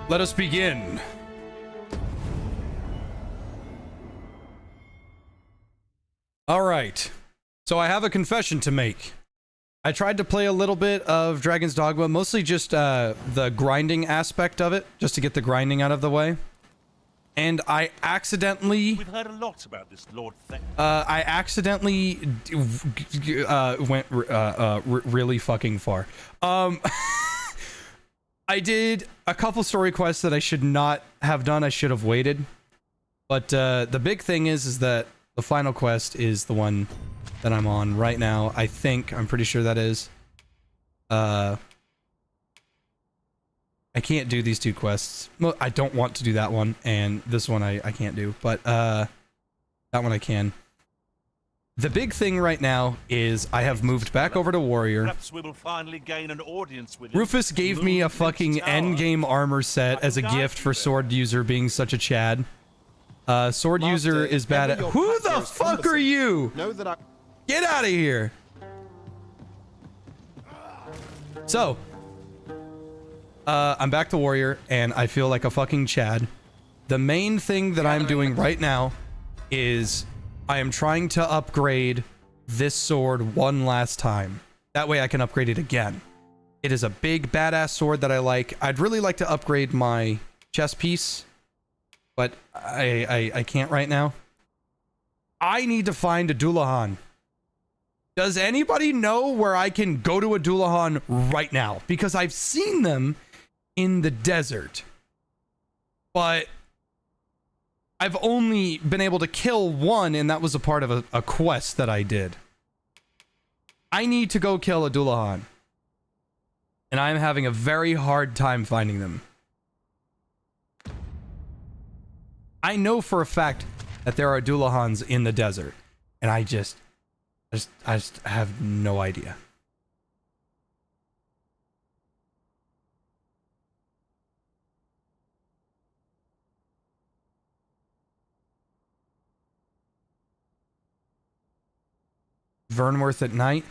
Let us begin. All right. So I have a confession to make. I tried to play a little bit of Dragon's Dogma, mostly just the grinding aspect of it, just to get the grinding out of the way. And I accidentally... We've heard a lot about this Lord Thing. I accidentally went really fucking far. I did a couple story quests that I should not have done. I should have waited. But the big thing is that the final quest is the one that I'm on right now. I'm pretty sure that is. I can't do these two quests. Well, I don't want to do that one, and this one I can't do, but that one I can. The big thing right now is I have moved back over to Warrior. Perhaps we will finally gain an audience with Rufus gave me a fucking endgame armor set as a gift for Sword User being such a Chad. Sword User is bad at— Who the fuck are you? Get out of here! So, I'm back to Warrior, and I feel like a fucking Chad. The main thing that I'm doing right now is I am trying to upgrade this sword one last time. That way I can upgrade it again. It is a big, badass sword that I like. I'd really like to upgrade my chest piece, but I can't right now. I need to find a Dullahan. Does anybody know where I can go to a Dullahan right now? Because I've seen them in the desert, but I've only been able to kill one, and that was a part of a quest that I did. I need to go kill a Dullahan, and I'm having a very hard time finding them. I know for a fact that there are Dullahans in the desert, and I just have no idea. Vernworth at night?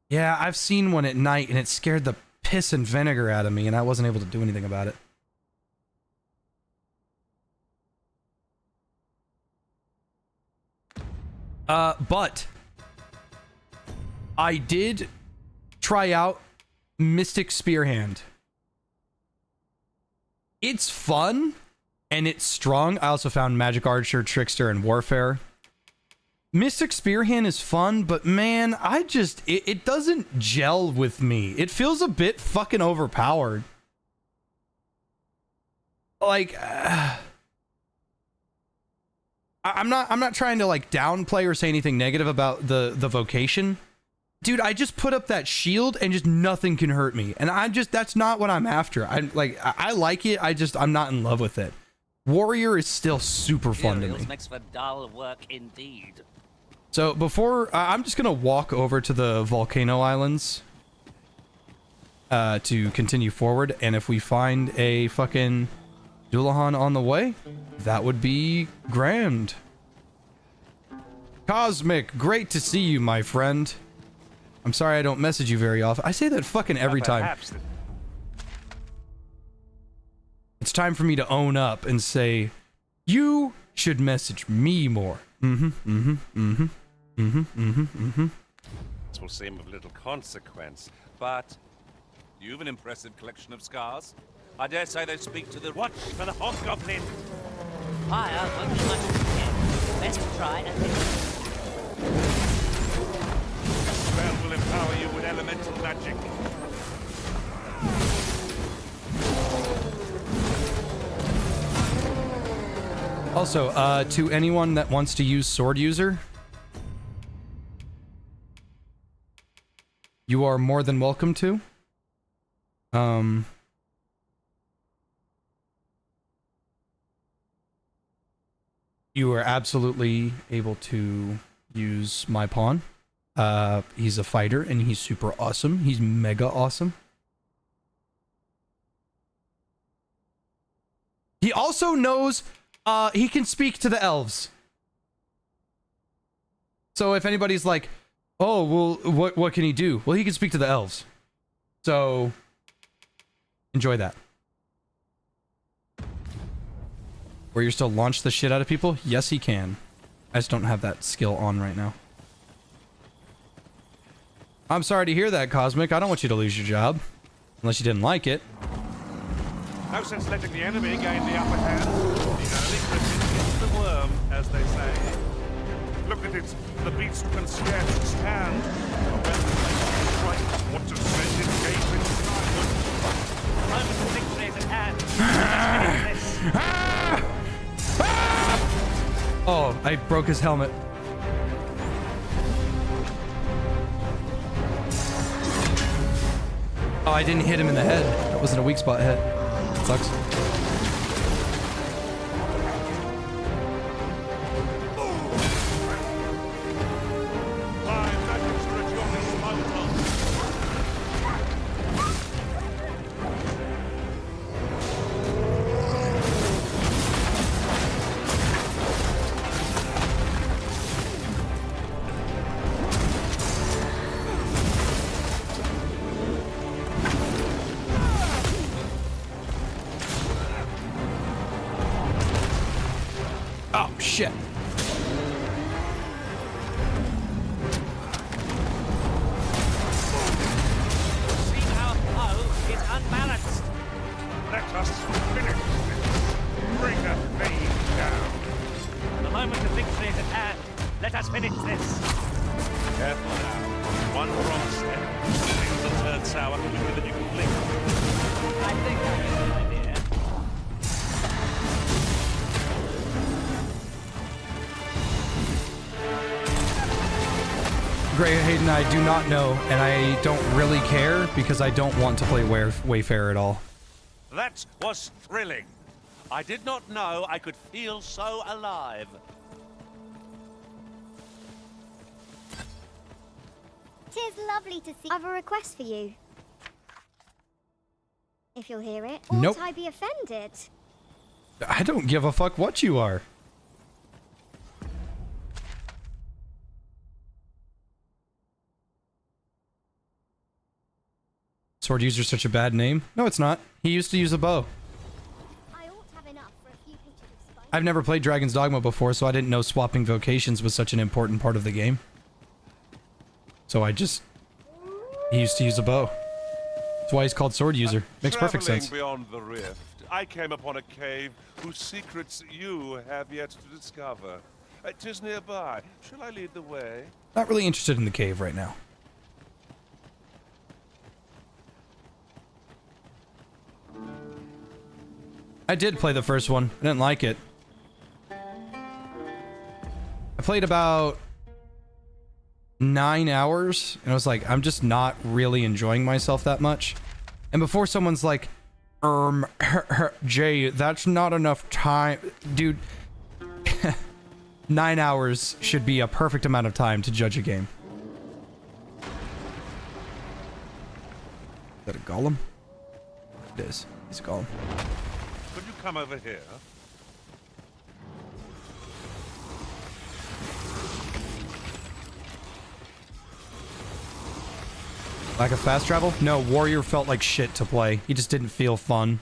Yeah, I've seen one at night and it scared the piss and vinegar out of me and I wasn't able to do anything about it. But I did try out Mystic Spearhand. It's fun and it's strong. I also found Magic Archer, Trickster, and Warfare. Mystic Spearhand is fun, but man, it doesn't gel with me. It feels a bit fucking overpowered. Like, I'm not trying to like downplay or say anything negative about the vocation. Dude, I just put up that shield and just nothing can hurt me. And that's not what I'm after. I like it. I'm not in love with it. Warrior is still super fun to me. Makes for dull work indeed. So before, I'm just gonna walk over to the Volcano Islands to continue forward, and if we find a fucking Dullahan on the way, that would be grand. Cosmic, great to see you, my friend. I'm sorry I don't message you very often. I say that fucking every time. It's time for me to own up and say, you should message me more. This will seem of little consequence, but you've an impressive collection of scars. I dare say they speak to the— Watch for the hobgoblin! Fire won't be much again. Best try and hit. The spell will empower you with elemental magic. Also, to anyone that wants to use Sword User, you are more than welcome to. You are absolutely able to use my pawn. He's a fighter and he's super awesome. He's mega awesome. He also knows he can speak to the elves. So if anybody's like, oh, well, what can he do? Well, he can speak to the elves. So Enjoy that. Where you still launch the shit out of people? Yes, he can. I just don't have that skill on right now. I'm sorry to hear that, Cosmic. I don't want you to lose your job. Unless you didn't like it. No sense letting the enemy gain the upper hand. The early cricket is the worm, as they say. Look at it. The beast can scarce stand. But when the place is right, what to send it gate in silence. The moment of victory is at hand. Let's finish this. Oh, I broke his helmet. Oh, I didn't hit him in the head. That wasn't a weak spot hit. Sucks. Oh, shit. See how foe is unbalanced. Let us finish this. Bring that thing down. The moment of victory is at hand. Let us finish this. Careful now. One wrong step. Things will turn sour quicker than you can blink. I think I get the idea. Grey Hayden, I do not know, and I don't really care because I don't want to play Wayfarer at all. That was thrilling. I did not know I could feel so alive. Tis lovely to see. I have a request for you. If you'll hear it, ought Nope. I be offended? I don't give a fuck what you are. Sword user's such a bad name. No, it's not. He used to use a bow. I ought to have enough for a few pitches of spice. I've never played Dragon's Dogma before, so I didn't know swapping vocations was such an important part of the game. So he used to use a bow. That's why he's called sword user. Makes perfect sense. Beyond the rift, I came upon a cave whose secrets you have yet to discover. 'Tis nearby. Shall I lead the way? Not really interested in the cave right now. I did play the first one. I didn't like it. I played about 9 hours, and I was like, I'm just not really enjoying myself that much. And before someone's like, Jay, that's not enough time. Dude, 9 hours should be a perfect amount of time to judge a game. Is that a golem? It is. It's a golem. Could you come over here? Lack of fast travel? No, Warrior felt like shit to play. He just didn't feel fun.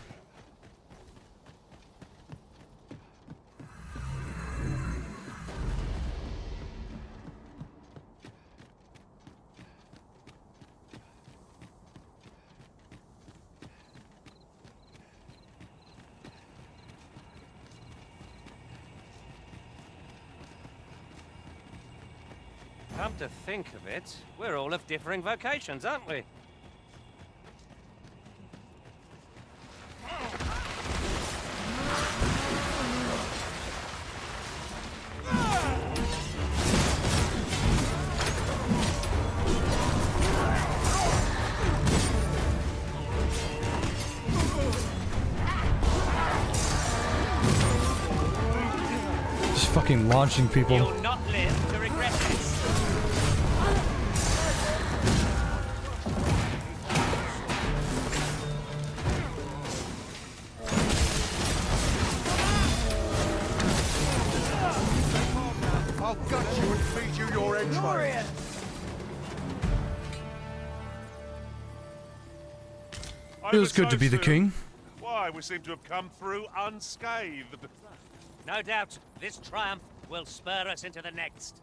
Come to think of it, we're all of differing vocations, aren't we? Just fucking launching people. You'll not live to regret this. I'll gut you and feed you your entrails. Feels good to be the king. Why, we seem to have come through unscathed. No doubt, this triumph will spur us into the next.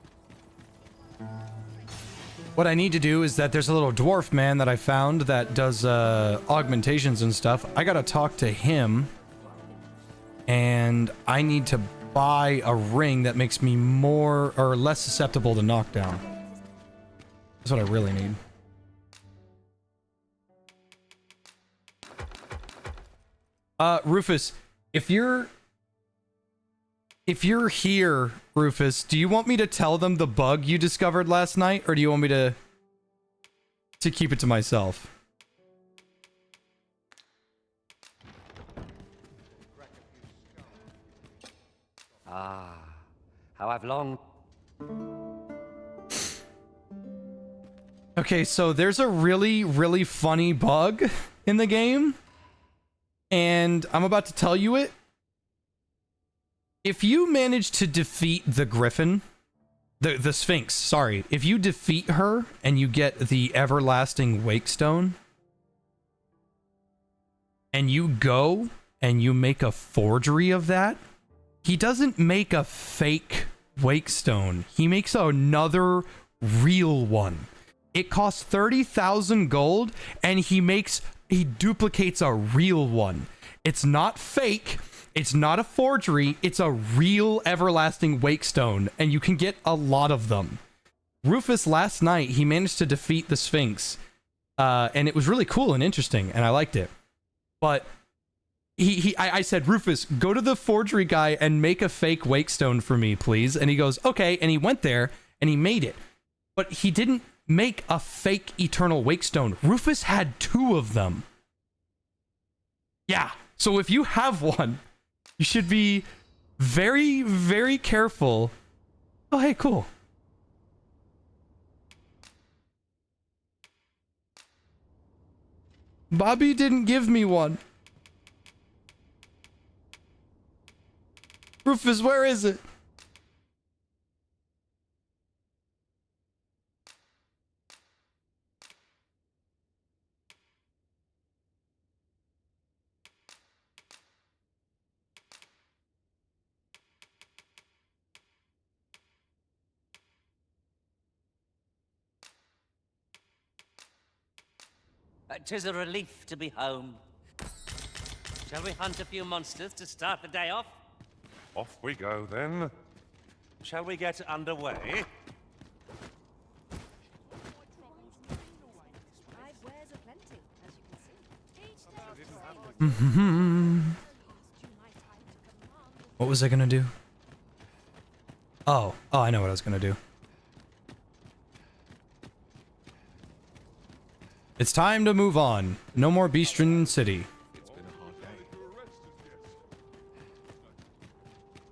What I need to do is that there's a little dwarf man that I found that does augmentations and stuff. I gotta talk to him, and I need to buy a ring that makes me more or less susceptible to knockdown. That's what I really need. Rufus, if you're here, Rufus, do you want me to tell them the bug you discovered last night, or do you want me to keep it to myself? Ah, how I've longed. Okay, so there's a really, really funny bug in the game, and I'm about to tell you it. If you manage to defeat the Griffin, the Sphinx, sorry, if you defeat her and you get the everlasting wake stone, and you go and you make a forgery of that, he doesn't make a fake wake stone. He makes another real one. It costs 30,000 gold, and he duplicates a real one. It's not fake. It's not a forgery. It's a real everlasting wake stone, and you can get a lot of them. Rufus, last night, he managed to defeat the Sphinx, and it was really cool and interesting, and I liked it. But I said, Rufus, go to the forgery guy and make a fake wake stone for me, please. And he goes, okay, and he went there, and he made it. But he didn't make a fake eternal wake stone. Rufus had 2 of them. Yeah, so if you have one, you should be very, very careful. Oh, hey, cool. Bobby didn't give me one. Rufus, where is it? "'Tis a relief to be home. Shall we hunt a few monsters to start the day off? Off we go, then. Shall we get underway? What was I gonna do? Oh, I know what I was gonna do. It's time to move on. No more Beastron City. It's been a hard day.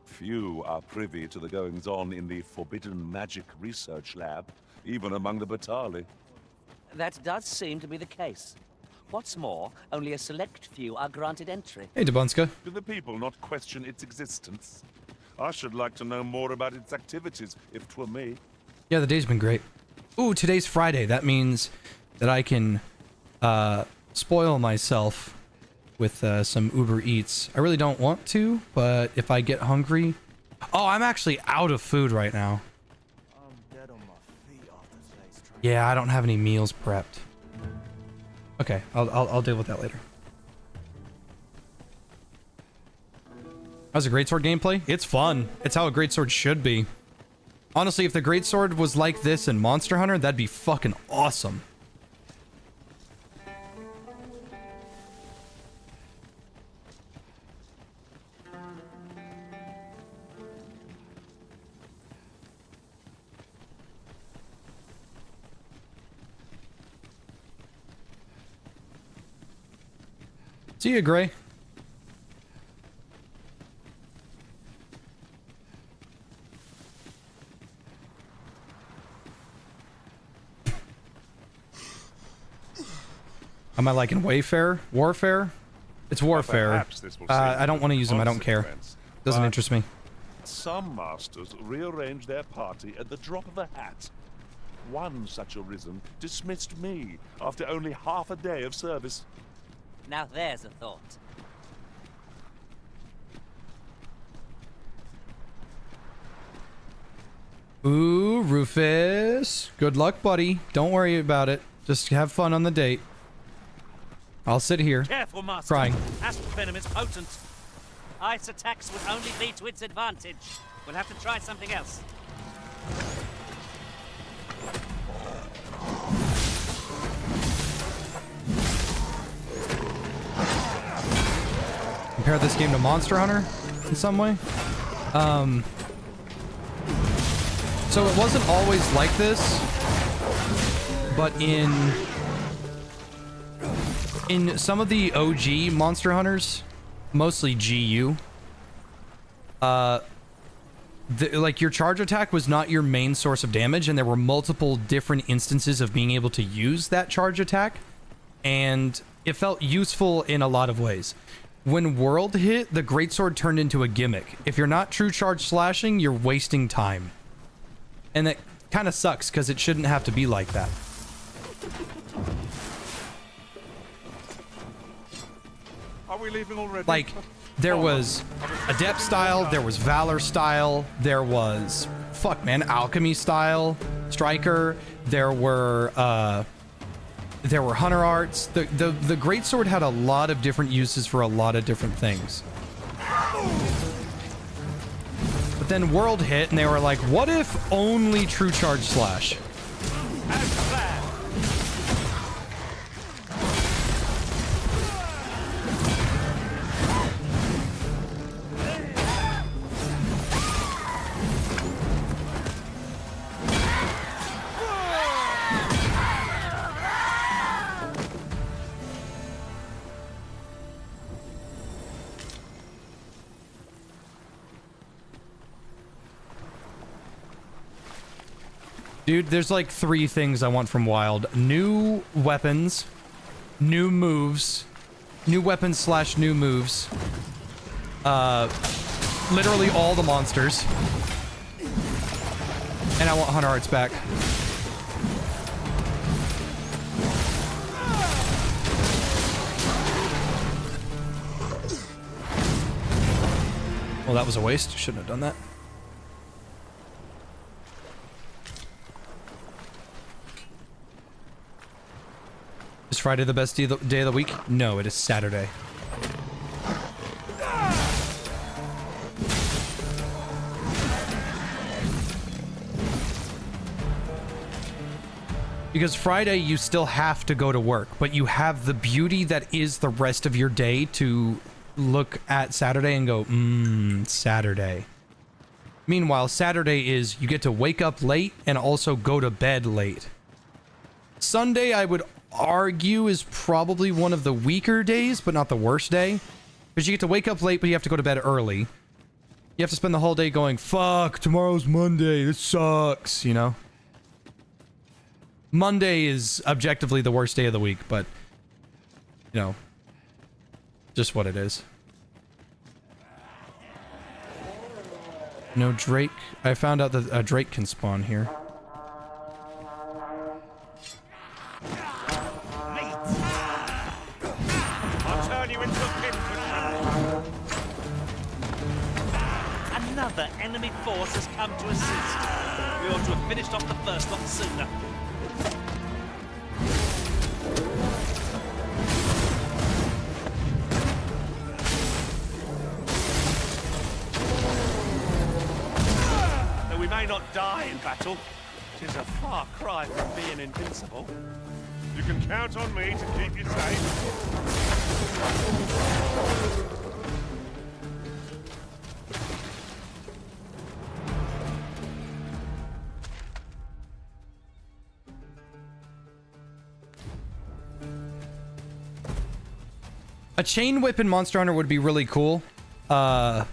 Few are privy to the goings-on in the Forbidden Magic Research Lab, even among the Batali. That does seem to be the case. What's more, only a select few are granted entry. Hey, Dabunska. Do the people not question its existence? I should like to know more about its activities, if 'twere me. Yeah, the day's been great. Ooh, today's Friday. That means that I can spoil myself with some Uber Eats. I really don't want to, but if I get hungry... Oh, I'm actually out of food right now. Yeah, I don't have any meals prepped. Okay, I'll deal with that later. How's a greatsword gameplay? It's fun. It's how a greatsword should be. Honestly, if the greatsword was like this in Monster Hunter, that'd be fucking awesome. See ya, Gray. Am I like in Wayfare? Warfare? It's Warfare. Perhaps this will I don't want to use them. I don't care. consequence, Doesn't but interest me. Some masters rearrange their party at the drop of a hat. One such arisen dismissed me after only half a day of service. Now there's a thought. Ooh, Rufus. Good luck, buddy. Don't worry about it. Just have fun on the date. I'll sit here, Careful, Master. crying. Asp venom is potent. Ice attacks would only be to its advantage. We'll have to try something else. Compare this game to Monster Hunter in some way. So it wasn't always like this, but in some of the OG Monster Hunters, mostly GU, like your charge attack was not your main source of damage, and there were multiple different instances of being able to use that charge attack, and it felt useful in a lot of ways. When World hit, the Greatsword turned into a gimmick. If you're not true charge slashing, you're wasting time. And that kind of sucks, because it shouldn't have to be like that. Are we leaving already? Like, there was Adept style, there was Valor style, there was, fuck man, Alchemy style, Striker, there were Hunter Arts. The Greatsword had a lot of different uses for a lot of different things. But then World hit, and they were like, what if only True Charge Slash? Dude, there's like 3 things I want from Wild. New weapons, new moves, new weapons / new moves. Literally all the monsters. And I want Hunter Arts back. Well, that was a waste. Shouldn't have done that. Is Friday the best day of the week? No, it is Saturday. Because Friday, you still have to go to work, but you have the beauty that is the rest of your day to look at Saturday and go, Saturday. Meanwhile, Saturday is you get to wake up late and also go to bed late. Sunday, I would argue, is probably one of the weaker days, but not the worst day. Because you get to wake up late, but you have to go to bed early. You have to spend the whole day going, fuck, tomorrow's Monday, this sucks, you know? Monday is objectively the worst day of the week, but, you know, just what it is. No Drake. I found out that a Drake can spawn here. Another enemy force has come to assist. We ought to have finished off the first lot sooner. Though we may not die in battle, it is a far cry from being invincible. You can count on me to keep you safe. A chain whip in Monster Hunter would be really cool. Because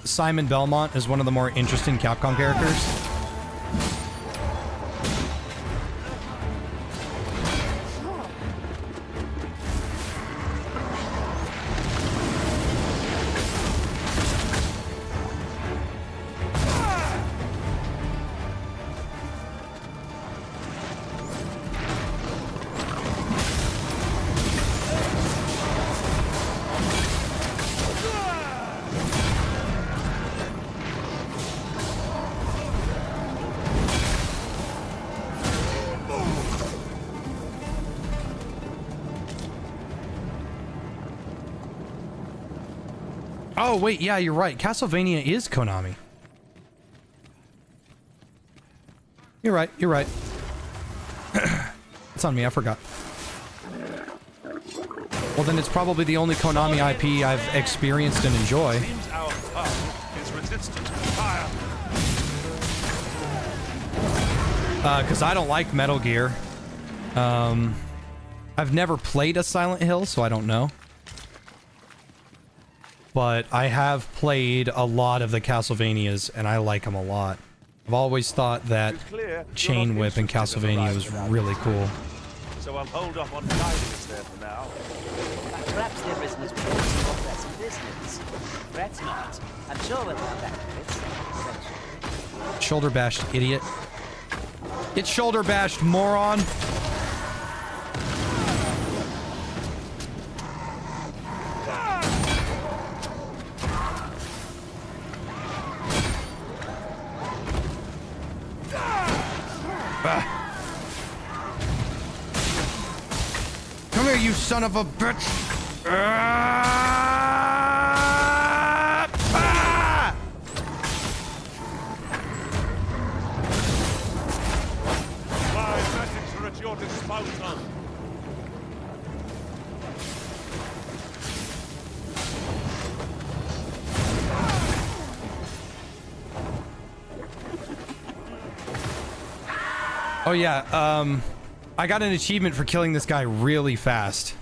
Simon Belmont is one of the more interesting Capcom characters. Oh, wait, yeah, you're right. Castlevania is Konami. You're right, you're right. It's on me, I forgot. Well, then it's probably the only Konami IP I've experienced and enjoy. Seems our foe is resistant to fire. Because I don't like Metal Gear. I've never played a Silent Hill, so I don't know. But I have played a lot of the Castlevanias, and I like them a lot. I've always thought that It's clear you're Chain not Whip in interested in the Castlevania rise was without really me. cool. So I'll hold off on guiding us there for now. Perhaps the arisen has brought some more pressing business. Fret not. I'm sure we'll come back to it eventually. Shoulder bashed, idiot. Get shoulder bashed, moron! Come here, you son of a bitch! My magics are at your disposal. Oh yeah, I got an achievement for killing this guy really fast.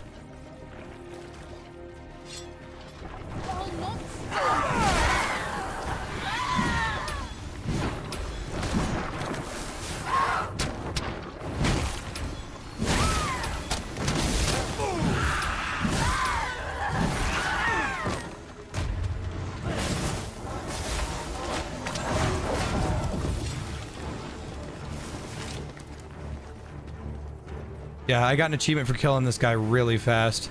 Yeah, I got an achievement for killing this guy really fast.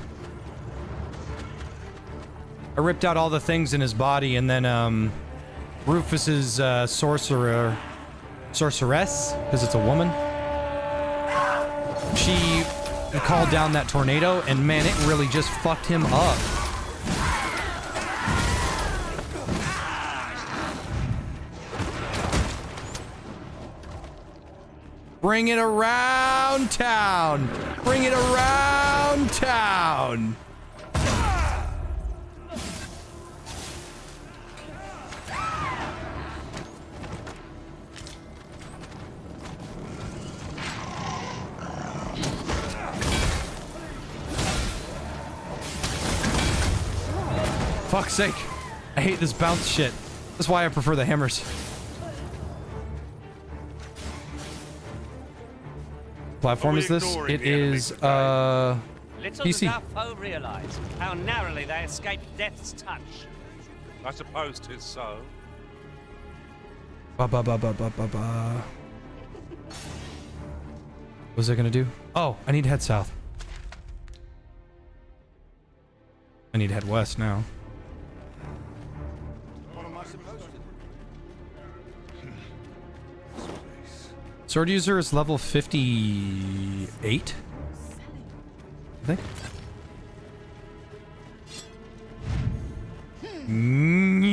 I ripped out all the things in his body, and then, Rufus's, sorceress, because it's a woman. She called down that tornado, and man, it really just fucked him up. Bring it around town! Bring it around town! Fuck's sake. I hate this bounce shit. That's why I prefer the hammers. Platform is this? It is, Little PC. does our foe realize how narrowly they escaped death's touch. I suppose 'tis so. Ba ba ba ba ba ba ba. What's that gonna do? Oh, I need to head south. I need to head west now. What am I supposed to do? Sword user is level 58, I think. Yeah!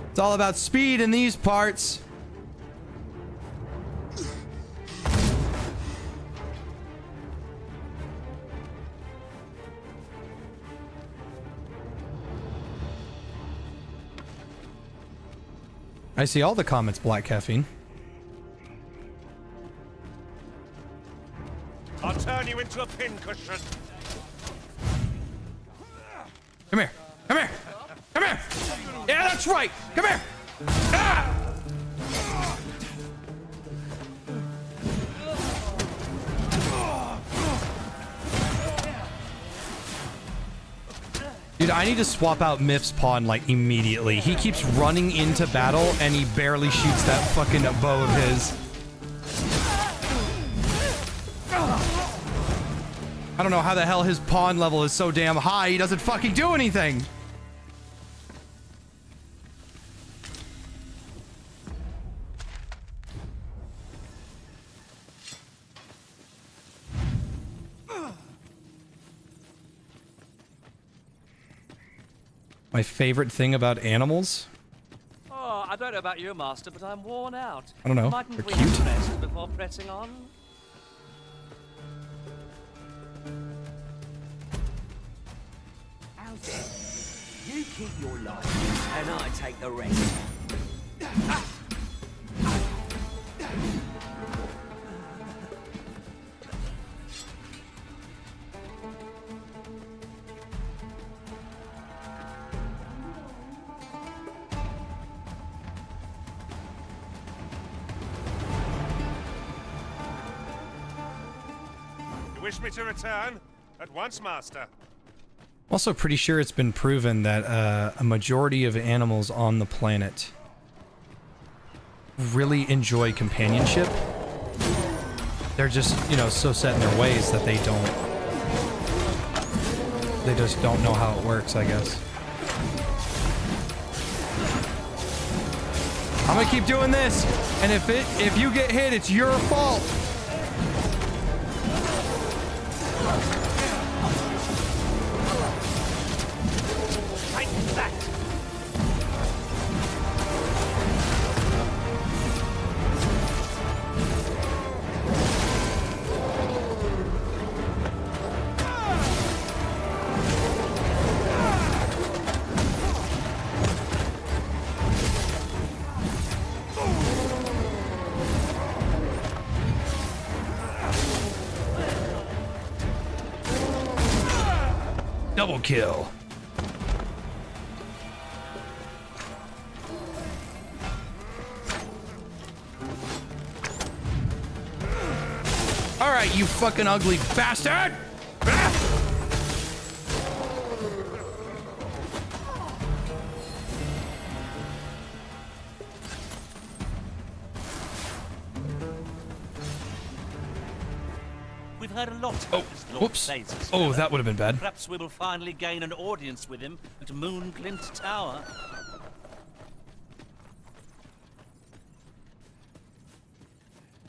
It's all about speed in these parts. I see all the comments, Black Caffeine. I'll turn you into a pincushion. Come here. Come here. Come here. Yeah, that's right. Come here. Ah! Dude, I need to swap out Miff's pawn, like, immediately. He keeps running into battle, and he barely shoots that fucking bow of his. I don't know how the hell his pawn level is so damn high, he doesn't fucking do anything! My favorite thing about animals? Oh, I don't know about you, Master, but I'm worn out. I don't know. Mightn't They're we cute. rest before pressing on? You keep your life, and I take the rest. You wish me to return? At once, Master. I'm also pretty sure it's been proven that a majority of animals on the planet really enjoy companionship. They're just, you know, so set in their ways that they just don't know how it works, I guess. I'm gonna keep doing this, and if you get hit, it's your fault. Take that! Double kill. All right, you fucking ugly bastard! We've heard a lot Oh, about this Lord whoops. Phases Oh, fellow. that would have been bad. Perhaps we will finally gain an audience with him at Moonglint Tower.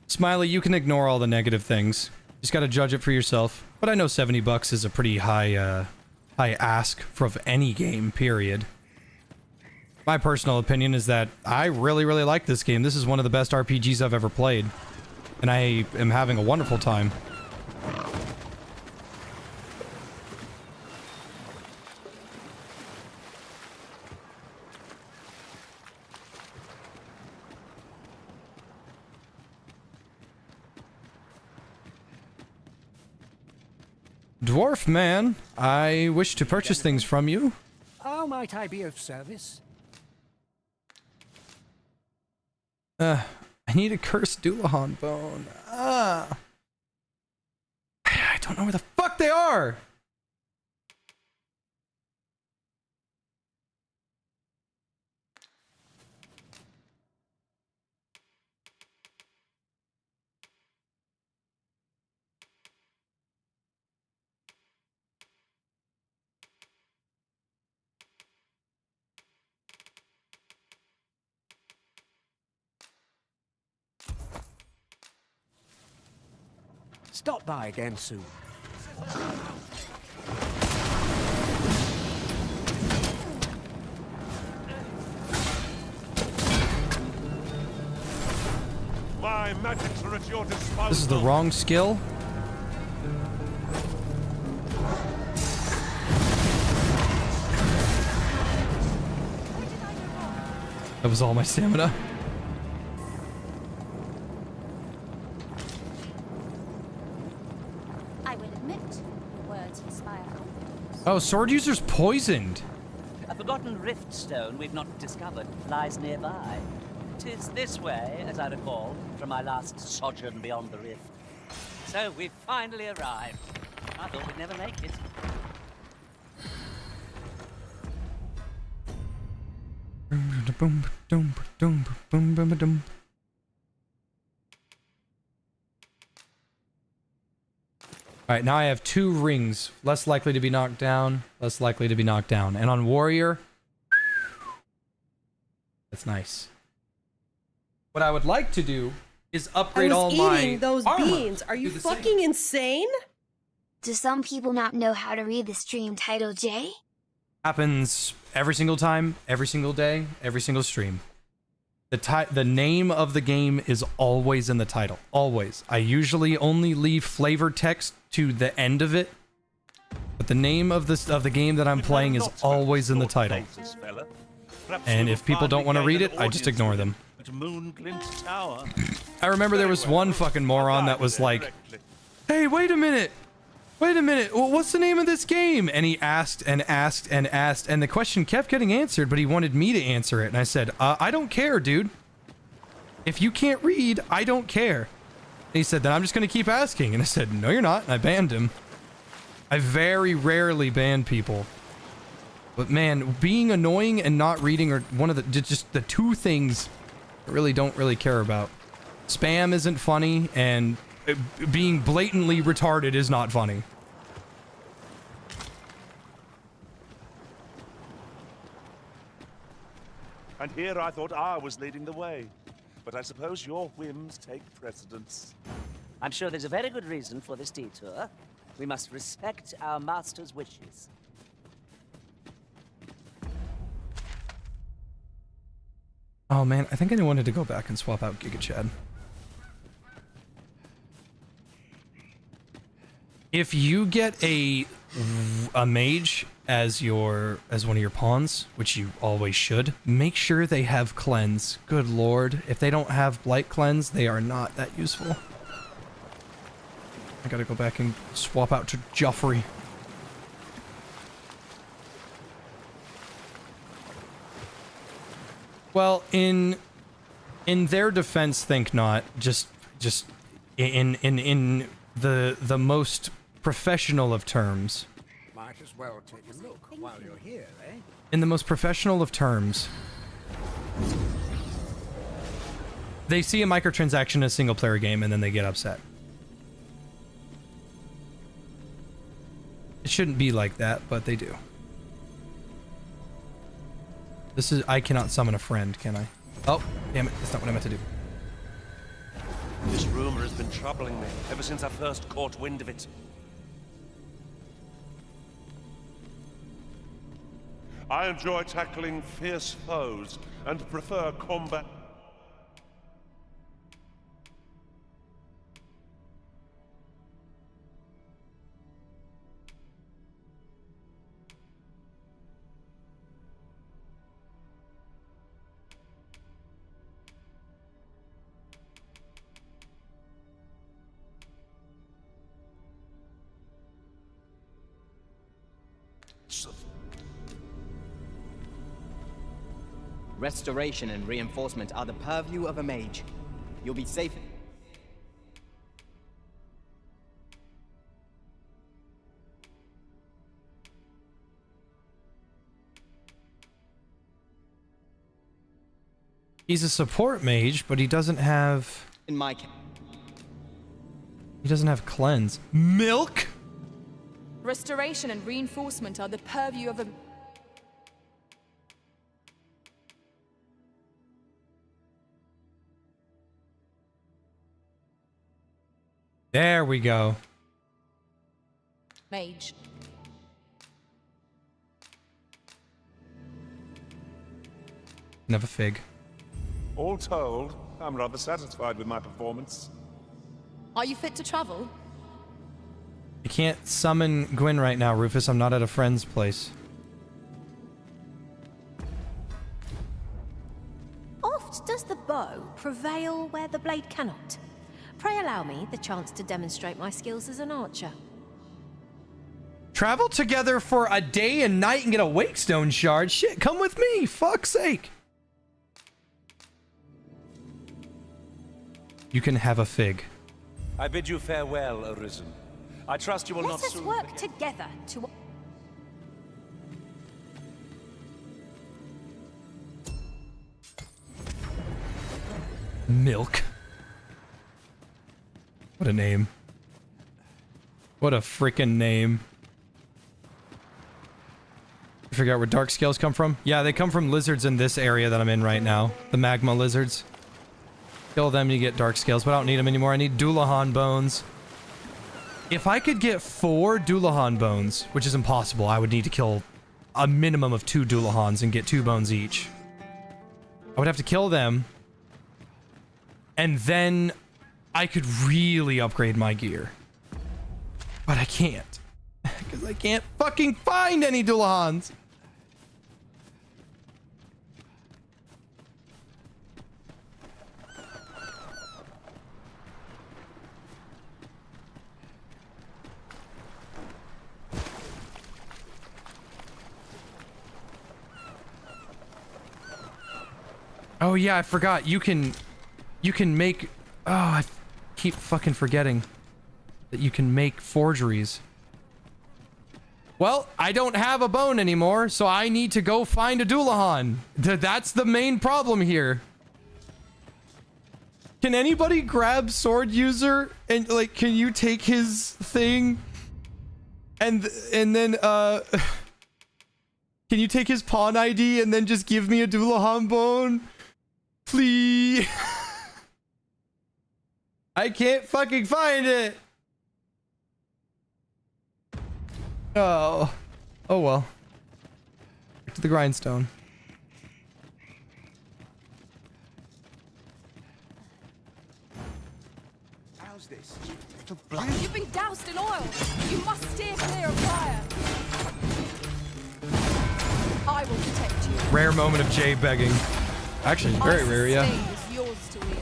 Smiley, you can ignore all the negative things. Just gotta judge it for yourself. But I know $70 is a pretty high ask for any game, period. My personal opinion is that I really, really like this game. This is one of the best RPGs I've ever played. And I am having a wonderful time. Dwarf man, I wish to purchase things from you. How might I be of service? I need a cursed Dullahan bone. I don't know where the fuck they are! Stop by again soon. My magics are at your disposal. This is the wrong skill. That was all my stamina. I will admit, your words inspire confidence. Oh, sword user's poisoned. A forgotten rift stone we've not discovered lies nearby. 'Tis this way, as I recall, from my last sojourn beyond the rift. So we've finally arrived. I thought we'd never make it. Alright, now I have 2 rings. Less likely to be knocked down, less likely to be knocked down. And on warrior, that's nice. What I would like to do is upgrade all my eating those armor beans. Are you to the same. fucking insane? Do some people not know how to read the stream title, Jay? Happens every single time, every single day, every single stream. The name of the game is always in the title. Always. I usually only leave flavor text to the end of it, but the name of the game that I'm playing is always in the title. And if people don't want to read it, I just ignore them. I remember there was one fucking moron that was like, "Hey, wait a minute. Well, what's the name of this game?" And he asked and asked and asked, and the question kept getting answered, but he wanted me to answer it. And I said, I don't care, dude. If you can't read, I don't care. And he said, then I'm just going to keep asking. And I said, no, you're not. And I banned him. I very rarely ban people. But man, being annoying and not reading are one of just the two things I really don't really care about. Spam isn't funny, and being blatantly retarded is not funny. And here I thought I was leading the way. But I suppose your whims take precedence. I'm sure there's a very good reason for this detour. We must respect our master's wishes. Oh man, I think I wanted to go back and swap out Giga Chad. If you get a mage as one of your pawns, which you always should, make sure they have cleanse. Good lord, if they don't have blight cleanse, they are not that useful. I gotta go back and swap out to Joffrey. Well, in their defense, think not. Just in the most professional of terms. Might as well take a look while you're here, eh? In the most professional of terms, they see a microtransaction in a single player game and then they get upset. It shouldn't be like that, but they do. I cannot summon a friend, can I? Oh, damn it, that's not what I meant to do. This rumor has been troubling me ever since I first caught wind of it. I enjoy tackling fierce foes and prefer combat. Restoration and reinforcement are the purview of a mage. You'll be safe. He's a support mage, but he doesn't have... In my He doesn't have cleanse. Milk? Restoration and reinforcement are the purview of a... There we go. mage. Never fig. All told, I'm rather satisfied with my performance. Are you fit to travel? I can't summon Gwyn right now, Rufus. I'm not at a friend's place. Oft does the bow prevail where the blade cannot. Pray allow me the chance to demonstrate my skills as an archer. Travel together for a day and night and get a Wakestone shard? Shit, come with me, fuck's sake. You can have a fig. I bid you farewell, Arisen. I trust you will Let not us soon work forget. together to... Milk. What a name. What a freaking name. You figure out where dark scales come from? Yeah, they come from lizards in this area that I'm in right now. The magma lizards. Kill them, you get dark scales, but I don't need them anymore. I need Doulahan bones. If I could get 4 Doulahan bones, which is impossible, I would need to kill a minimum of 2 Doolahans and get 2 bones each. I would have to kill them. And then I could really upgrade my gear. But I can't. Because I can't fucking find any Doolahans. Oh yeah, I forgot. You can make... Oh, I keep fucking forgetting that you can make forgeries. Well, I don't have a bone anymore, so I need to go find a Doulahan. That's the main problem here. Can anybody grab Sword User and, like, can you take his thing and then, can you take his pawn ID and then just give me a Doulahan bone? Please. I can't fucking find it. Oh. Oh well. Back to the grindstone. How's this? You've been doused in oil. You must steer clear of fire. I will protect you. Rare moment of Jay begging. Actually, very rare, yeah. Is yours to wield.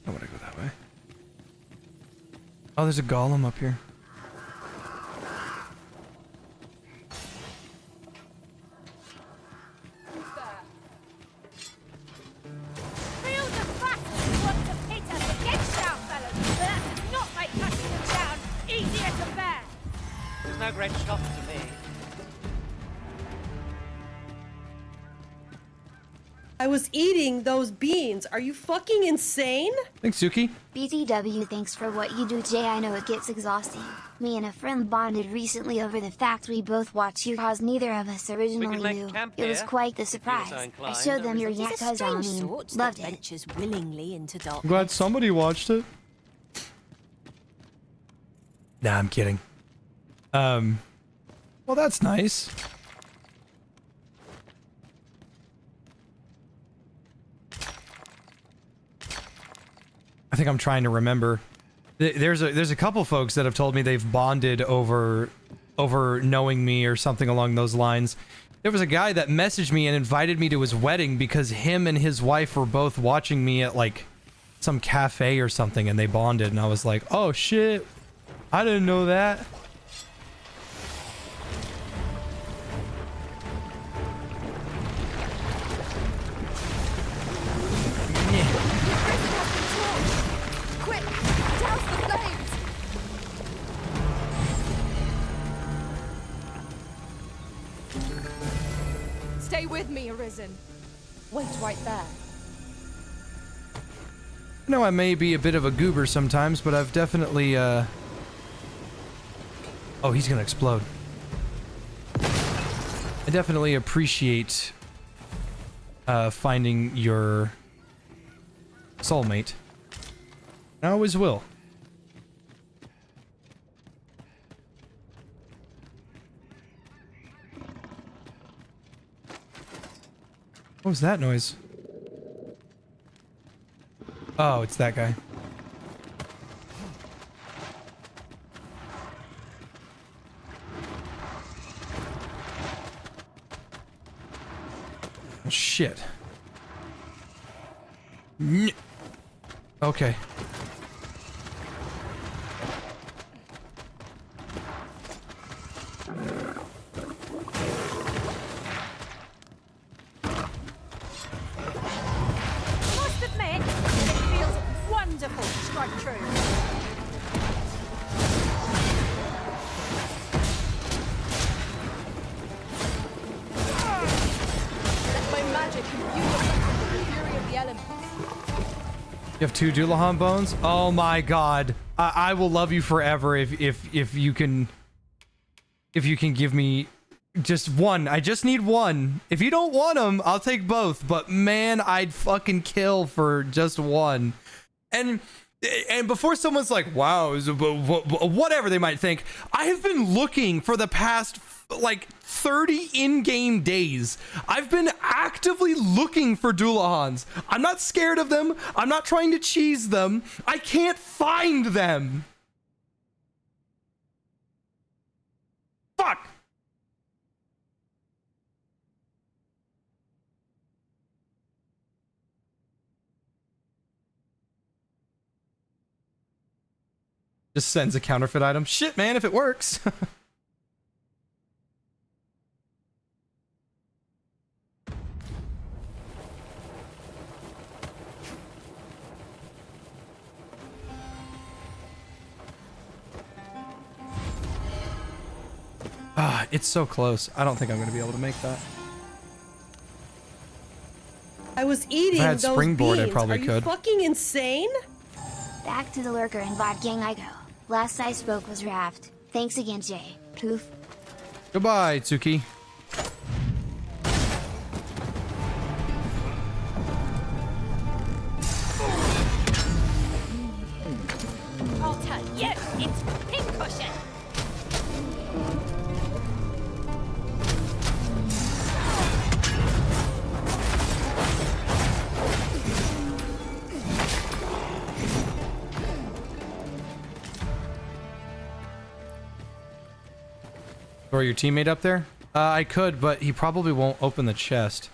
I want to go that way. Oh, there's a golem up here. No great shock to me. I was eating those beans. Are you fucking insane? Thanks, Suki. BTW, thanks for what you do, Jay. I know it gets exhausting. Me and a friend bonded recently over the fact we both watch you cause neither of us originally knew. It was quite the surprise. I showed them your Yakuza and loved it. Willingly into dark. I'm glad somebody watched it. Nah, I'm kidding. Well, that's nice. I think I'm trying to remember. There's a couple folks that have told me they've bonded over knowing me or something along those lines. There was a guy that messaged me and invited me to his wedding because him and his wife were both watching me at like some cafe or something and they bonded, and I was like, oh shit, I didn't know that. Stay with me, Arisen. Wait right there. I know I may be a bit of a goober sometimes, but I've definitely, Oh, he's gonna explode. I definitely appreciate, finding your soulmate. I always will. What was that noise? Oh, it's that guy. Oh, shit. Okay. You have 2 Dullahan bones? Oh my god. I will love you forever if you can give me just one. I just need one. If you don't want them, I'll take both. But man, I'd fucking kill for just one. And before someone's like, wow, whatever they might think, I have been looking for the past like 30 in-game days. I've been actively looking for Dullahans. I'm not scared of them. I'm not trying to cheese them. I can't find them. Fuck. Just sends a counterfeit item. Shit, man, if it works. It's so close. I don't think I'm going to be able to make that. I was eating If I had those springboard, beans. I probably Are you could. fucking insane? Back to the lurker and bot gang I go. Last I spoke was Raft. Thanks again, Jay. Poof. Goodbye, Tsuki. I'll tell you, it's pincushion. Throw your teammate up there? I could, but he probably won't open the chest.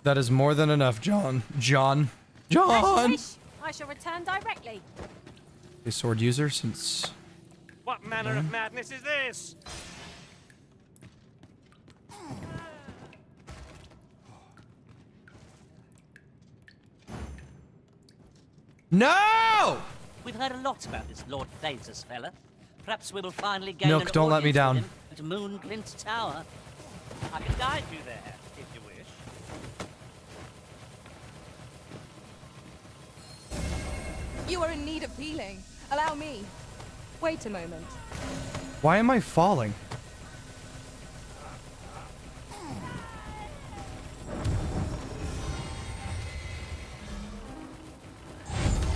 That is more than enough, John. John. As you wish. I shall return directly. A sword user since... What manner of madness is this? No! We've heard a lot about this Lord Thasus fella. Perhaps we will finally gain Milk, an don't let me audience down. with him at Moon Glint Tower. I can guide you there, if you wish. You are in need of healing. Allow me. Wait a moment. Why am I falling?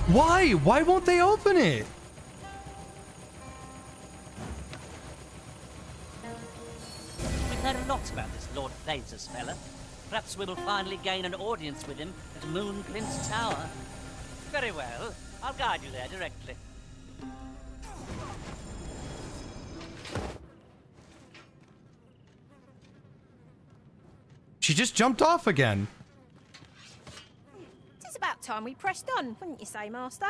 Why? Why won't they open it? We've heard a lot about this Lord Thasus fella. Perhaps we will finally gain an audience with him at Moon Glint Tower. Very well. I'll guide you there directly. She just jumped off again. It's about time we pressed on, wouldn't you say, Master?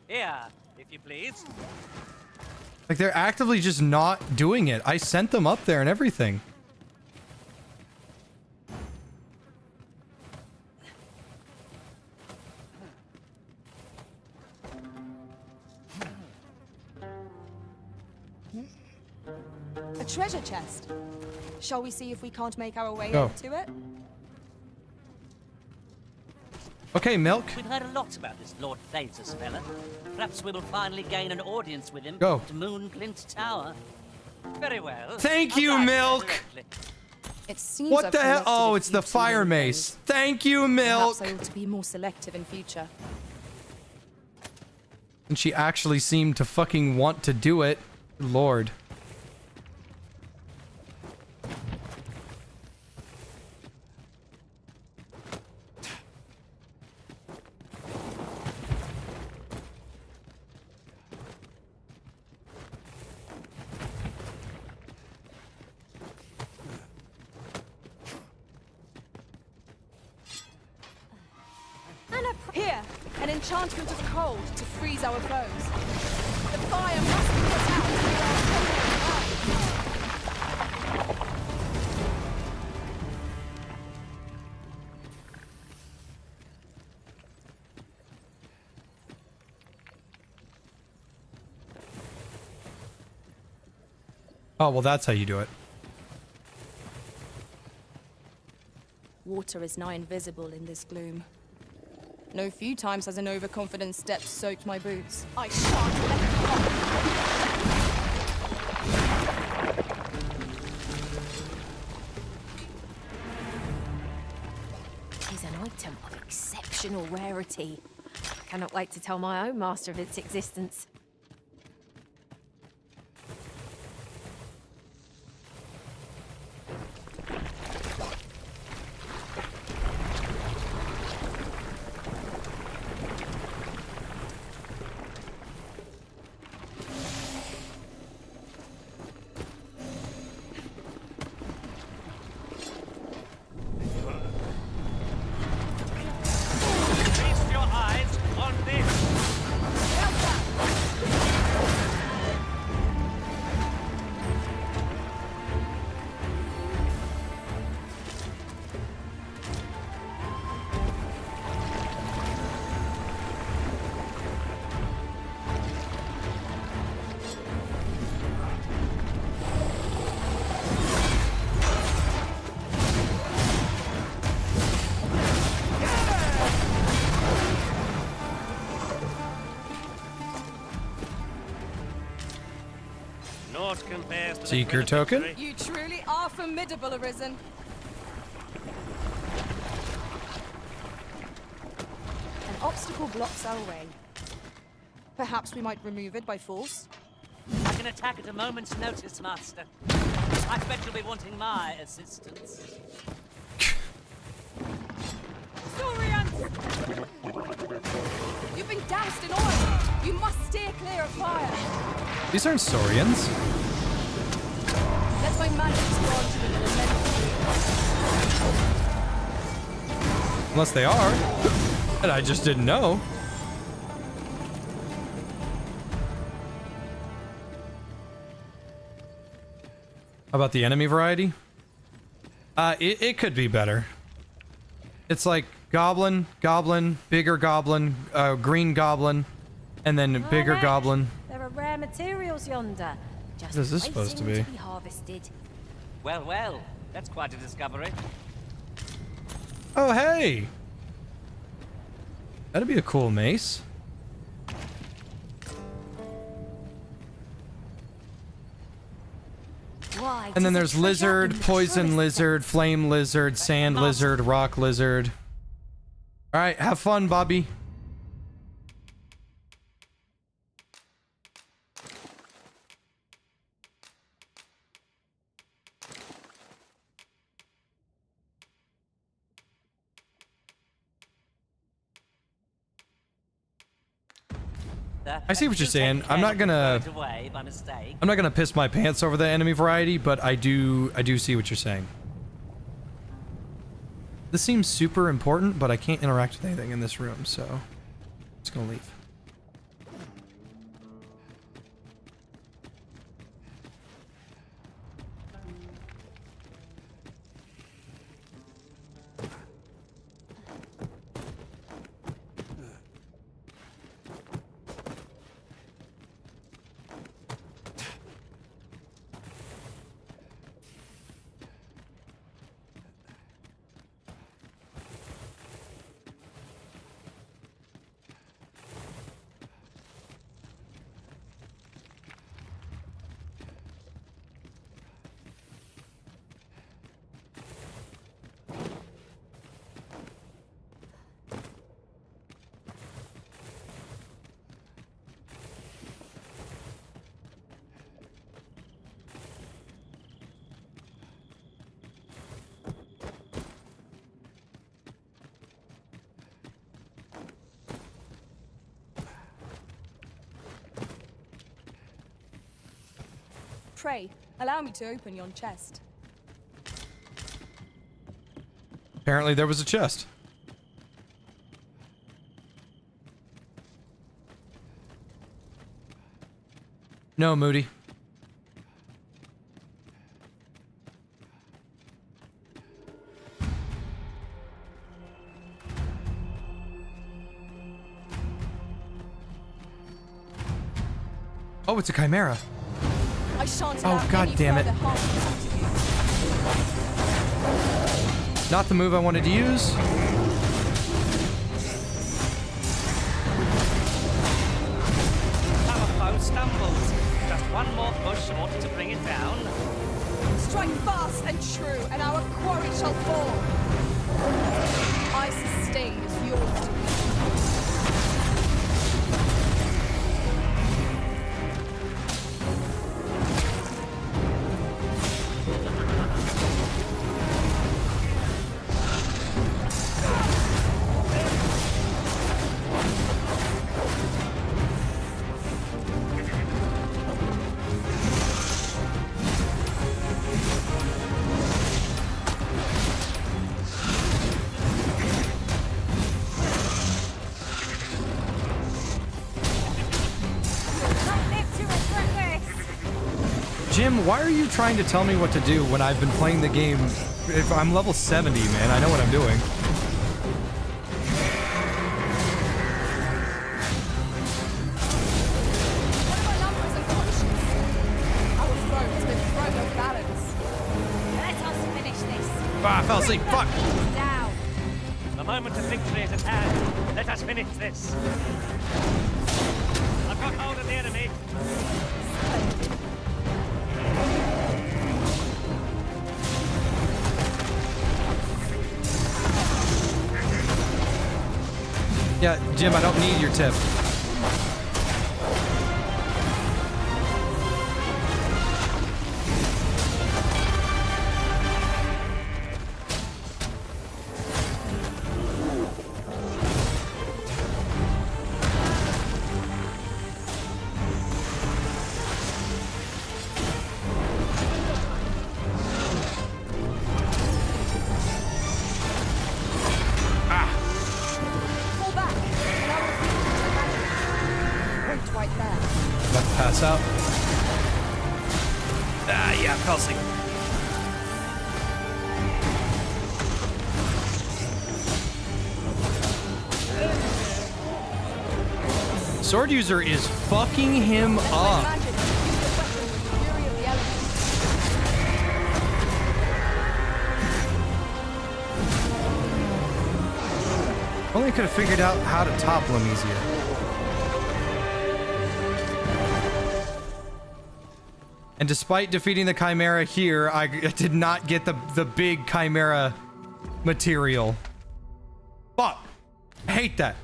Here, if you please. Like, they're actively just not doing it. I sent them up there and everything. A treasure chest. Shall we see if we can't make our way Go. over to it? Okay, Milk. We've heard a lot about this Lord Thasus fella. Perhaps we will finally gain an audience with him Go. at Moon Glint Tower. Very well. Thank I'll you, guide Milk. directly. It seems What I've the hell? collected Oh, a it's few the too fire many mace. things. Thank you, Milk. Perhaps I ought to be more selective in future. And she actually seemed to fucking want to do it. Lord. Here, an An enchantment of cold to freeze our foes. The fire must be put out to our Oh, well, that's how you do it. Water is nigh invisible in this gloom. No few times has an overconfident step soaked my boots. I shan't let you It is an item of exceptional rarity. I cannot wait to tell my own master of its existence. Seeker token. You truly are formidable, Arisen. An obstacle blocks our way. Perhaps we might remove it by force? I can attack at a moment's notice, Master. I bet you'll be wanting my assistance. Saurians! You've been doused in oil! You must steer clear of fire! These aren't Saurians. Let my magic grant you an elemental. Unless they are. And I just didn't know. How about the enemy variety? It could be better. It's like goblin, bigger goblin, green goblin, and then bigger goblin. There are rare materials yonder. Just What is this supposed to be? Harvested. Well, well, that's quite a discovery. Oh, hey! That'd be a cool mace. Why? And then there's lizard, poison lizard, flame lizard, sand lizard, rock lizard. All right, have fun, Bobby. I see what you're saying. I'm not gonna piss my pants over the enemy variety, but I do see what you're saying. This seems super important, but I can't interact with anything in this room, so I'm just gonna leave. Pray, allow me to open yon chest. Apparently there was a chest. No, Moody. Oh, it's a chimera. I shan't Oh, god damn it. Not the move I wanted to use. Our foe stumbles. Just one more push ought to bring it down. Strike fast and true, and our quarry shall fall. I sustain is yours to be. Jim, why are you trying to tell me what to do when I've been playing the game? If I'm level 70, man, I know what I'm doing. Ah, I fell asleep. Fuck. Down. The moment of victory is at hand. Let us finish this. I've got hold of the enemy. Yeah, Jim, I don't need your tip. Out. Ah, yeah, fell asleep. Sword user is fucking him up. Only could have figured out how to topple him easier. And despite defeating the Chimera here, I did not get the big Chimera material. Fuck. I hate that.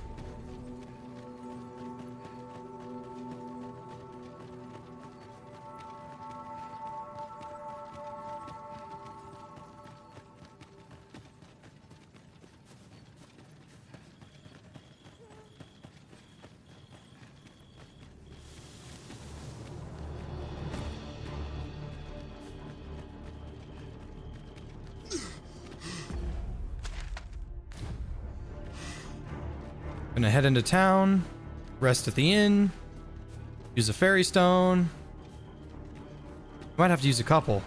Gonna head into town, rest at the inn, use a fairy stone. Might have to use a couple.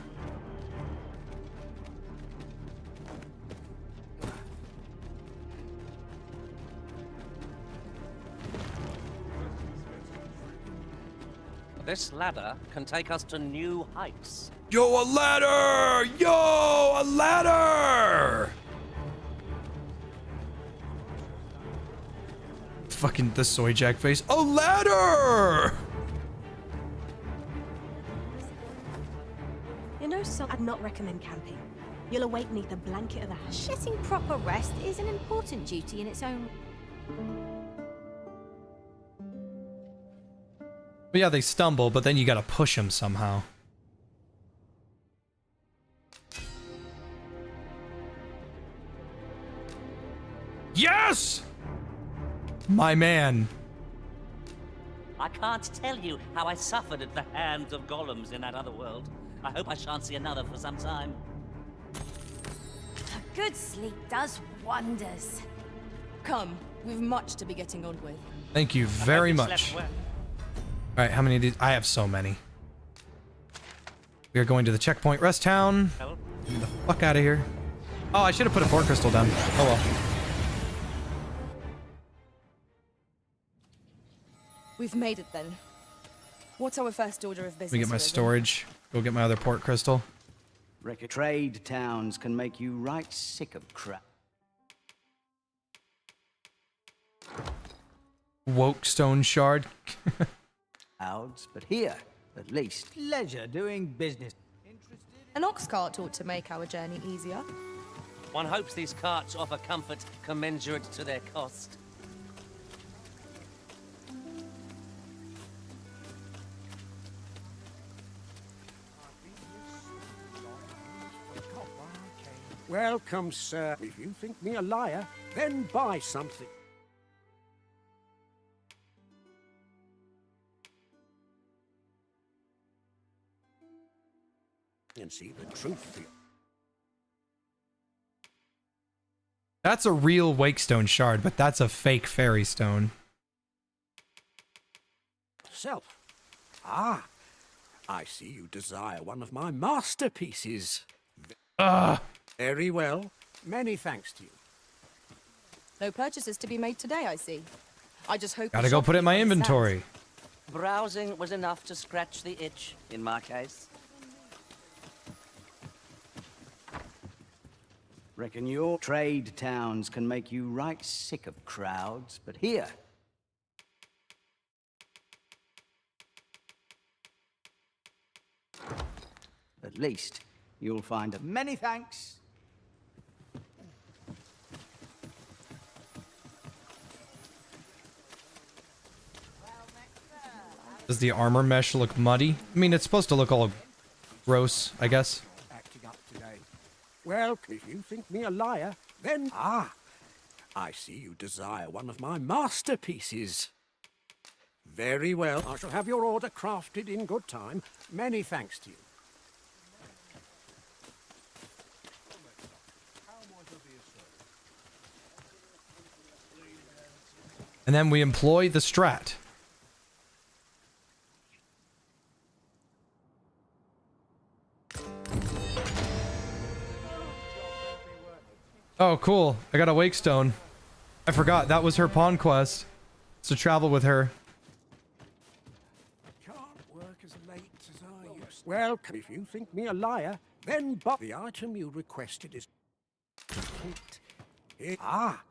This ladder can take us to new heights. Yo, a ladder! Yo, a ladder! Fucking the soy jack face. A ladder! You know, so I'd not recommend camping. You'll awake beneath a blanket of ash. Getting proper rest is an important duty in its own. But yeah, they stumble, but then you gotta push them somehow. Yes! My man. I can't tell you how I suffered at the hands of golems in that other world. I hope I shan't see another for some time. A good sleep does wonders. Come, we've much to be getting on with. Thank you very much. All right, how many of these? I have so many. We are going to the checkpoint rest town. Get me the fuck out of here. Oh, I should have put a port crystal down. Oh well. We've made it then. What's our first order of business? Let me get my storage. Go get my other port crystal. Trade towns can make you right sick of crap. Woke stone shard. But here, at least, leisure doing business. An ox cart ought to make our journey easier. One hopes these carts offer comfort commensurate to their cost. Welcome, sir. If you think me a liar, then buy something. And see the truth for you. That's a real Wakestone shard, but that's a fake fairy stone. Self. Ah, I see you desire one of my masterpieces. Very well. Many thanks to you. No purchases to be made today, I see. I just hope. Gotta go put it in my inventory. Browsing was enough to scratch the itch, in my case. Reckon your trade towns can make you right sick of crowds, but here... At least, you'll find a many thanks. Does the armor mesh look muddy? I mean, it's supposed to look all gross, I guess. Acting up today. Well, if you think me a liar, then... Ah, I see you desire one of my masterpieces. Very well. I shall have your order crafted in good time. Many thanks to you. And then we employ the strat. Oh, cool. I got a Wakestone. I forgot, that was her pawn quest. To travel with her. Can't work as late as I used. Well, if you think me a liar, then but the item you requested is complete. Ah,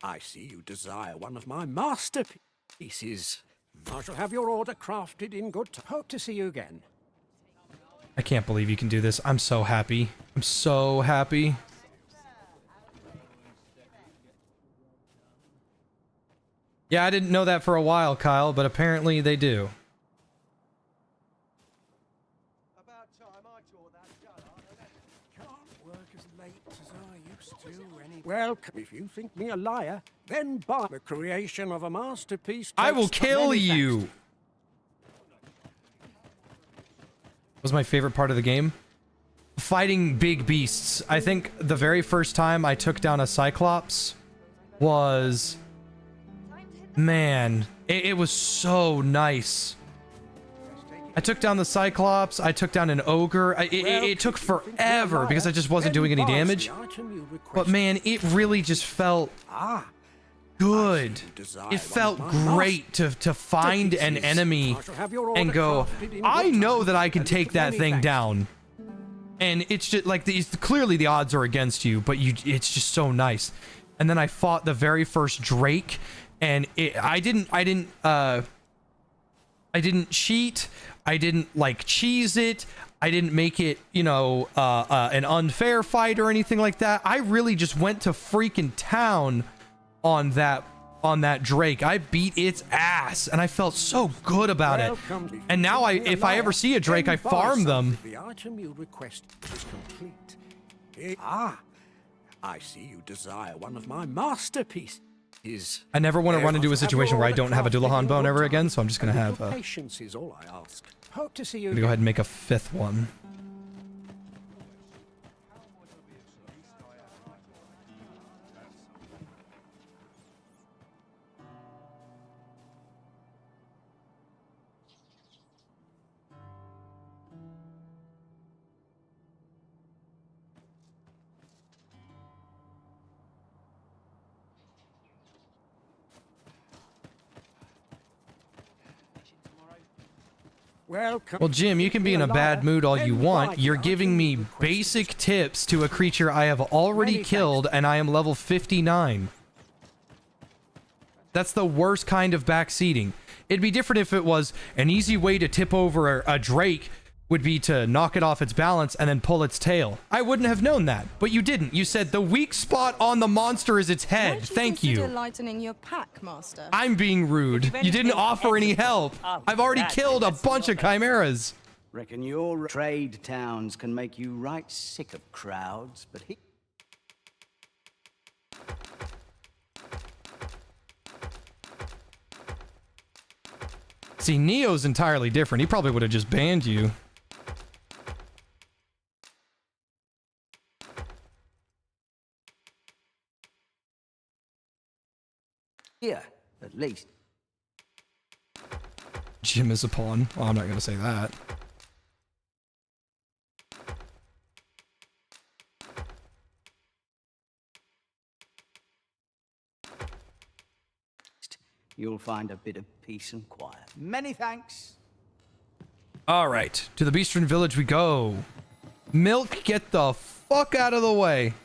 I see you desire one of my masterpieces. I shall have your order crafted in good time. Hope to see you again. I can't believe you can do this. I'm so happy. I'm so happy. Yeah, I didn't know that for a while, Kyle, but apparently they do. About time I tore that. Can't work as late as I used to anyway. Well, if you think me a liar, then buy the creation of a masterpiece. I will kill you. What was my favorite part of the game? Fighting big beasts. I think the very first time I took down a Cyclops was... Man, it was so nice. I took down the Cyclops, I took down an Ogre. It took forever because I just wasn't doing any damage. But man, it really just felt good. It felt great to find an enemy and go, I know that I can take that thing down. And it's just like, clearly the odds are against you, but it's just so nice. And then I fought the very first Drake. And I didn't cheat. I didn't like cheese it. I didn't make it, you know, an unfair fight or anything like that. I really just went to freaking town on that Drake. I beat its ass, and I felt so good about it. And now if I ever see a Drake, I farm them. The item you request is complete. Ah, I see you desire one of my masterpieces. I never want to run into a situation where I don't have a Dullahan bone ever again, so I'm just gonna have patience is all I ask. Hope to see you. I'm gonna go ahead and make a 5th one. Well, Jim, you can be in a bad mood all you want. You're giving me basic tips to a creature I have already killed, and I am level 59. That's the worst kind of backseating. It'd be different if it was an easy way to tip over a drake would be to knock it off its balance and then pull its tail. I wouldn't have known that, but you didn't. You said the weak spot on the monster is its head. Thank you. Lightening your pack, Master. I'm being rude. You didn't offer any help. I've already killed a bunch of chimeras. Reckon your trade towns can make you right sick of crowds, but he... See, Neo's entirely different. He probably would have just banned you. Here, at least. Jim is a pawn. Well, I'm not going to say that. You'll find a bit of peace and quiet. Many thanks. All right, to the Beastren Village we go. Milk, get the fuck out of the way.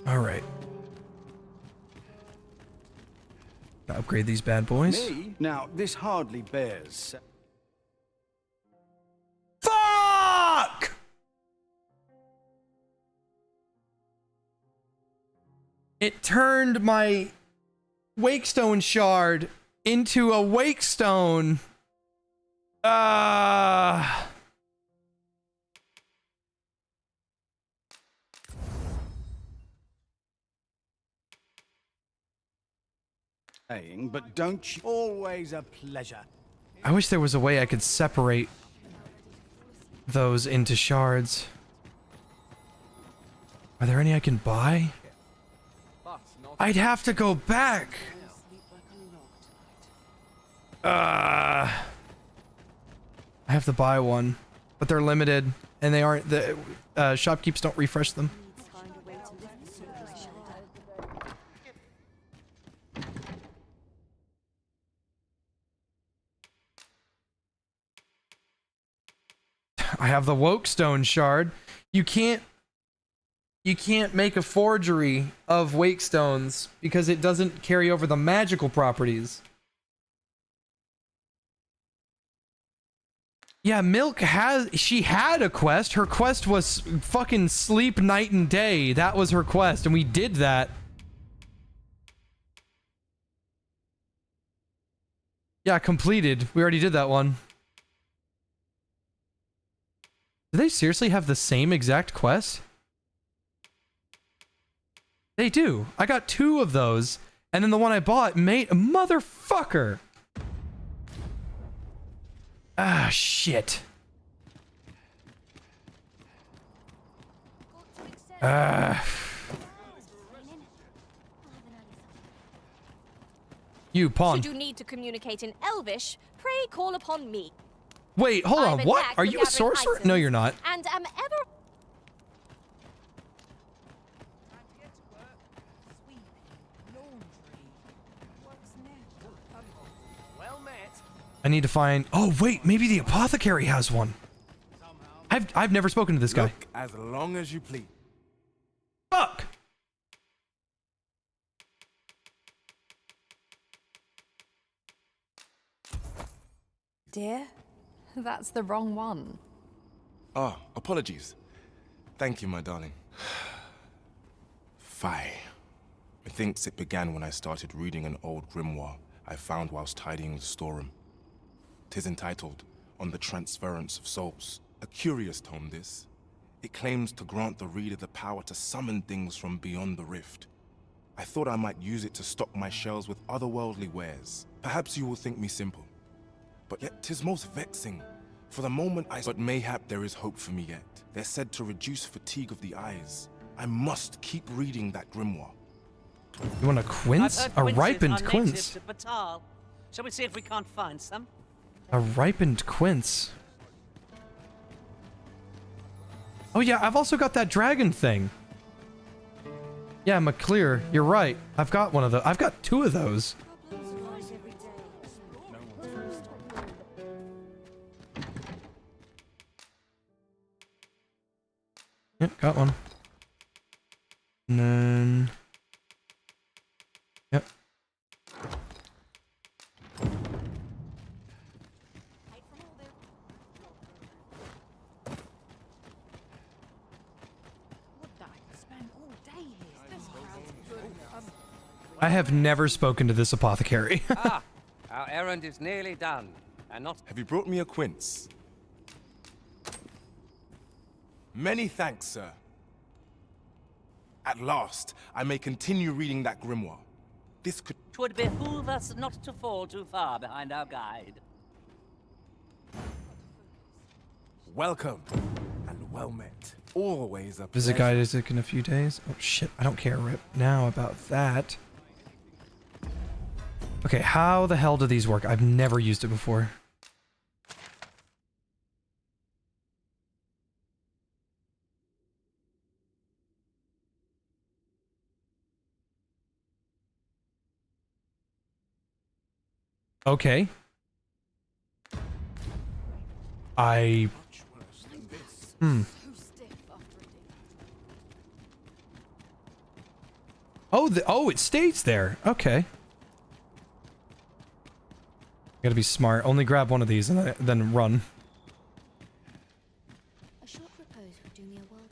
All right. Upgrade these bad boys. Me? Now, this hardly bears... Fuck! It turned my Wakestone shard into a Wakestone. But don't you... Always a pleasure. I wish there was a way I could separate those into shards. Are there any I can buy? I'd have to go back. I have to buy one, but they're limited and they aren't, the shopkeepers don't refresh them. I have the Wakestone shard. You can't make a forgery of Wakestones because it doesn't carry over the magical properties. Yeah, Milk she had a quest. Her quest was fucking sleep night and day. That was her quest, and we did that. Yeah, completed. We already did that one. Do they seriously have the same exact quest? They do. I got 2 of those, and then the one I bought made a motherfucker. Ah, shit. You pawn. Should you need to communicate in Elvish, pray call upon me. Wait, hold on. What? Are you a sorcerer? No, you're not. And am ever... I need to find... Oh, wait. Maybe the apothecary has one. I've never spoken to this guy. Look, as long as you please. Fuck! Dear, that's the wrong one. Oh, apologies. Thank you, my darling. Fie. Methinks it began when I started reading an old grimoire I found whilst tidying the storeroom. 'Tis entitled, On the Transference of Souls. A curious tome, this. It claims to grant the reader the power to summon things from beyond the rift. I thought I might use it to stock my shelves with otherworldly wares. Perhaps you will think me simple. But yet 'tis most vexing. For the moment but mayhap there is hope for me yet. They're said to reduce fatigue of the eyes. I must keep reading that grimoire. You want a quince? I've heard A quinces ripened are native quince. to Batal. Shall we see if we can't find some? A ripened quince. Oh yeah, I've also got that dragon thing. Yeah, McClear, you're right. I've got one of those. I've got 2 of those. Yep, got one. And then... Yep. I have never spoken to this apothecary. Ah, our errand is nearly done, and not... Have you brought me a quince? Many thanks, sir. At last, I may continue reading that grimoire. This could... 'Twould behoove us not to fall too far behind our guide. Welcome, and well met. Always a Visit guide is in a few days. Oh shit, I don't care right now about that. Okay, how the hell do these work? I've never used it before. Okay. Oh, it stays there. Okay. Gotta be smart. Only grab one of these and then run. A short repose would do me a world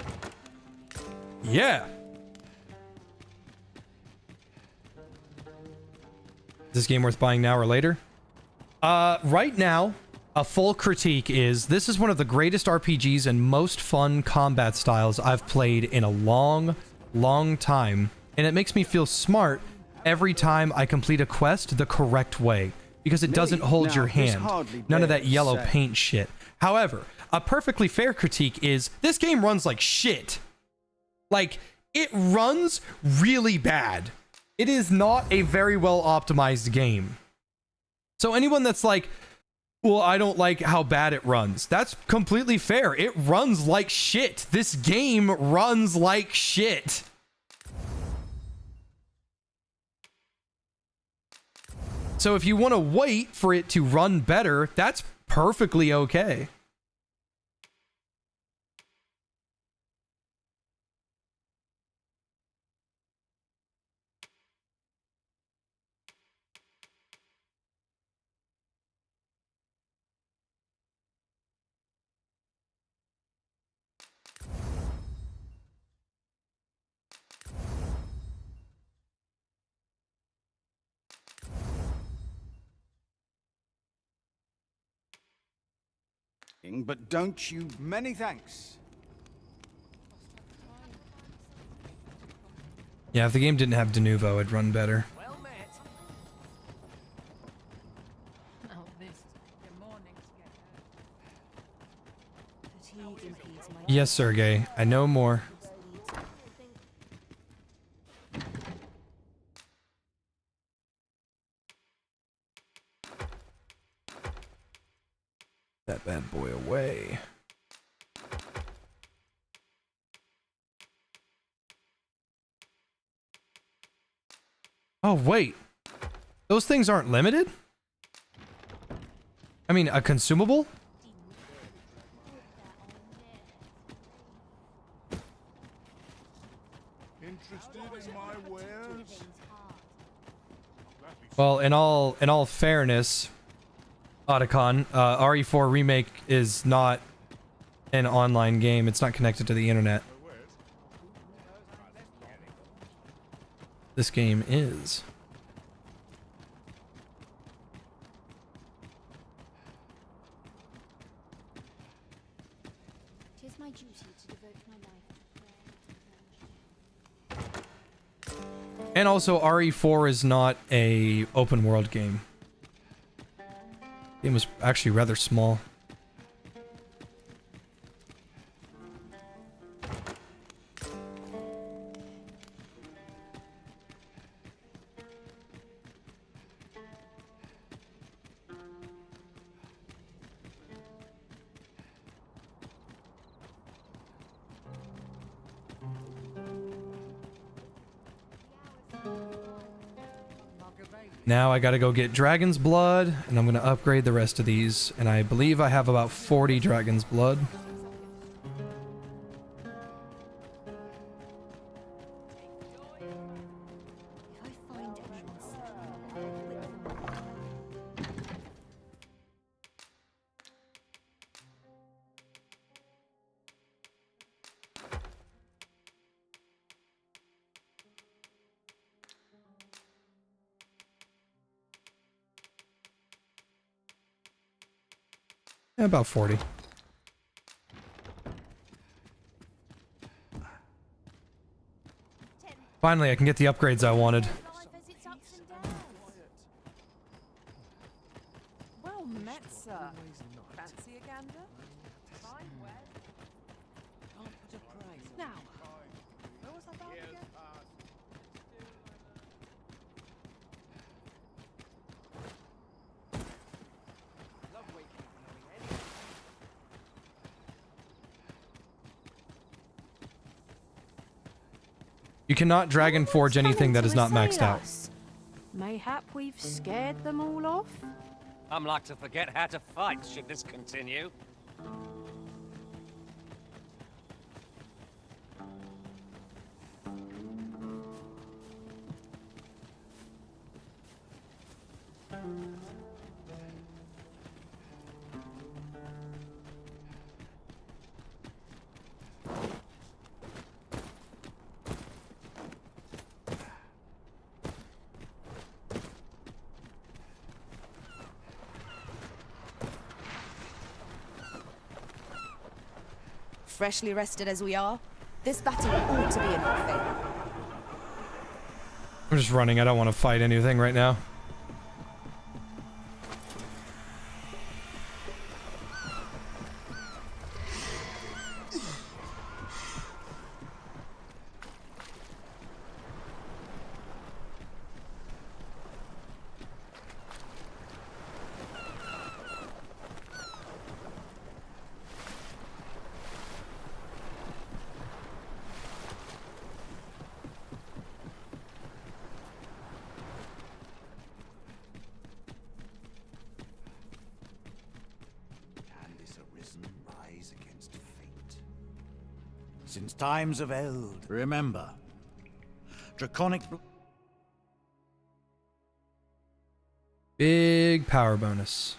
of good. Yeah. Is this game worth buying now or later? Right now, a full critique is this is one of the greatest RPGs and most fun combat styles I've played in a long, long time. And it makes me feel smart every time I complete a quest the correct way. Because it doesn't hold your hand. None of that yellow paint shit. However, a perfectly fair critique is this game runs like shit. Like, it runs really bad. It is not a very well optimized game. So anyone that's like, well, I don't like how bad it runs. That's completely fair. It runs like shit. This game runs like shit. So if you want to wait for it to run better, that's perfectly okay. But don't you... Many thanks. Yeah, if the game didn't have de novo, it'd run better. Well met. Oh, this. Your mornings get hurt. Yes, Sergey. I know more. That bad boy away. Oh, wait. Those things aren't limited? I mean, a consumable? Interested in my wares? Well, in all fairness, Otacon, RE4 Remake is not an online game. It's not connected to the internet. This game is. It is my duty to devote my life to prayer. And also, RE4 is not a open world game. The game was actually rather small. Now I gotta go get Dragon's Blood, and I'm gonna upgrade the rest of these. And I believe I have about 40 Dragon's Blood. About 40. Finally, I can get the upgrades I wanted. Well met, sir. Fancy a gander? Fine, well. Can't put a price. Now, where was I bound again? You cannot Dragon Forge anything that is not maxed out. Mayhap we've scared them all off? I'm like to forget how to fight should this continue. Freshly rested as we are, this battle ought to be in our favor. I'm just running. I don't want to fight anything right now. Since times of eld, remember, draconic... Big power bonus.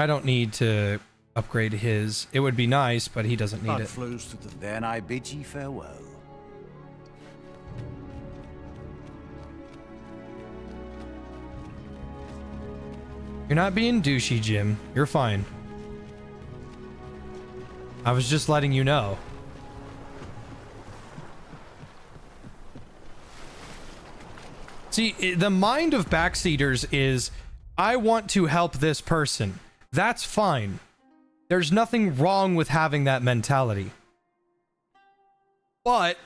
I don't need to upgrade his. It would be nice, but he doesn't need it. Then I bid ye farewell. You're not being douchey, Jim. You're fine. I was just letting you know. See, the mind of backseaters is, I want to help this person. That's fine. There's nothing wrong with having that mentality. But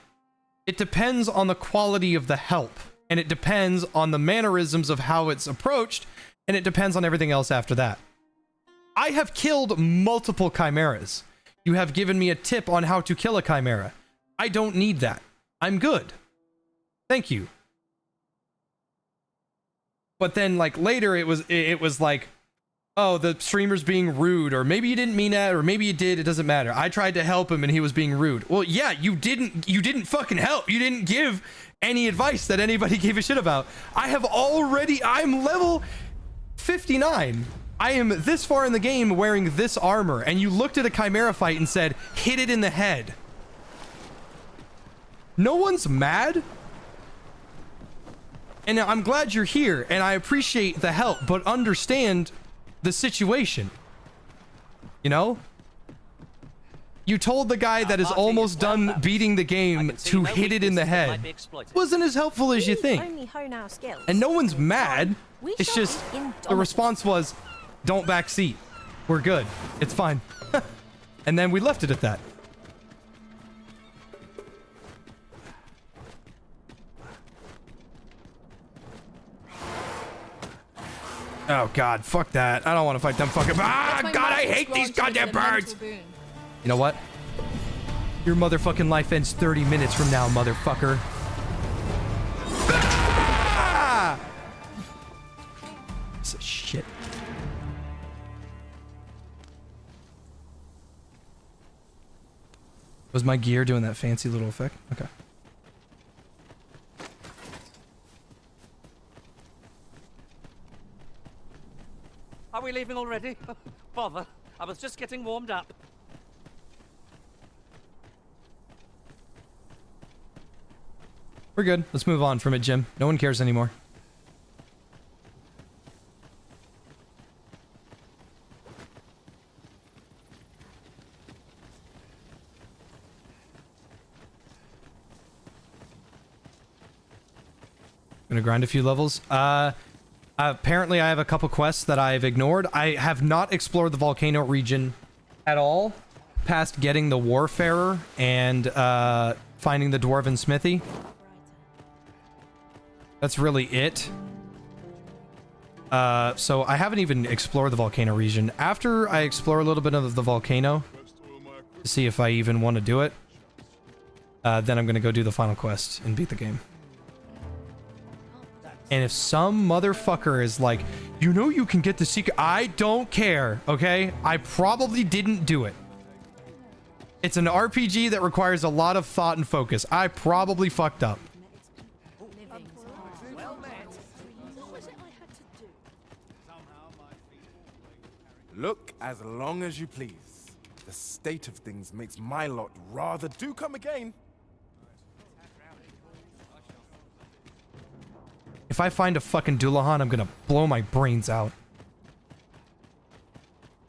it depends on the quality of the help, and it depends on the mannerisms of how it's approached, and it depends on everything else after that. I have killed multiple chimeras. You have given me a tip on how to kill a chimera. I don't need that. I'm good. Thank you. But then, like, later it was like, oh, the streamer's being rude, or maybe you didn't mean that, or maybe you did, it doesn't matter. I tried to help him and he was being rude. Well, yeah, you didn't fucking help. You didn't give any advice that anybody gave a shit about. I'm level 59. I am this far in the game wearing this armor, and you looked at a chimera fight and said, hit it in the head. No one's mad. And I'm glad you're here, and I appreciate the help, but understand the situation. You know? You told the guy that is almost done beating the game to hit it in the head. Wasn't as helpful as you think. And no one's mad. It's just the response was, don't backseat. We're good. It's fine. And then we left it at that. Oh god, fuck that. I don't want to fight them fucking. Ah, god, I hate these goddamn birds. You know what? Your motherfucking life ends 30 minutes from now, motherfucker. Ah! Piece of shit. Was my gear doing that fancy little effect? Okay. Are we leaving already? Bother. I was just getting warmed up. We're good. Let's move on from it, Jim. No one cares anymore. Gonna grind a few levels. Apparently I have a couple quests that I've ignored. I have not explored the volcano region at all past getting the Warfarer and finding the Dwarven Smithy. That's really it. So I haven't even explored the volcano region. After I explore a little bit of the volcano to see if I even want to do it, then I'm gonna go do the final quest and beat the game. And if some motherfucker is like, you know you can get the secret, I don't care, okay? I probably didn't do it. It's an RPG that requires a lot of thought and focus. I probably fucked up. Look as long as you please. The state of things makes my lot rather do come again. If I find a fucking Dullahan, I'm gonna blow my brains out.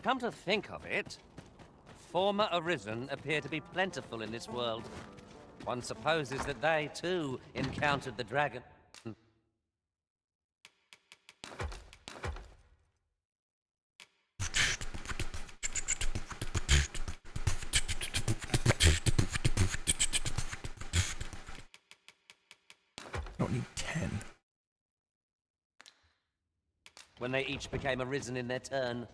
Come to think of it, former Arisen appear to be plentiful in this world. One supposes that they, too, encountered the dragon. Don't need 10. When they each became Arisen in their turn.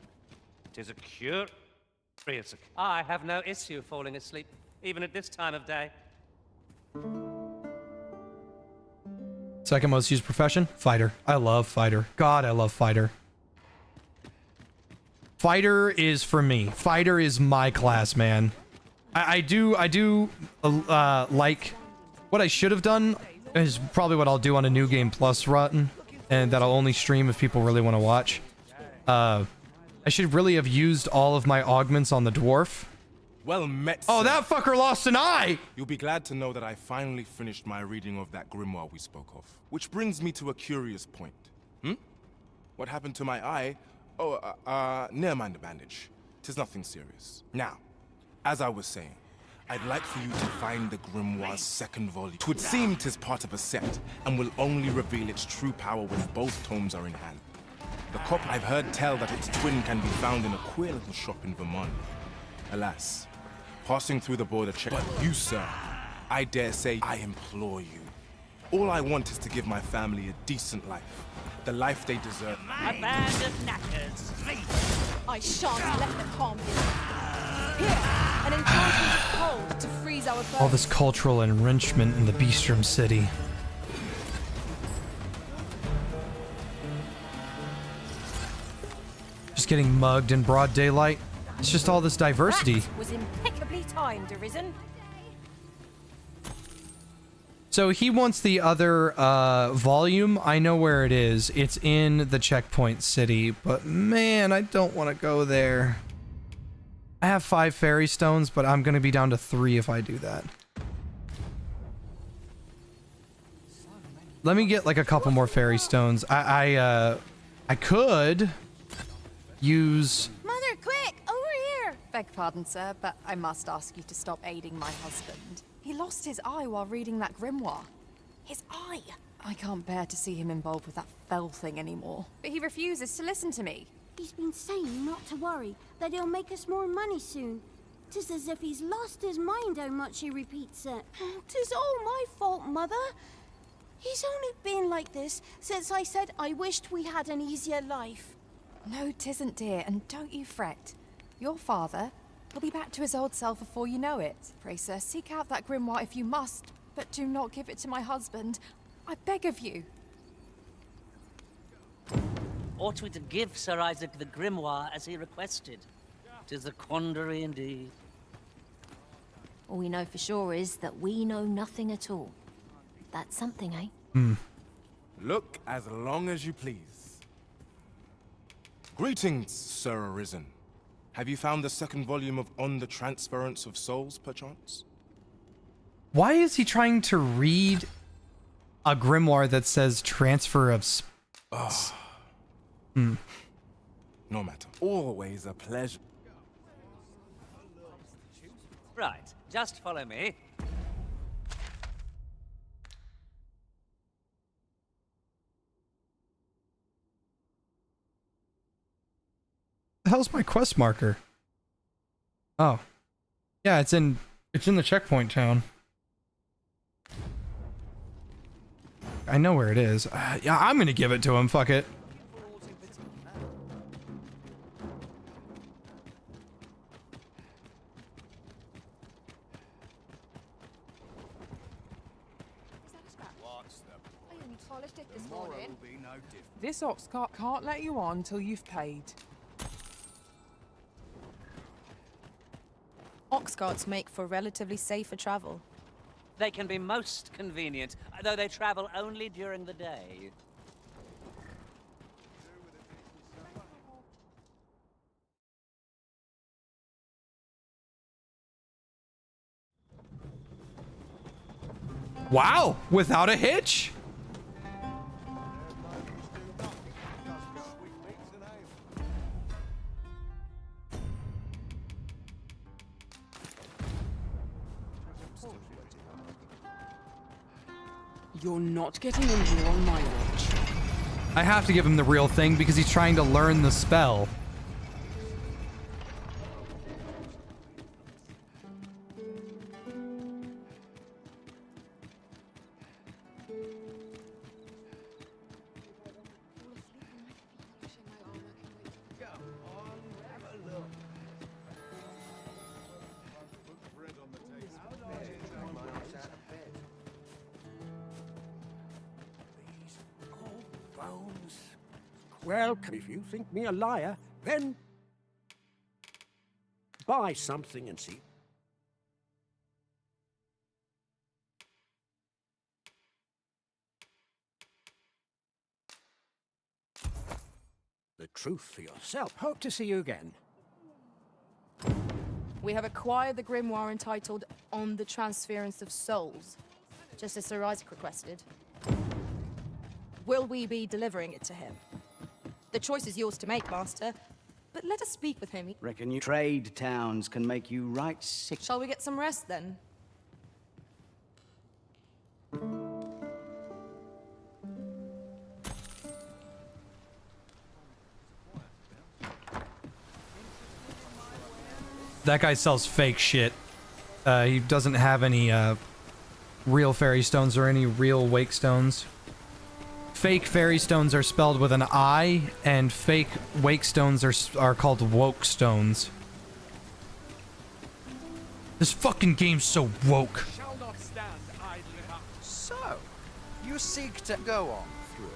'Tis a curious... I have no issue falling asleep, even at this time of day. Second most used profession? Fighter. I love fighter. God, I love fighter. Fighter is for me. Fighter is my class, man. I do like... What I should have done is probably what I'll do on a New Game Plus run, and that I'll only stream if people really want to watch. I should really have used all of my augments on the dwarf. Well met, Oh, sir. that fucker lost an eye! You'll be glad to know that I finally finished my reading of that grimoire we spoke of. Which brings me to a curious point. What happened to my eye? Oh, never mind the bandage. 'Tis nothing serious. Now, as I was saying, I'd like for you to find the grimoire's second volume. 'Twould seem 'tis part of a set, and will only reveal its true power when both tomes are in hand. The cop I've heard tell that its twin can be found in a queer little shop in Vermont. Alas, passing through the border check. But you, sir, I dare say, I implore you. All I want is to give my family a decent life. The life they deserve. A band of knackers. I shan't let them harm you. Here, an enchantment of cold to freeze our bones. All this cultural enrichment in the Beastrom City. Just getting mugged in broad daylight. It's just all this diversity. That was impeccably timed, Arisen. So he wants the other volume. I know where it is. It's in the checkpoint city, but man, I don't want to go there. I have 5 fairy stones, but I'm going to be down to 3 if I do that. Let me get like a couple more fairy stones. I could use... Mother, quick! Over here! Beg pardon, sir, but I must ask you to stop aiding my husband. He lost his eye while reading that grimoire. His eye! I can't bear to see him involved with that fell thing anymore. But he refuses to listen to me. He's been saying not to worry, that he'll make us more money soon. 'Tis as if he's lost his mind how much he repeats it. 'Tis all my fault, Mother. He's only been like this since I said I wished we had an easier life. No, 'tisn't, dear, and don't you fret. Your father, he'll be back to his old self before you know it. Pray, sir, seek out that grimoire if you must, but do not give it to my husband. I beg of you. Ought we to give Sir Isaac the grimoire as he requested? 'Tis a quandary indeed. All we know for sure is that we know nothing at all. That's something, eh? Look as long as you please. Greetings, Sir Arisen. Have you found the second volume of On the Transference of Souls, perchance? Why is he trying to read a grimoire that says transfer of No matter. Always a pleasure. Right, just follow me. The hell's my quest marker? Oh. Yeah, it's in the checkpoint town. I know where it is. Yeah, I'm gonna give it to him, fuck it. This ox cart can't let you on till you've paid. Ox carts make for relatively safer travel. They can be most convenient, though they travel only during the day. Wow, without a hitch? You're not getting in here on my watch. I have to give him the real thing because he's trying to learn the spell. Well, if you think me a liar, then buy something and see. The truth for yourself. Hope to see you again. We have acquired the grimoire entitled On the Transference of Souls, just as Sir Isaac requested. Will we be delivering it to him? The choice is yours to make, Master, but let us speak with him. Reckon you trade towns can make you right sick. Shall we get some rest, then? That guy sells fake shit. He doesn't have any real fairy stones or any real wake stones. Fake fairy stones are spelled with an I, and fake wake stones are called woke stones. This fucking game's so woke. Shall not stand idly about. So, you seek to go on through.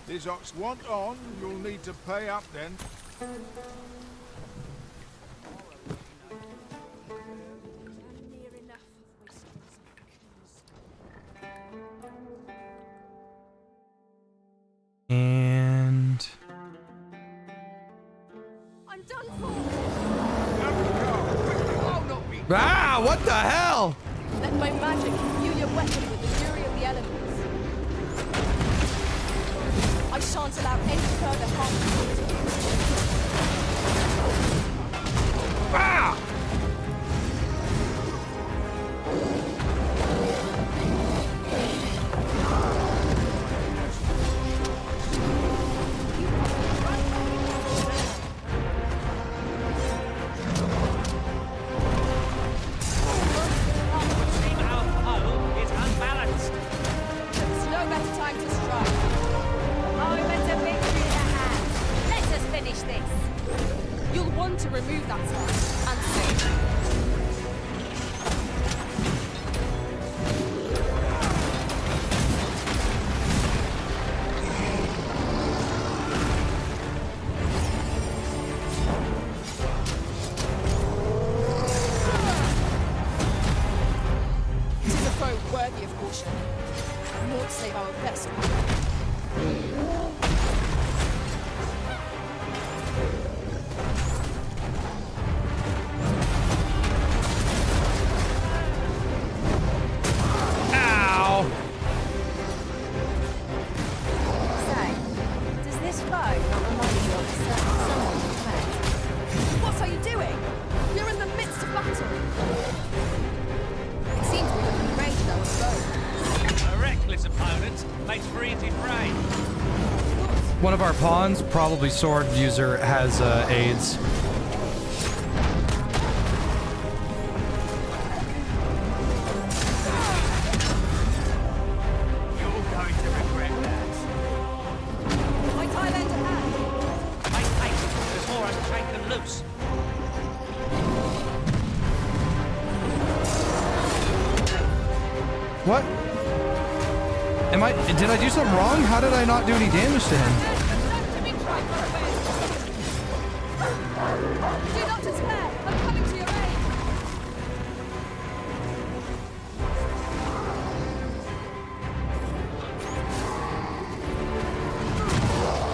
These ox want on, you'll need to pay up then. And I'm done for. ah, what the hell? Let my magic imbue your weapon with the fury of the elements. I shan't allow any further harm to come to you. Ah! Let's save our best. Ow! Say, does this bow not remind you of a certain someone you've met? What are you doing? You're in the midst of battle. It seems we have been raised now as bow. A reckless opponent makes for easy prey. One of our pawns, probably sword user, has AIDS. You're going to regret that. My time end ahead. Make haste. There's more unchained than loose. What? Did I do something wrong? How did I not do any damage to him? Do not despair. I'm coming to your aid.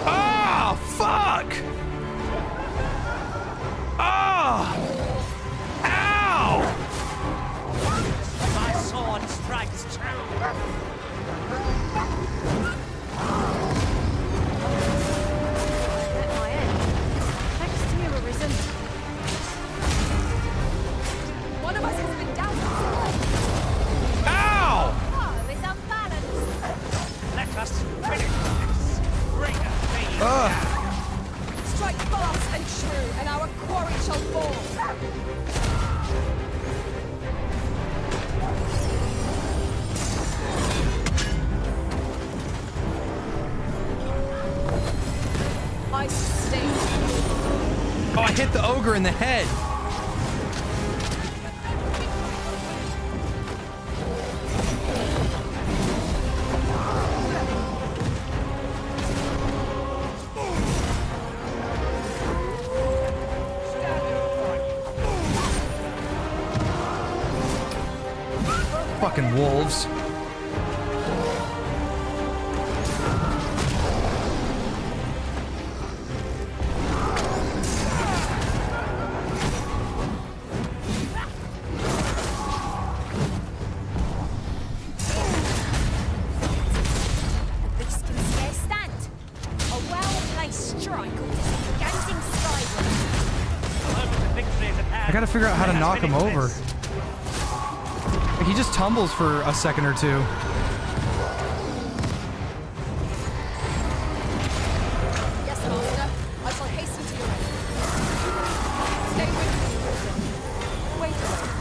Ah, fuck! Ah! Ow! My sword strikes true. At my end, thanks to your arisen. One of us has been down. Ow! Oh, it's unbalanced. Let us finish this. Bring us Strike fast and true, and our quarry shall fall. I sustain. Oh, I hit the ogre in the head. Fucking wolves. The beast can scarce stand. A well-placed strike or disengaging skyward. I gotta figure out how to knock him over. Like, he just tumbles for a second or two. Yes, master. I shall hasten to your aid. Stay with me, Risen. Wait a moment.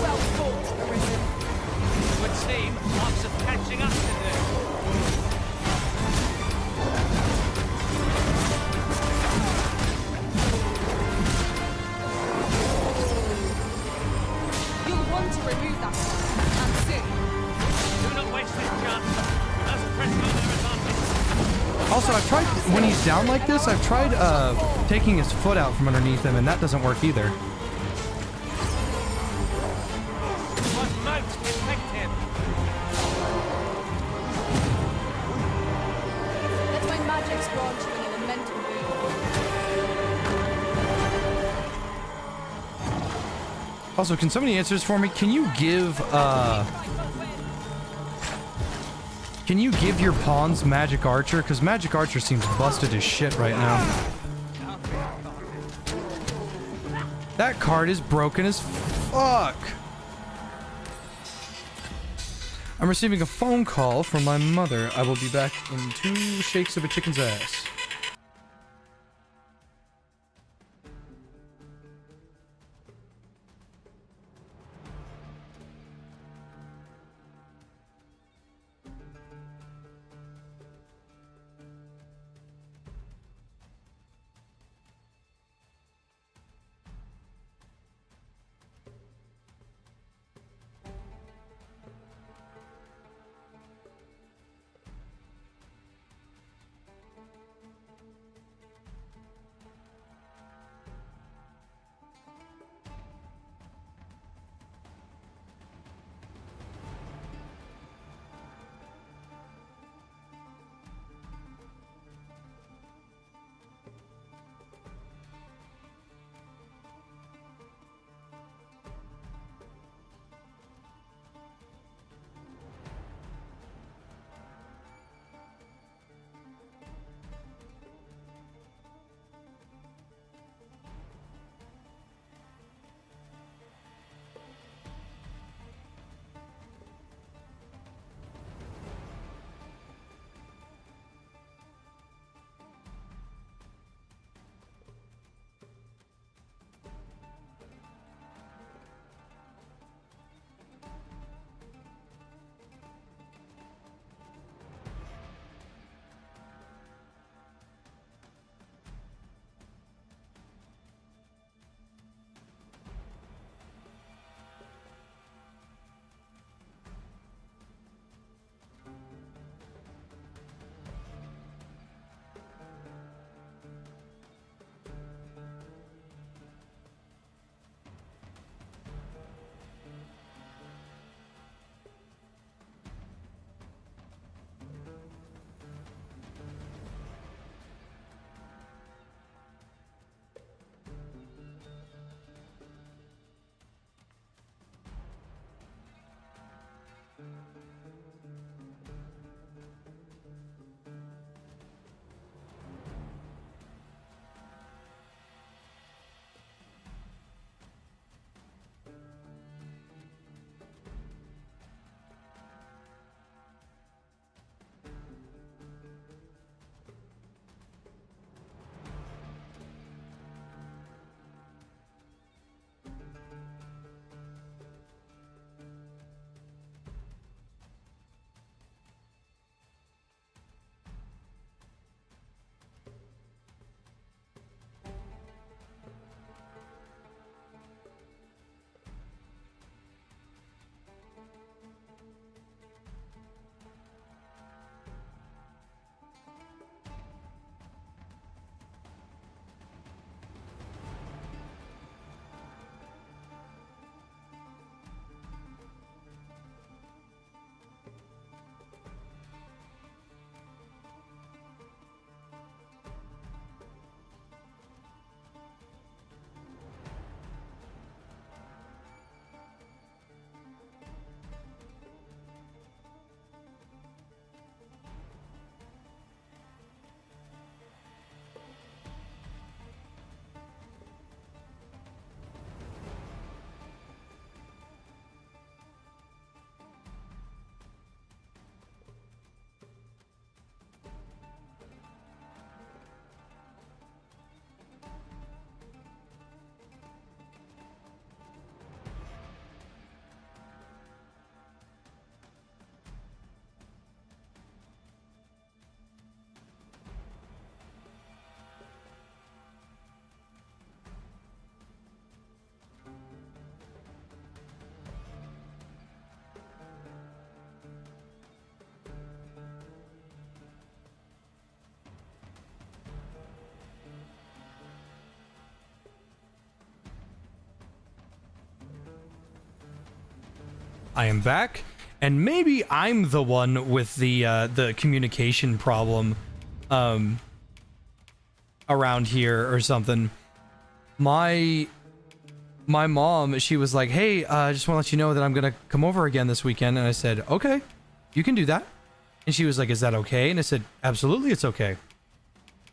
Well fought, Arisen. Would seem lots of catching up to do. You'll want to remove that one, and soon. Do not waste this chance. We must press on their advantage. Also, I've tried, when he's down like this, I've tried taking his foot out from underneath him, and that doesn't work either. What might protect him? Let my magics grant you an elemental boon. Also, can somebody answer this for me? Can you give your pawns Magic Archer? Because Magic Archer seems busted as shit right now. That card is broken as fuck. I'm receiving a phone call from my mother. I will be back in 2 shakes of a chicken's ass. I am back, and maybe I'm the one with the communication problem around here or something. My mom, she was like, hey, I just want to let you know that I'm gonna come over again this weekend. And I said, okay, you can do that. And she was like, is that okay? And I said, absolutely, it's okay.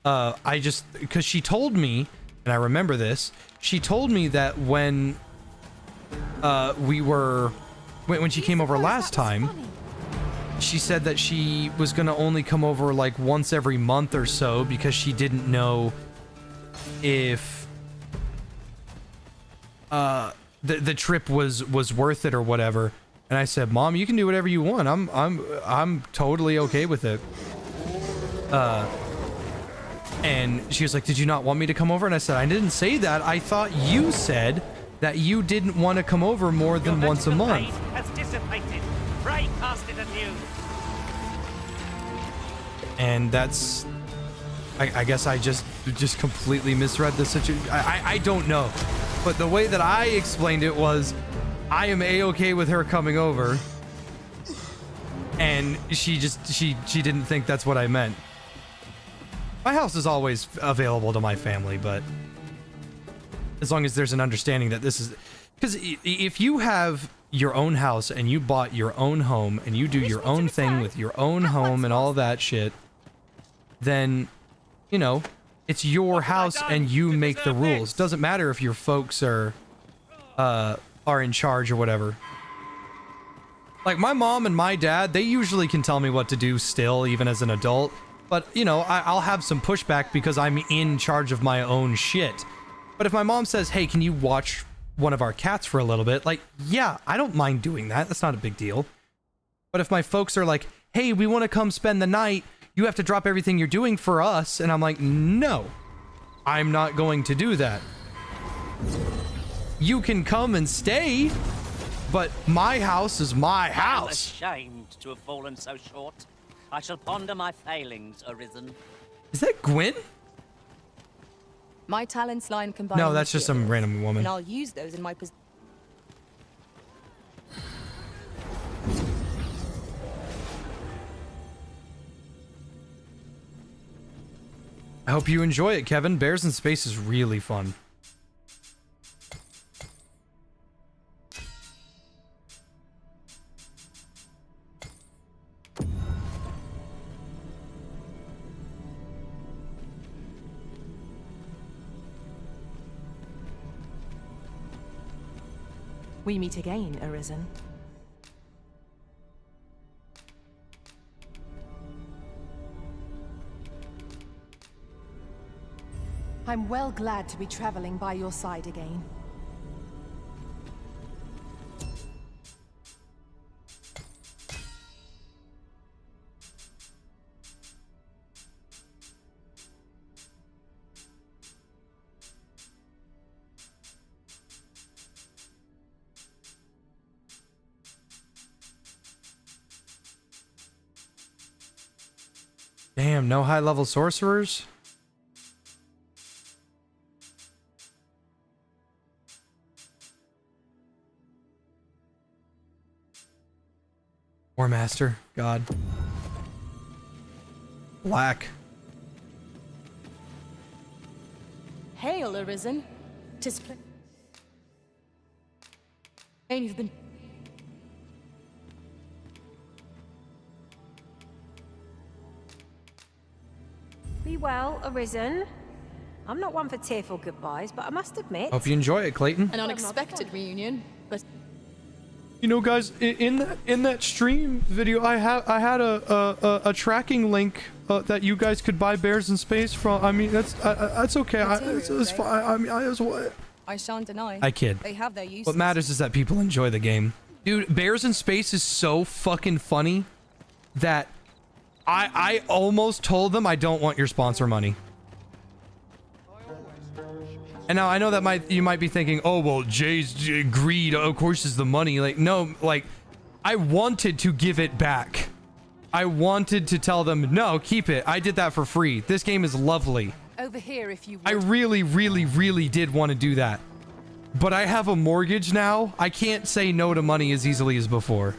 Because she told me, and I remember this, she told me that when when she came over last time, she said that she was gonna only come over like once every month or so because she didn't know if the trip was worth it or whatever. And I said, Mom, you can do whatever you want. I'm totally okay with it. And she was like, did you not want me to come over? And I said, I didn't say that. I thought you said that you didn't want to come over more than once a month. Has dissipated. Pray cast it anew. And that's, I guess I just completely misread the situation. I don't know. But the way that I explained it was, I am A-okay with her coming over. And she didn't think that's what I meant. My house is always available to my family, but as long as there's an understanding that this is... Because if you have your own house and you bought your own home and you do your own thing with your own home and all that shit, then, you know, it's your house and you make the rules. Doesn't matter if your folks are in charge or whatever. Like, my mom and my dad, they usually can tell me what to do still, even as an adult. But, you know, I'll have some pushback because I'm in charge of my own shit. But if my mom says, hey, can you watch one of our cats for a little bit? Like, yeah, I don't mind doing that. That's not a big deal. But if my folks are like, hey, we want to come spend the night, you have to drop everything you're doing for us. And I'm like, no, I'm not going to do that. You can come and stay, but my house is my house. I'm ashamed to have fallen so short. I shall ponder my failings, Arisen. Is that Gwyn? My talents lie in combining. No, that's just some random woman. And I'll use those in my I hope you enjoy it, Kevin. Bears in Space is really fun. We meet again, Arisen. I'm well glad to be traveling by your side again. Damn, no high-level sorcerers? War Master, God. Black. Hail, Arisen. 'Tis you've been... Be well, Arisen. I'm not one for tearful goodbyes, but I must admit... Hope you enjoy it, Clayton. An unexpected reunion, but... You know, guys, in that stream video, I had a tracking link that you guys could buy Bears in Space from. I mean, that's okay. It's fine. I mean, I shan't deny. I kid. They have their uses. What matters is that people enjoy the game. Dude, Bears in Space is so fucking funny that I almost told them I don't want your sponsor money. And now I know that you might be thinking, oh, well, Jay's greed, of course, is the money. Like, no, like, I wanted to give it back. I wanted to tell them, no, keep it. I did that for free. This game is lovely. Over here, if you would. I really, really, really did want to do that. But I have a mortgage now. I can't say no to money as easily as before.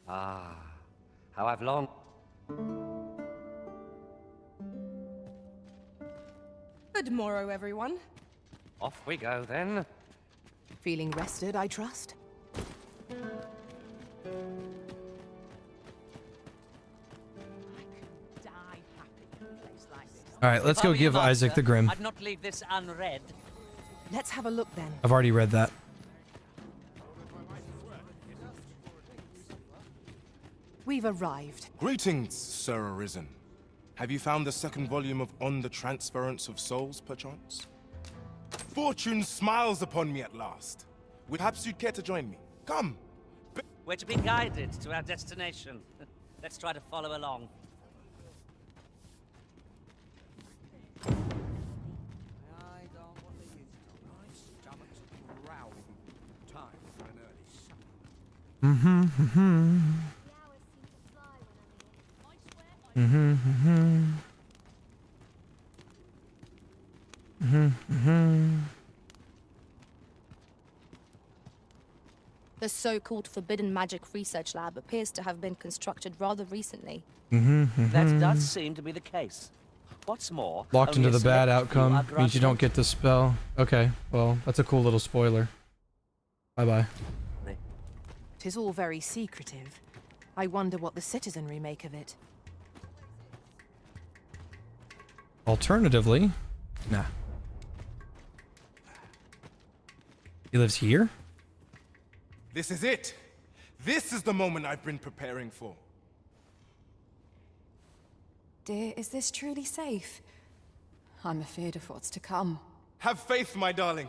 Ah, how I've longed. Good morrow, everyone. Off we go then. Feeling rested, I trust? All right, let's go give Isaac the Grim. I'd not leave this unread. Let's have a look then. I've already read that. We've arrived. Greetings, Sir Arisen. Have you found the second volume of On the Transference of Souls, perchance? Fortune smiles upon me at last. Perhaps you'd care to join me. Come. We're to be guided to our destination. Let's try to follow along. The so-called Forbidden Magic Research Lab appears to have been constructed rather recently. That does seem to be the case. What's more, Locked into the bad outcome means you granted. don't get the spell. Okay, well, that's a cool little spoiler. Bye-bye. 'Tis all very secretive. I wonder what the citizenry make of it. Alternatively, nah. He lives here? This is it. This is the moment I've been preparing for. Dear, is this truly safe? I'm afraid of what's to come. Have faith, my darling.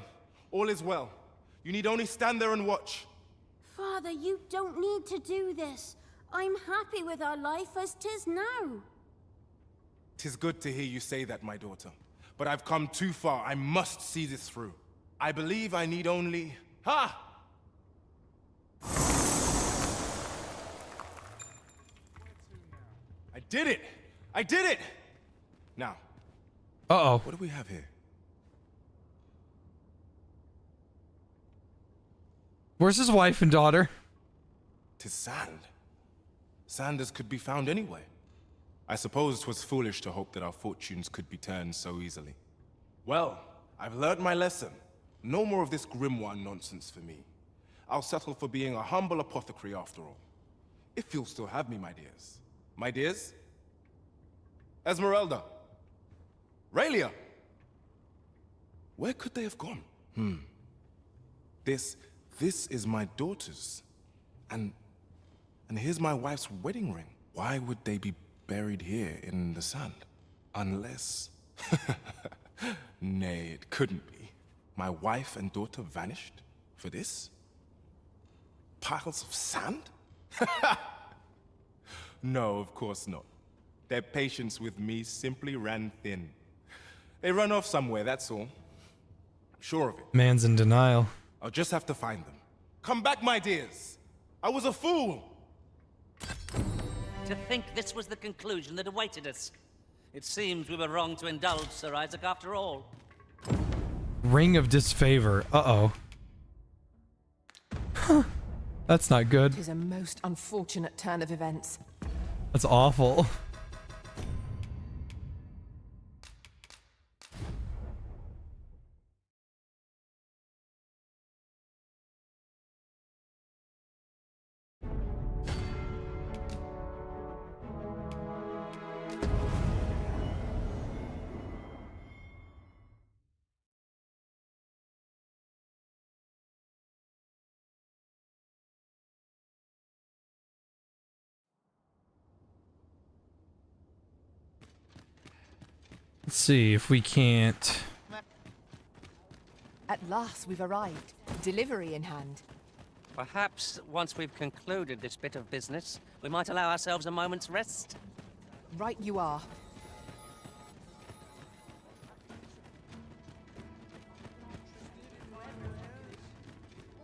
All is well. You need only stand there and watch. Father, you don't need to do this. I'm happy with our life as 'tis now. 'Tis good to hear you say that, my daughter. But I've come too far. I must see this through. I believe I need only... Ha! I did it! I did it! Now. Uh-oh. What do we have here? Where's his wife and daughter? 'Tis sand. Sand as could be found anywhere. I suppose 'twas foolish to hope that our fortunes could be turned so easily. Well, I've learned my lesson. No more of this grimoire nonsense for me. I'll settle for being a humble apothecary after all. If you'll still have me, my dears. My dears? Esmeralda. Raelia. Where could they have gone? This is my daughter's. And here's my wife's wedding ring. Why would they be buried here in the sand? Unless... Nay, it couldn't be. My wife and daughter vanished? For this? Piles of sand? No, of course not. Their patience with me simply ran thin. They run off somewhere, that's all. I'm sure of it. Man's in denial. I'll just have to find them. Come back, my dears! I was a fool! To think this was the conclusion that awaited us. It seems we were wrong to indulge Sir Isaac after all. Ring of disfavor. Uh-oh. That's not good. It is a most unfortunate turn of events. That's awful. Let's see if we can't... At last we've arrived. Delivery in hand. Perhaps once we've concluded this bit of business, we might allow ourselves a moment's rest. Right you are.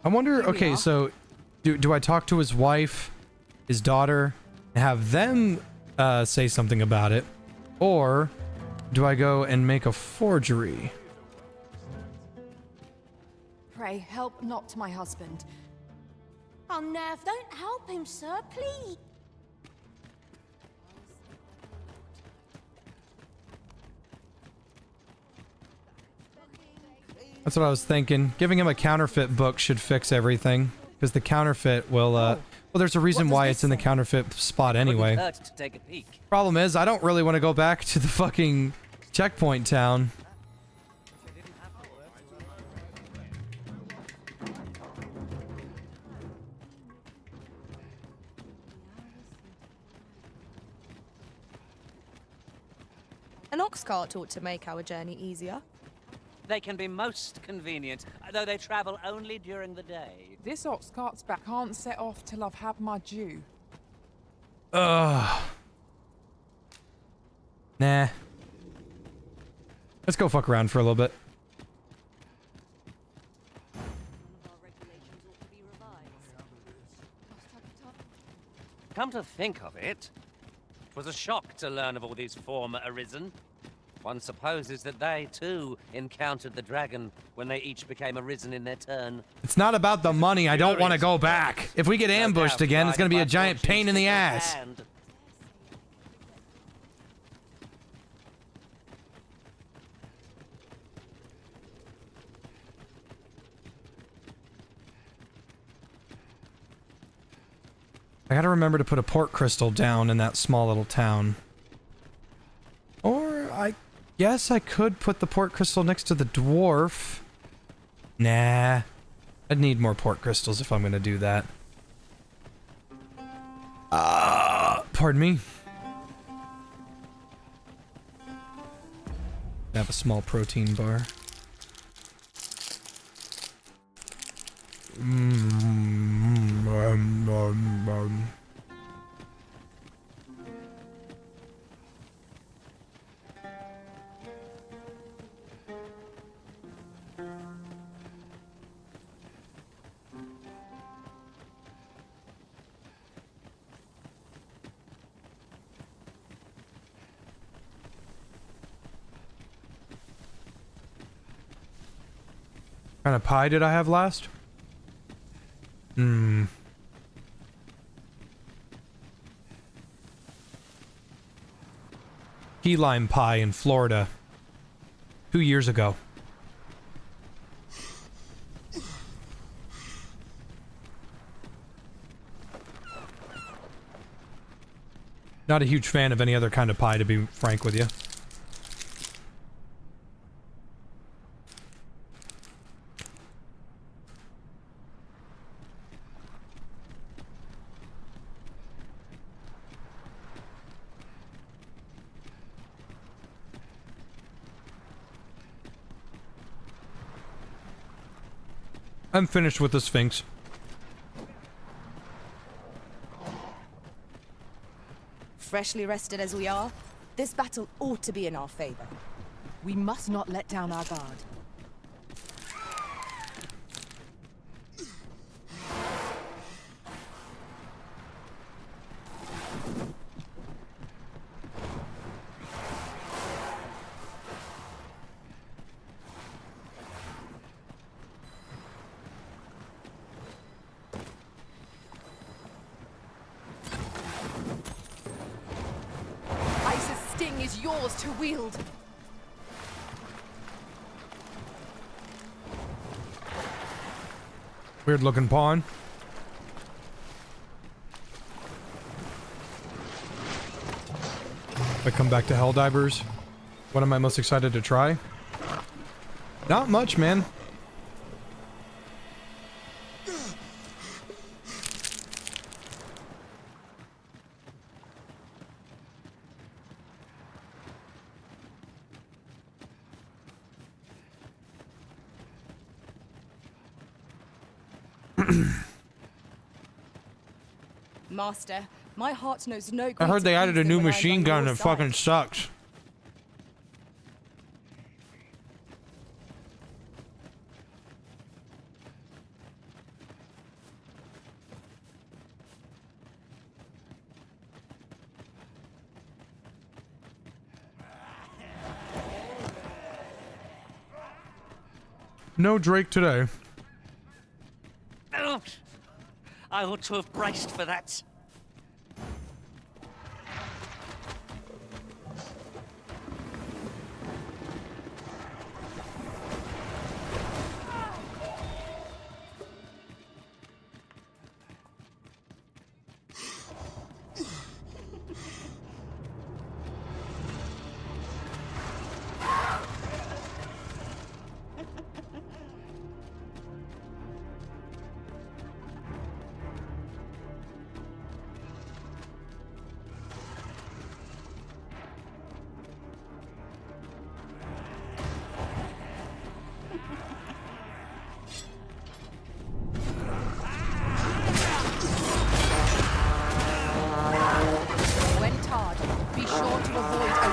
I wonder, okay, so do I talk to his wife, his daughter, and have them say something about it? Or do I go and make a forgery? Pray, help not my husband. Oh, Nev, don't help him, sir, please. That's what I was thinking. Giving him a counterfeit book should fix everything. Because the counterfeit will, well, there's a reason why it's in the counterfeit spot anyway. To take a peek. Problem is, I don't really want to go back to the fucking checkpoint town. An ox cart ought to make our journey easier. They can be most convenient, though they travel only during the day. This ox cart's back can't set off till I've had my due. Nah. Let's go fuck around for a little bit. Come to think of it, it was a shock to learn of all these former arisen. One supposes that they, too, encountered the dragon when they each became arisen in their turn. It's not about the money. I don't want to go back. If we get ambushed again, it's going to be a giant pain in the ass. I gotta remember to put a port crystal down in that small little town. Or I guess I could put the port crystal next to the dwarf. Nah. I'd need more port crystals if I'm gonna do that. Pardon me. I have a small protein bar. What kind of pie did I have last? Key lime pie in Florida 2 years ago. Not a huge fan of any other kind of pie, to be frank with you. I'm finished with the Sphinx. Freshly rested as we are, this battle ought to be in our favor. We must not let down our guard. To wield. Weird looking pawn. If I come back to Helldivers, what am I most excited to try? Not much, man. Master, my heart knows no. I heard they added a new machine gun and it fucking sucks. No Drake today. Oh, I ought to have braced for that.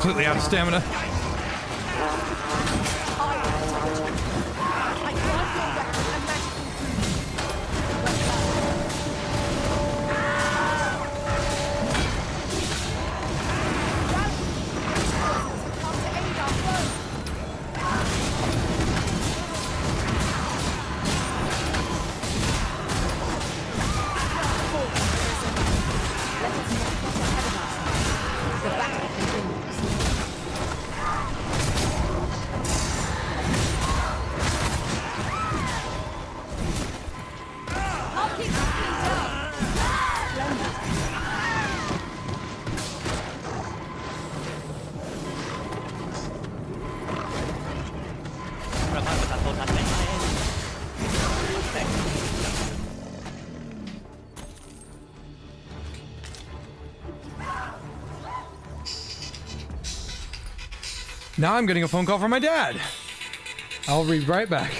Completely out of stamina. Now I'm getting a phone call from my dad. I'll be right back.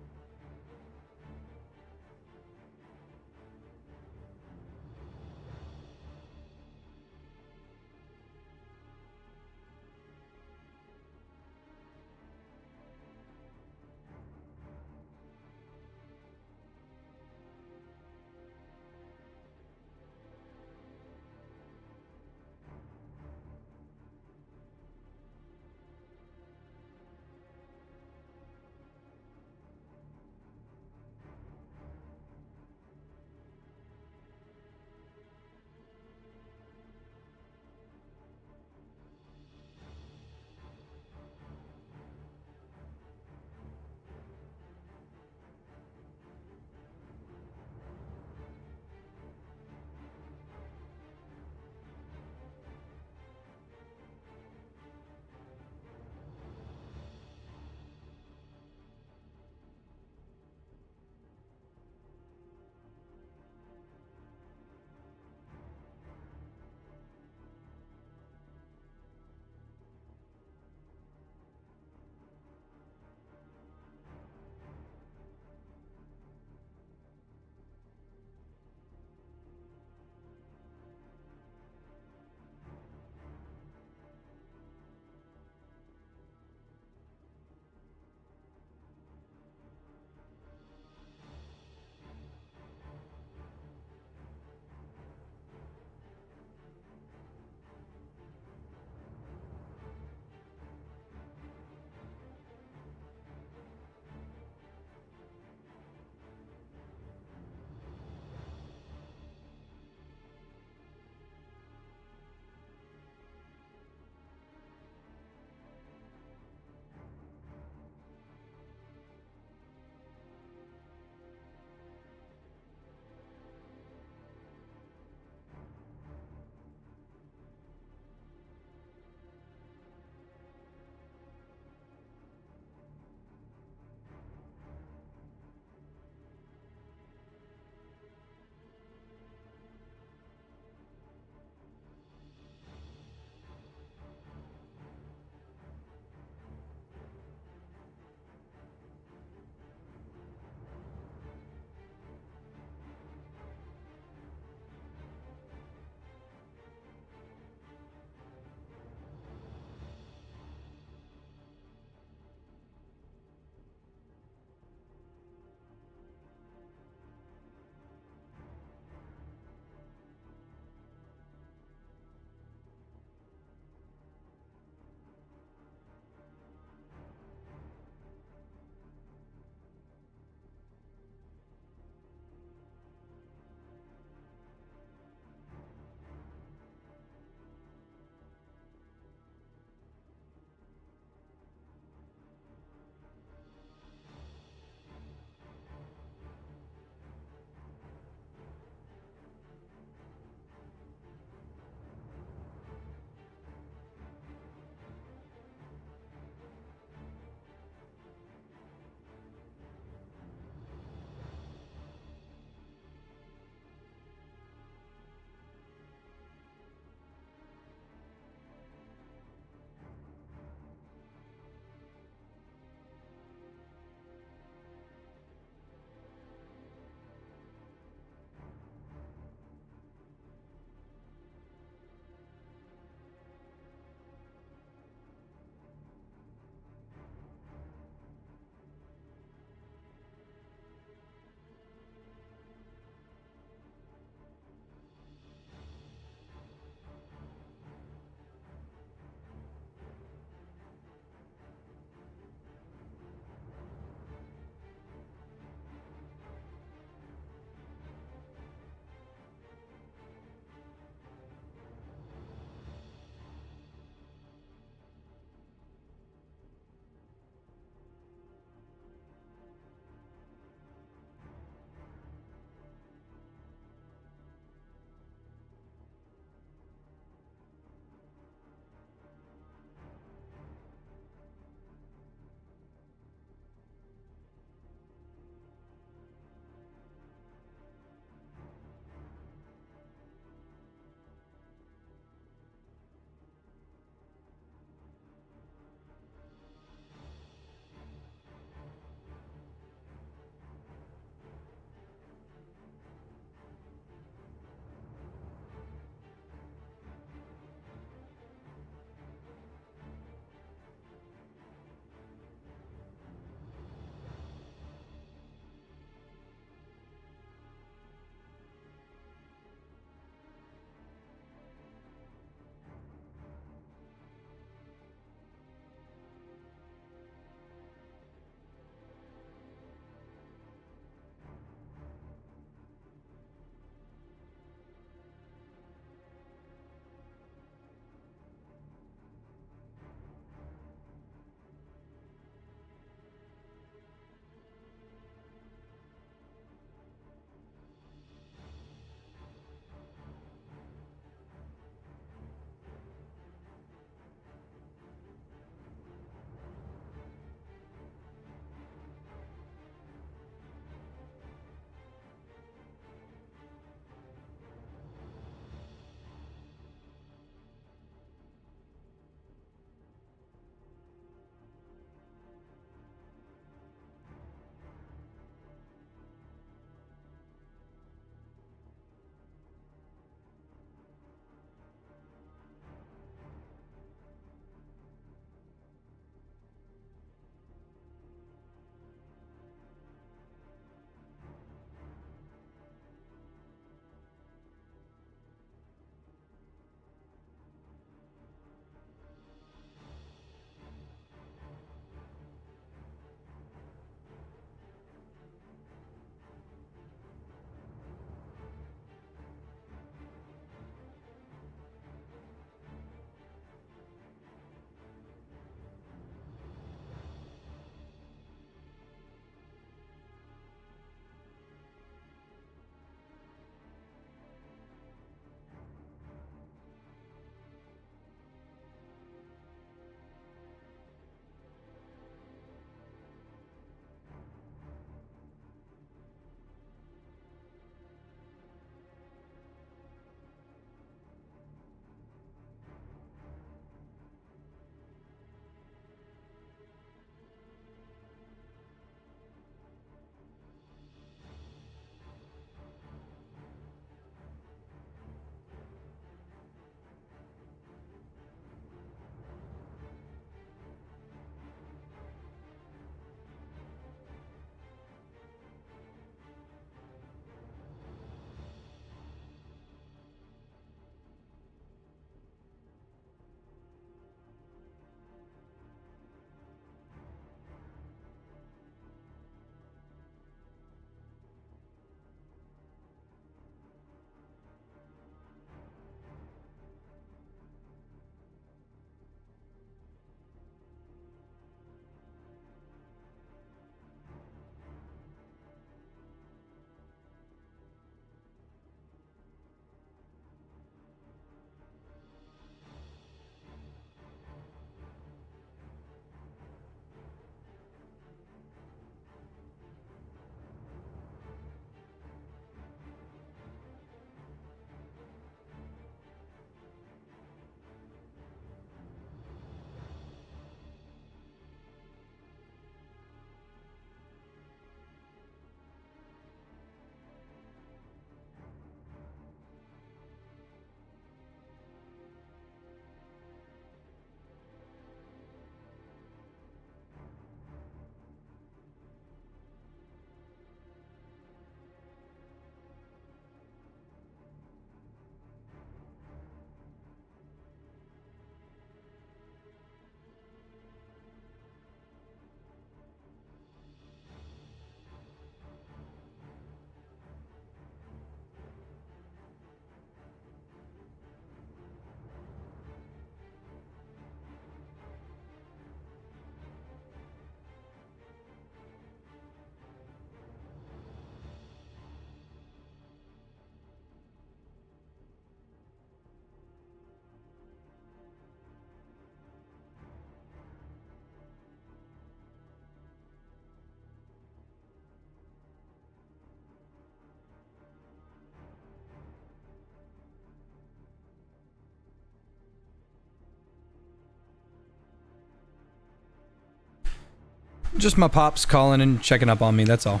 Just my pops calling and checking up on me, that's all.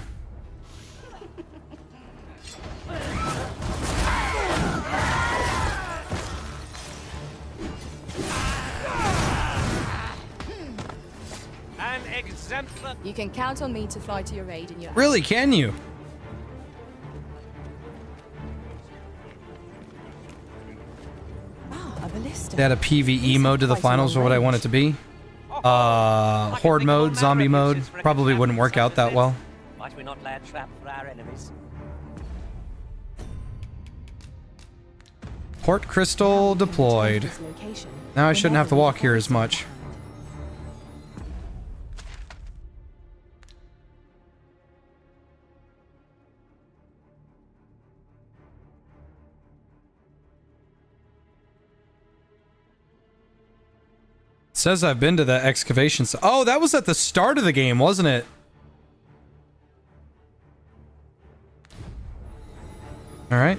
An exemplar. You can count on me to fly to your aid in your... Really, can you? A ballista. They had a PvE mode to the finals for what I want it to be. Horde mode, zombie mode, probably wouldn't work out that well. Might we not lay a trap for our enemies? Port crystal deployed. Now I shouldn't have to walk here as much. Says I've been to the excavation. Oh, that was at the start of the game, wasn't it? All right.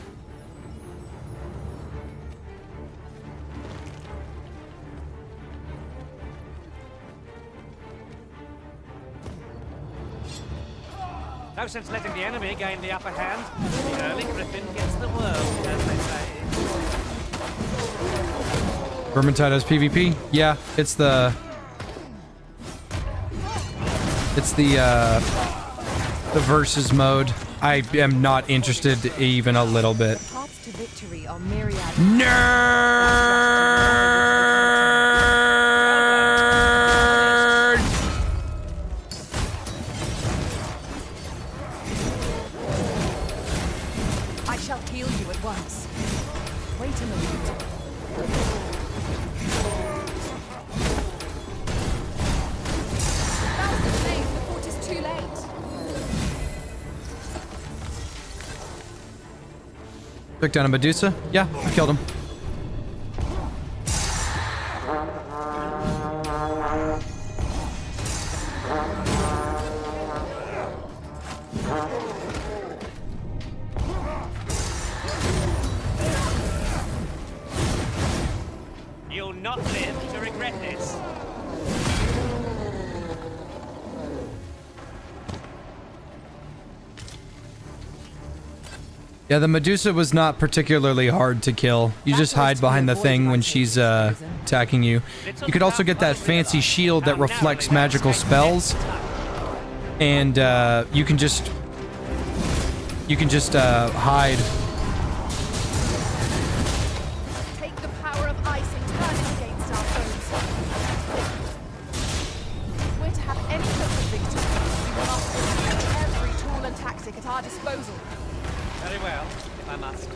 No sense letting the enemy gain the upper hand. The early griffin gets the worm, as they say. Vermintide has PvP? Yeah, it's the versus mode. I am not interested even a little bit. Paths to victory are myriad. Nerd! I shall heal you at once. Wait a moment. The fort is too late. Took down a Medusa? Yeah, I killed him. You'll not live to regret this. Yeah, the Medusa was not particularly hard to kill. You just hide behind the thing when she's attacking you. You could also get that fancy shield that reflects magical spells. And you can just hide. Take the power of ice and turn it against our foes. If we're to have any hope of victory, we must use every tool and tactic at our disposal. Very well, if I must.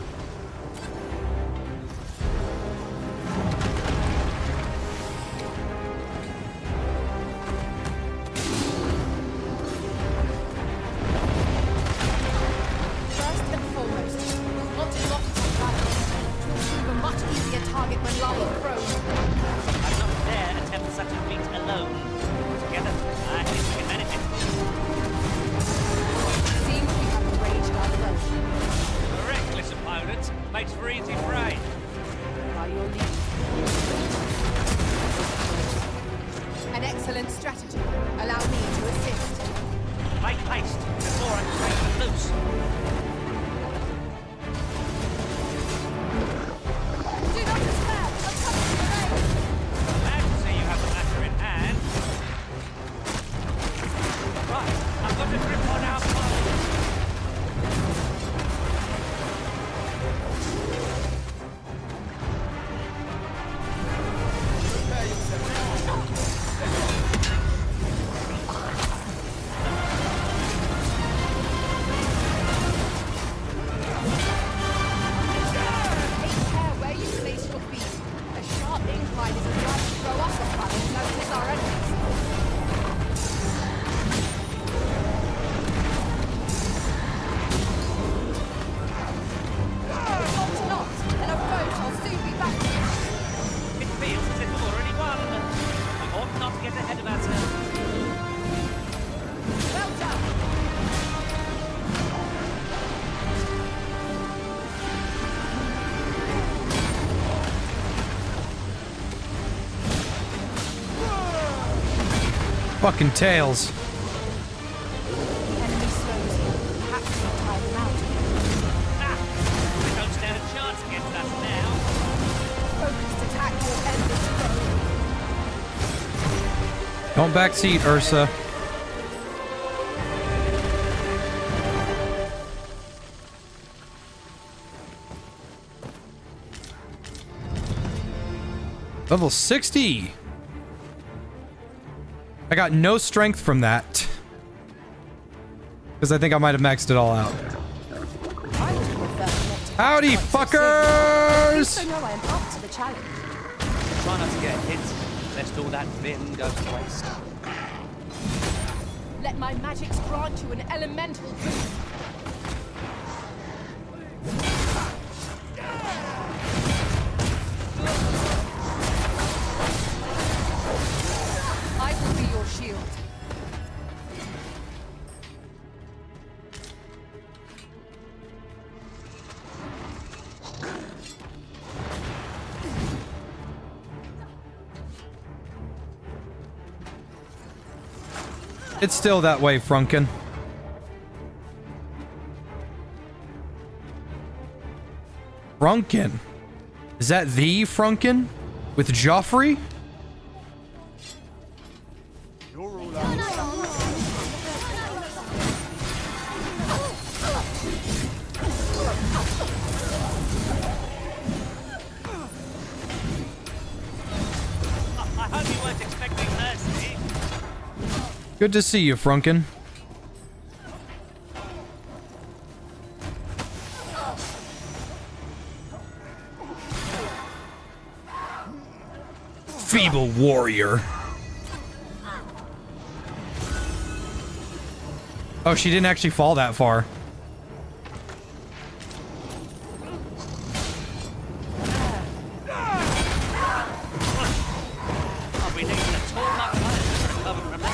First and foremost, we'll not lock on balance. It will prove a much easier target when lying prone. I'd not dare attempt such a feat alone. Together, I think we can benefit. Seems we have enraged our foes. A reckless opponent makes for easy prey. By your lead. An excellent strategy. Allow me to assist. Make haste before I break them loose. Do not despair. I'm coming to your aid. Glad to see you have the matter in hand. Right, I've got a grip on our foe. Fucking tails. Enemy slows. Perhaps we'll tire them out. We don't stand a chance against us now. Focused attack will end this foe. Don't backseat, Ursa. Level 60. I got no strength from that. Because I think I might have maxed it all out. Howdy, fuckers! I know I am up to the challenge. Try not to get hit, lest all that vim go to waste. Let my magics grant you an elemental boost. I will be your shield. It's still that way, Frunkin. Frunkin? Is that the Frunkin? With Joffrey? I hope you weren't expecting mercy. Good to see you, Frunkin. Feeble warrior. Oh, she didn't actually fall that far. I'll be needing a tall enough man to recover from that.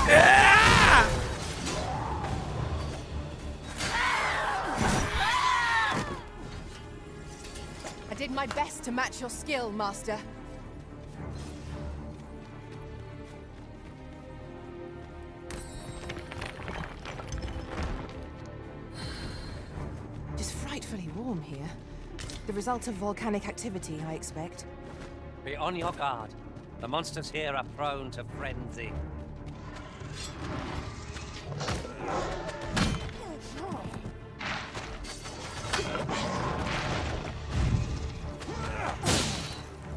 I did my best to match your skill, Master. It is frightfully warm here. The result of volcanic activity, I expect. Be on your guard. The monsters here are prone to frenzy.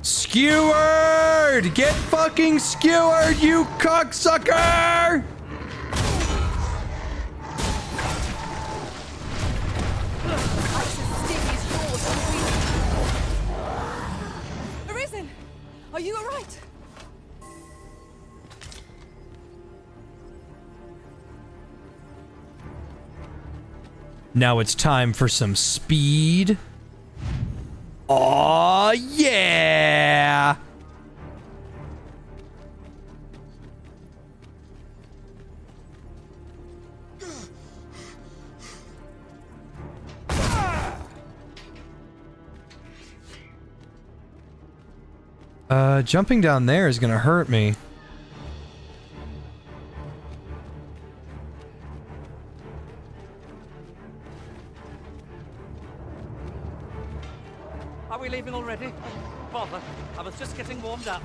Skewered! Get fucking skewered, you cocksucker! Arisen! Are you alright? Now it's time for some speed. Aw, yeah! Jumping down there is gonna hurt me. Are we leaving already? Bother. I was just getting warmed up.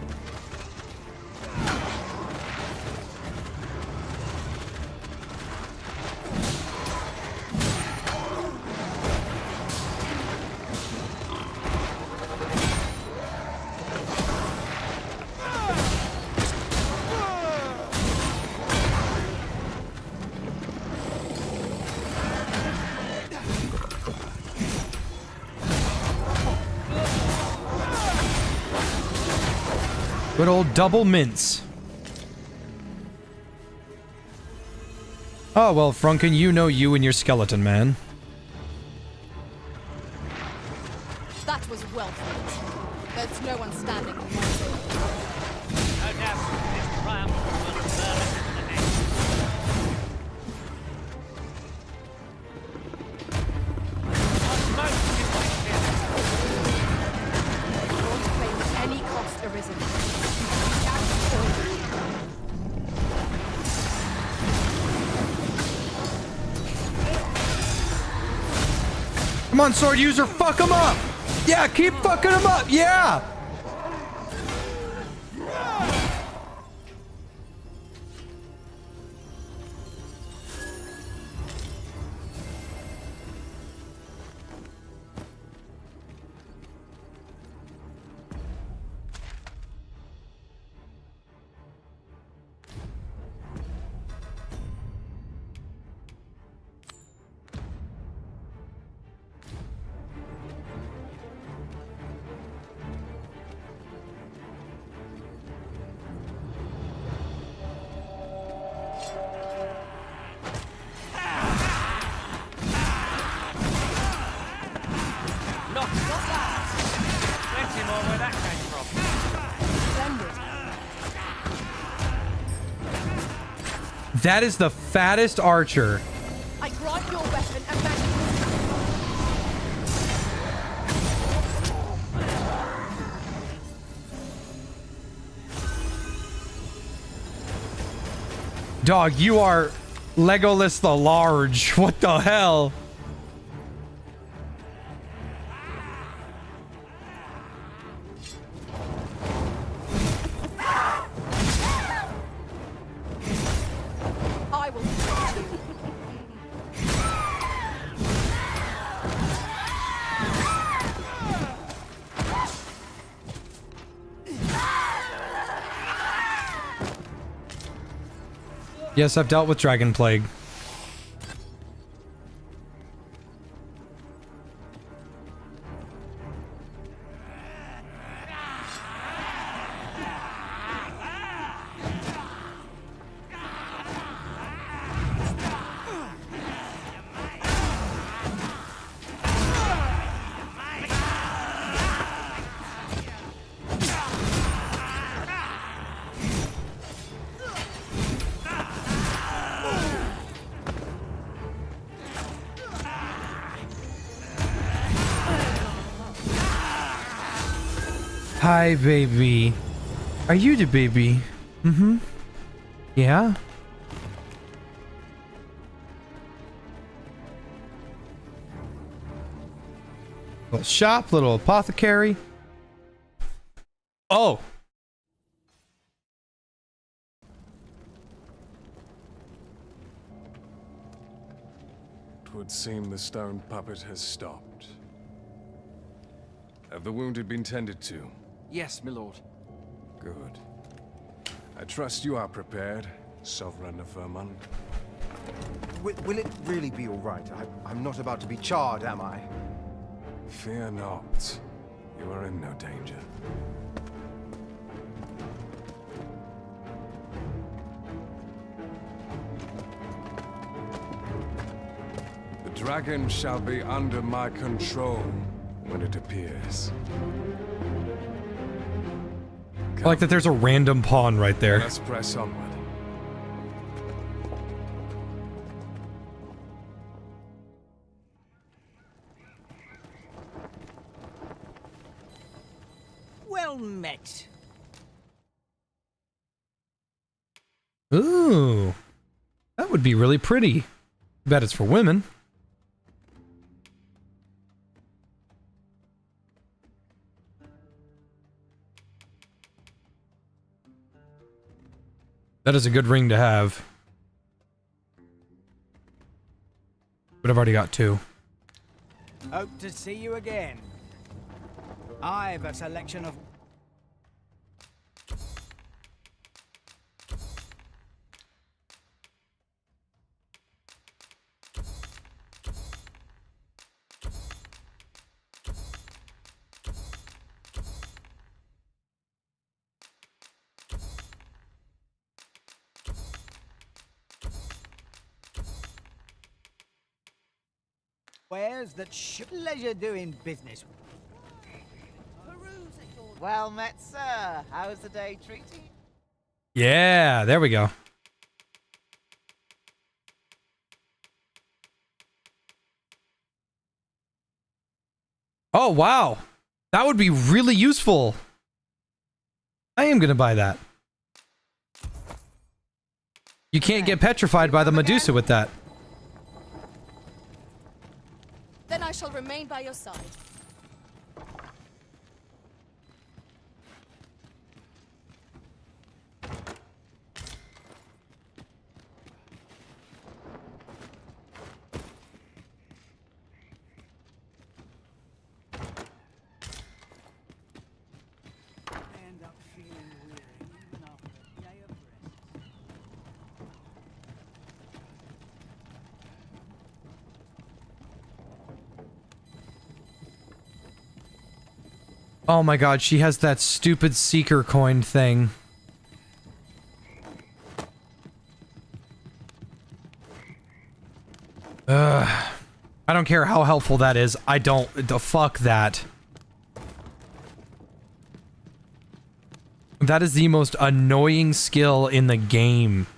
Good old double mince. Oh, well, Frunkin, you know you and your skeleton man. That was well fought. There's no one standing in my way. No doubt this triumph will burn us into the next. Don't claim at any cost, Arisen. Come on, sword user, fuck him up. Yeah, keep fucking him up. Yeah. That is the fattest archer. I grant your weapon and magic. Dog, you are Legolas the Large. What the hell? I will. Yes, I've dealt with Dragon Plague. Hi, baby. Are you the baby? Mm-hmm. Yeah? Little shop, little apothecary. Oh! It would seem the stone puppet has stopped. Have the wounded been tended to? Yes, my lord. Good. I trust you are prepared, Sovereign of Vermund. Will it really be all right? I'm not about to be charred, am I? Fear not. You are in no danger. The dragon shall be under my control when it appears. I like that there's a random pawn right there. Let's press onward. Well met. Ooh. That would be really pretty. Bet it's for women. That is a good ring to have. But I've already got two. Hope to see you again. I've a selection of... wares that pleasure doing business. Well met, sir. How's the day treating you? Yeah, there we go. Oh, wow. That would be really useful. I am going to buy that. You can't get petrified by the Medusa with that. Then I shall remain remain by your side. Oh my god, she has that stupid seeker coin thing. Ugh. I don't care how helpful that is. I don't. Fuck that. That is the most annoying skill in the game.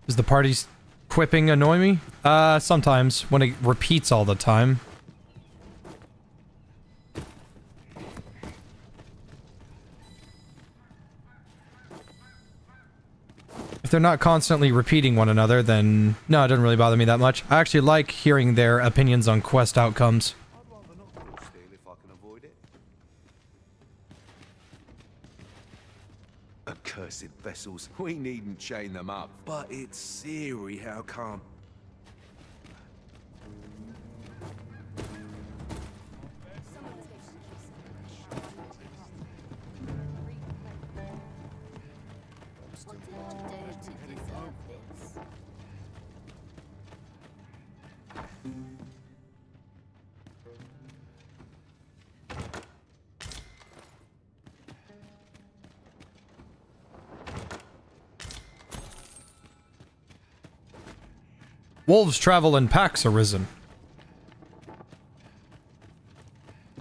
Does the party's quipping annoy me? Sometimes, when it repeats all the time. If they're not constantly repeating one another, then no, it doesn't really bother me that much. I actually like hearing their opinions on quest outcomes. Accursed vessels. We needn't chain them up. But it's eerie how calm. Wolves travel in packs arisen.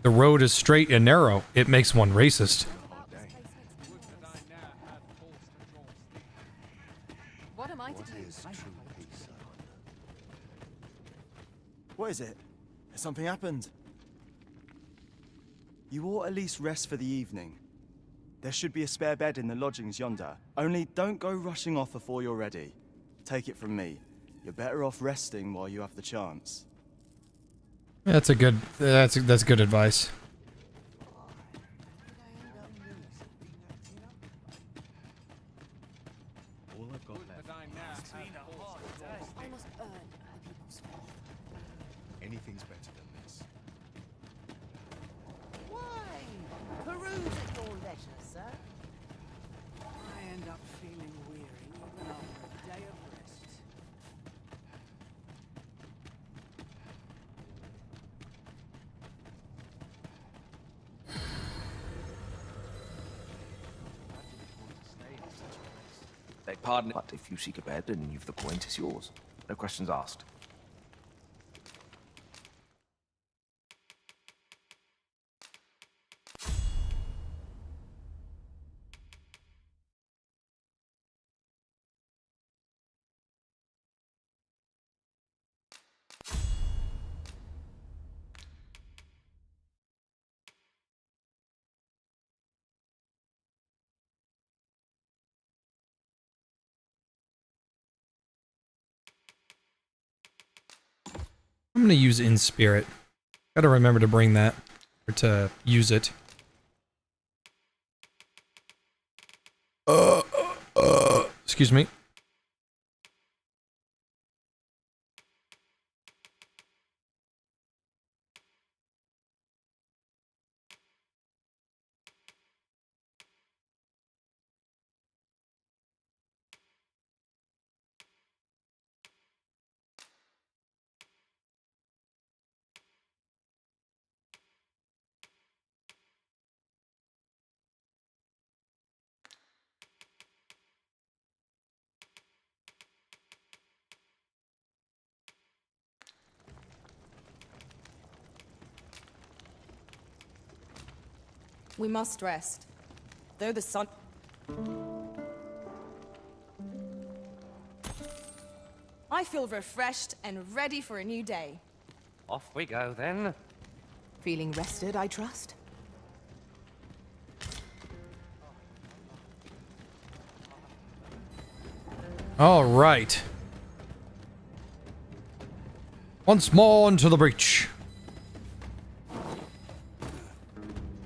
The road is straight and narrow. It makes one racist. What am I to do? What is it? Has something happened? You ought at least rest for the evening. There should be a spare bed in the lodgings yonder. Only don't go rushing off before you're ready. Take it from me. You're better off resting while you have the chance. That's good advice. All I've got left. I must earn the people's faith. Anything's better than this. Wine! Peruse at your leisure, sir. I end up feeling weary even after a day of rest. Beg pardon, but if you seek a bed and you've the coin, it's yours. No questions asked. I'm gonna use In Spirit. Gotta remember to bring that, or to use it. Excuse me. We must rest. Though the sun... I feel refreshed and ready for a new day. Off we go, then. Feeling rested, I trust? All right. Once more into the breach.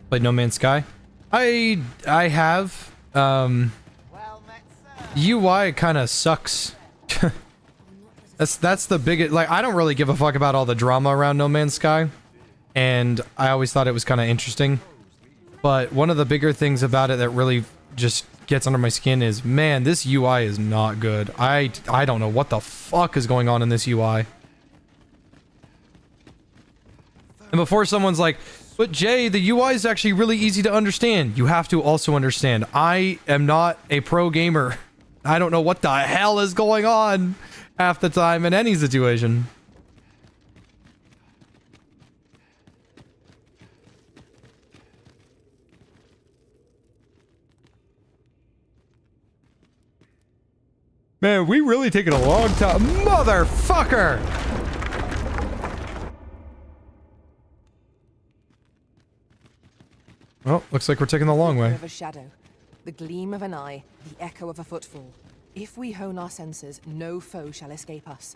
Played No Man's Sky. I have. UI kind of sucks. That's the biggest. Like, I don't really give a fuck about all the drama around No Man's Sky, and I always thought it was kind of interesting. But one of the bigger things about it that really just gets under my skin is, man, this UI is not good. I don't know what the fuck is going on in this UI. And before someone's like, but Jay, the UI is actually really easy to understand. You have to also understand, I am not a pro gamer. I don't know what the hell is going on half the time in any situation. Man, we really taking a long time. Motherfucker! Well, looks like we're taking the long way. Of a shadow, the gleam of an eye, the echo of a footfall. If we hone our senses, no foe shall escape us.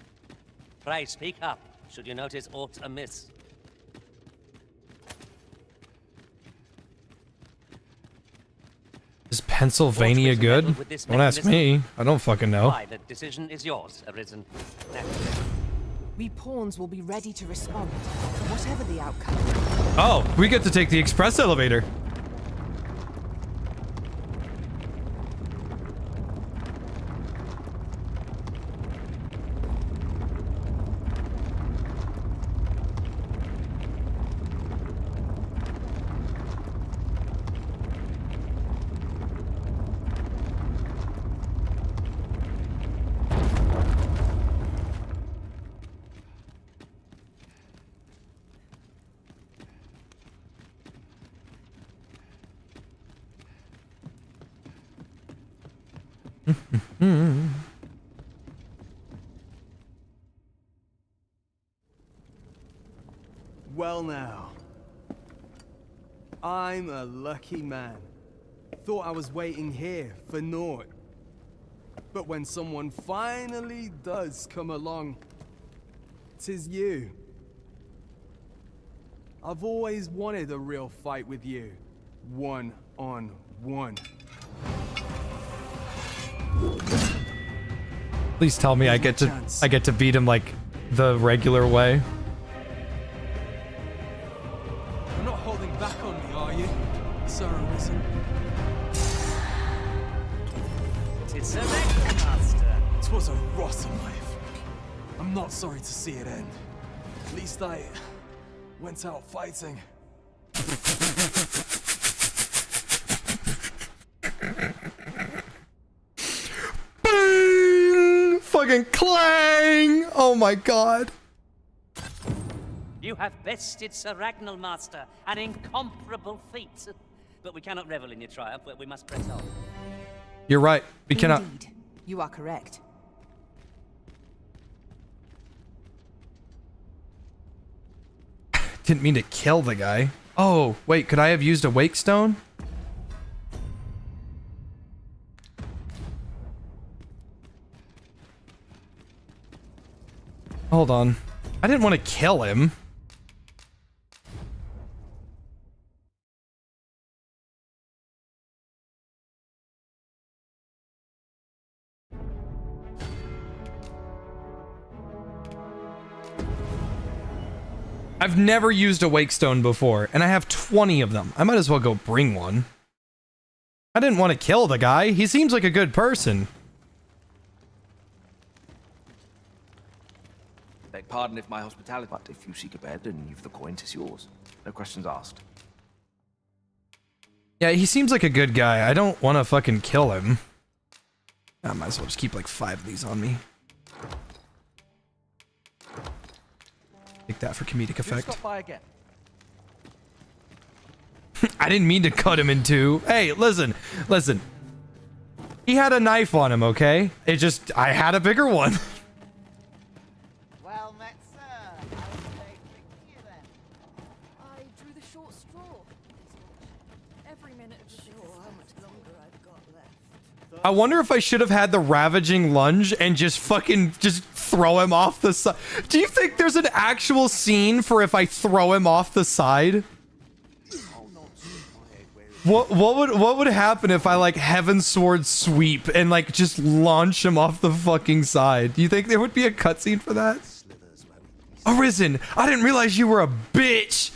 Pray speak up, should you notice aught amiss. Is Pennsylvania good? Don't ask me. I don't fucking know. Why, the decision is yours, Arisen. We pawns will be ready to respond, whatever the outcome. Oh, we get to take the express elevator. Well now. I'm a lucky man. Thought I was waiting here for naught. But when someone finally does come along, 'tis you. I've always wanted a real fight with you. One-on-one. Please tell me I get to beat him like the regular way. You're not holding back on me, are you, Sir Arisen? It's a wreck, Master. 'Twas a rotten life. I'm not sorry to see it end. At least I went out fighting. Bang! Fucking clang! Oh my god. You have bested Sir Ragnall, Master, an incomparable feat. But we cannot revel in your triumph, but we must press on. You're right. We cannot. Indeed, you are correct. Didn't mean to kill the guy. Oh, wait, could I have used a wake stone? Hold on. I didn't want to kill him. I've never used a wake stone before, and I have 20 of them. I might as well go bring one. I didn't want to kill the guy. He seems like a good person. Beg pardon if my hospitality, but if you seek a bed and you've the coin, 'tis yours. No questions asked. Yeah, he seems like a good guy. I don't want to fucking kill him. I might as well just keep like 5 of these on me. Take that for comedic effect. Stop by again. I didn't mean to cut him in two. Hey, listen. He had a knife on him, okay? It just, I had a bigger one. Well met, sir. How's the day treating you then? I drew the short straw. Every minute of the show, how much longer I've got left. I wonder if I should have had the ravaging lunge and just fucking just throw him off the side. Do you think there's an actual scene for if I throw him off the side? What would happen if I like Heaven's Sword sweep and like just launch him off the fucking side? Do you think there would be a cutscene for that? Arisen, I didn't realize you were a bitch.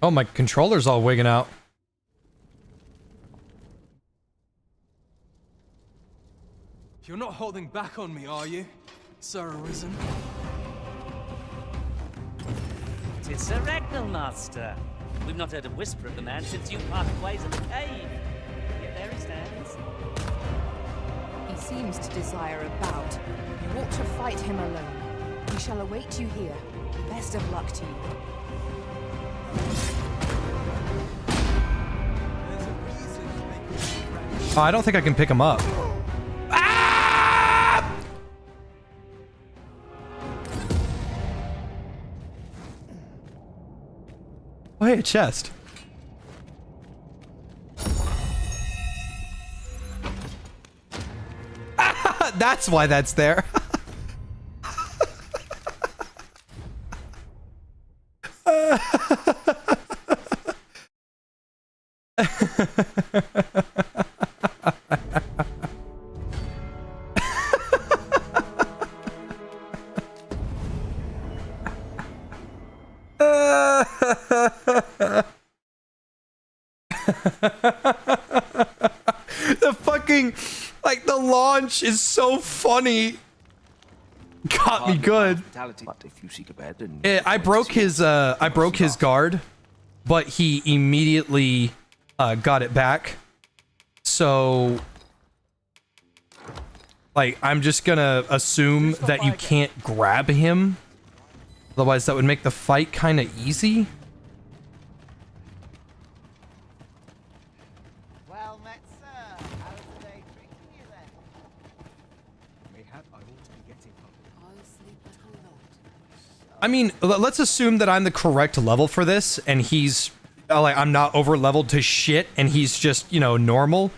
Oh, my controller's all wigging out. You're not holding back on me, are you, Sir Arisen? Tis Sir Ragnall, Master. We've not heard a whisper of the man since you parted ways in the cave. Yet there he stands. He seems to desire a bout. You ought to fight him alone. We shall await you here. Best of luck to you. Oh, I don't think I can pick him up. Ah! Oh, hey, a chest. That's why that's there. The fucking, like, the launch is so funny. Got me good. But if you seek a bed and I broke his guard, but he immediately got it back. So, like, I'm just gonna assume that you can't grab him. Otherwise, that would make the fight kind of easy. Well met, sir. How's the day treating you then? Mayhap I ought to be getting up. I'll sleep at a lot. I mean, let's assume that I'm the correct level for this, and he's like, I'm not over leveled to shit, and he's just, you know, normal.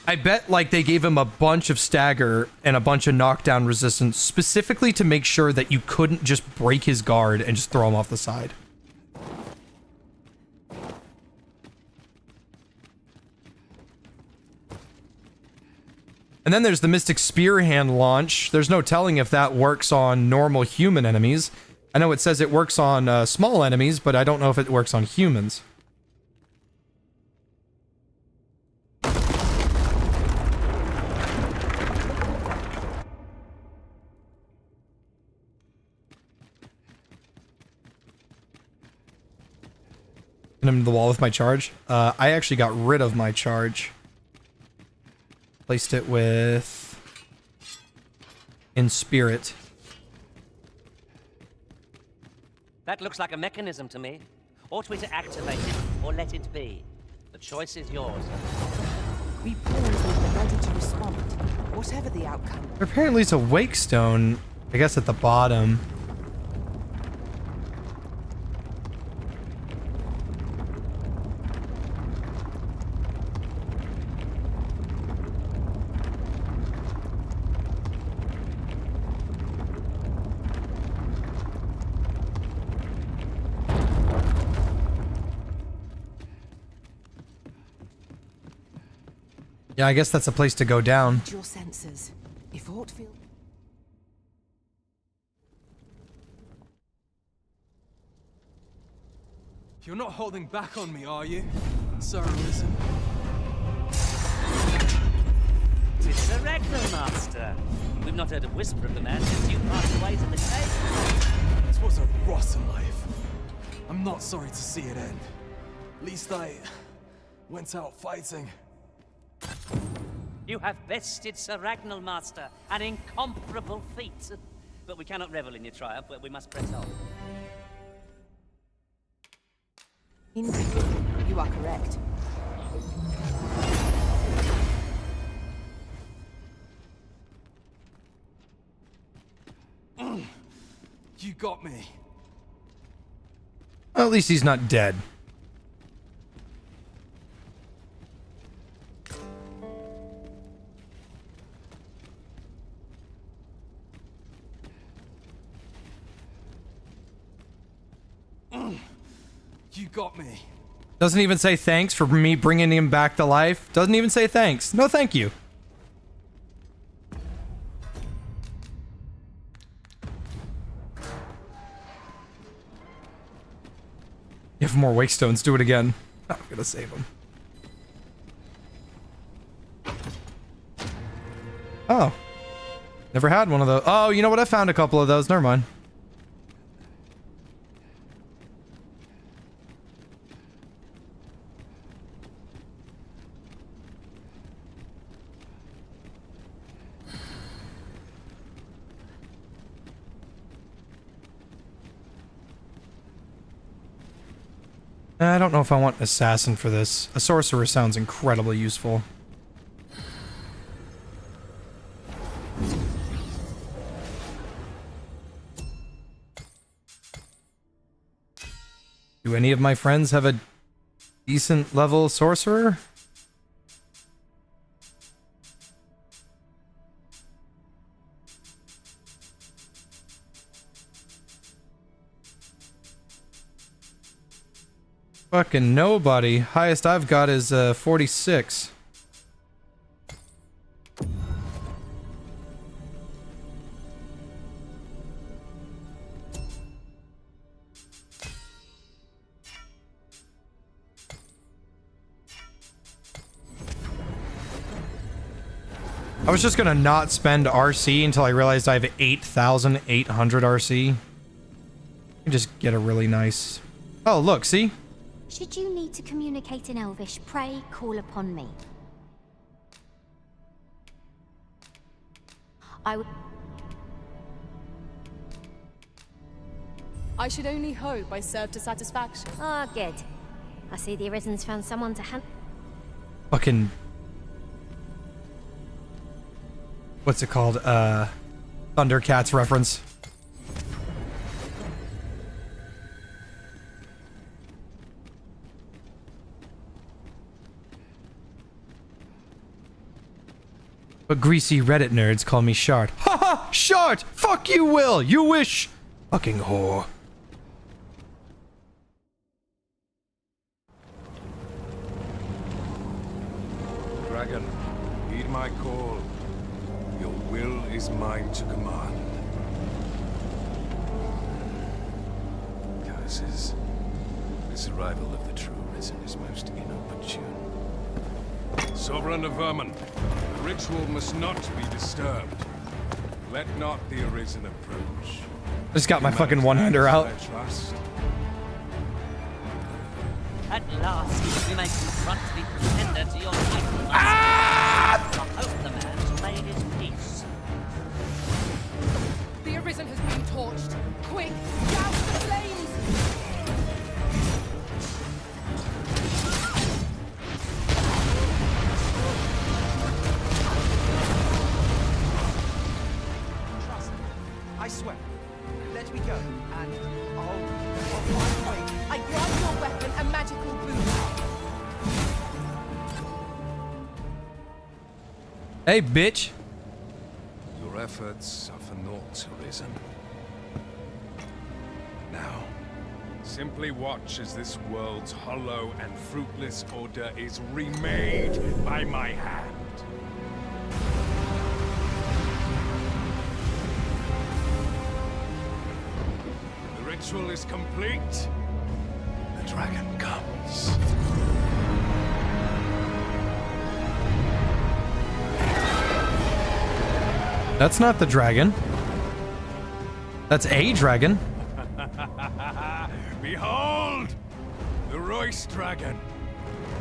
I bet, like, they gave him a bunch of stagger and a bunch of knockdown resistance specifically to make sure that you couldn't just break his guard and just throw him off the side. And then there's the Mystic Spear Hand launch. There's no telling if that works on normal human enemies. I know it says it works on small enemies, but I don't know if it works on humans. Him to the wall with my charge. I actually got rid of my charge. Placed it with in spirit. That looks like a mechanism to me. Ought we to activate it or let it be? The choice is yours. We pawns will be ready to respond, whatever the outcome. Apparently it's a wake stone, I guess at the bottom. Yeah, I guess that's a place to go down. Your senses. If aught feel. You're not holding back on me, are you, Sir Arisen? It's the Ragnar Master. We've not heard a whisper of the man since you passed away to the cave. This was a rotten life. I'm not sorry to see it end. At least I went out fighting. You have bested Sir Ragnar Master, an incomparable feat. But we cannot revel in your triumph, but we must press on. Indeed, you are correct. You got me. Well, at least he's not dead. You got me. Doesn't even say thanks for me bringing him back to life. Doesn't even say thanks. No, thank you. You have more wake stones. Do it again. I'm gonna save him. Oh. Never had one of those. Oh, you know what? I found a couple of those. Never mind. I don't know if I want assassin for this. A sorcerer sounds incredibly useful. Do any of my friends have a decent level sorcerer? Fucking nobody. Highest I've got is 46. I was just gonna not spend RC until I realized I have 8,800 RC. You can just get a really nice... Oh, look, see? Should you need to communicate in Elvish, pray call upon me. I should only hope I served to satisfaction. Ah, good. I see the Arisen's found someone to hand. Fucking... What's it called? Thundercats reference. But greasy Reddit nerds call me Shart. Haha! Shart! Fuck you, Will! You wish! Fucking whore. Dragon, heed my call. Your will is mine to command. Curses. This arrival of the true Risen is most inopportune. Sovereign of Vermin, the ritual must not be disturbed. Let not the Arisen approach. Just got my fucking one-hander out. At last, we may confront the pretender to your title. I hope the man's made his peace. The Arisen has been torched. Quick, douse the flames! Let me go, and I'll find a way. I grant your weapon a magical boost. Hey, bitch. Your efforts are for naught, Arisen. Now, simply watch as this world's hollow and fruitless order is remade by my hand. The ritual is complete. The dragon comes. That's not the dragon. That's a dragon. Behold! The Royce dragon.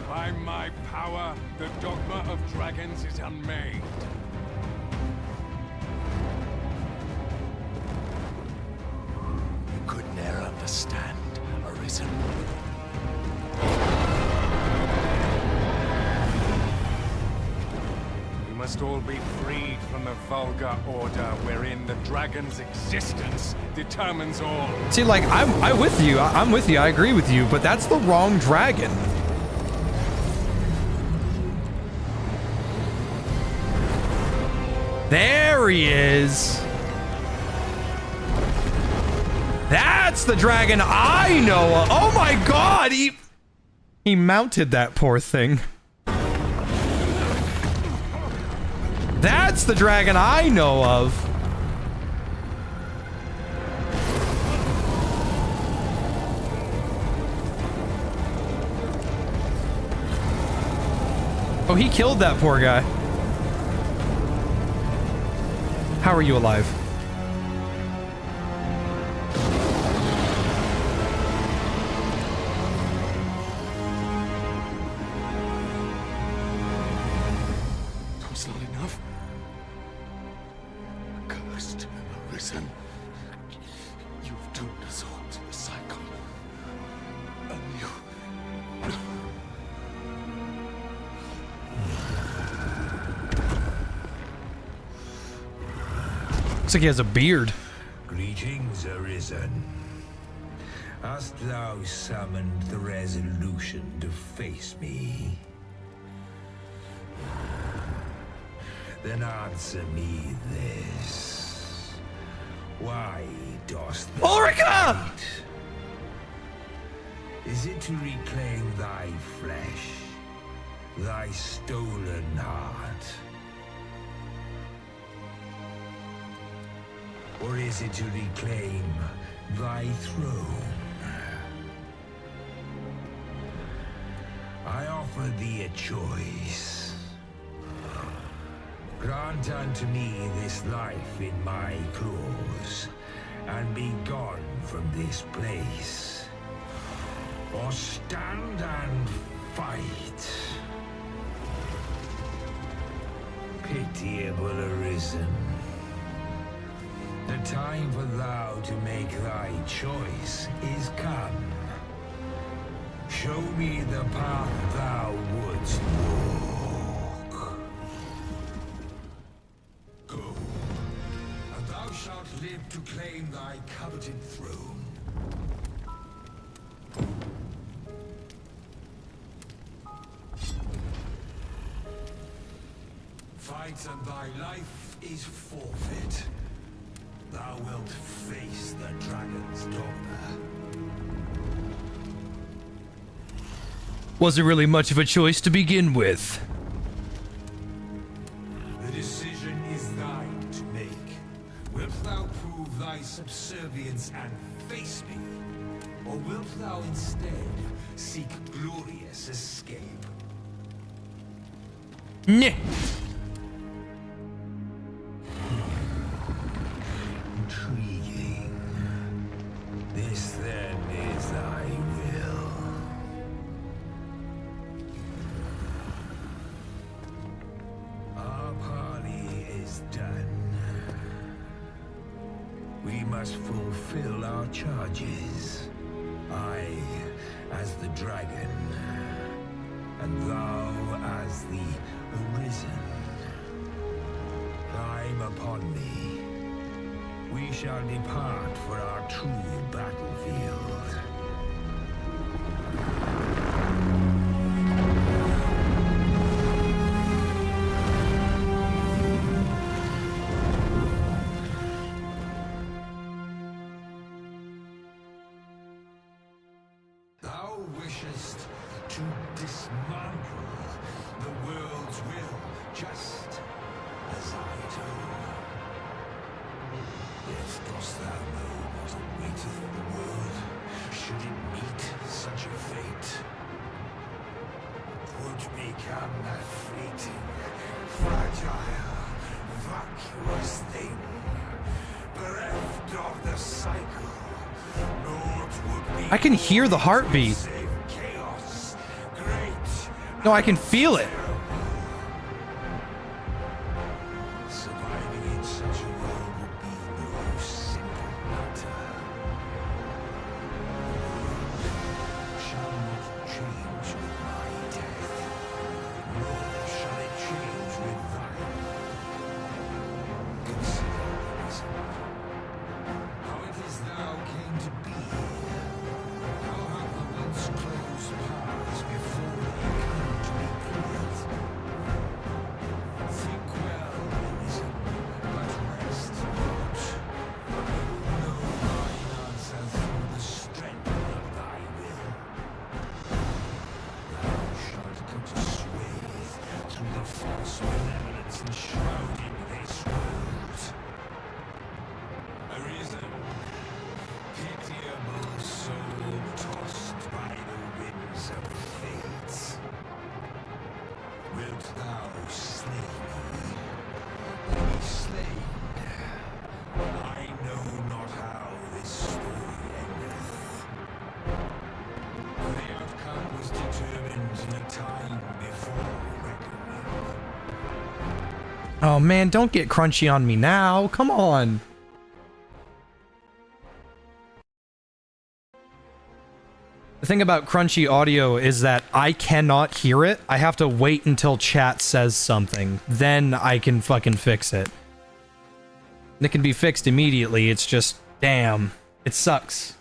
By my power, the dogma of dragons is unmade. You could ne'er understand, Arisen. We must all be freed from the vulgar order wherein the dragon's existence determines all. See, like, I'm with you. I'm with you. I agree with you, but that's the wrong dragon. There he is. That's the dragon I know of. Oh my god, he mounted that poor thing. That's the dragon I know of. Oh, he killed that poor guy. How are you alive? That was not enough. Cursed, Arisen. You've doomed us all to the cycle. And you... Looks like he has a beard. Greetings, Arisen. Hast thou summoned the resolution to face me? Then answer me this. Why dost thou Ulrika! fight? Is it to reclaim thy flesh, thy stolen heart? Or is it to reclaim thy throne? I offer thee a choice. Grant unto me this life in my claws, and be gone from this place. Or stand and fight. Pitiable Arisen. The time for thou to make thy choice is come. Show me the path thou wouldst walk. Go, and thou shalt live to claim thy coveted throne. Fight and thy life is forfeit. Thou wilt face the dragon's dogma. Wasn't really much of a choice to begin with. The decision is thine to make. Wilt thou prove thy subservience and face me? Or wilt thou instead seek glorious escape? Nyeh. Intriguing. This then is thy will. Our parley is done. We must fulfill our charges. I as the dragon, and thou as the Arisen. Climb upon me. we shall depart for our true battlefield. Thou wishest to dismantle the world's will, just as I do. Yet dost thou know what awaiteth the world, should it meet such a fate? 'Twould become a fleeting, fragile, vacuous thing, bereft of the cycle. I can hear the heartbeat. No, I can feel it. Surviving in such a world would be no simple matter. Shall not change with my death, nor shall it change with thine. Consider reason. How it is thou came to be. How have the once closed paths before thee come to be cleared? Think well, reason, but rest not. Know thine answer through the strength of thy will. Thou shalt come to swathe through the false benevolence enshrouding this world. Arisen, pitiable soul tossed by the winds of fate. Wilt thou slay me? Be slain. I know not how this story endeth. The outcome was determined in a time before reckoning. Oh man, don't get crunchy on me now. Come on. The thing about crunchy audio is that I cannot hear it. I have to wait until chat says something. Then I can fucking fix it. And it can be fixed immediately. It's just, damn. It sucks.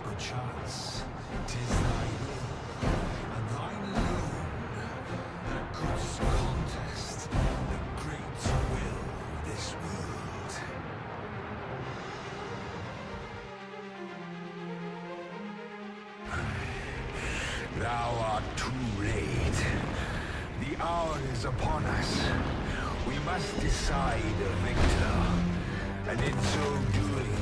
Perchance, 'tis thy will, and thine alone, that couldst contest the great will of this world. Thou art too late. The hour is upon us. We must decide a victor, and in so doing,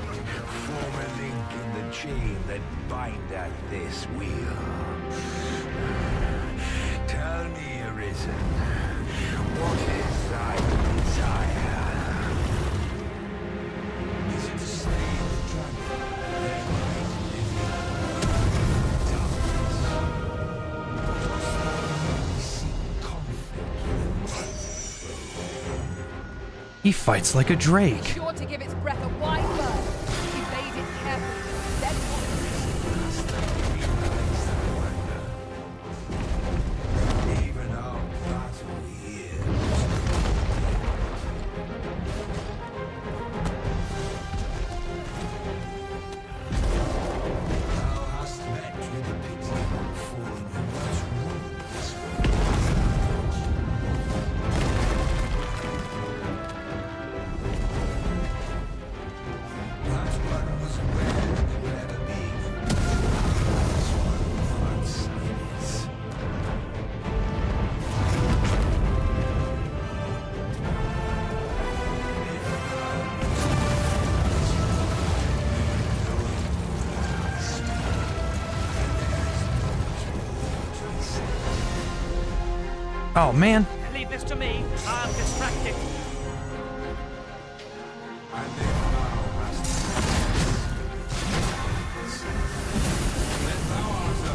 form a link in the chain that bindeth this wheel. Tell me, Arisen, what is thy desire? Is it to slay the dragon, that might live in darkness? Dost thou seek conflict with a mighty foe? He fights like a drake. Sure to give its breath a wide berth. Evade it carefully. Then even our battle here. Thou hast met with the pitiable fallen who once ruled this That one was aware of ever being this one once is. Oh man. Leave this to me. I'm distracted. And if thou hast then thou art a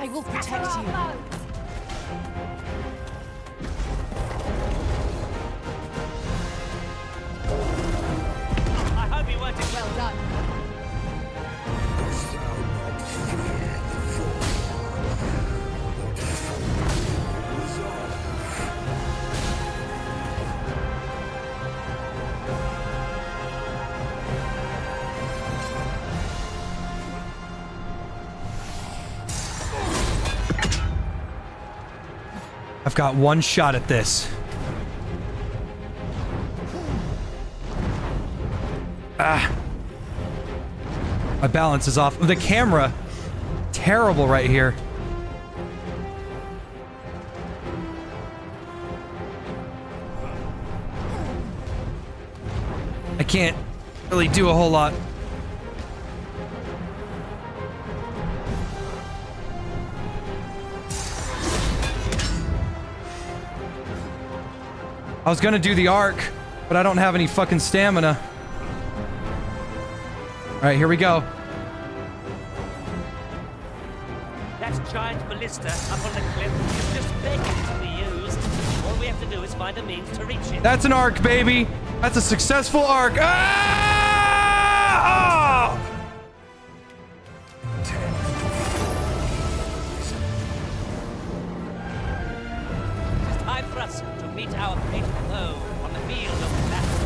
I will protect you. I hope you weren't well done. I've got one shot at this. Ah. My balance is off. The camera, terrible right here. I can't really do a whole lot. I was gonna do the arc, but I don't have any fucking stamina. Alright, here we go. That giant ballista up on the cliff is just begging to be used. All we have to do is find a means to reach it. That's an arc, baby! That's a successful arc! Ah! Oh! It's time for us to meet our fatal foe on the field of battle.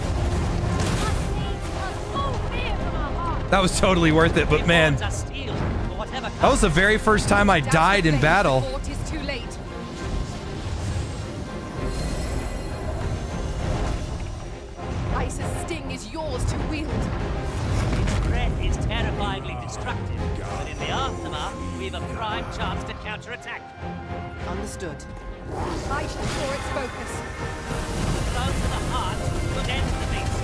That was totally worth it, but man, that was the very first time I died in battle. Too late. Ice's sting is yours to wield. Its breath is terrifyingly destructive, but in the aftermath, we've a prime chance to counterattack. Understood. I shall draw its focus. Blow to the heart could end the beast.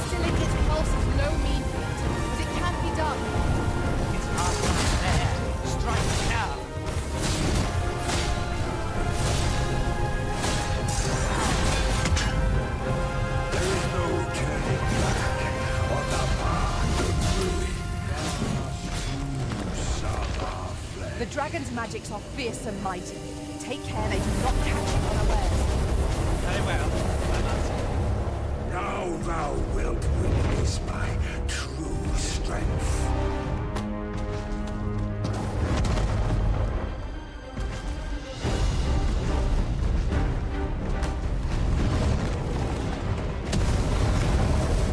Stilling its pulse is no mean feat, but it can be done. Its heart lies there. Strike it now. There is no turning back on the path of ruin. The dragon's magics are fierce and mighty. Take care they do not catch you unawares. Very well, I must. Now thou wilt witness my true strength.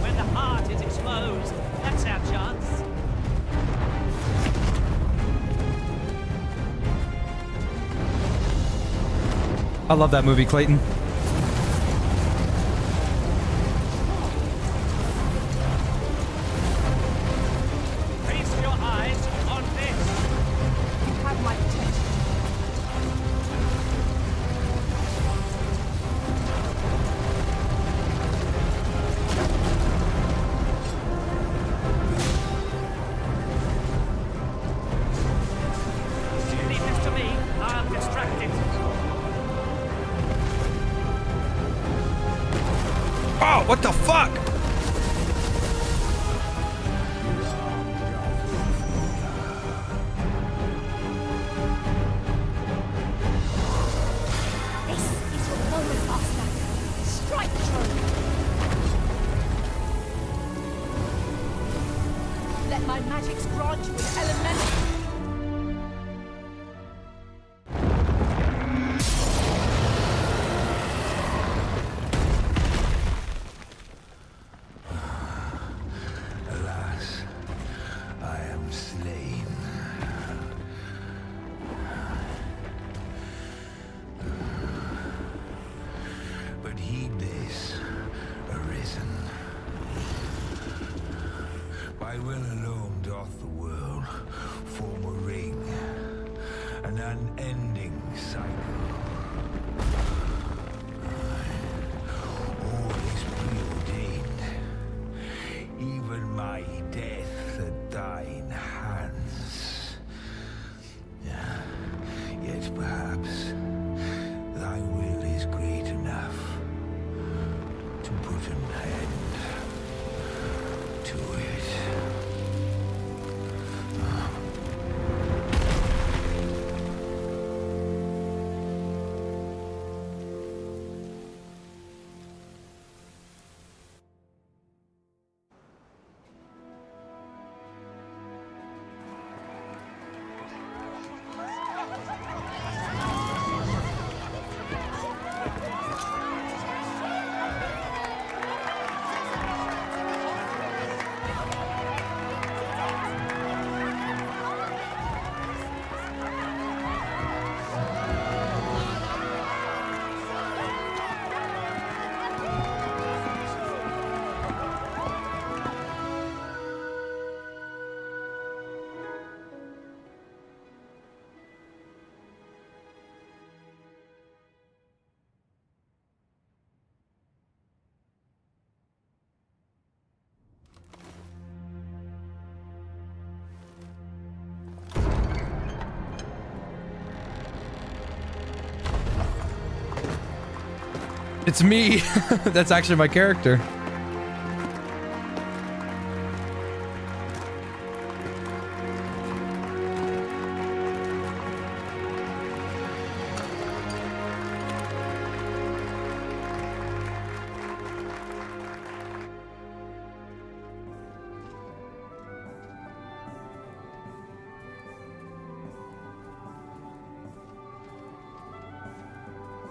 When the heart is exposed, that's our chance. I love that movie, Clayton. Feast your eyes on this. You have my protection. Leave this to me. I'll distract it. Oh, what the fuck? This is your moment, Master. Strike true. Let my magics grant you an elemental. Alas, I am slain. But heed this, Arisen. By will alone doth the world form a ring, an unending cycle. All is preordained, even my death at thine hands. Yet perhaps thy will is great enough to put an end to it. It's me. That's actually my character.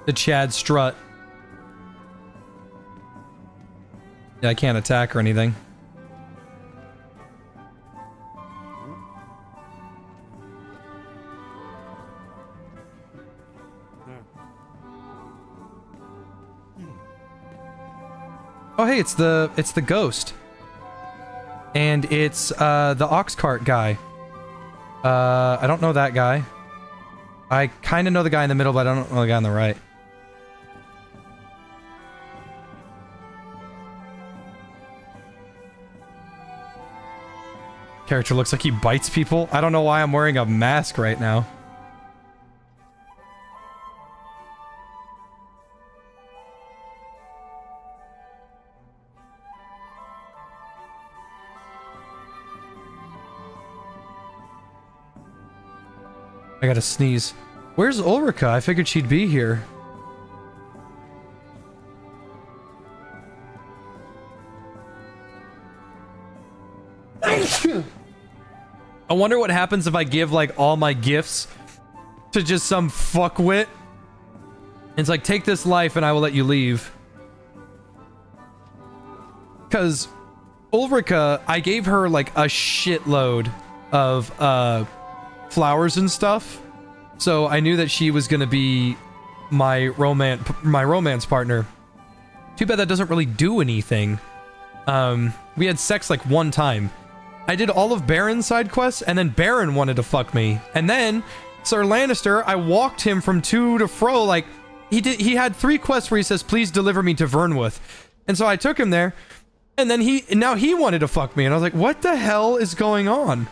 The Chad strut. Yeah, I can't attack or anything. Oh hey, it's the ghost. And it's the ox cart guy. I don't know that guy. I kind of know the guy in the middle, but I don't know the guy on the right. Character looks like he bites people. I don't know why I'm wearing a mask right now. I gotta sneeze. Where's Ulrika? I figured she'd be here. I wonder what happens if I give like all my gifts to just some fuckwit. It's like, take this life and I will let you leave. Cause Ulrika, I gave her like a shitload of flowers and stuff. So I knew that she was gonna be my romance partner. Too bad that doesn't really do anything. We had sex like one time. I did all of Baron's side quests, and then Baron wanted to fuck me. And then Sir Lannister, I walked him from to and fro. Like he had 3 quests where he says, "Please deliver me to Vernworth," and so I took him there. And then now he wanted to fuck me, and I was like, "What the hell is going on?"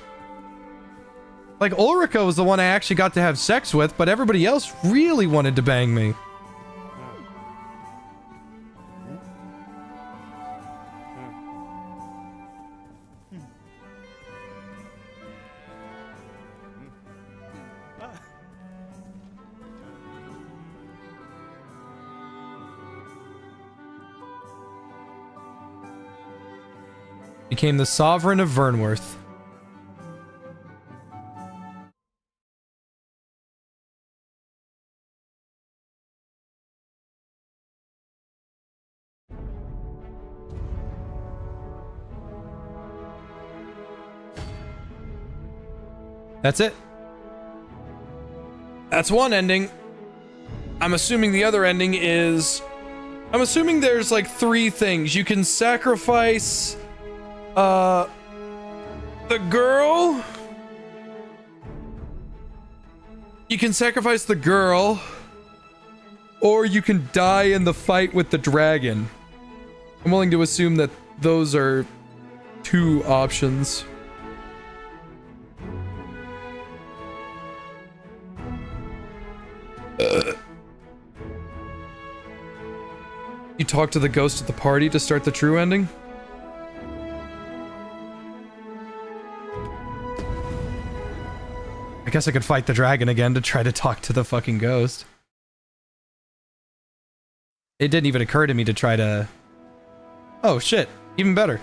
Like Ulrika was the one I actually got to have sex with, but everybody else really wanted to bang me. Became the sovereign of Vernworth. That's it. That's one ending. I'm assuming the other ending is... I'm assuming there's like 3 things. You can sacrifice... the girl. You can sacrifice the girl, or you can die in the fight with the dragon. I'm willing to assume that those are 2 options. You talk to the ghost at the party to start the true ending? I guess I could fight the dragon again to try to talk to the fucking ghost. It didn't even occur to me to try to... Oh shit, even better.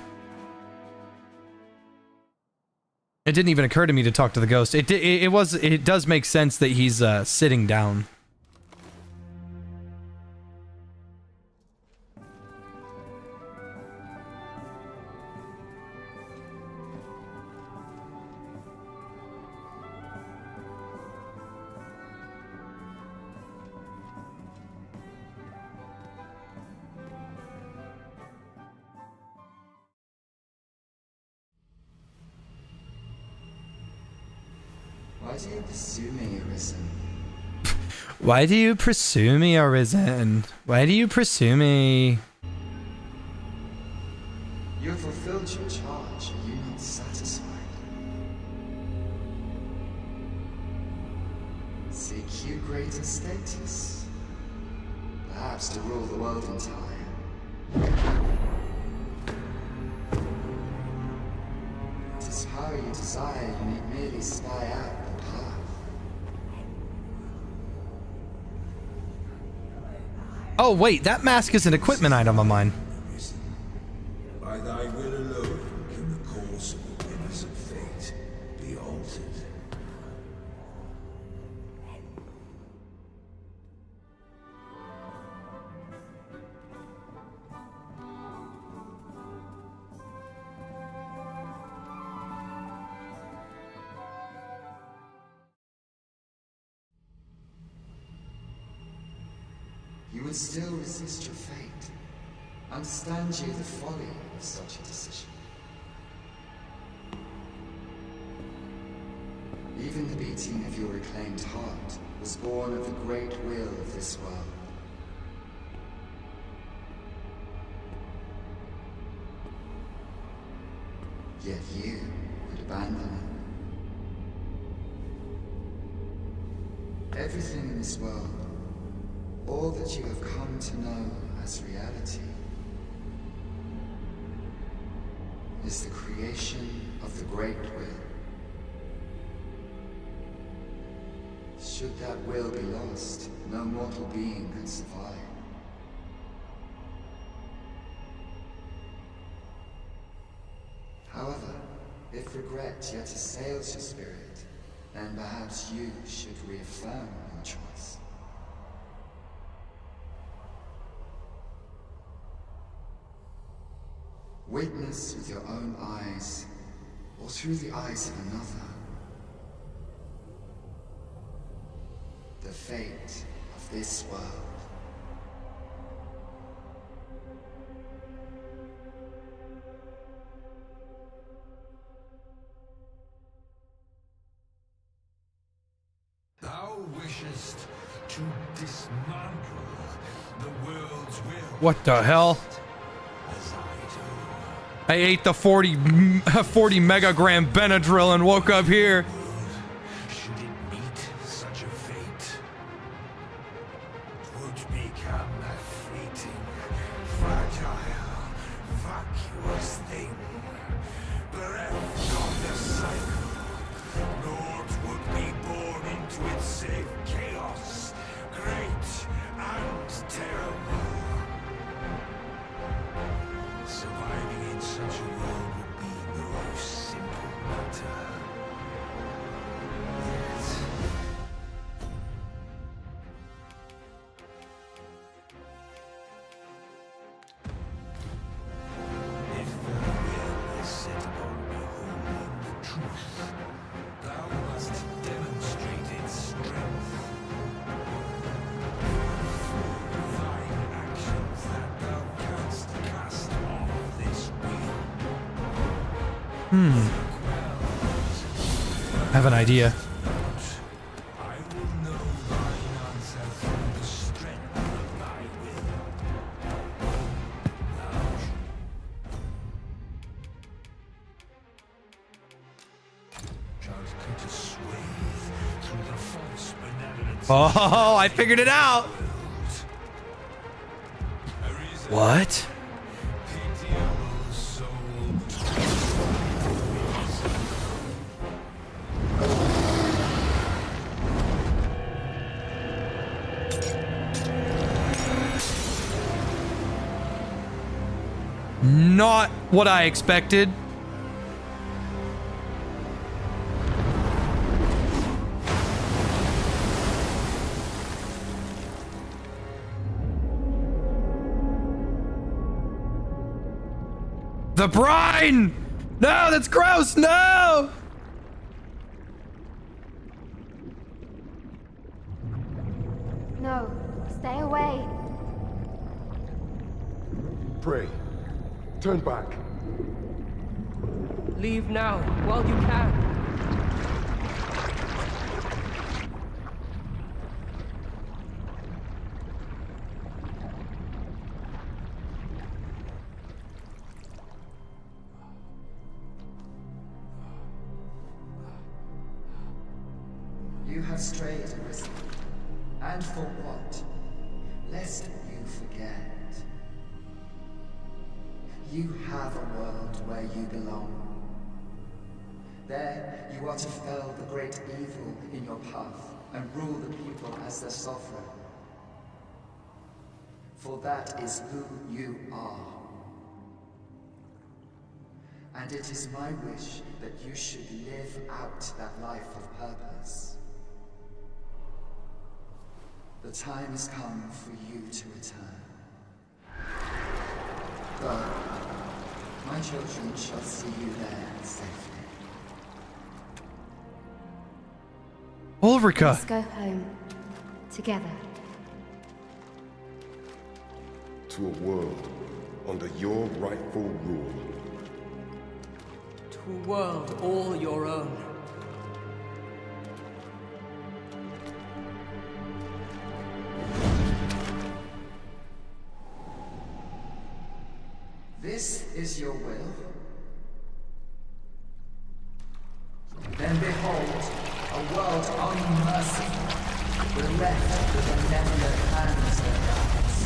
It didn't even occur to me to talk to the ghost. It does make sense that he's sitting down. Why do you pursue me, Arisen? Why do you pursue me, Arisen? Why do you pursue me? You have fulfilled your charge. Are you not satisfied? Seek you greater status? Perhaps to rule the world in time. It is power you desire, you need merely spy out the path. Oh wait, that mask is an equipment item of mine. By thy will alone can the course of the winners of fate be altered. You would still resist your fate. Understand you the folly of such a decision. Even the beating of your reclaimed heart was born of the great will of this world. Yet you would abandon it. Everything in this world, all that you have come to know as reality, is the creation of the Great Will. Should that will be lost, no mortal being could survive. However, if regret yet assails your spirit, then perhaps you should reaffirm your choice. Witness with your own eyes, or through the eyes of another, the fate of this world. Thou wishest to dismantle the world's will. What the hell? I ate the 40 megagram Benadryl and woke up here. Should it meet such a fate, 'twould become a fleeting, fragile, vacuous thing, bereft of the cycle, nor 'twould be born into its safe chaos, great and terrible. Surviving in such a world would be no simple matter. Yet, if the will is set upon beholding the truth, thou must demonstrate its strength. Through thine actions that thou canst cast off this wheel. I have an idea. I will know thine answer through the strength of thy will. Thou shalt cut a swathe through the false benevolence. Oh, I figured it out. What? Pitiable soul. Not what I expected. The brine! No, that's gross! No! No, stay away. Pray. Turn back. Leave now, while you can. You have strayed, Arisen. And for what? lest you forget. You have a world where you belong. There, you are to fell the great evil in your path and rule the people as their sovereign. For that is who you are. And it is my wish that you should live out that life of purpose. The time has come for you to return. Go. My children shall see you there safely. Ulrika! Let's go home. Together. To a world under your rightful rule. To a world all your own. This is your will? Then behold, a world unmerciful, bereft with benevolent hands that guides.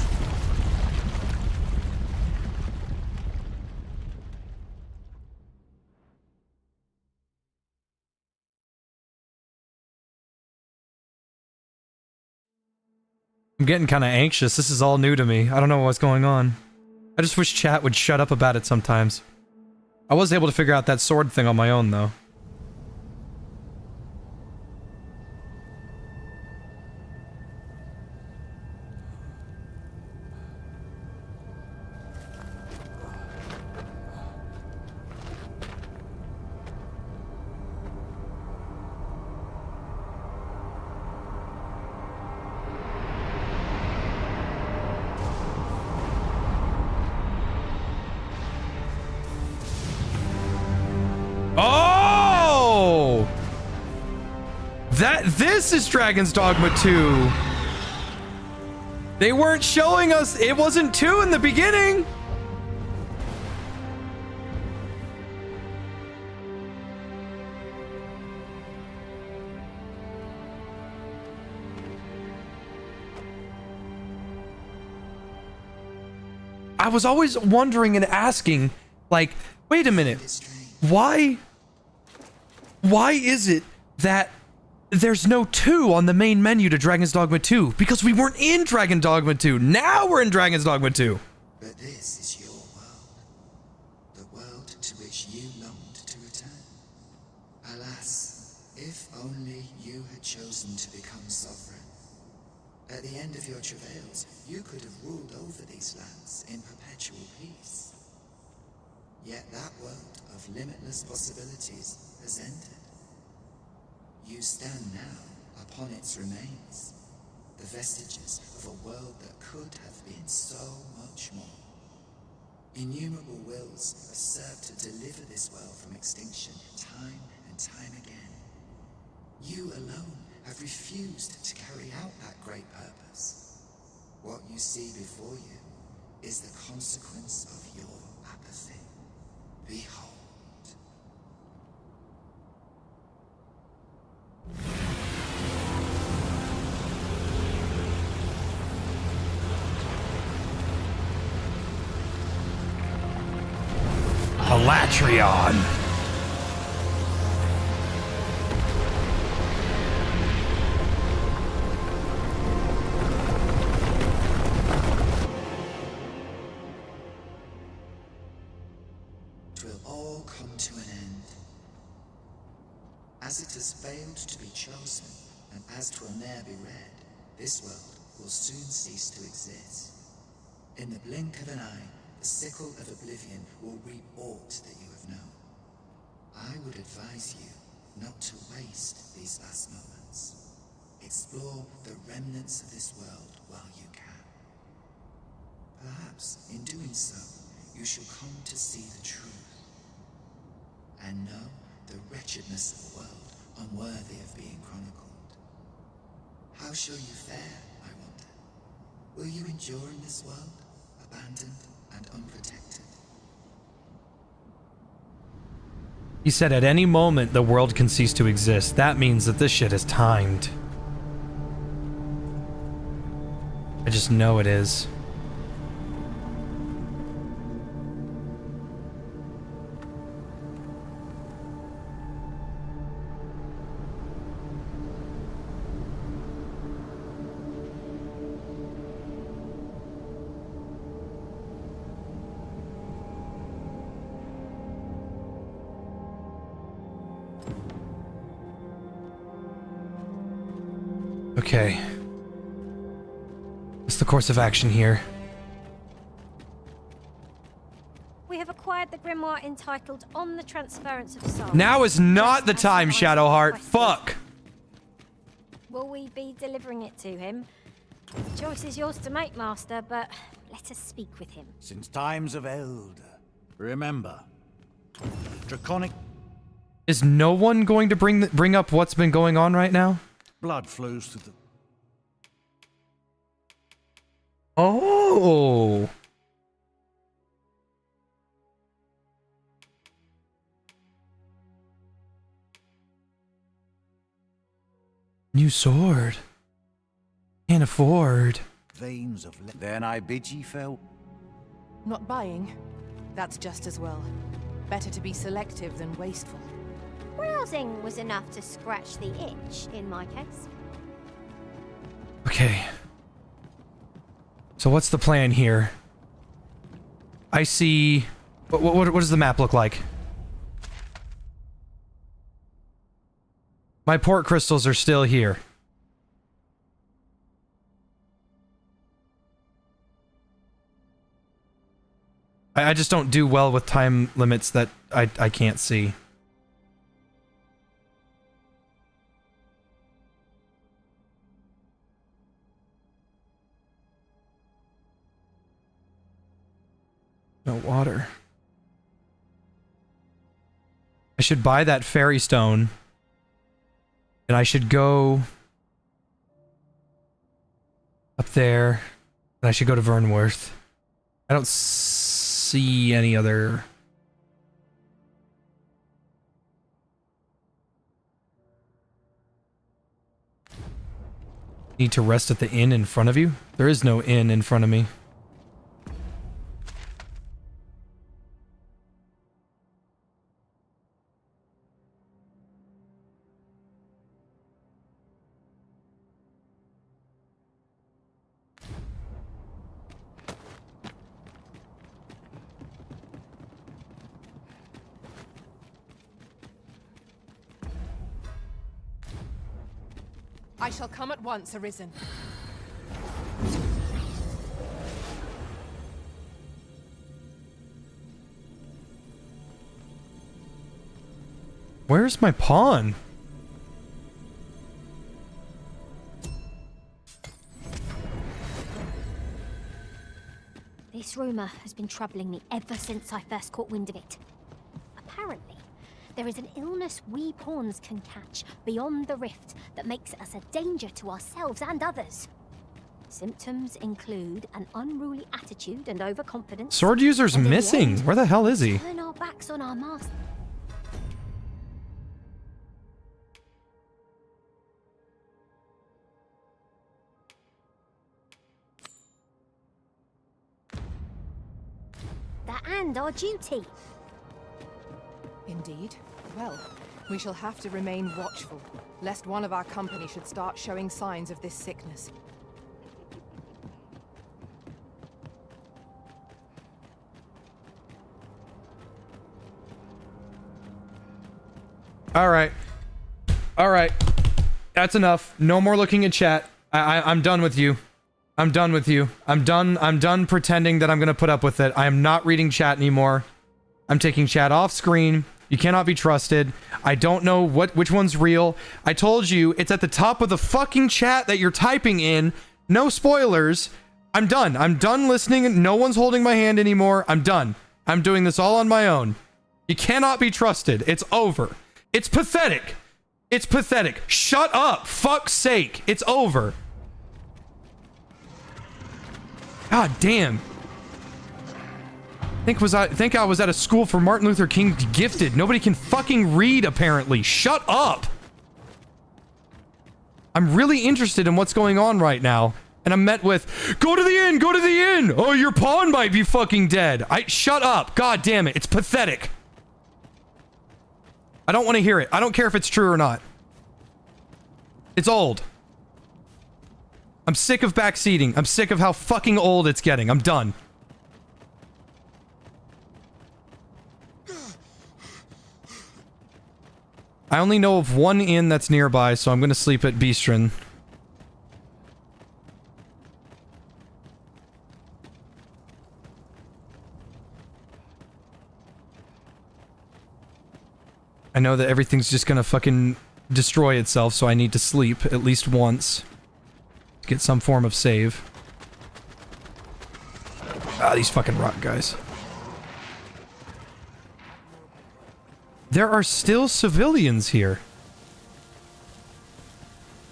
I'm getting kind of anxious. This is all new to me. I don't know what's going on. I just wish chat would shut up about it sometimes. I was able to figure out that sword thing on my own, though. Oh! This is Dragon's Dogma 2. They weren't showing us, it wasn't 2 in the beginning. I was always wondering and asking, like, wait a minute, why is it that there's no 2 on the main menu to Dragon's Dogma 2? Because we weren't in Dragon Dogma 2. Now we're in Dragon's Dogma 2. But this is your world. The world to which you longed to return. Alas, if only you had chosen to become sovereign. At the end of your travails, you could have ruled over these lands in perpetual peace. Yet that world of limitless possibilities has ended. You stand now upon its remains, the vestiges of a world that could have been so much more. Innumerable wills have served to deliver this world from extinction time and time again. You alone have refused to carry out that great purpose. What you see before you is the consequence of your apathy. Behold. Elatrion. It will all come to an end. As it has failed to be chosen, and as 'twill ne'er be read, this world will soon cease to exist. In the blink of an eye, the sickle of oblivion will reap aught that you have known. I would advise you not to waste these last moments. Explore the remnants of this world while you can. Perhaps, in doing so, you shall come to see the truth, and know the wretchedness of a world unworthy of being chronicled. How shall you fare, I wonder? Will you endure in this world, abandoned and unprotected? He said at any moment the world can cease to exist. That means that this shit is timed. I just know it is. Okay. What's the course of action here? We have acquired the grimoire entitled On the Transference of Souls. Now is not the time, Shadowheart. Fuck. Will we be delivering it to him? The choice is yours to make, Master, but let us speak with him. Since times of eld, remember, draconic Is no one going to bring up what's been going on right now? blood flows through the... Oh. New sword. Can't afford. veins of... Then I bid ye farewell. Not buying. That's just as well. Better to be selective than wasteful. Browsing was enough to scratch the itch, in my case. Okay. So what's the plan here? I see... What does the map look like? My port crystals are still here. I just don't do well with time limits that I can't see. No water. I should buy that fairy stone. And I should go up there. And I should go to Vernworth. I don't see any other... Need to rest at the inn in front of you? There is no inn in front of me. I shall come at once, Arisen. Where's my pawn? This rumor has been troubling me ever since I first caught wind of it. Apparently, there is an illness we pawns can catch beyond the rift that makes us a danger to ourselves and others. Symptoms include an unruly attitude and overconfidence. Sword user's and in the missing. end, Where the hell is he? turn our backs on our master. That and our duty. Indeed. Well, we shall have to remain watchful, lest one of our company should start showing signs of this sickness. Alright. Alright. That's enough. No more looking at chat. I'm done with you. I'm done with you. I'm done pretending that I'm gonna put up with it. I am not reading chat anymore. I'm taking chat off screen. You cannot be trusted. I don't know which one's real. I told you, it's at the top of the fucking chat that you're typing in. No spoilers. I'm done. I'm done listening. No one's holding my hand anymore. I'm done. I'm doing this all on my own. You cannot be trusted. It's over. It's pathetic. It's pathetic. Shut up. Fuck's sake. It's over. God damn. Think I was at a school for Martin Luther King gifted. Nobody can fucking read, apparently. Shut up! I'm really interested in what's going on right now. And I'm met with, go to the inn, go to the inn. Oh, your pawn might be fucking dead. Shut up. God damn it. It's pathetic. I don't want to hear it. I don't care if it's true or not. It's old. I'm sick of backseating. I'm sick of how fucking old it's getting. I'm done. I only know of one inn that's nearby, so I'm gonna sleep at Beastrin. I know that everything's just gonna fucking destroy itself, so I need to sleep at least once. To get some form of save. Ah, these fucking rock guys. There are still civilians here.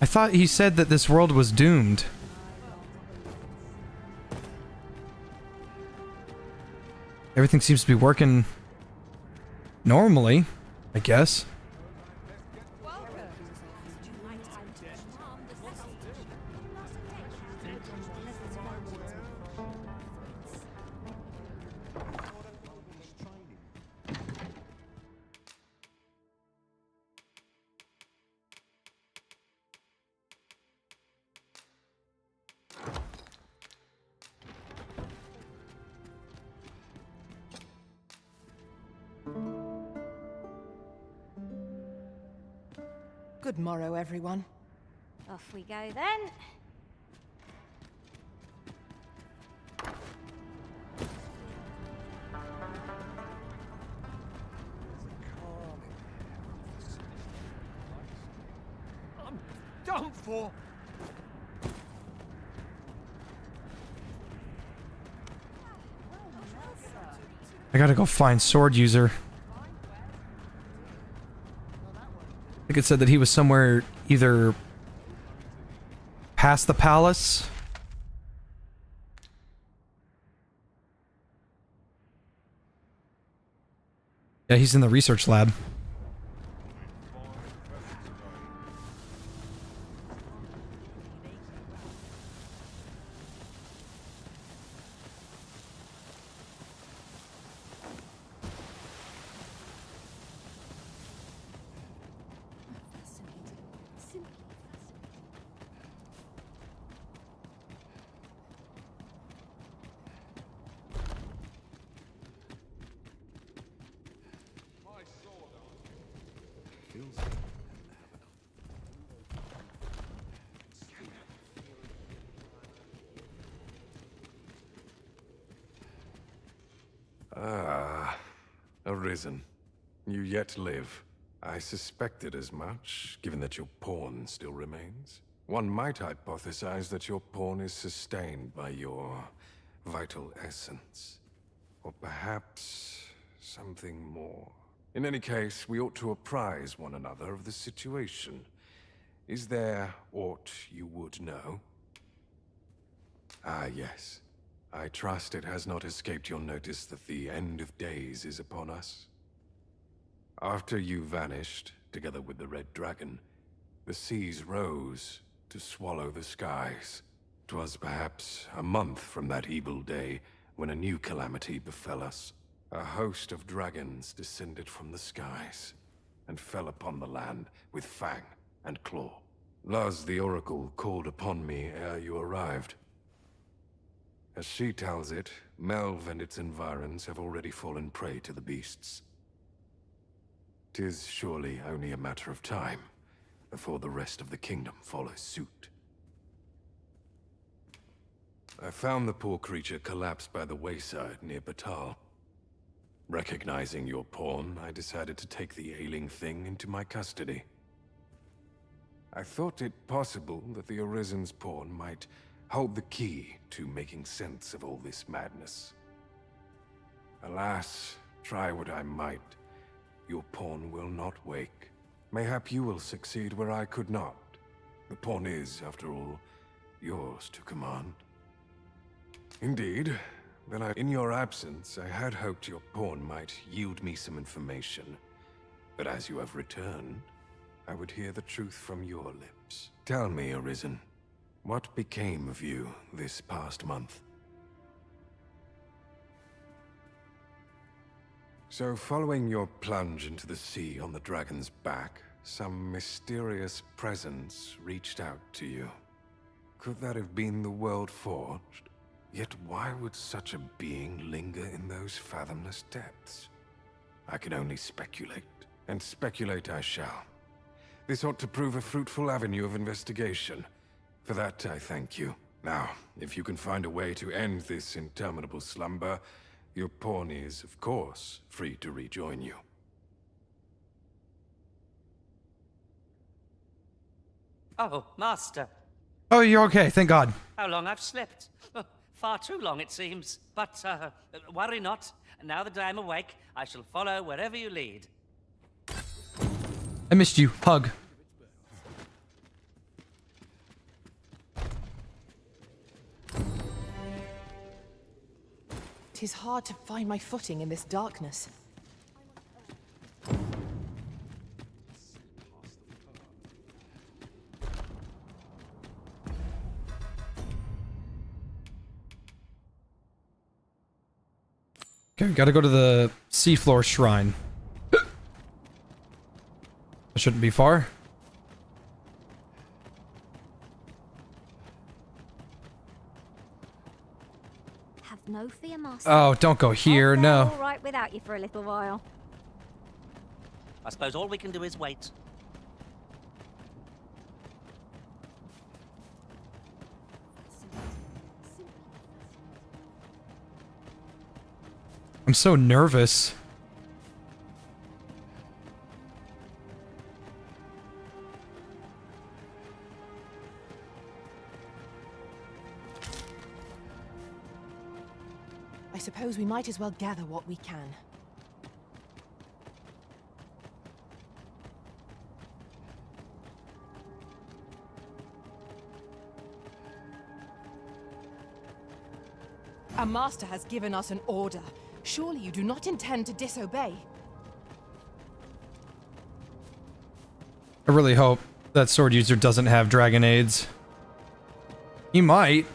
I thought he said that this world was doomed. Everything seems to be working normally, I guess. Good morrow, everyone. Off we go then. I'm done for. I gotta go find sword user. I think it said that he was somewhere either past the palace. Yeah, he's in the research lab. Ah, Arisen. You yet live. I suspected as much, given that your pawn still remains. One might hypothesize that your pawn is sustained by your vital essence. Or perhaps something more. In any case, we ought to apprise one another of the situation. Is there aught you would know? Ah, yes. I trust it has not escaped your notice that the end of days is upon us. After you vanished, together with the Red Dragon, the seas rose to swallow the skies. 'Twas perhaps a month from that evil day when a new calamity befell us. A host of dragons descended from the skies and fell upon the land with fang and claw. Laz the Oracle called upon me ere you arrived. As she tells it, Melve and its environs have already fallen prey to the beasts. 'Tis surely only a matter of time before the rest of the kingdom follows suit. I found the poor creature collapsed by the wayside near Batal. Recognizing your pawn, I decided to take the ailing thing into my custody. I thought it possible that the Arisen's pawn might hold the key to making sense of all this madness. Alas, try what I might, your pawn will not wake. Mayhap you will succeed where I could not. The pawn is, after all, yours to command. Indeed, then in your absence, I had hoped your pawn might yield me some information. But as you have returned, I would hear the truth from your lips. Tell me, Arisen, What became of you this past month? So, following your plunge into the sea on the dragon's back, some mysterious presence reached out to you. Could that have been the World Forged? Yet why would such a being linger in those fathomless depths? I can only speculate, and speculate I shall. This ought to prove a fruitful avenue of investigation. For that, I thank you. Now, if you can find a way to end this interminable slumber, your pawn is, of course, free to rejoin you. Oh, Master. Oh, you're okay. Thank God. How long I've slept. Far too long, it seems. But, worry not. Now that I am awake, I shall follow wherever you lead. I missed you. Hug. Tis hard to find my footing in this darkness. Okay, we gotta go to the seafloor shrine. That shouldn't be far. Have no fear, Master. Oh, don't go here, no. All right without you for a little while. I suppose all we can do is wait. I'm so nervous. I suppose we might as well gather what we can. Our master has given us an order. Surely you do not intend to disobey. I really hope that sword user doesn't have dragon aids. He might.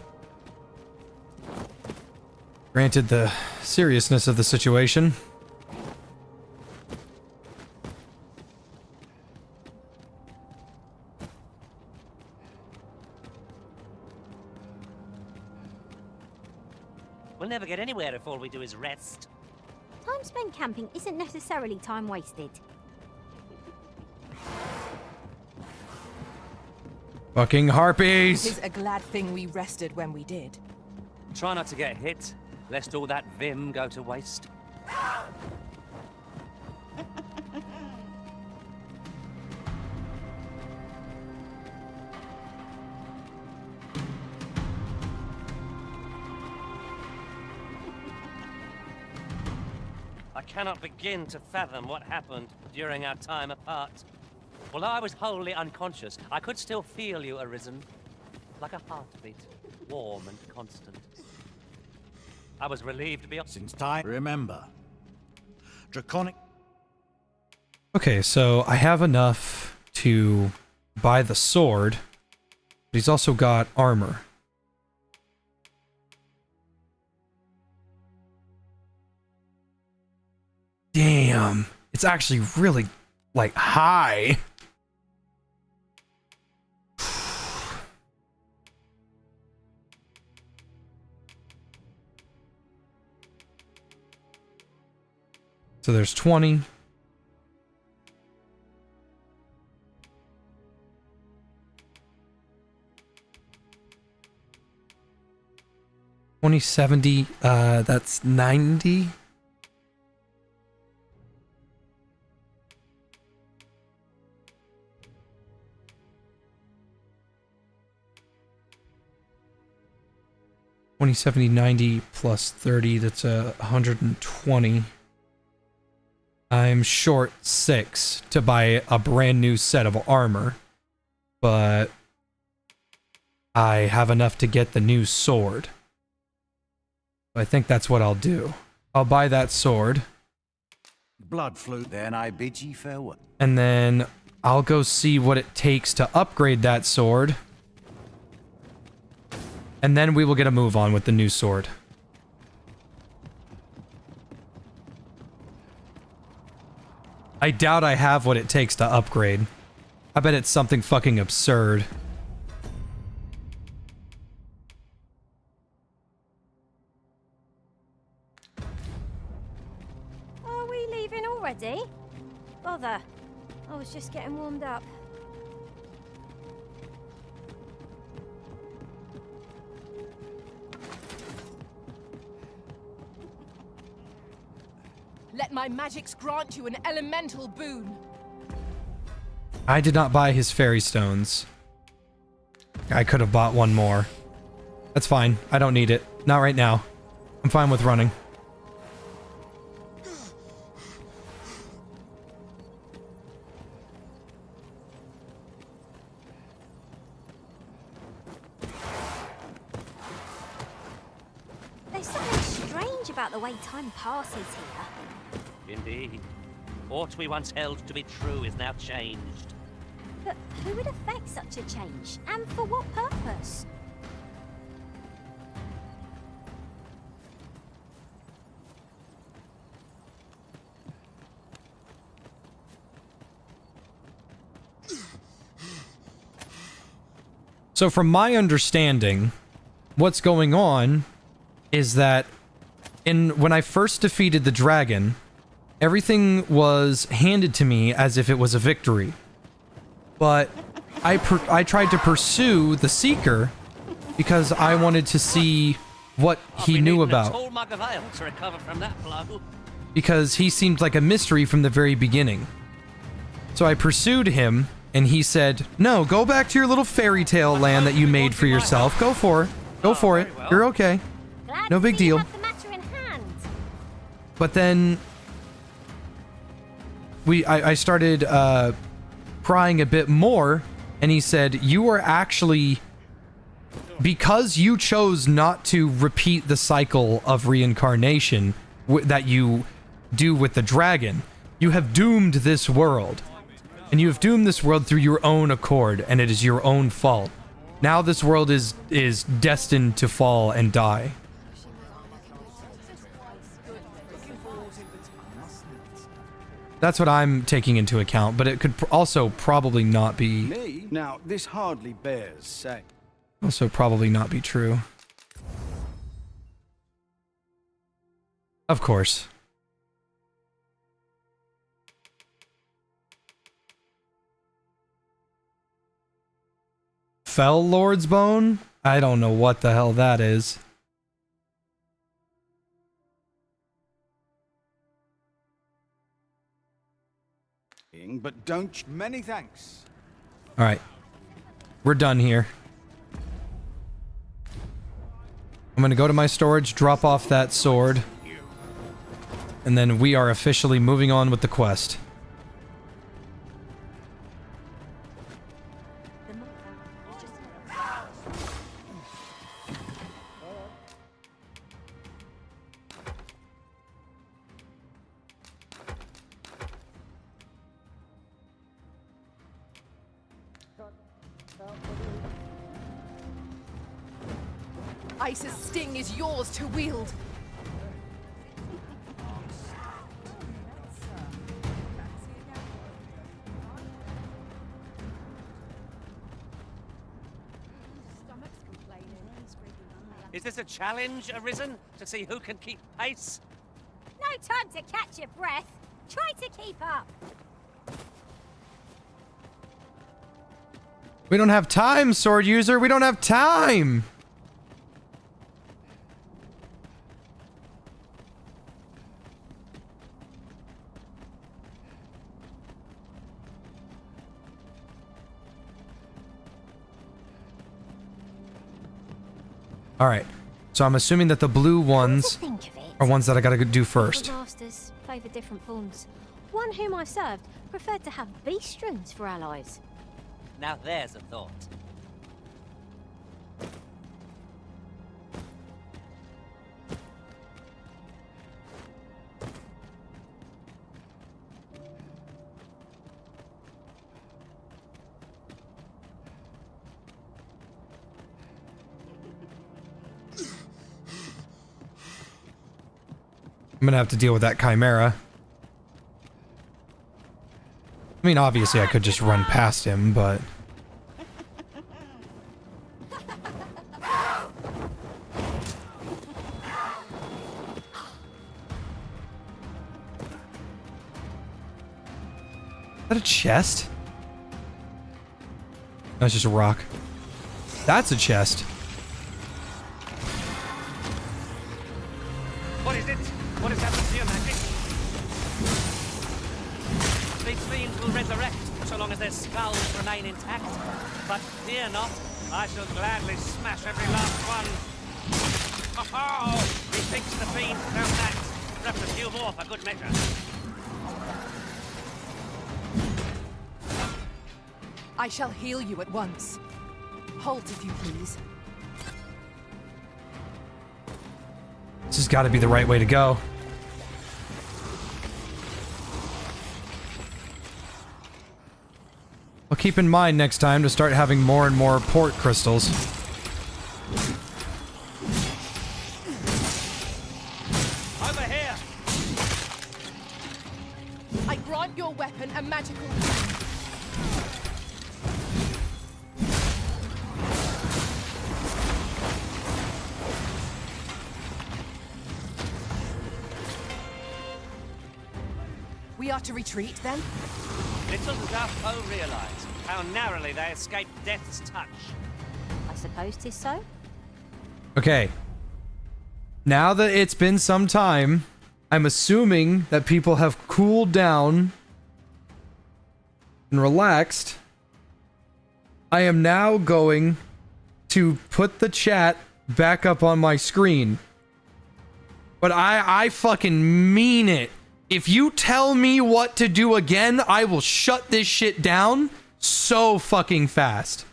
Granted the seriousness of the situation. We'll never get anywhere if all we do is rest. Time spent camping isn't necessarily time wasted. Fucking harpies! Tis a glad thing we rested when we did. Try not to get hit, lest all that vim go to waste. I cannot begin to fathom what happened during our time apart. Although I was wholly unconscious, I could still feel you arisen, like a heartbeat, warm and constant. I was relieved beyond... Since time, remember, Draconic... Okay, so I have enough to buy the sword, but he's also got armor. Damn, it's actually really, like, high. So there's 20. $20.70, that's 90. $20.70, 90 plus 30, that's 120. I'm short 6 to buy a brand new set of armor, but I have enough to get the new sword. I think that's what I'll do. I'll buy that sword. Blood flew, then I bid ye farewell. And then I'll go see what it takes to upgrade that sword. And then we will get a move on with the new sword. I doubt I have what it takes to upgrade. I bet it's something fucking absurd. Are we leaving already? Bother. I was just getting warmed up. Let my magics grant you an elemental boon. I did not buy his fairy stones. I could have bought one more. That's fine. I don't need it. Not right now. I'm fine with running. There's something strange about the way time passes here. Indeed. What we once held to be true is now changed. But who would affect such a change? And for what purpose? So from my understanding, what's going on is that when I first defeated the dragon, everything was handed to me as if it was a victory. But I tried to pursue the Seeker because I wanted to see what he knew about. A tall mug of ale to recover from that blow. Because he seemed like a mystery from the very beginning. So I pursued him, and he said, "No, go back to your little fairy tale land that you made for yourself. Go for it. Go for it. You're okay. No big deal." But then I started prying a bit more, and he said, "You are actually, because you chose not to repeat the cycle of reincarnation that you do with the dragon, you have doomed this world. And you have doomed this world through your own accord, and it is your own fault. Now this world is destined to fall and die." That's what I'm taking into account, but it could also probably not be... Me? Now, this hardly bears saying. Also probably not be true. Of course. Fell Lord's Bone? I don't know what the hell that is. But don't... Many thanks. Alright. We're done here. I'm gonna go to my storage, drop off that sword. And then we are officially moving on with the quest. Ice's sting is yours to wield. Is this a challenge arisen to see who can keep pace? No time to catch your breath. Try to keep up. We don't have time, sword user. We don't have time. All right. So I'm assuming that the blue ones are ones that I gotta do first. Masters favor different pawns. One whom I served preferred to have beast runes for allies. Now there's a thought. I'm gonna have to deal with that chimera. I mean, obviously I could just run past him, but... Is that a chest? No, it's just a rock. That's a chest. What is it? What has happened to your magic? These fiends will resurrect so long as their skulls remain intact. But fear not, I shall gladly smash every last one. Oh, methinks the fiends found that. Perhaps a few more for good measure. I shall heal you at once. Halt, if you please. This has got to be the right way to go. I'll keep in mind next time to start having more and more port crystals. Over here! I grant your weapon a magical... We are to retreat, then? Little does our foe realize how narrowly they escaped death's touch. I suppose 'tis so. Okay. Now that it's been some time, I'm assuming that people have cooled down and relaxed. I am now going to put the chat back up on my screen. But I fucking mean it. If you tell me what to do again, I will shut this shit down so fucking fast.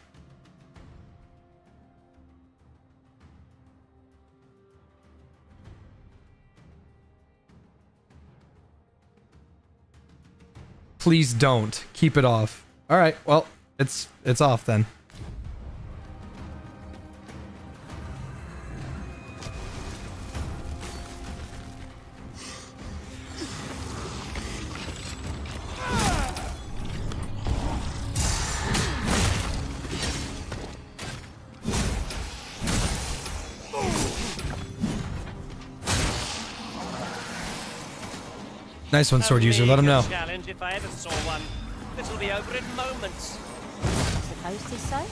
Please don't. Keep it off. All right, well, it's off then. Nice one, sword user. Let him know. Challenge if I ever saw one. This will be over in moments. I suppose 'tis so.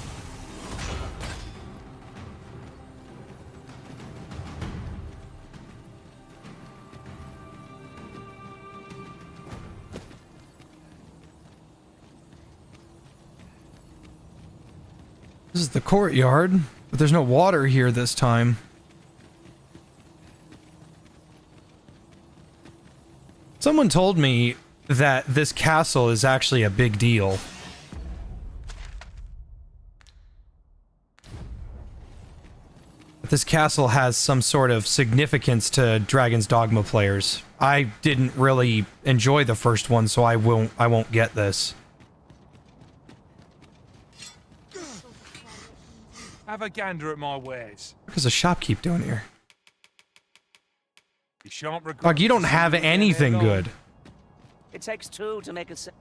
This is the courtyard, but there's no water here this time. Someone told me that this castle is actually a big deal. This castle has some sort of significance to Dragon's Dogma players. I didn't really enjoy the first one, so I won't get this. Have a gander at my wares. What does a shopkeep doing here? You shan't regret. Dog, you don't have anything good. It takes two to make a set.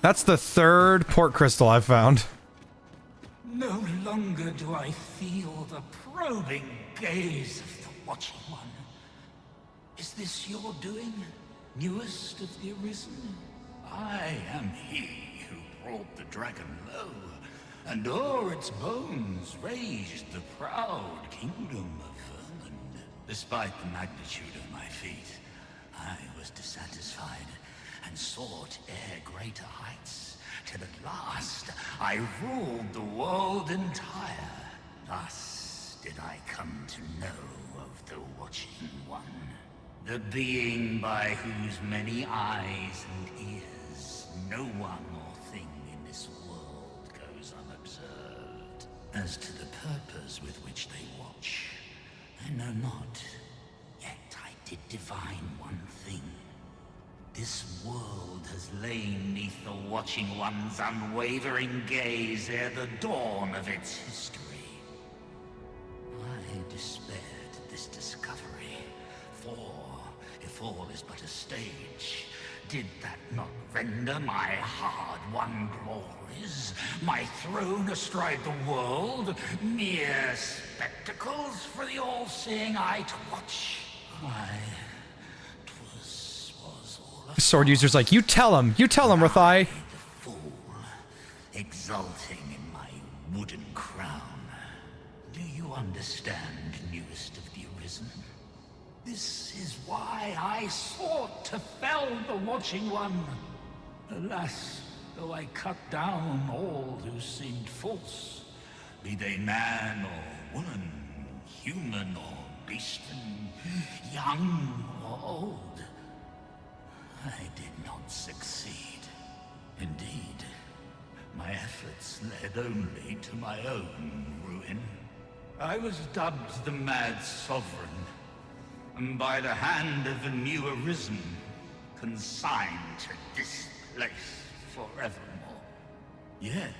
That's the third port crystal I've found. No longer do I feel the probing gaze of the Watching One. Is this your doing, newest of the Arisen? I am he who brought the dragon low, and o'er its bones raised the proud kingdom of vermin. Despite the magnitude of my feat, I was dissatisfied and sought ere greater heights, till at last I ruled the world entire. Thus did I come to know of the Watching One, the being by whose many eyes and ears no one or thing in this world goes unobserved. As to the purpose with which they watch, I know not, yet I it divine one thing. This world has lain neath the Watching One's unwavering gaze ere the dawn of its history. I despaired at this discovery, for if all is but a stage, did that not render my hard-won glories, my throne astride the world, mere spectacles for the all-seeing eye to watch? Sword user's like, you tell him, Rathai. Exulting in my wooden crown. Do you understand, newest of the Arisen? This is why I sought to fell the Watching One. Alas, though I cut down all who seemed false, be they man or woman, human or beastman, young or old, I did not succeed. Indeed, my efforts led only to my own ruin. I was dubbed the Mad Sovereign, and by the hand of a new Arisen, consigned to this place forevermore. Yet,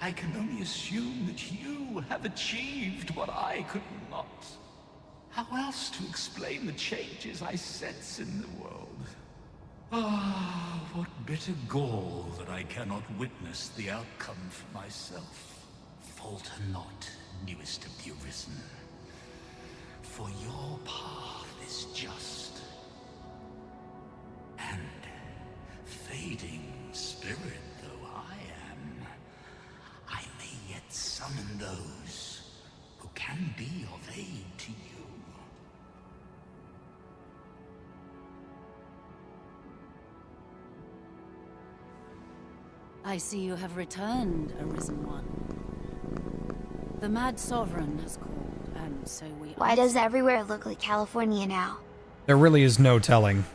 I can only assume that you have achieved what I could not. How else to explain the changes I sense in the world? Ah, what bitter gall that I cannot witness the outcome for myself. Falter not, newest of the Arisen, for your path is just. And fading spirit though I am, I may yet summon those who can be of aid to you. I see you have returned, Arisen One. The Mad Sovereign has called, and so we... Why does everywhere look like California now? There really is no telling.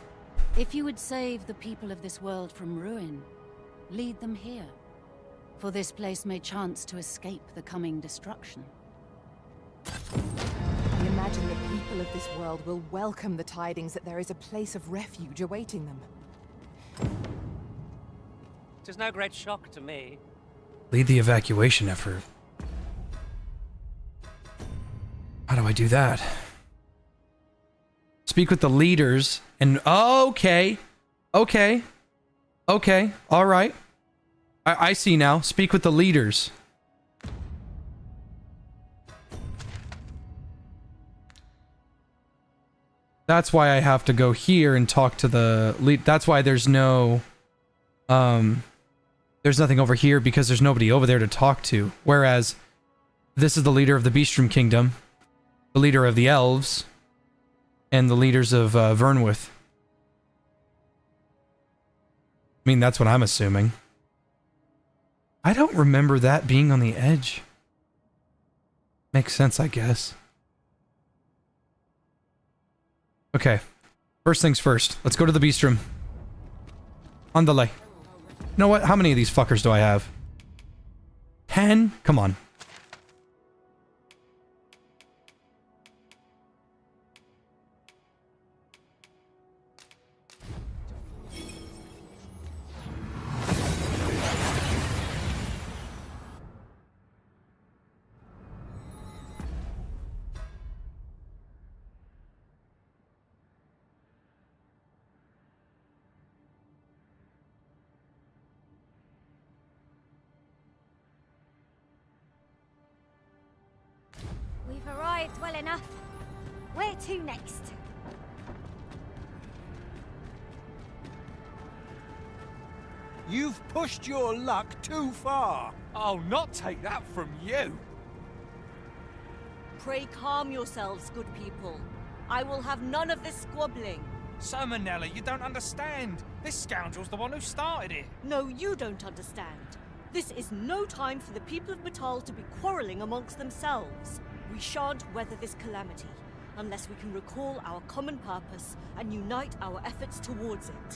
If you would save the people of this world from ruin, lead them here. For this place may chance to escape the coming destruction. I imagine the people of this world will welcome the tidings that there is a place of refuge awaiting them. It is no great shock to me. Lead the evacuation effort. How do I do that? Speak with the leaders and... Okay. Okay. Okay. All right. I see now. Speak with the leaders. That's why I have to go here and talk to the lead. That's why there's no... There's nothing over here because there's nobody over there to talk to. Whereas this is the leader of the Beastrom Kingdom, the leader of the elves, and the leaders of Vernwith. I mean, that's what I'm assuming. I don't remember that being on the edge. Makes sense, I guess. Okay. First things first. Let's go to the Beastrom. Andale. You know what? How many of these fuckers do I have? 10? Come on. We've arrived well enough. Where to next? You've pushed your luck too far. I'll not take that from you. Pray calm yourselves, good people. I will have none of this squabbling. So, Manella, you don't understand. This scoundrel's the one who started it. No, you don't understand. This is no time for the people of Batal to be quarreling amongst themselves. We shan't weather this calamity unless we can recall our common purpose and unite our efforts towards it.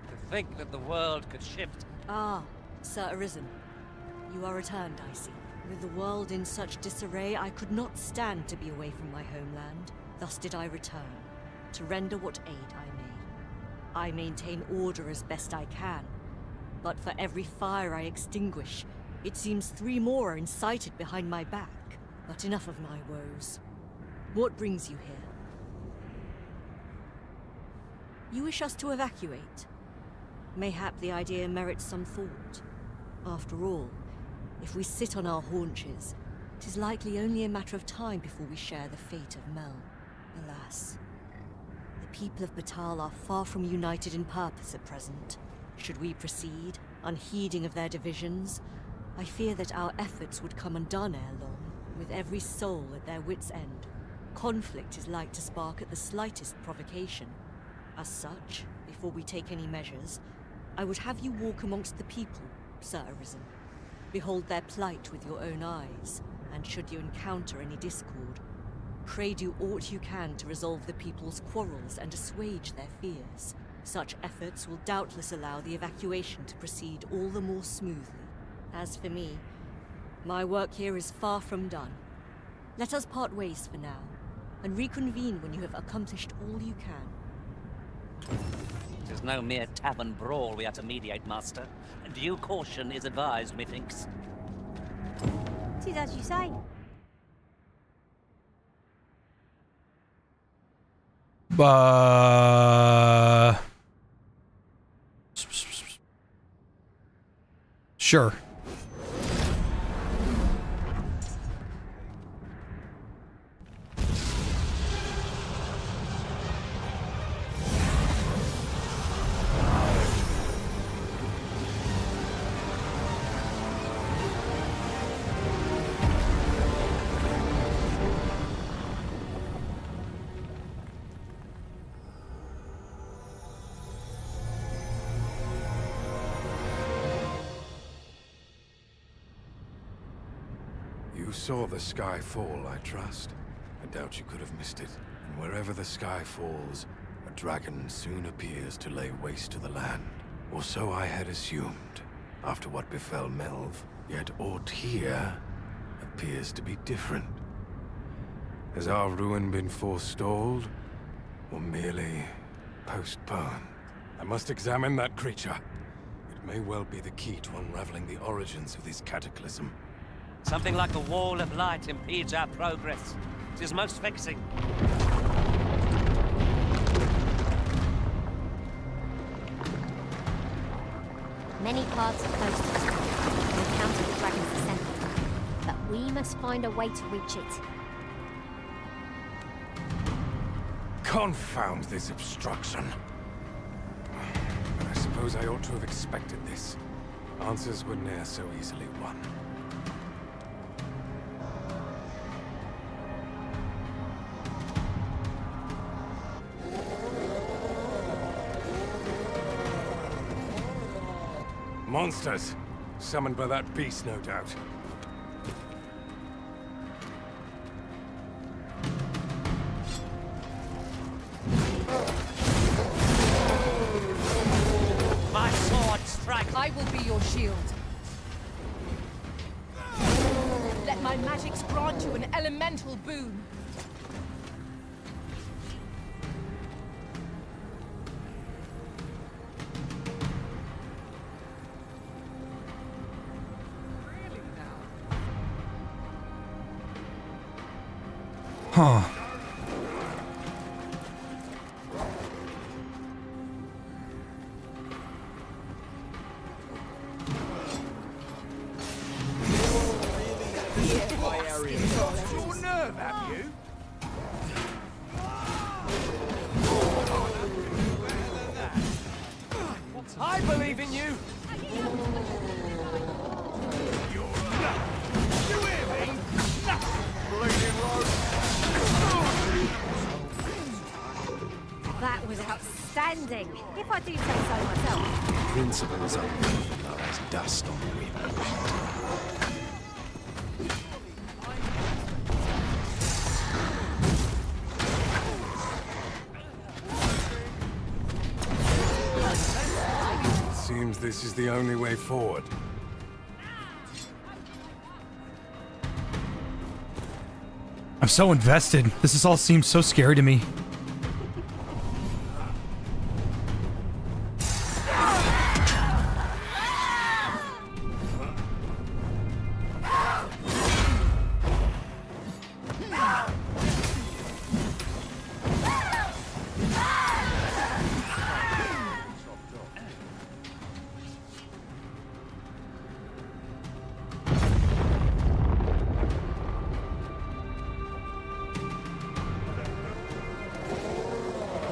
To think that the world could shift. Ah, Sir Arisen. You are returned, I see. With the world in such disarray, I could not stand to be away from my homeland. Thus did I return, to render what aid I may. I maintain order as best I can, but for every fire I extinguish, it seems 3 more are incited behind my back. But enough of my woes. What brings you here? You wish us to evacuate? Mayhap the idea merits some thought. After all, if we sit on our haunches, 'tis likely only a matter of time before we share the fate of Mel. Alas. The people of Batal are far from united in purpose at present. Should we proceed, unheeding of their divisions, I fear that our efforts would come undone ere long, with every soul at their wits' end. Conflict is like to spark at the slightest provocation. As such, before we take any measures, I would have you walk amongst the people, Sir Arisen. Behold their plight with your own eyes, and should you encounter any discord, pray do aught you can to resolve the people's quarrels and assuage their fears. Such efforts will doubtless allow the evacuation to proceed all the more smoothly. As for me, my work here is far from done. Let us part ways for now, and reconvene when you have accomplished all you can. It is no mere tavern brawl we are to mediate, Master. Due caution is advised, methinks. It is as you say. Sure. You saw the sky fall, I trust. I doubt you could have missed it. And wherever the sky falls, a dragon soon appears to lay waste to the land. Or so I had assumed, after what befell Melv. Yet aught here appears to be different. Has our ruin been forestalled, or merely postponed? I must examine that creature. It may well be the key to unraveling the origins of this cataclysm. Something like a wall of light impedes our progress. It is most vexing. Many paths are closed to us to encounter the dragon's descent, but we must find a way to reach it. Confound this obstruction. I suppose I ought to have expected this. Answers were ne'er so easily won. Monsters! Summoned by that beast, no doubt. My sword strikes! I will be your shield. Let my magics grant you an elemental boon. Huh. Your nerve, have you? I believe in you! You hear me? Bleeding road! That was outstanding, if I do say so myself. Principles unproven are as dust on the wind. Seems this is the only way forward. I'm so invested. This all seems so scary to me.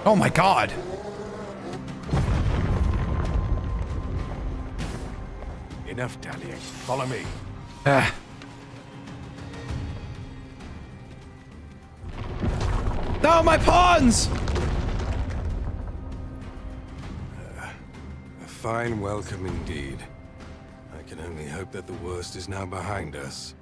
Oh my god. Enough dallying. Follow me. No, my pawns! A fine welcome indeed. I can only hope that the worst is now behind us.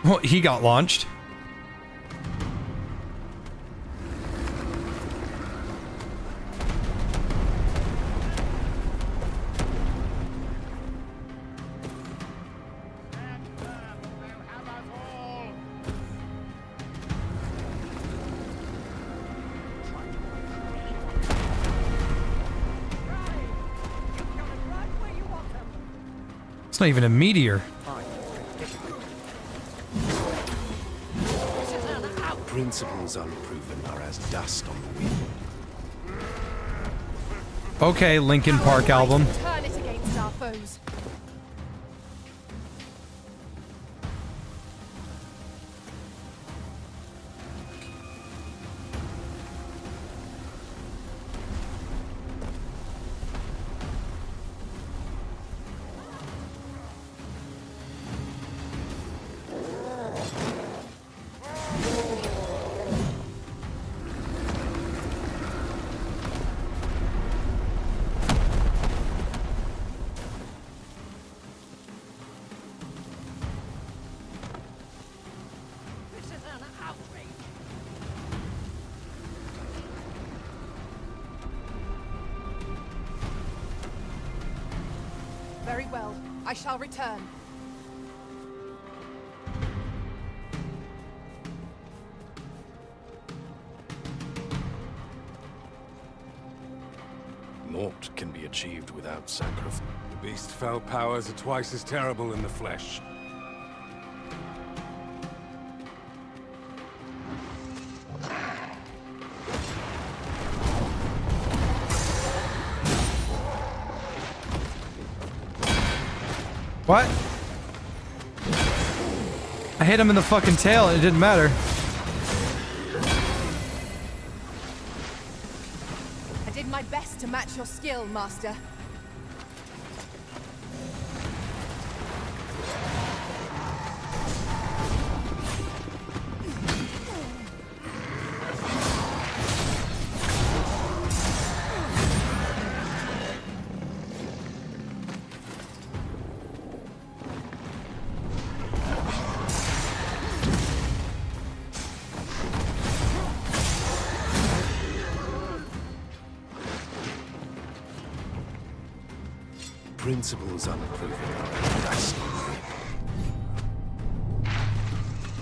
Well, he got launched. It's not even a meteor. Principles unproven are as dust on the wind. Okay, Linkin Park album. Turn it against our foes. Very well. I shall return. Naught can be achieved without sacrifice. The beast's fell powers are twice as terrible in the flesh. What? I hit him in the fucking tail and it didn't matter. I did my best to match your skill, Master. Principles unproven are dust on the wind.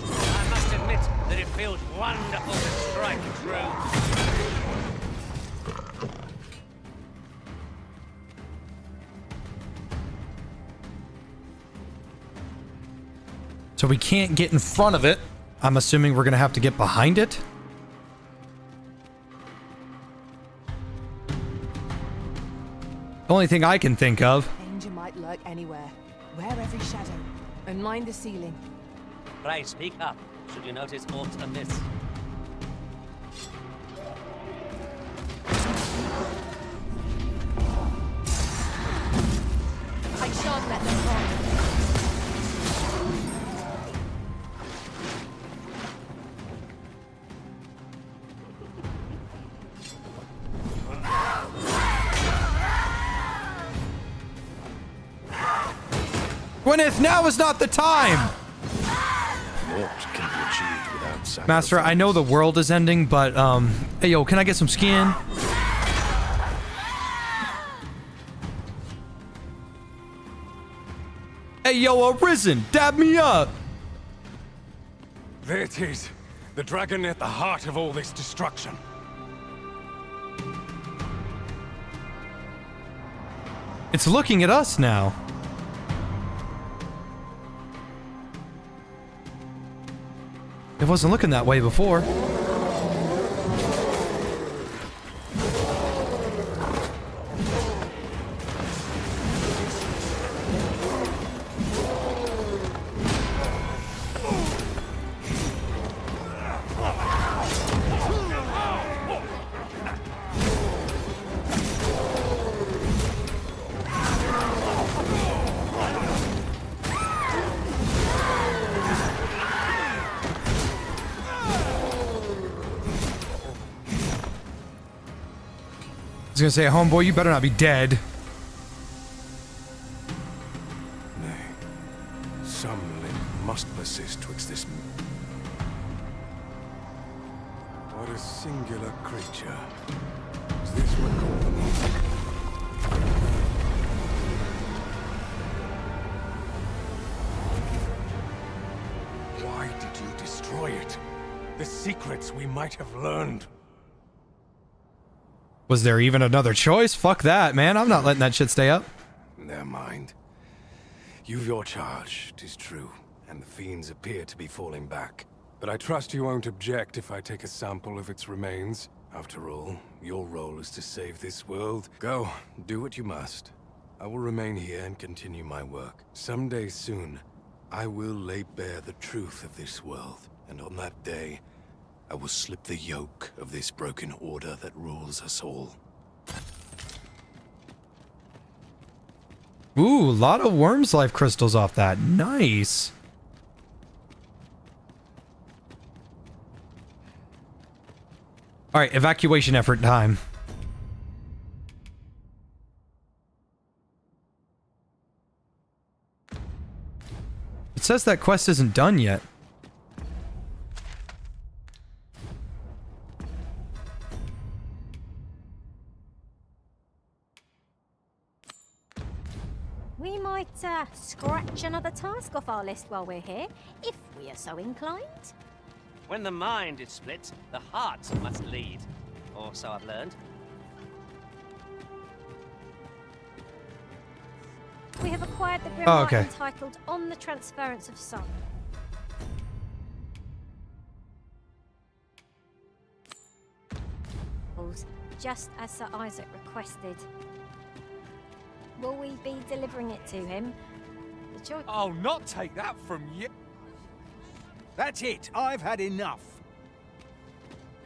I must admit that it feels wonderful to strike true. So we can't get in front of it. I'm assuming we're gonna have to get behind it. The only thing I can think of. Danger might lurk anywhere. Wear every shadow. And mind the ceiling. Pray speak up, should you notice aught amiss. I shan't let them harm you. Gwyneth, now is not the time! Naught can be achieved without sacrifice. Master, I know the world is ending, but, hey, yo, can I get some skin? Hey, yo, Arisen, dab me up! There it is. The dragon at the heart of all this destruction. It's looking at us now. It wasn't looking that way before. I was gonna say, homeboy, you better not be dead. Nay, some link must persist twixt this. What a singular creature. Is this what called them? Why did you destroy it? The secrets we might have learned. Was there even another choice? Fuck that, man. I'm not letting that shit stay up. Never mind. You've your charge, 'tis true, and the fiends appear to be falling back. But I trust you won't object if I take a sample of its remains. After all, your role is to save this world. Go, do what you must. I will remain here and continue my work. Someday soon, I will lay bare the truth of this world, and on that day, I will slip the yoke of this broken order that rules us all. Ooh, a lot of Worm's Life crystals off that. Nice. All right, evacuation effort time. It says that quest isn't done yet. We might scratch another task off our list while we're here, if we are so inclined. When the mind is split, the heart must lead. Or so I've learned. We have acquired the grimoire Oh, okay. entitled On the Transference of Soul. Just as Sir Isaac requested. Will we be delivering it to him? I'll not take that from you. That's it. I've had enough.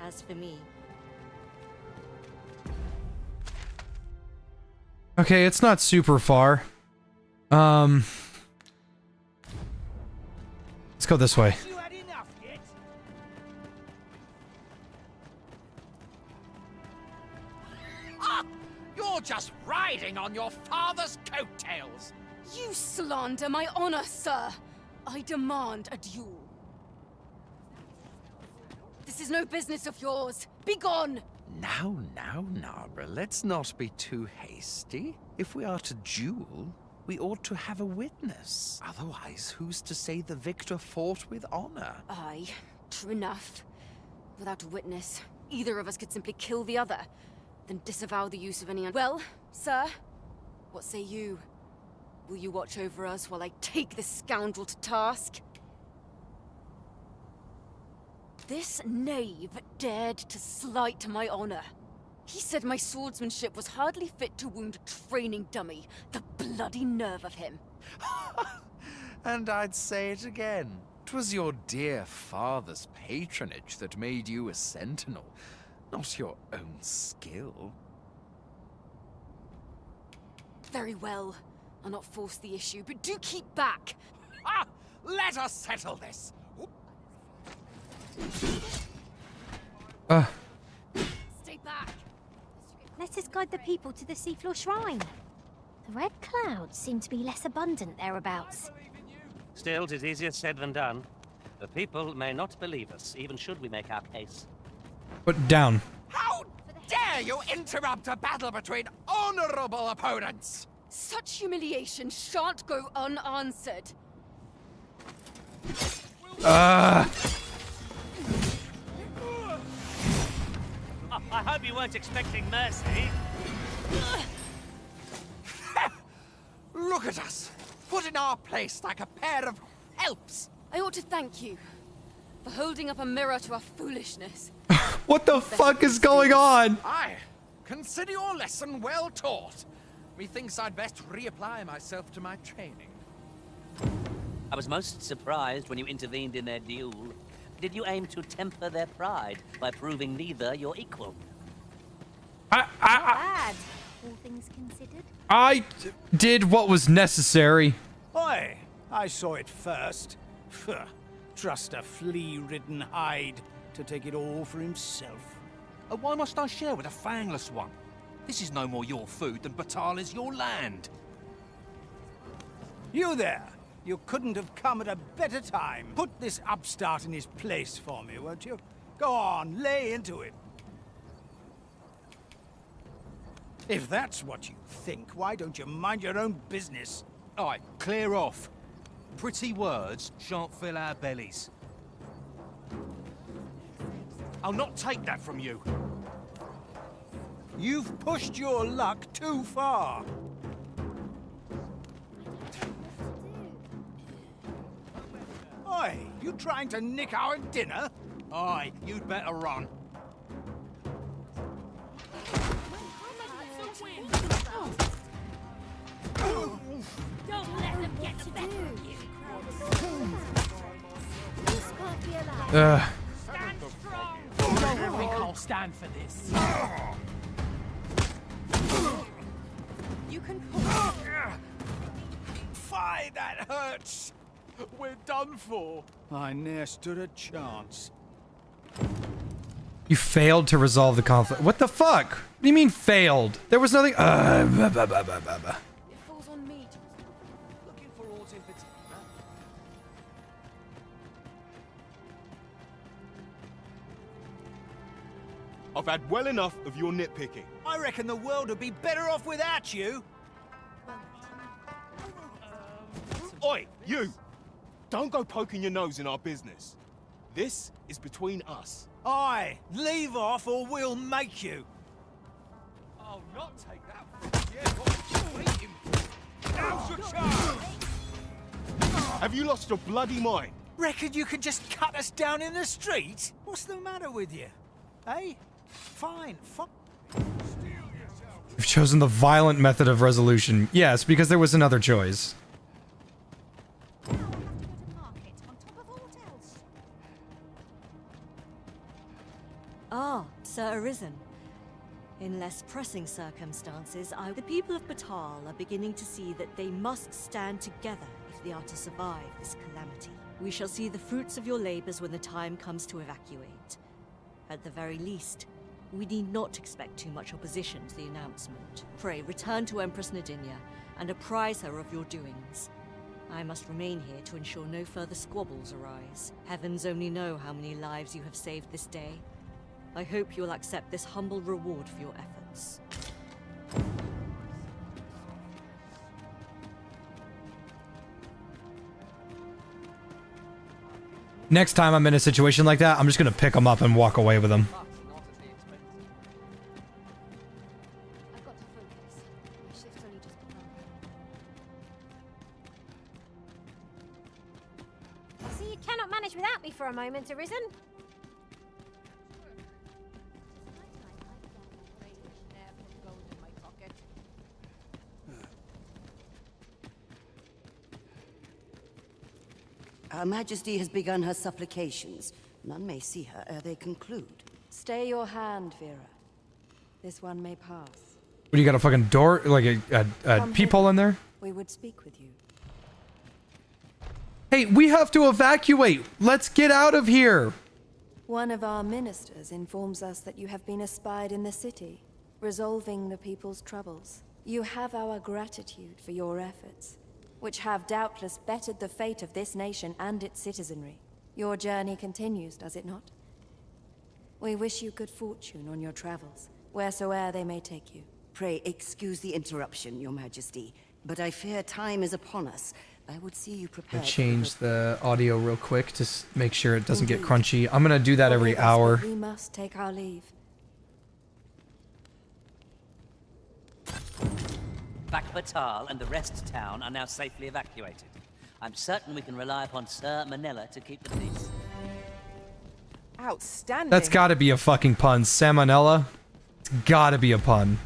As for me, Okay, it's not super far. Let's go this way. You had enough yet? You're just riding on your father's coattails. You slander my honor, sir. I demand a duel. This is no business of yours. Be gone! Now, Narborough, let's not be too hasty. If we are to duel, we ought to have a witness. Otherwise, who's to say the victor fought with honor? Aye, true enough. Without a witness, either of us could simply kill the other, then disavow the use of any... Well, sir, what say you? Will you watch over us while I take this scoundrel to task? This knave dared to slight my honor. He said my swordsmanship was hardly fit to wound a training dummy. The bloody nerve of him. And I'd say it again. 'Twas your dear father's patronage that made you a sentinel, not your own skill. Very well. I'll not force the issue, but do keep back. Ah! Let us settle this. Stay back. Let us guide the people to the seafloor shrine. The red clouds seem to be less abundant thereabouts. Still, 'tis easier said than done. The people may not believe us, even should we make our case. Put down. How dare you interrupt a battle between honorable opponents? Such humiliation shan't go unanswered. I hope you weren't expecting mercy. Look at us, put in our place like a pair of helps. I ought to thank you for holding up a mirror to our foolishness. What the fuck is going on? Aye, consider your lesson well taught. Methinks I'd best reapply myself to my training. I was most surprised when you intervened in their duel. Did you aim to temper their pride by proving neither your equal? Not bad, all things considered. I did what was necessary. Oi, I saw it first. Phew, trust a flea-ridden hide to take it all for himself. Why must I share with a fangless one? This is no more your food than Batal is your land. You there! You couldn't have come at a better time. Put this upstart in his place for me, won't you? Go on, lay into him. If that's what you think, why don't you mind your own business? Aye, clear off. Pretty words shan't fill our bellies. I'll not take that from you. You've pushed your luck too far. Oi, you trying to nick our dinner? Aye, you'd better run. Don't let them get the better of you. This can't be allowed. Stand strong! I don't think I'll stand for this. You can Fie, that hurts! We're done for. I ne'er stood a chance. You failed to resolve the conflict. What the fuck? What do you mean failed? There was nothing. It falls on me to Looking for aught in particular? I've had well enough of your nitpicking. I reckon the world would be better off without you. Oi, you! Don't go poking your nose in our business. This is between us. Aye, leave off or we'll make you. I'll not take that from you. Now's your chance! Have you lost your bloody mind? Reckon you can just cut us down in the street? What's the matter with you? Eh? Fine. You've chosen the violent method of resolution. Yes, because there was another choice. Ah, Sir Arisen. In less pressing circumstances, the people of Batal are beginning to see that they must stand together if they are to survive this calamity. We shall see the fruits of your labors when the time comes to evacuate. At the very least, we need not expect too much opposition to the announcement. Pray, return to Empress Nadinia and apprise her of your doings. I must remain here to ensure no further squabbles arise. Heavens only know how many lives you have saved this day. I hope you'll accept this humble reward for your efforts. Next time I'm in a situation like that, I'm just gonna pick them up and walk away with them. I've got to focus. My shift's only just begun. I see you cannot manage without me for a moment, Arisen. Her Majesty has begun her supplications. None may see her ere they conclude. Stay your hand, Vera. This one may pass. What do you got, a fucking door, like a peephole in there? We would speak with you. Hey, we have to evacuate. Let's get out of here. One of our ministers informs us that you have been espied in the city, resolving the people's troubles. You have our gratitude for your efforts, which have doubtless bettered the fate of this nation and its citizenry. Your journey continues, does it not? We wish you good fortune on your travels, wheresoe'er they may take you. Pray excuse the interruption, Your Majesty, but I fear time is upon us. I would see you I prepared. changed the audio real quick to make sure it doesn't get crunchy. I'm gonna do that every hour. We must take our leave. Backseat and the rest town are now safely evacuated. I'm certain we can rely upon Sir Manila to keep the peace. Outstanding. That's gotta be a fucking pun. Salmonella? It's gotta be a pun.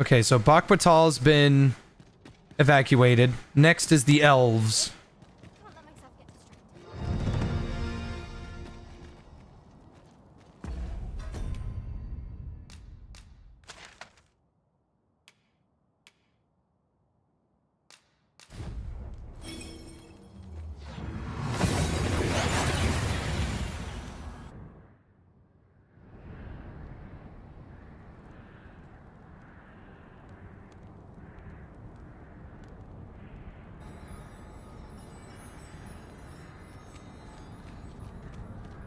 Okay, so Backseat's been evacuated. Next is the elves.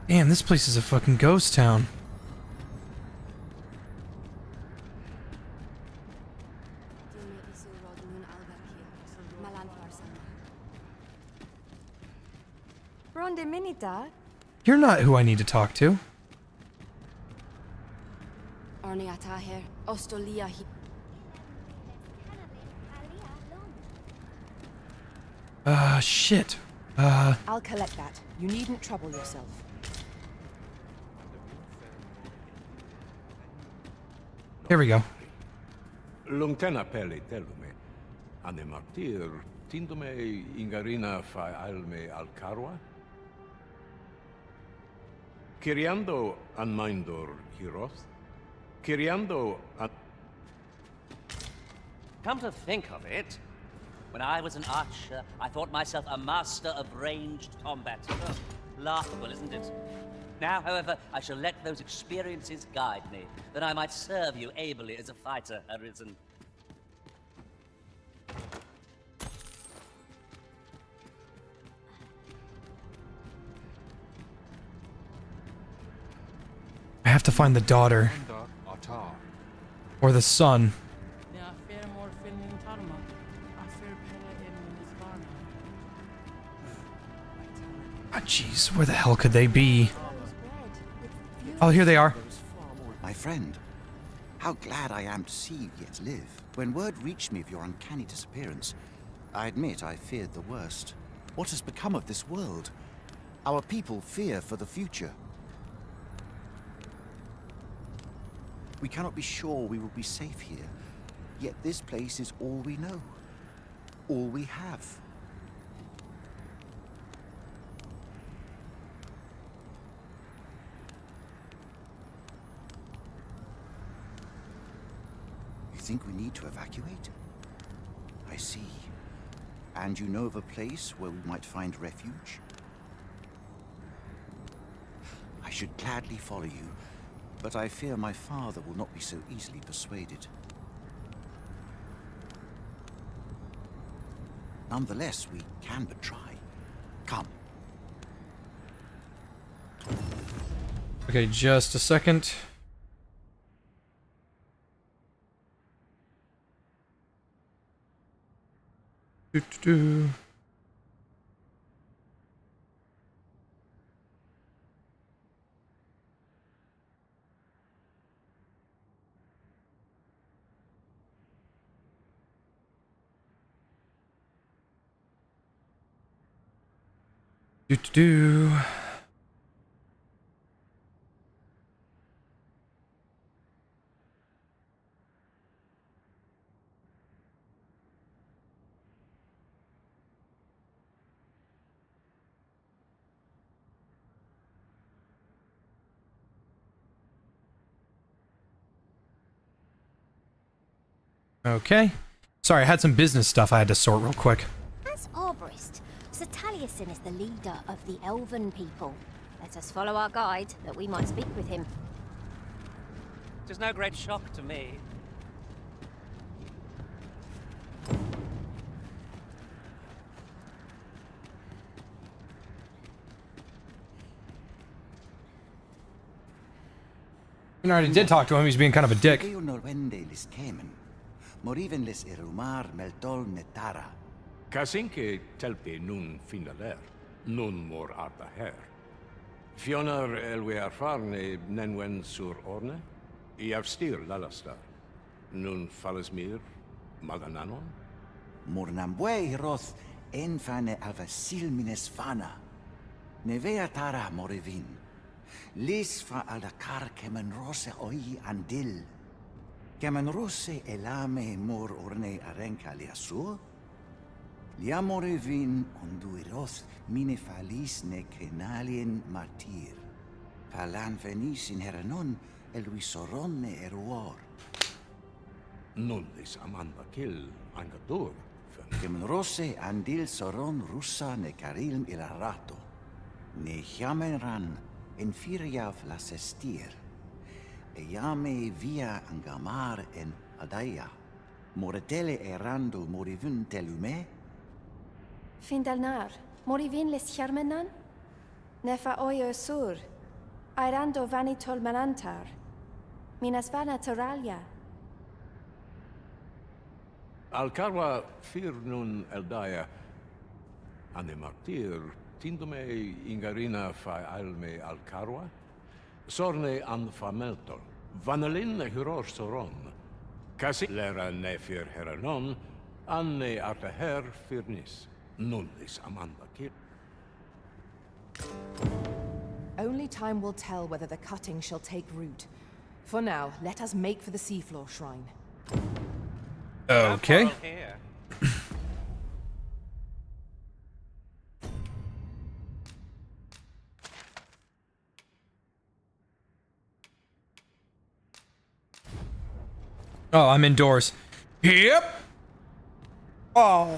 Damn, this place is a fucking ghost town. Ronde Minita, You're not who I need to talk to. Arniata here, Ostolia he. Shit. I'll collect that. You needn't trouble yourself. Here we go. Lungtena pele telume. Ane martir, tindume ingarina fa alme al carwa? Kiriando an mindor hiros? Kiriando an... Come to think of it, when I was an archer, I thought myself a master of ranged combat. Oh, laughable, isn't it? Now, however, I shall let those experiences guide me, that I might serve you ably as a fighter arisen. I have to find the daughter. Or the son. Ah, jeez, where the hell could they be? Oh, here they are. My friend, how glad I am to see you yet live. When word reached me of your uncanny disappearance, I admit I feared the worst. What has become of this world? Our people fear for the future. We cannot be sure we will be safe here, yet this place is all we know, all we have. You think we need to evacuate? I see. And you know of a place where we might find refuge? I should gladly follow you, but I fear my father will not be so easily persuaded. Nonetheless, we can but try. Come. Okay, just a second. Doo-doo-doo. Do-do-do. Okay. Sorry, I had some business stuff I had to sort real quick. As arborist, Sir Taliesin is the leader of the Elven people. Let us follow our guide, that we might speak with him. It is no great shock to me. You already did talk to him. He's being kind of a dick. Kasinke telpi nun findaler, nun mor arta her. Fionar elwe arfarne nenwen sur orne, iavstir lalastar. Nun falasmir magananon. Mornambue roth enfane avasilmines fana. Nevea tara morivin. Lis fa aldakar kemen rose oi andil. Kemen rose elame mor orne arenka liasur. Liamorevin onduiros mine falis ne kenalien martir. Palan venis in heranon elvisoron ne eruor. Nullis amanda kill angadur. Kemen rose andil soron russa ne karilm ilarato. Ne jamenran en firiav lasestir. Eame via angamar en adaya. Moretele erando morivun telume. Findalnar, morivin les charmenan? Nefa oyo sur. Airando vanitol manantar. Minas vana toralia. Alcarwa fir nun eldaya. Ane martir tindume ingarina fa alme alcarwa. Sorne an fameltol. Vanelin huror soron. Kasi lera nefir heranon. Anne arteher firnis. Nullis amanda kid. Only time will tell whether the cutting shall take root. For now, let us make for the seafloor shrine. Okay. Oh, I'm indoors. Yep. Oh.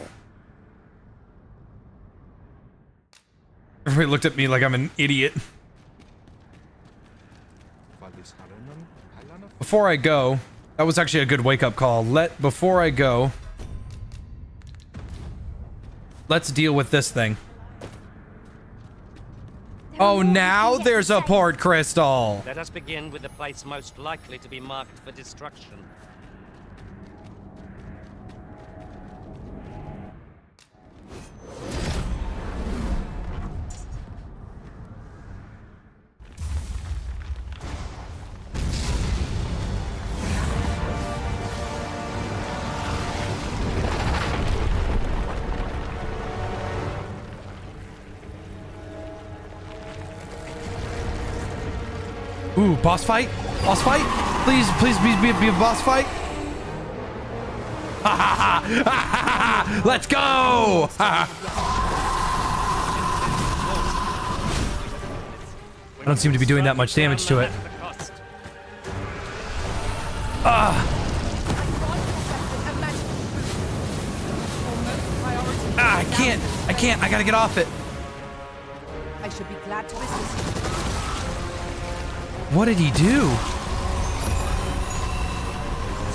Everybody looked at me like I'm an idiot. Before I go, that was actually a good wake-up call. Before I go, let's deal with this thing. Oh, now there's a port crystal. Let us begin with the place most likely to be marked for destruction. Ooh, boss fight? Boss fight? Please be a boss fight? Ha ha ha! Ha ha ha! Let's go! Ha I don't seem to be doing that much damage to it. I can't, I gotta get off it. I should be glad to assist you. What did he do?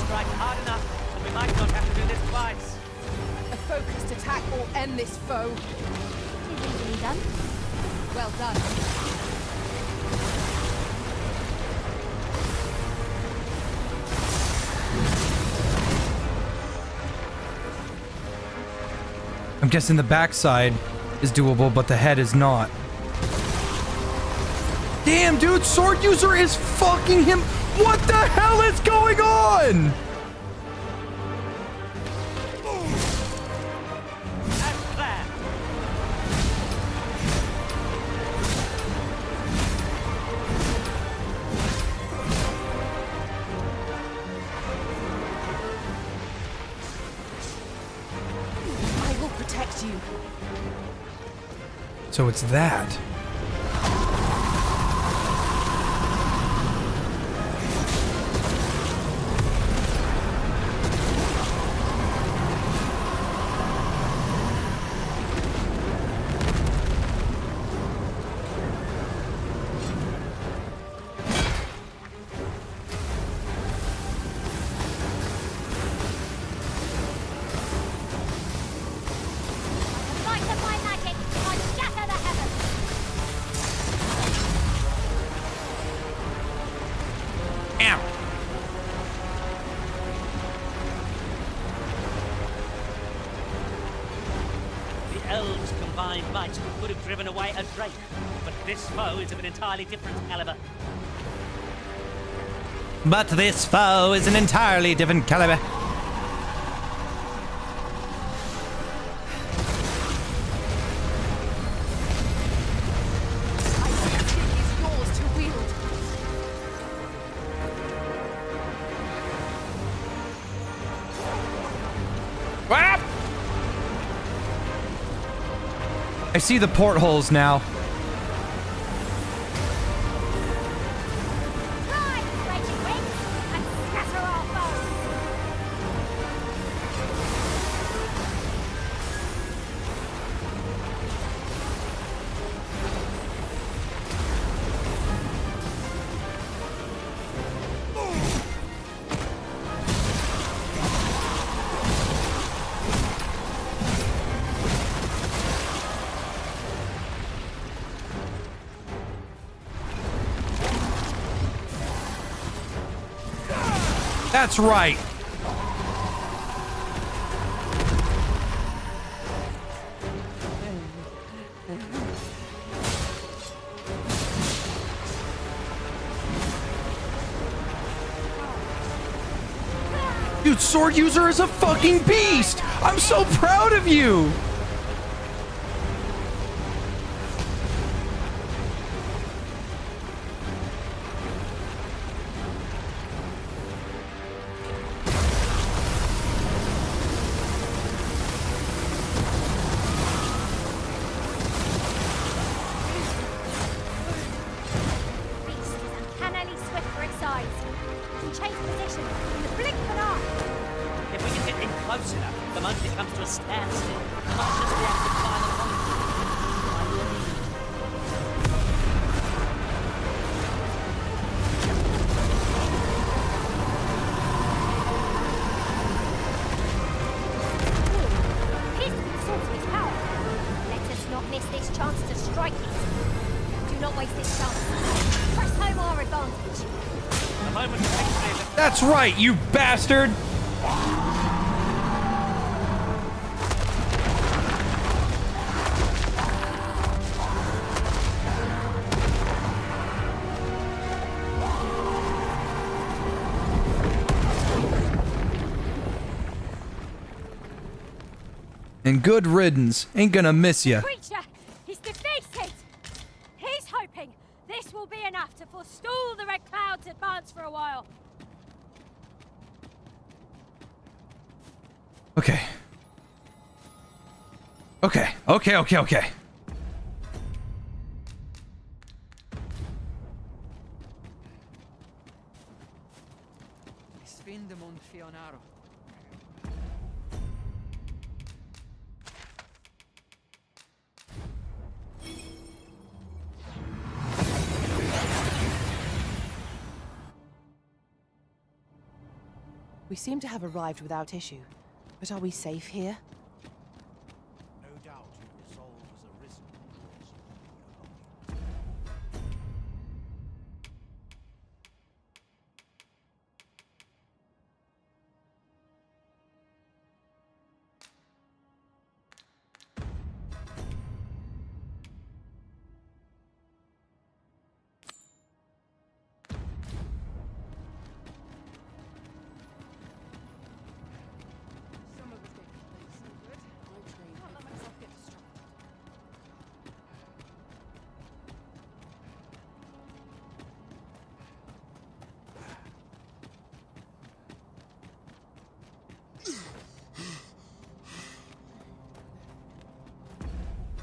Strike hard enough, so we might not have to do this twice. A focused attack will end this foe. Easily done. Well done. I'm guessing the backside is doable, but the head is not. Damn, dude, sword user is fucking him. What the hell is going on? I will protect you. So it's that. elves' combined might could have driven away a drake, but this foe is of an entirely different caliber. But this foe is an entirely different caliber. I see the portholes now. That's right. Dude, Sword User is a fucking beast! I'm so proud of you! That's right, you bastard! And good riddance. Ain't gonna miss ya. Creature is defeated! He's hoping this will be enough to forestall the Red Cloud's advance for a while. Okay. Okay. We seem to have arrived without issue, but are we safe here? No doubt your resolve has arisen.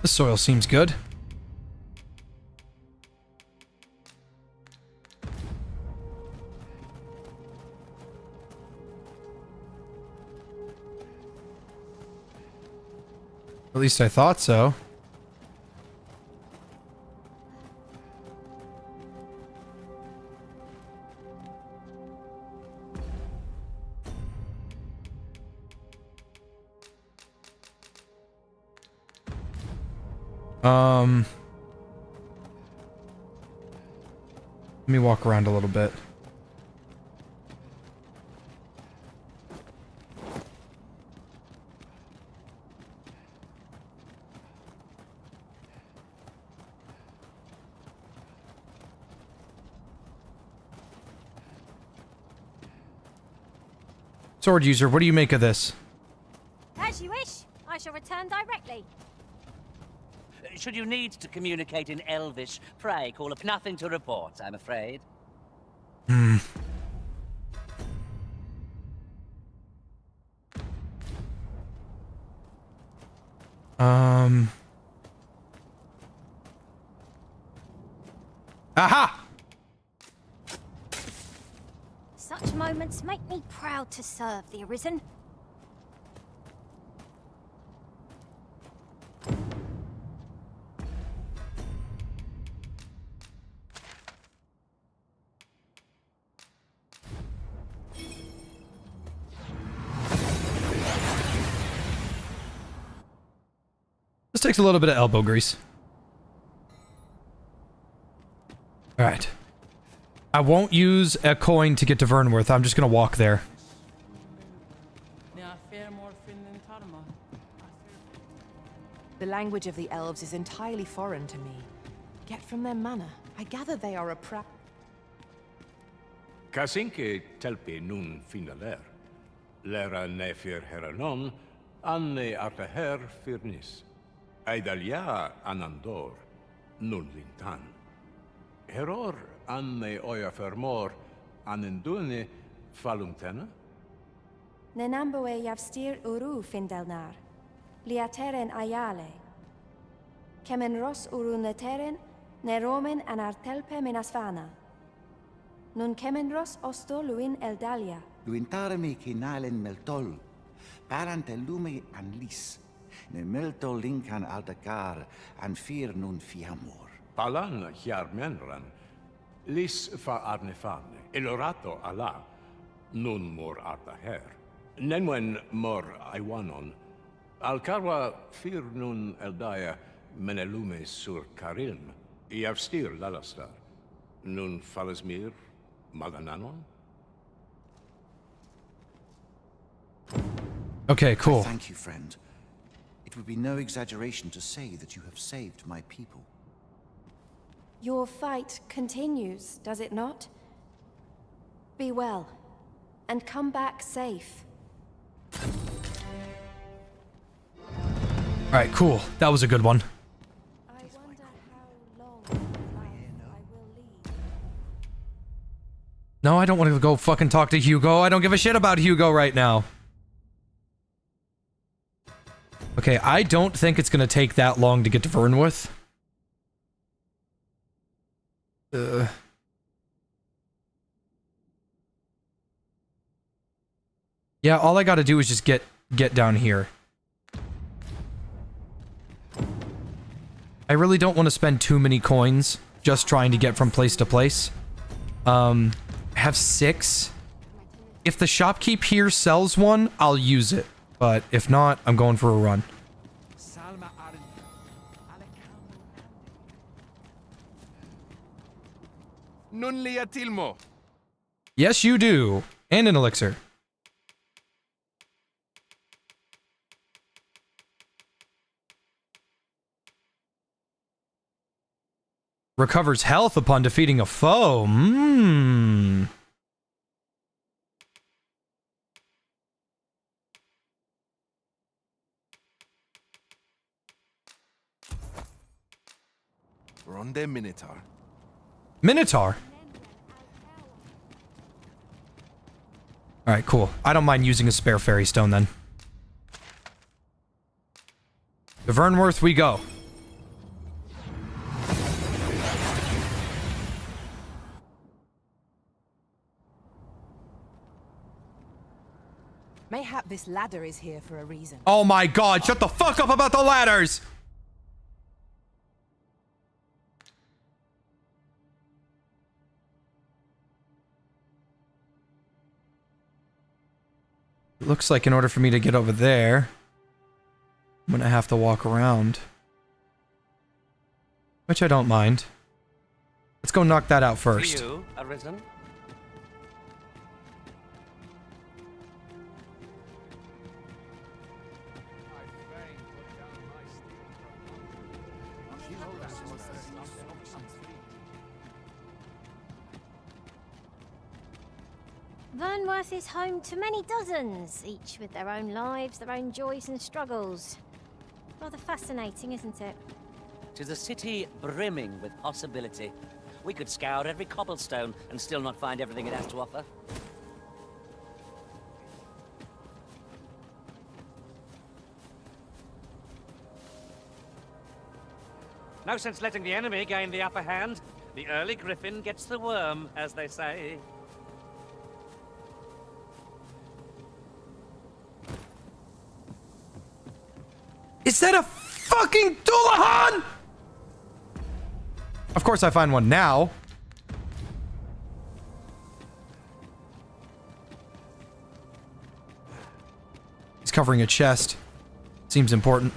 The soil seems good. At least I thought so. Let me walk around a little bit. Sword user, what do you make of this? As you wish. I shall return directly. Should you need to communicate in Elvish, pray call up. Nothing to report, I'm afraid. Hmm. Aha! Such moments make me proud to serve the Arisen. This takes a little bit of elbow grease. Alright. I won't use a coin to get to Vernworth. I'm just gonna walk there. The language of the elves is entirely foreign to me. Get from their manner. I gather they are a Kasinke telpi nun finaler. Lera nefir heranon, anne artaher firnis. Aidalia anandor, nun lintan. Heror anne oya fermor, anendune falumtena? Nenamboe yavstir uru findelnar. Liateren ayale. Kemen ros uru neteren, neromen anartelpe minasvana. Nun kemen ros osto luin eldalia. Luintaremi kinalen meltol. Parante lume an lis. Ne meltol linkan aldagar an fir nun fiamor. Palan menran. Lis fa arnefane. Elorato ala. Nun mor artaher. Nenwen mor aiwanon. Alcarwa fir nun eldaya menelume sur karilm. Iavstir lalastar. Nun falasmir magananon. Okay, cool. Thank you, friend. It would be no exaggeration to say that you have saved my people. Your fight continues, does it not? Be well, and come back safe. Alright, cool. That was a good one. No, I don't want to go fucking talk to Hugo. I don't give a shit about Hugo right now. Okay, I don't think it's gonna take that long to get to Vernworth. Yeah, all I gotta do is just get down here. I really don't want to spend too many coins just trying to get from place to place. I have 6. If the shopkeep here sells one, I'll use it. But if not, I'm going for a run. Nun lia tilmo. Yes, you do. And an elixir. Recovers health upon defeating a foe. Mmm. Ronde Minotaur. Minotaur? Alright, cool. I don't mind using a spare fairy stone then. To Vernworth we go. Mayhap this ladder is here for a reason. Oh my god, shut the fuck up about the ladders! It looks like in order for me to get over there, I'm gonna have to walk around. Which I don't mind. Let's go knock that out first. For you, Arisen. Vernworth is home to many dozens, each with their own lives, their own joys and struggles. Rather fascinating, isn't it? 'Tis a city brimming with possibility. We could scour every cobblestone and still not find everything it has to offer. No sense letting the enemy gain the upper hand. The early griffin gets the worm, as they say. Is that a fucking Dullahan? Of course I find one now. He's covering a chest. Seems important.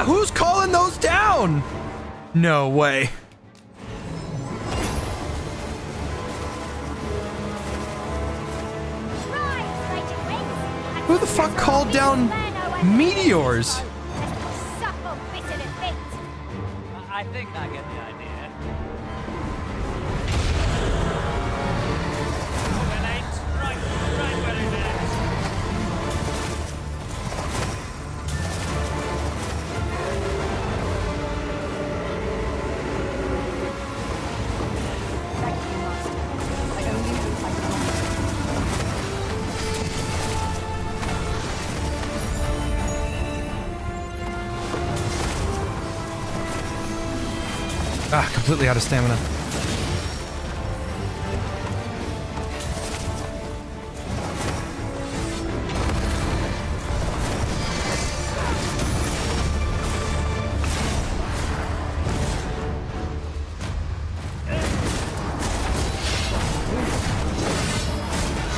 Who's calling those down? No way. Who the fuck called down meteors? I think I get the idea. Right where it is. Ah, completely out of stamina.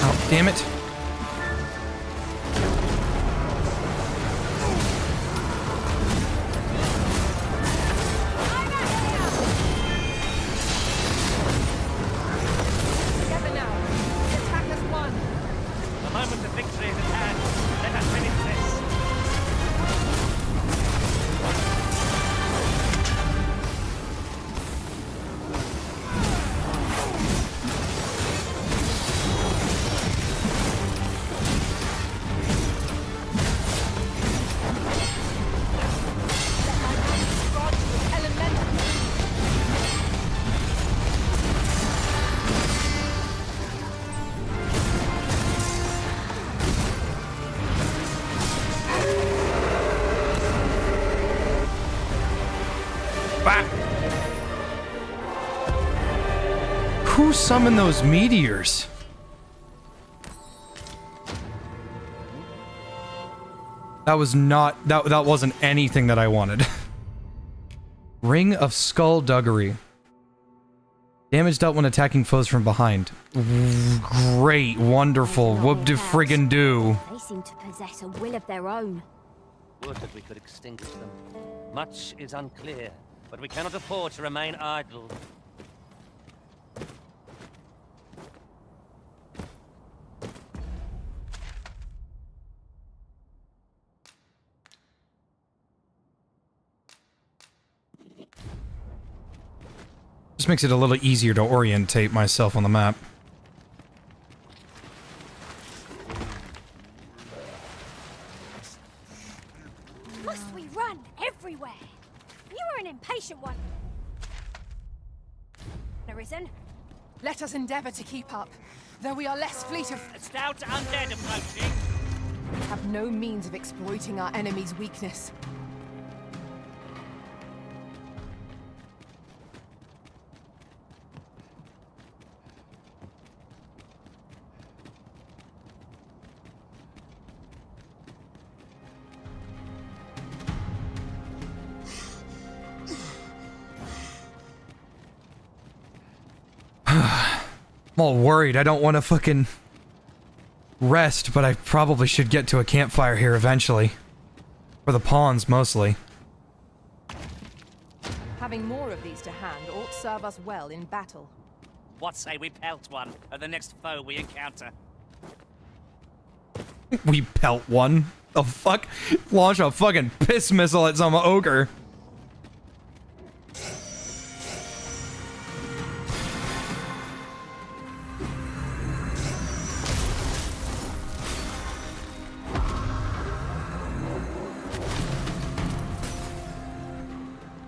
Oh, damn it. Who summoned those meteors? That was not... That wasn't anything that I wanted. Ring of Skullduggery. Damage dealt when attacking foes from behind. Great, wonderful, whoop-de-friggin-do. They seem to possess a will of their own. Would that we could extinguish them. Much is unclear, but we cannot afford to remain idle. Just makes it a little easier to orientate myself on the map. Must we run everywhere? You are an impatient one. Arisen. Let us endeavor to keep up, though we are less fleet of... A stout undead approaching. We have no means of exploiting our enemy's weakness. I'm all worried. I don't want to fucking rest, but I probably should get to a campfire here eventually. For the pawns, mostly. Having more of these to hand ought serve us well in battle. What say we pelt one at the next foe we encounter? We pelt one. The fuck? Launch a fucking piss missile at some ogre.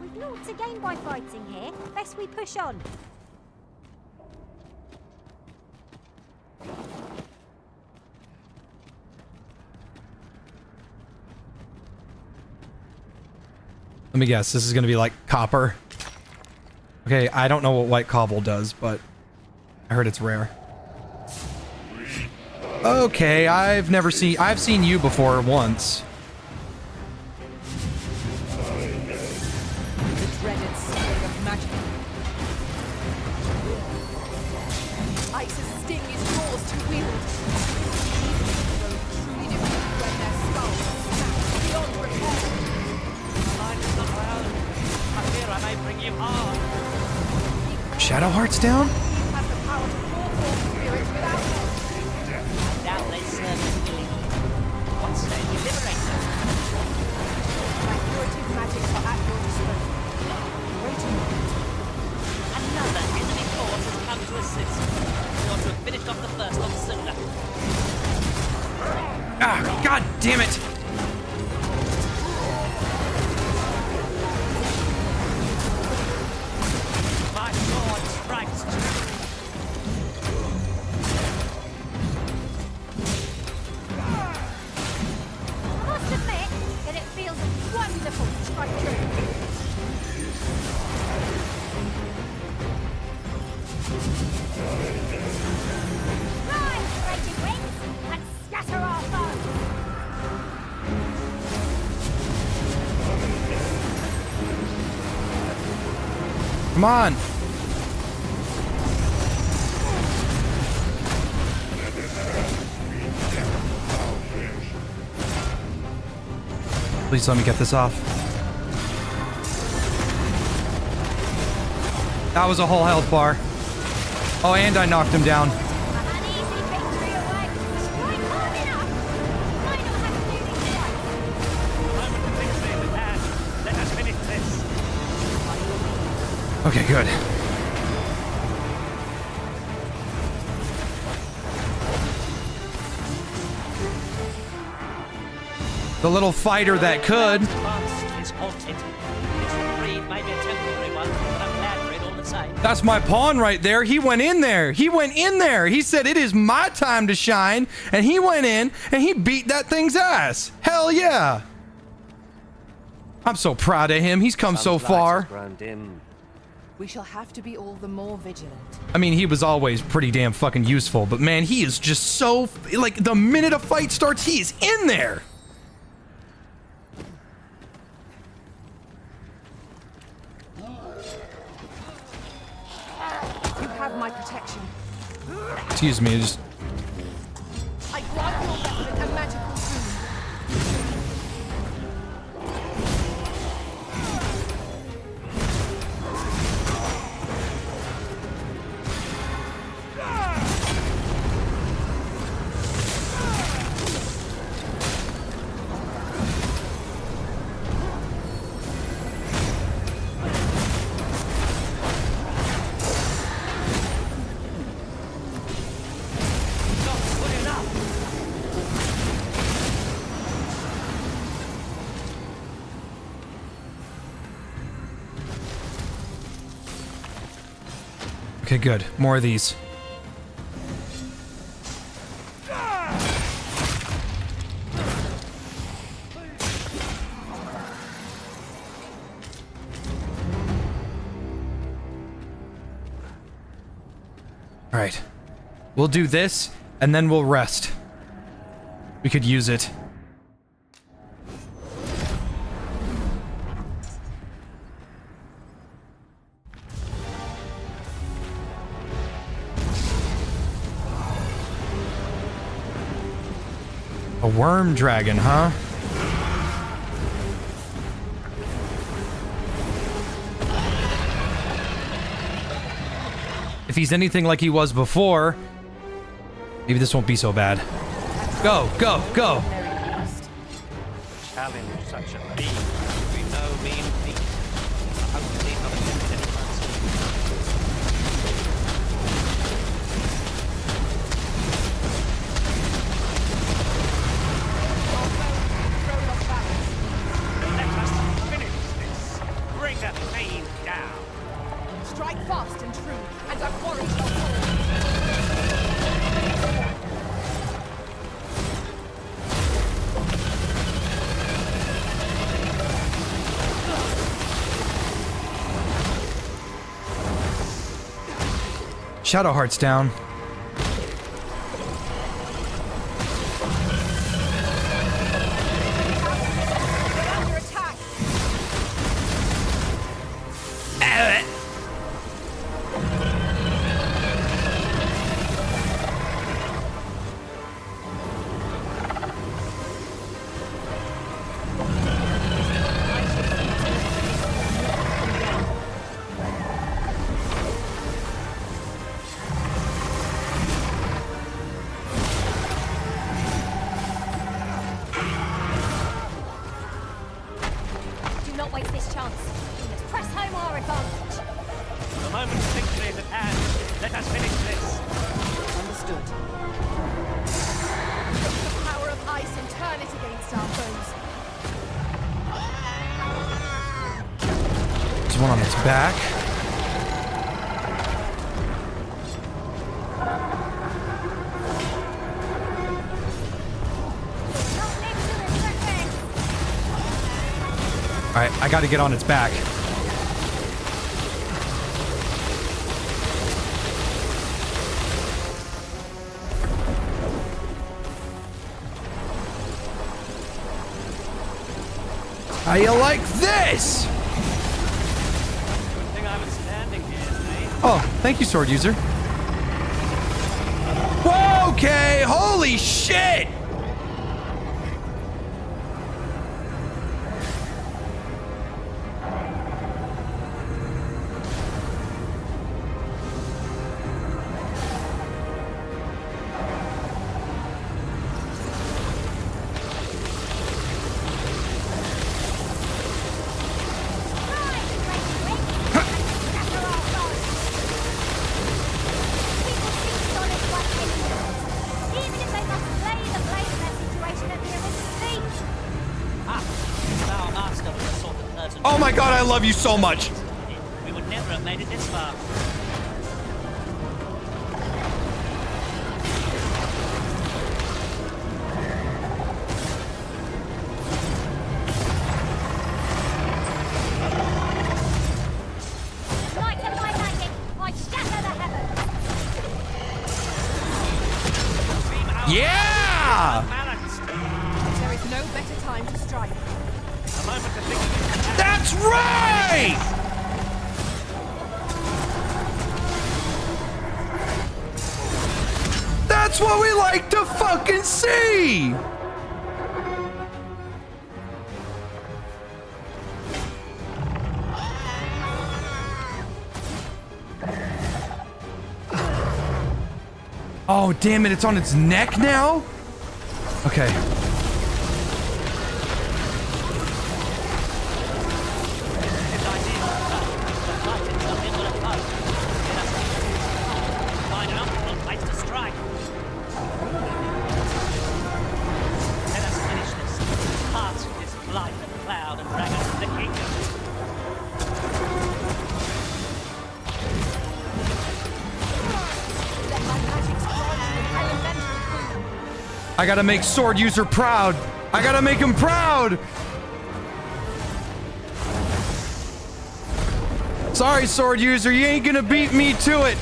We've naught to gain by fighting here. Best we push on. Let me guess, this is gonna be like copper. Okay, I don't know what white cobble does, but I heard it's rare. Okay, I've seen you before once. The dreaded sword of magic. Ice's sting is yours to wield. Those truly defeated when their skulls are snapped beyond repair. Mine is not my own. I fear I may bring you harm. Shadow Heart's down? Has the power to call forth spirits without them. Now they serve us willing. What say we liberate them? My curative magics are at your disposal. Wait a moment. Another enemy force has come to assist. We ought to have finished off the first on sooner. Ah, god damn it! My sword strikes true. I must admit that it feels wonderful to strike true. Rise, raging wings, and scatter our foes! Come on! Please let me get this off. That was a whole health bar. Oh, and I knocked him down. Let us finish this. Okay, good. The little fighter that could. Past is haunted. Its reprieve may be a temporary one, but I'm glad for it all the same. That's my pawn right there. He went in there. He went in there. He said, it is my time to shine. And he went in and he beat that thing's ass. Hell yeah. I'm so proud of him. He's come so far. We shall have to be all the more vigilant. I mean, he was always pretty damn fucking useful, but man, he is just so, like, the minute a fight starts, he is in there. You have my protection. Excuse me, just... I grant your weapon a magical boon. Okay, good. More of these. All right. We'll do this, and then we'll rest. We could use it. A worm dragon, huh? If he's anything like he was before, maybe this won't be so bad. Go, go, go! Challenge such a being would be no mean feat. Hopefully not against anyone Let us finish this. Bring the pain down. Strike fast and true, and our quarry shall fall. Shadowheart's down. Under attack. Do not waste this chance. We must press home our advantage. The moment's victory is at hand. Let us finish this. Understood. Take the power of ice and turn it against our foes. There's one on its back. Alright, I gotta get on its back. How you like this? Good thing I was standing here, mate. Oh, thank you, sword user. Whoa, okay, holy shit! Oh my god, I love you so much. We would never have made it this far. Like a my magic, I shatter the heavens. Yeah! There is no better time to strike. A moment to think. That's right! That's what we like to fucking see! Oh, damn it, it's on its neck now? Okay. Find an optimal place to strike. Let us finish this. Pass through this blight of cloud and drag us to the kingdom. Let my magic strike with elemental boom. I gotta make sword user proud. I gotta make him proud. Sorry, sword user, you ain't gonna beat me to it.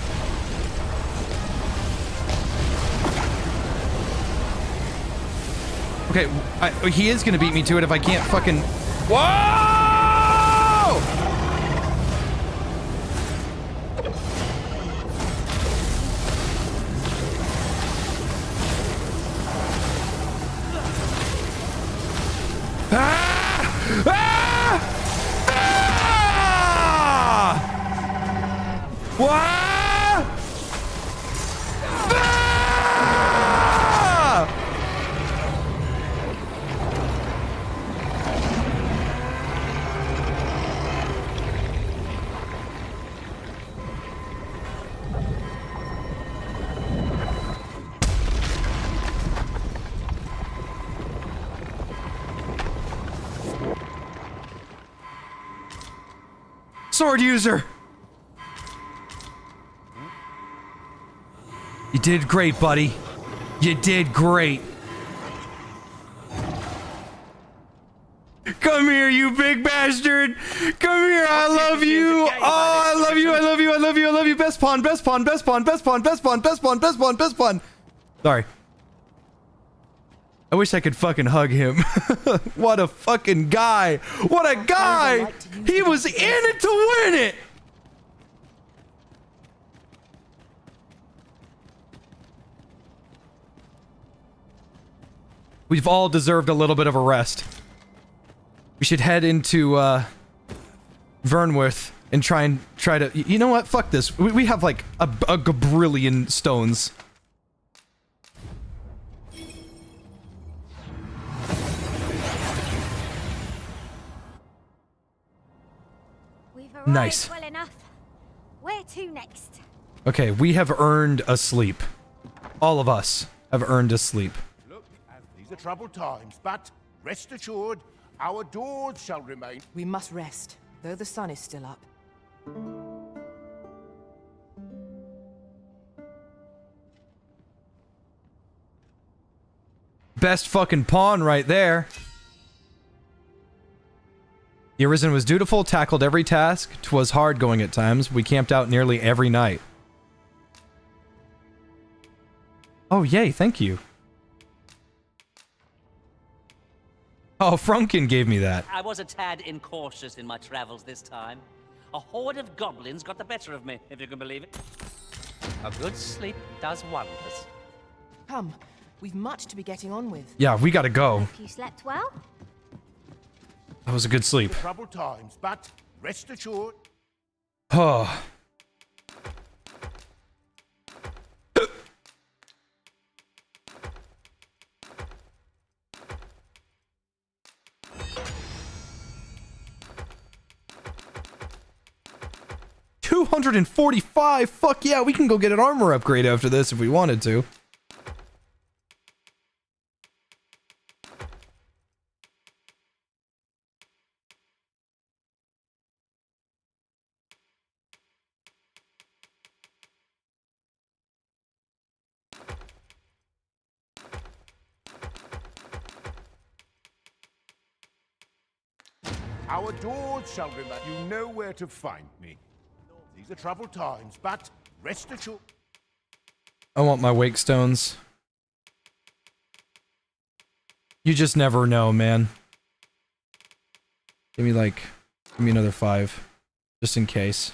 Okay, he is gonna beat me to it if I can't fucking... Whoa! Wah! Ah! Sword user! You did great, buddy. You did great. Come here, you big bastard! Come here, I love you! Oh, I love you, I love you, I love you, I love you! Best pawn, best pawn, best pawn, best pawn, best pawn, best pawn, best pawn, best pawn! Sorry. I wish I could fucking hug him. What a fucking guy! What a guy! He was in it to win it! We've all deserved a little bit of a rest. We should head into, Vernworth and try to... You know what? Fuck this. We have, like, a gabrillion stones. We've arrived Nice. well enough. Where to next? Okay, we have earned a sleep. All of us have earned a sleep. These are troubled times, but rest assured, our doors shall remain. We must rest, though the sun is still up. Best fucking pawn right there. The Arisen was dutiful, tackled every task. 'Twas hard going at times. We camped out nearly every night. Oh, yay, thank you. Oh, Frunkin gave me that. I was a tad incautious in my travels this time. A horde of goblins got the better of me, if you can believe it. A good sleep does wonders. Come, we've much to be getting on with. Yeah, we gotta go. Hope you slept well. That was a good sleep. Troubled times, but rest assured. Oh. $245. Fuck yeah, we can go get an armor upgrade after this if we wanted to. Our doors shall remain. You know where to find me. These are troubled times, but rest assured. I want my wake stones. You just never know, man. Give me another 5. Just in case.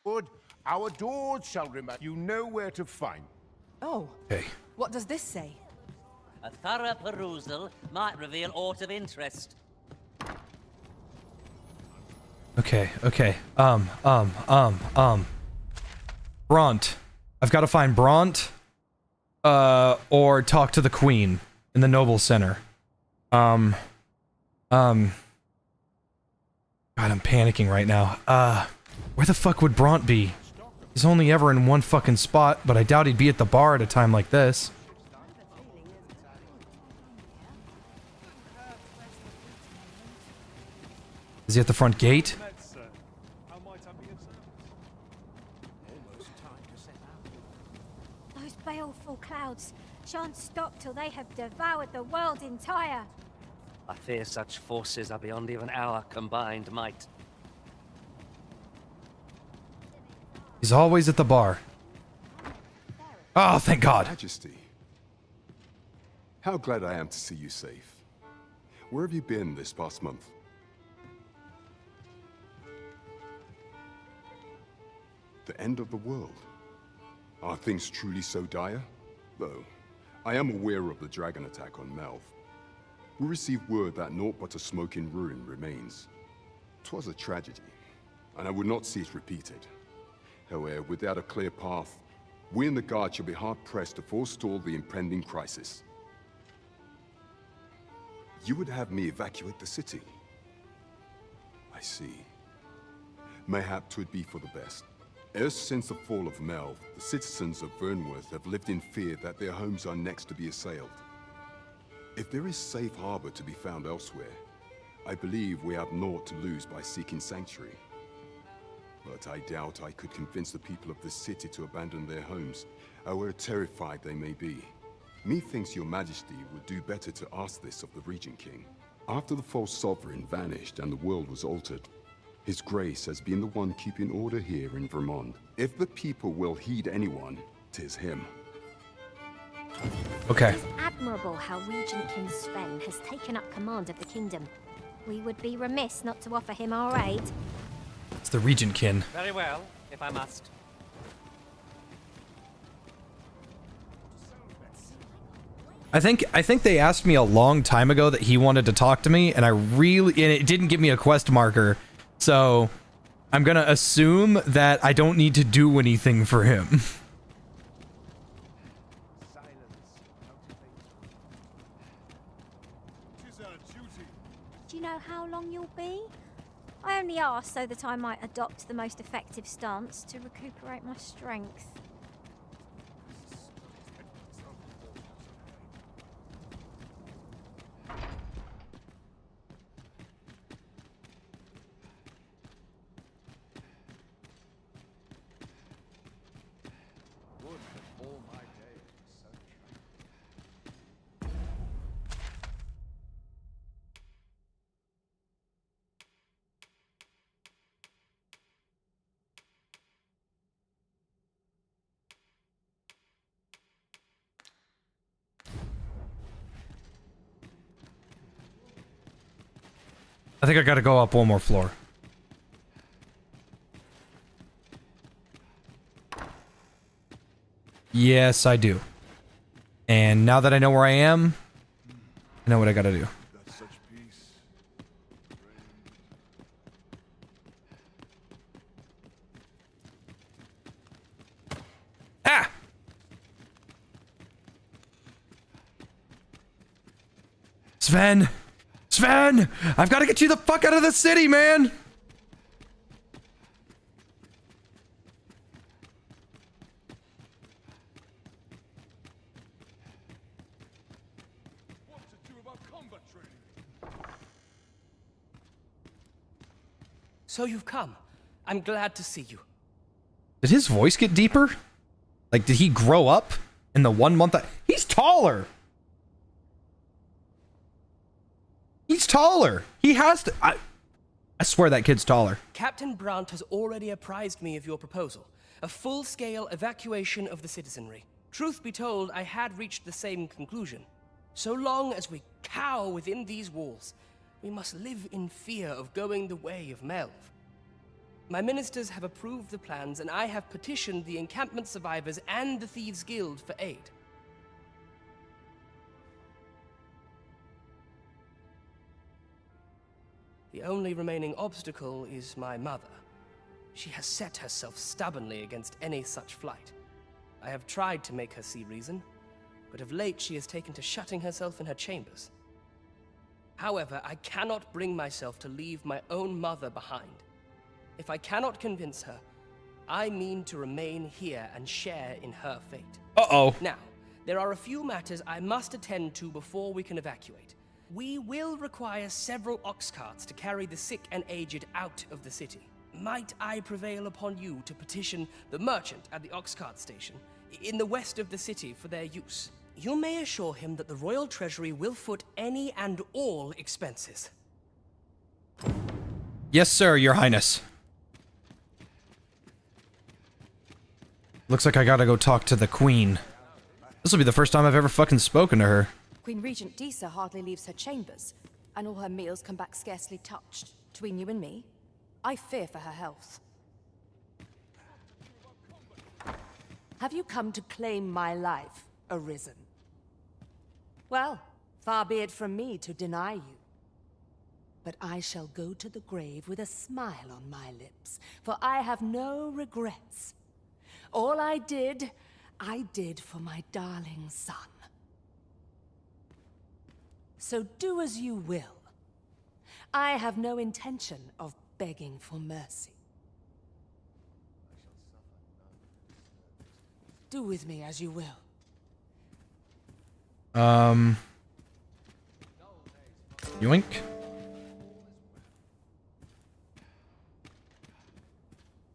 Good. Our doors shall remain. You know where to find. Oh. Okay. What does this say? A thorough perusal might reveal aught of interest. Okay. Bront. I've got to find Bront, or talk to the Queen in the Noble Center. God, I'm panicking right now. Where the fuck would Bront be? He's only ever in one fucking spot, but I doubt he'd be at the bar at a time like this. Is he at the front gate? Those baleful clouds shan't stop till they have devoured the world entire. I fear such forces are beyond even our combined might. He's always at the bar. Oh, thank God. Majesty, how glad I am to see you safe. Where have you been this past month? The end of the world. Are things truly so dire? Though, I am aware of the dragon attack on Melv. We received word that naught but a smoking ruin remains. 'Twas a tragedy, and I would not see it repeated. However, without a clear path, we in the Guard shall be hard-pressed to forestall the impending crisis. You would have me evacuate the city? I see. Mayhap 'twould be for the best. Ever since the fall of Melve, the citizens of Vernworth have lived in fear that their homes are next to be assailed. If there is safe harbor to be found elsewhere, I believe we have naught to lose by seeking sanctuary. But I doubt I could convince the people of this city to abandon their homes, however terrified they may be. Methinks your majesty would do better to ask this of the Regent King. After the false sovereign vanished and the world was altered, His Grace has been the one keeping order here in Vermont. If the people will heed anyone, 'tis him. Okay. It's admirable how Regent King Sven has taken up command of the kingdom. We would be remiss not to offer him our aid. It's the Regent Kin. Very well, if I must. I think they asked me a long time ago that he wanted to talk to me, and it didn't give me a quest marker. So I'm gonna assume that I don't need to do anything for him. Do you know how long you'll be? I only asked so that I might adopt the most effective stance to recuperate my strength. I think I gotta go up one more floor. Yes, I do. And now that I know where I am, I know what I gotta do. Ah! Sven! Sven! I've got to get you the fuck out of the city, man! So you've come. I'm glad to see you. Did his voice get deeper? Like, did he grow up in the 1 month that... He's taller! He's taller! He has to... I swear that kid's taller. Captain Brandt has already apprised me of your proposal. A full-scale evacuation of the citizenry. Truth be told, I had reached the same conclusion. So long as we cower within these walls, we must live in fear of going the way of Melve. My ministers have approved the plans, and I have petitioned the encampment survivors and the Thieves' Guild for aid. The only remaining obstacle is my mother. She has set herself stubbornly against any such flight. I have tried to make her see reason, but of late she has taken to shutting herself in her chambers. However, I cannot bring myself to leave my own mother behind. If I cannot convince her, I mean to remain here and share in her fate. Uh-oh. Now, there are a few matters I must attend to before we can evacuate. We will require several ox carts to carry the sick and aged out of the city. Might I prevail upon you to petition the merchant at the ox cart station in the west of the city for their use? You may assure him that the royal treasury will foot any and all expenses. Yes, sir, your highness. Looks like I gotta go talk to the queen. This will be the first time I've ever fucking spoken to her. Queen Regent Disa hardly leaves her chambers, and all her meals come back scarcely touched. Between you and me, I fear for her health. Have you come to claim my life, Arisen? Well, Far be it from me to deny you. But I shall go to the grave with a smile on my lips, for I have no regrets. All I did for my darling son. So do as you will. I have no intention of begging for mercy. Do with me as you will. Yoink.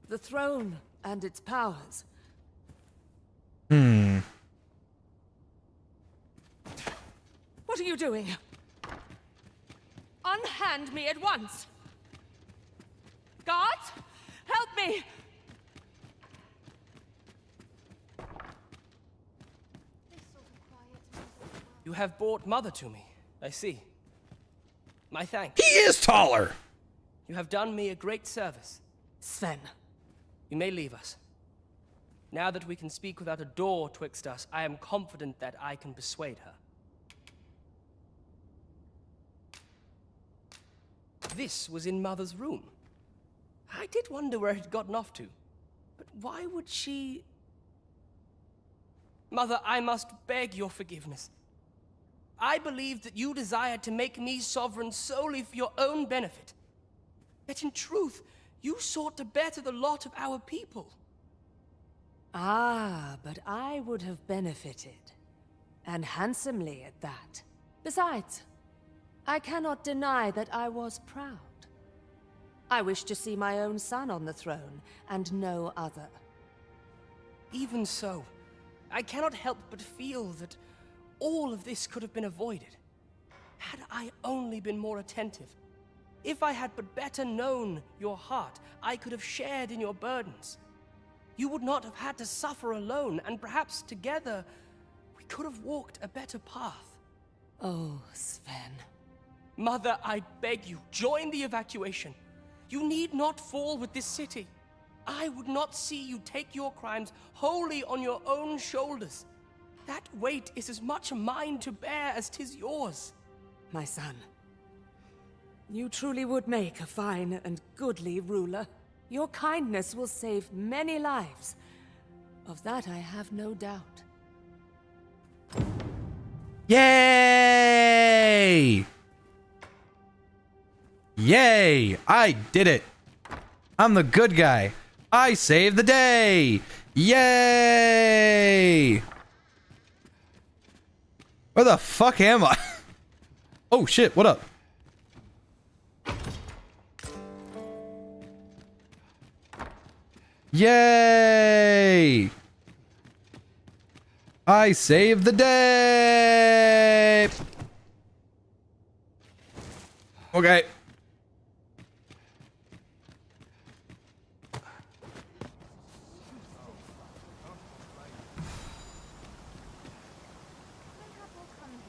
The throne and its powers. What are you doing? Unhand me at once! Guards, help me! You have brought Mother to me. I see. My thanks. He is taller! You have done me a great service. Sven. You may leave us. Now that we can speak without a door twixt us, I am confident that I can persuade her. This was in Mother's room. I did wonder where it had gotten off to. But why would she... Mother, I must beg your forgiveness. I believed that you desired to make me sovereign solely for your own benefit. Yet in truth, you sought to better the lot of our people. Ah, but I would have benefited. And handsomely at that. Besides, I cannot deny that I was proud. I wish to see my own son on the throne, and no other. Even so, I cannot help but feel that all of this could have been avoided. Had I only been more attentive. If I had but better known your heart, I could have shared in your burdens. You would not have had to suffer alone, and perhaps together, we could have walked a better path. Oh, Sven. Mother, I beg you, join the evacuation. You need not fall with this city. I would not see you take your crimes wholly on your own shoulders. That weight is as much mine to bear as 'tis yours. My son, you truly would make a fine and goodly ruler. Your kindness will save many lives. Of that I have no doubt. Yay! Yay! I did it! I'm the good guy. I saved the day! Yay! Where the fuck am I? Oh shit, what up? Yay! I saved the day! Okay.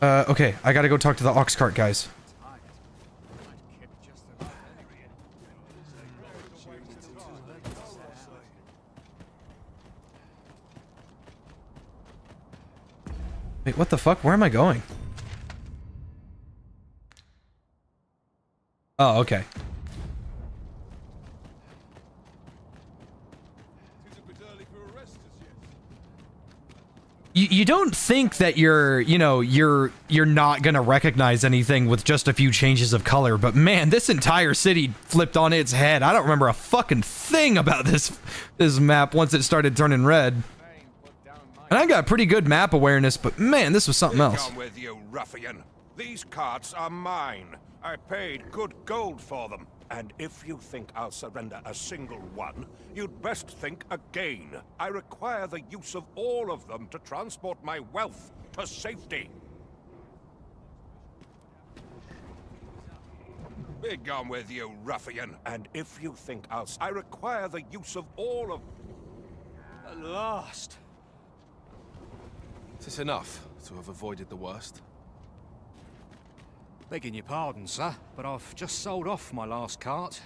Okay, I gotta go talk to the ox cart guys. Wait, what the fuck? Where am I going? Oh, okay. You don't think that you're not gonna recognize anything with just a few changes of color, but man, this entire city flipped on its head. I don't remember a fucking thing about this map once it started turning red. And I got pretty good map awareness, but man, this was something else. Come with you, ruffian. These carts are mine. I paid good gold for them. And if you think I'll surrender a single one, you'd best think again. I require the use of all of them to transport my wealth to safety. Be gone with you, ruffian. And if you think I require the use of all of... At last. Is this enough to have avoided the worst? Begging your pardon, sir, but I've just sold off my last cart.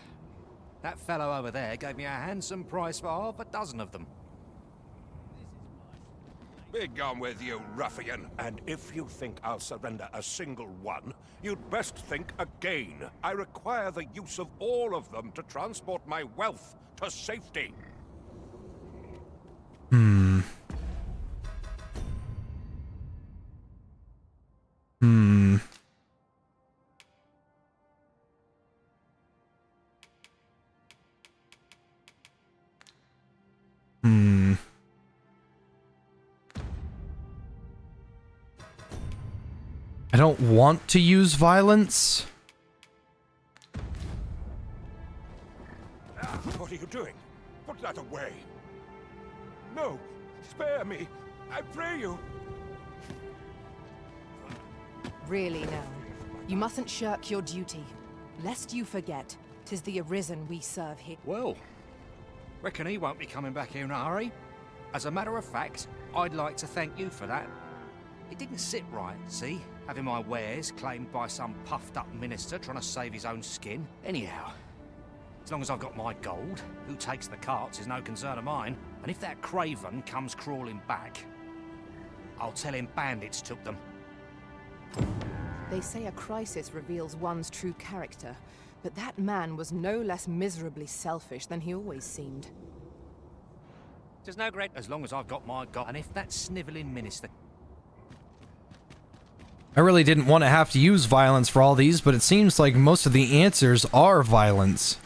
That fellow over there gave me a handsome price for half a dozen of them. Be gone with you, ruffian. And if you think I'll surrender a single one, you'd best think again. I require the use of all of them to transport my wealth to safety. Hmm. Hmm. Hmm. I don't want to use violence. What are you doing? Put that away. No, spare me. I pray you. Really now, you mustn't shirk your duty, lest you forget 'tis the Arisen we serve here. Well, reckon he won't be coming back here in a hurry. As a matter of fact, I'd like to thank you for that. It didn't sit right, see? Having my wares claimed by some puffed-up minister trying to save his own skin. Anyhow, as long as I've got my gold, who takes the carts is no concern of mine. And if that craven comes crawling back, I'll tell him bandits took them. They say a crisis reveals one's true character, but that man was no less miserably selfish than he always seemed. There's no great... As long as I've got my gold, and if that snivelling minister... I really didn't want to have to use violence for all these, but it seems like most of the answers are violence.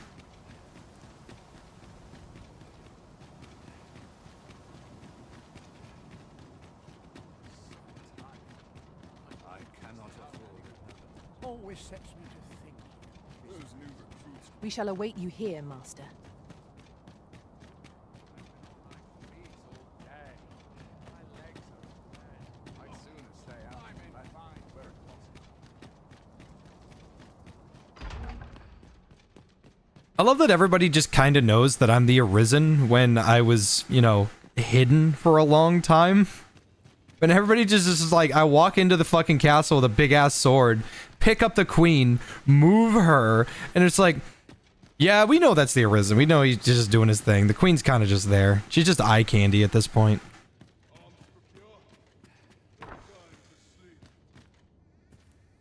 Always sets me to think. Those new recruits. We shall await you here, Master. I love that everybody just kind of knows that I'm the Arisen when I was, you know, hidden for a long time. But everybody just is like, I walk into the fucking castle with a big ass sword, pick up the queen, move her, and it's like, yeah, we know that's the Arisen. We know he's just doing his thing. The queen's kind of just there. She's just eye candy at this point.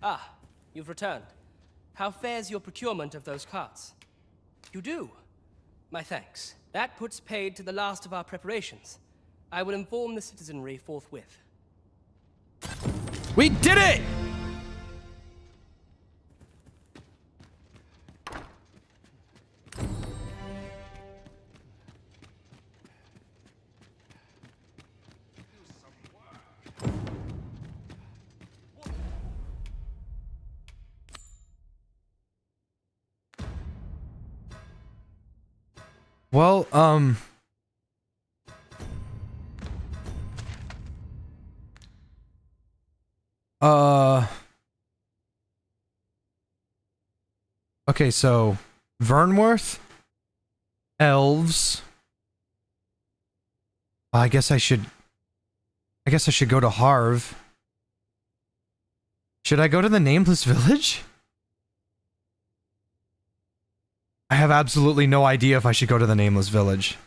Ah, you've returned. How fares your procurement of those carts? You do? My thanks. That puts paid to the last of our preparations. I will inform the citizenry forthwith. We did it! Well, okay, so Vernworth, elves. I guess I should go to Harv. Should I go to the Nameless Village? I have absolutely no idea if I should go to the Nameless Village.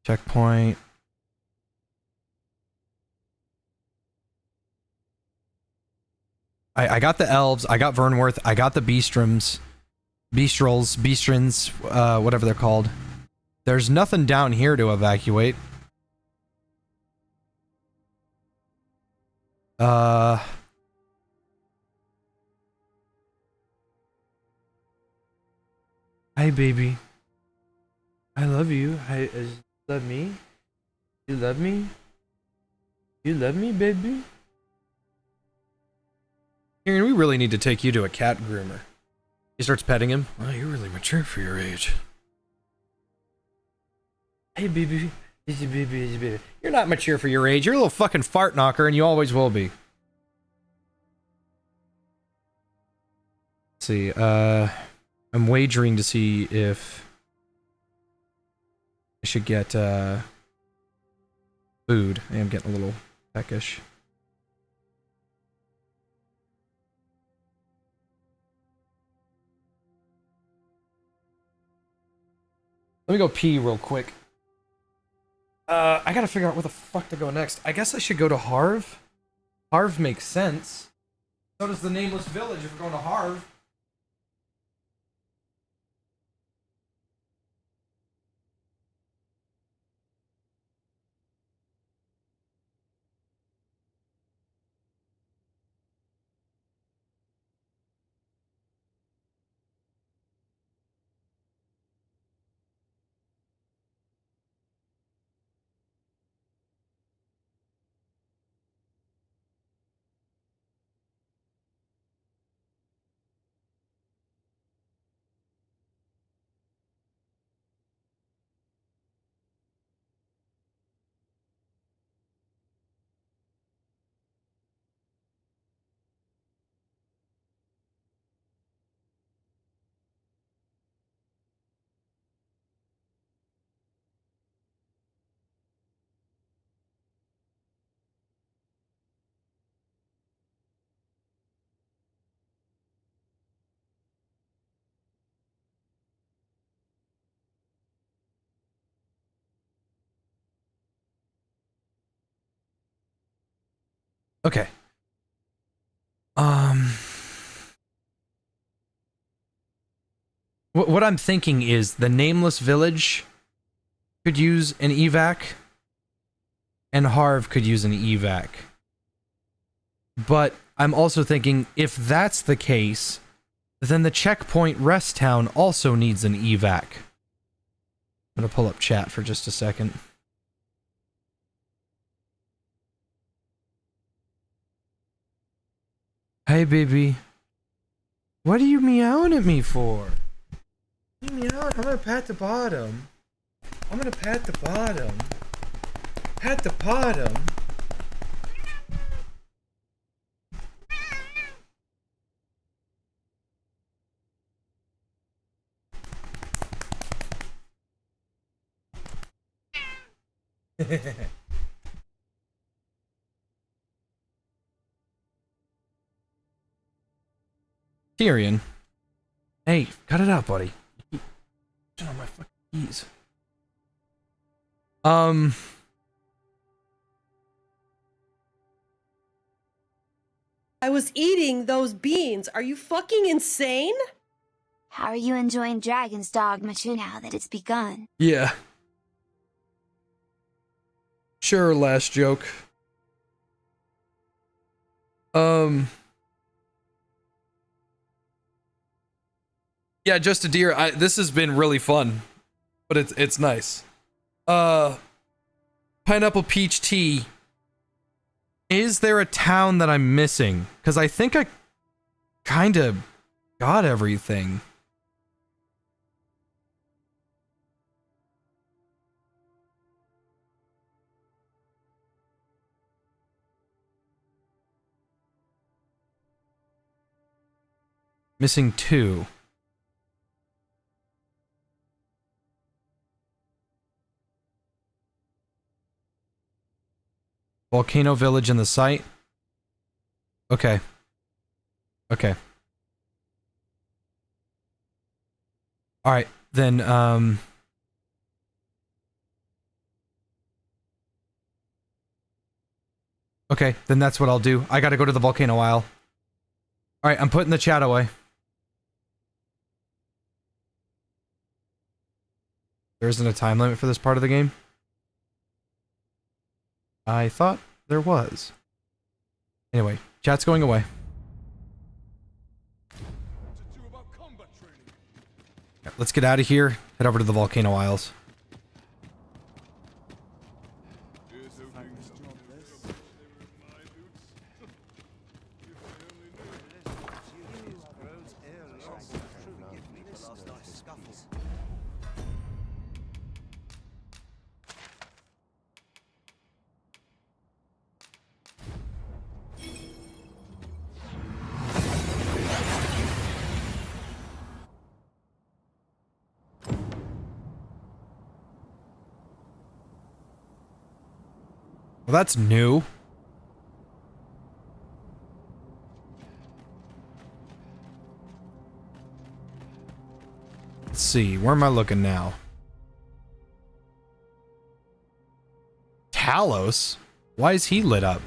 Checkpoint. I got the elves, I got Vernworth, I got the Beastrums, Beastrins, whatever they're called. There's nothing down here to evacuate. Hi, baby. I love you. Love me? You love me? You love me, baby? Aaron, we really need to take you to a cat groomer. He starts petting him. Oh, you're really mature for your age. Hey, baby. Easy, baby, easy, baby. You're not mature for your age. You're a little fucking fart knocker, and you always will be. Let's see. I'm wagering to see if I should get food. I am getting a little peckish. Let me go pee real quick. I gotta figure out where the fuck to go next. I guess I should go to Harv. Harv makes sense. So does the Nameless Village if we're going to Harv. Okay. What I'm thinking is the Nameless Village could use an evac, and Harv could use an evac. But I'm also thinking if that's the case, then the Checkpoint Rest Town also needs an evac. I'm gonna pull up chat for just a second. Hey, baby. What are you meowing at me for? You meowing? I'm gonna pat the bottom. I'm gonna pat the bottom. Pat the bottom. Tyrion. Hey, cut it out, buddy. Turn on my fucking keys. I was eating those beans. Are you fucking insane? How are you enjoying Dragon's Dogma now that it's begun? Yeah. Sure, last joke. Yeah, just a deer. This has been really fun, but it's nice. Pineapple peach tea. Is there a town that I'm missing? Because I think I kind of got everything. Missing 2. Volcano Village in the site. Okay. Okay. Alright, then, okay, then that's what I'll do. I gotta go to the Volcano Isle. Alright, I'm putting the chat away. There isn't a time limit for this part of the game? I thought there was. Anyway, chat's going away. Yeah, let's get out of here. Head over to the Volcano Isles. Well, that's new. Let's see, where am I looking now? Talos? Why is he lit up?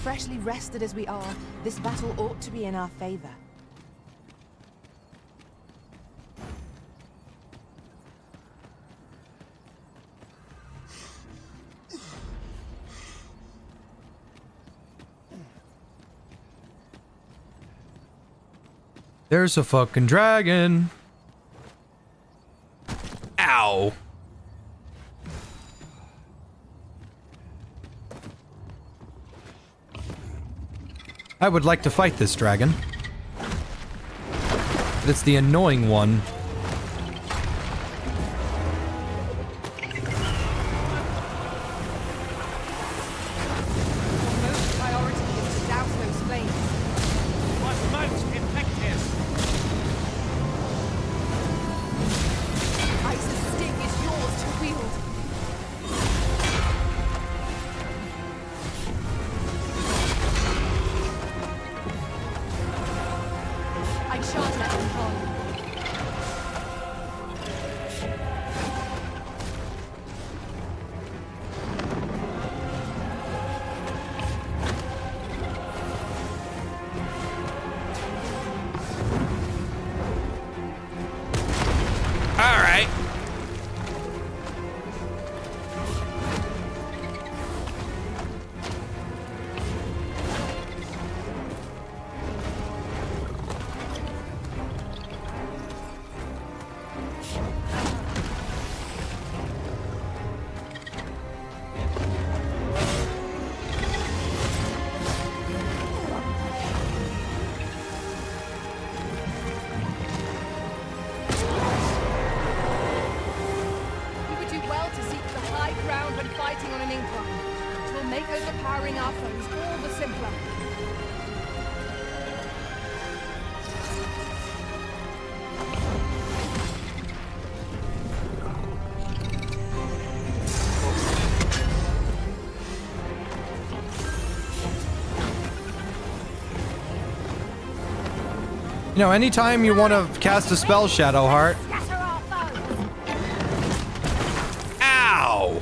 Freshly rested as we are, this battle ought to be in our favor. There's a fucking dragon. Ow. I would like to fight this dragon. But it's the annoying one. Most priority is to douse those flames. What's most effective? Ice's sting is yours to wield. I shan't let them come. All right. You would do well to seek the high ground when fighting on an incline. It will make overpowering our foes all the simpler. You know, anytime you want to cast a spell, Shadowheart. Ow!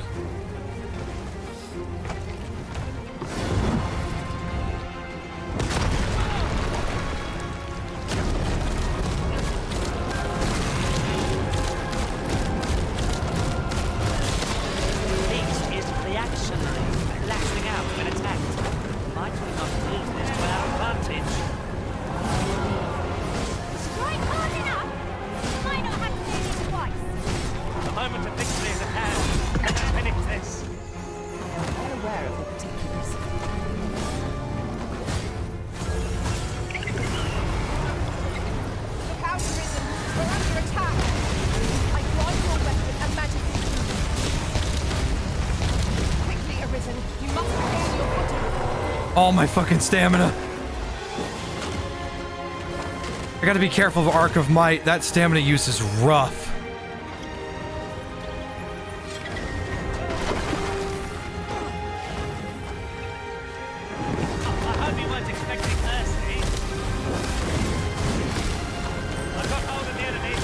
This is reactionary, lashing out when attacked. Might we not use this to our advantage? Strike hard enough! Might not have to do this twice. The moment of victory is at hand. Let's finish this. I'm aware of the particulars. Look out, Arisen! We're under attack! I drive your weapon and magically quickly, Arisen! You must regain your footing! All my fucking stamina. I gotta be careful of Arc of Might. That stamina use is rough. I hope you weren't expecting mercy. I've got hold of the enemy.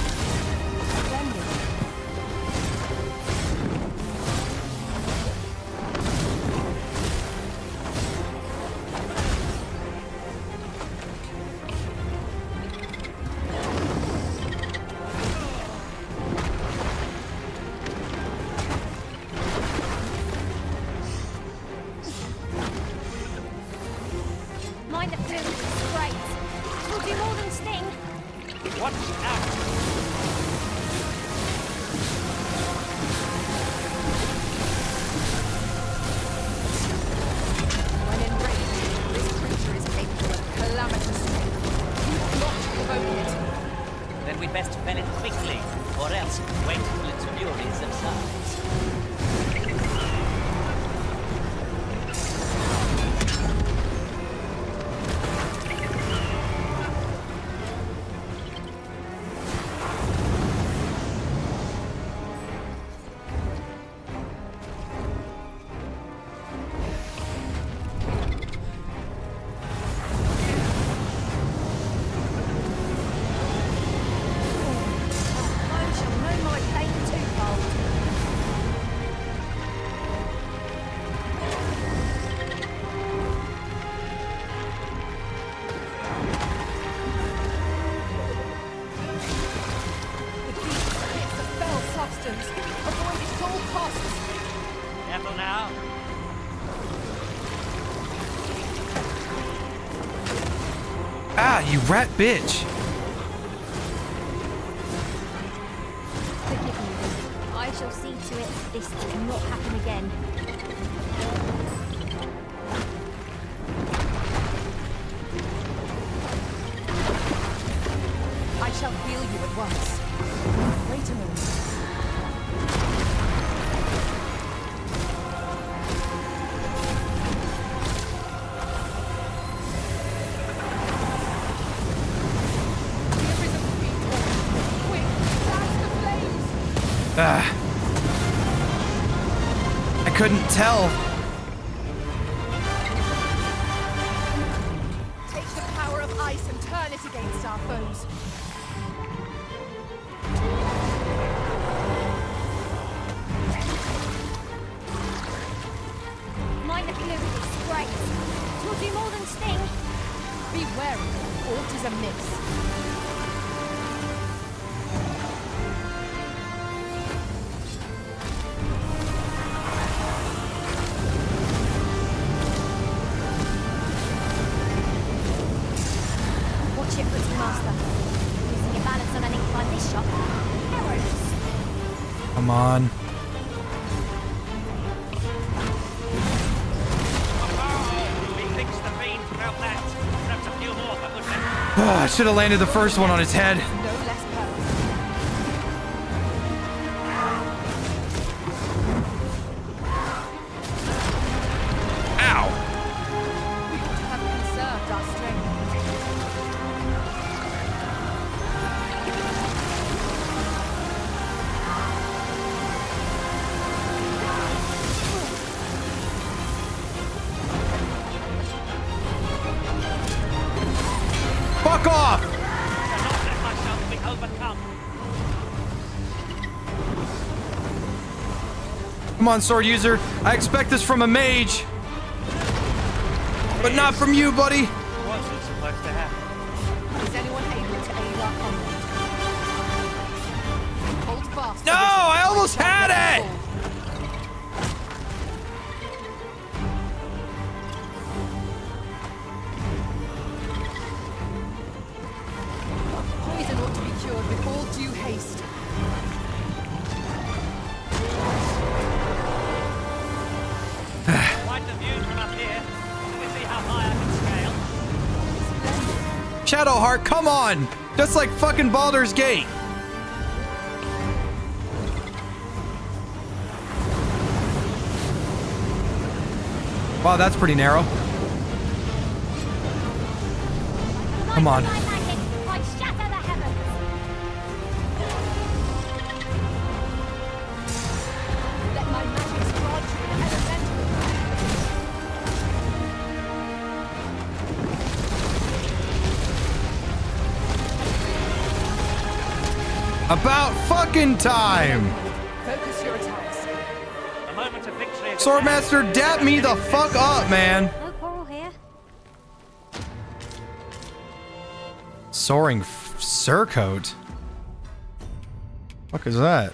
Mind the food, it's great. We'll do more than sting. Watch out. When enraged, this creature is capable of calamitous strength. You will not provoke it. Then we'd best fell it quickly, or else wait till its fury subsides. God, you rat bitch. Forgive me, Wizard. I shall see to it this does not happen again. I shall heal you at once. Wait a moment. I couldn't tell. Take the power of ice and turn it against our foes. Mind the glue with its sprays. It'll do more than sting. Be wary. Aught is amiss. Watch it, Pretty Master. Losing your balance on anything like this shot. Perilous. Come on. Methinks the fiend felt that. Perhaps a few more for good measure. I should have landed the first one on his head. No less perilous. Ow! We would have conserved our strength. Fuck off! I shall not let myself be overcome. Come on, sword user. I expect this from a mage. But not from you, buddy. Wasn't supposed to happen. Is anyone able to aid our combat? Hold fast. No, I almost had it! Poison ought to be cured with all due haste. Quite the view from up here. Let me see how high I can scale. Shadowheart, come on! Just like fucking Baldur's Gate. Wow, that's pretty narrow. Come on. I shatter the heavens. Let my magic grant you an elemental. About fucking time! Focus your attacks. A moment of victory. Swordmaster, dap me the fuck up, man. No quarrel here. Soaring surcoat? Fuck is that?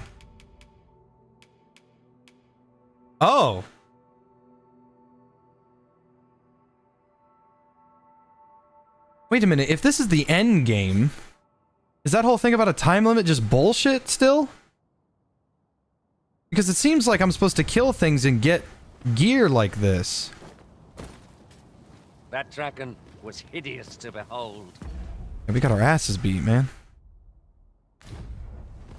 Oh. Wait a minute, if this is the end game, is that whole thing about a time limit just bullshit still? Because it seems like I'm supposed to kill things and get gear like this. That dragon was hideous to behold. Yeah, we got our asses beat, man.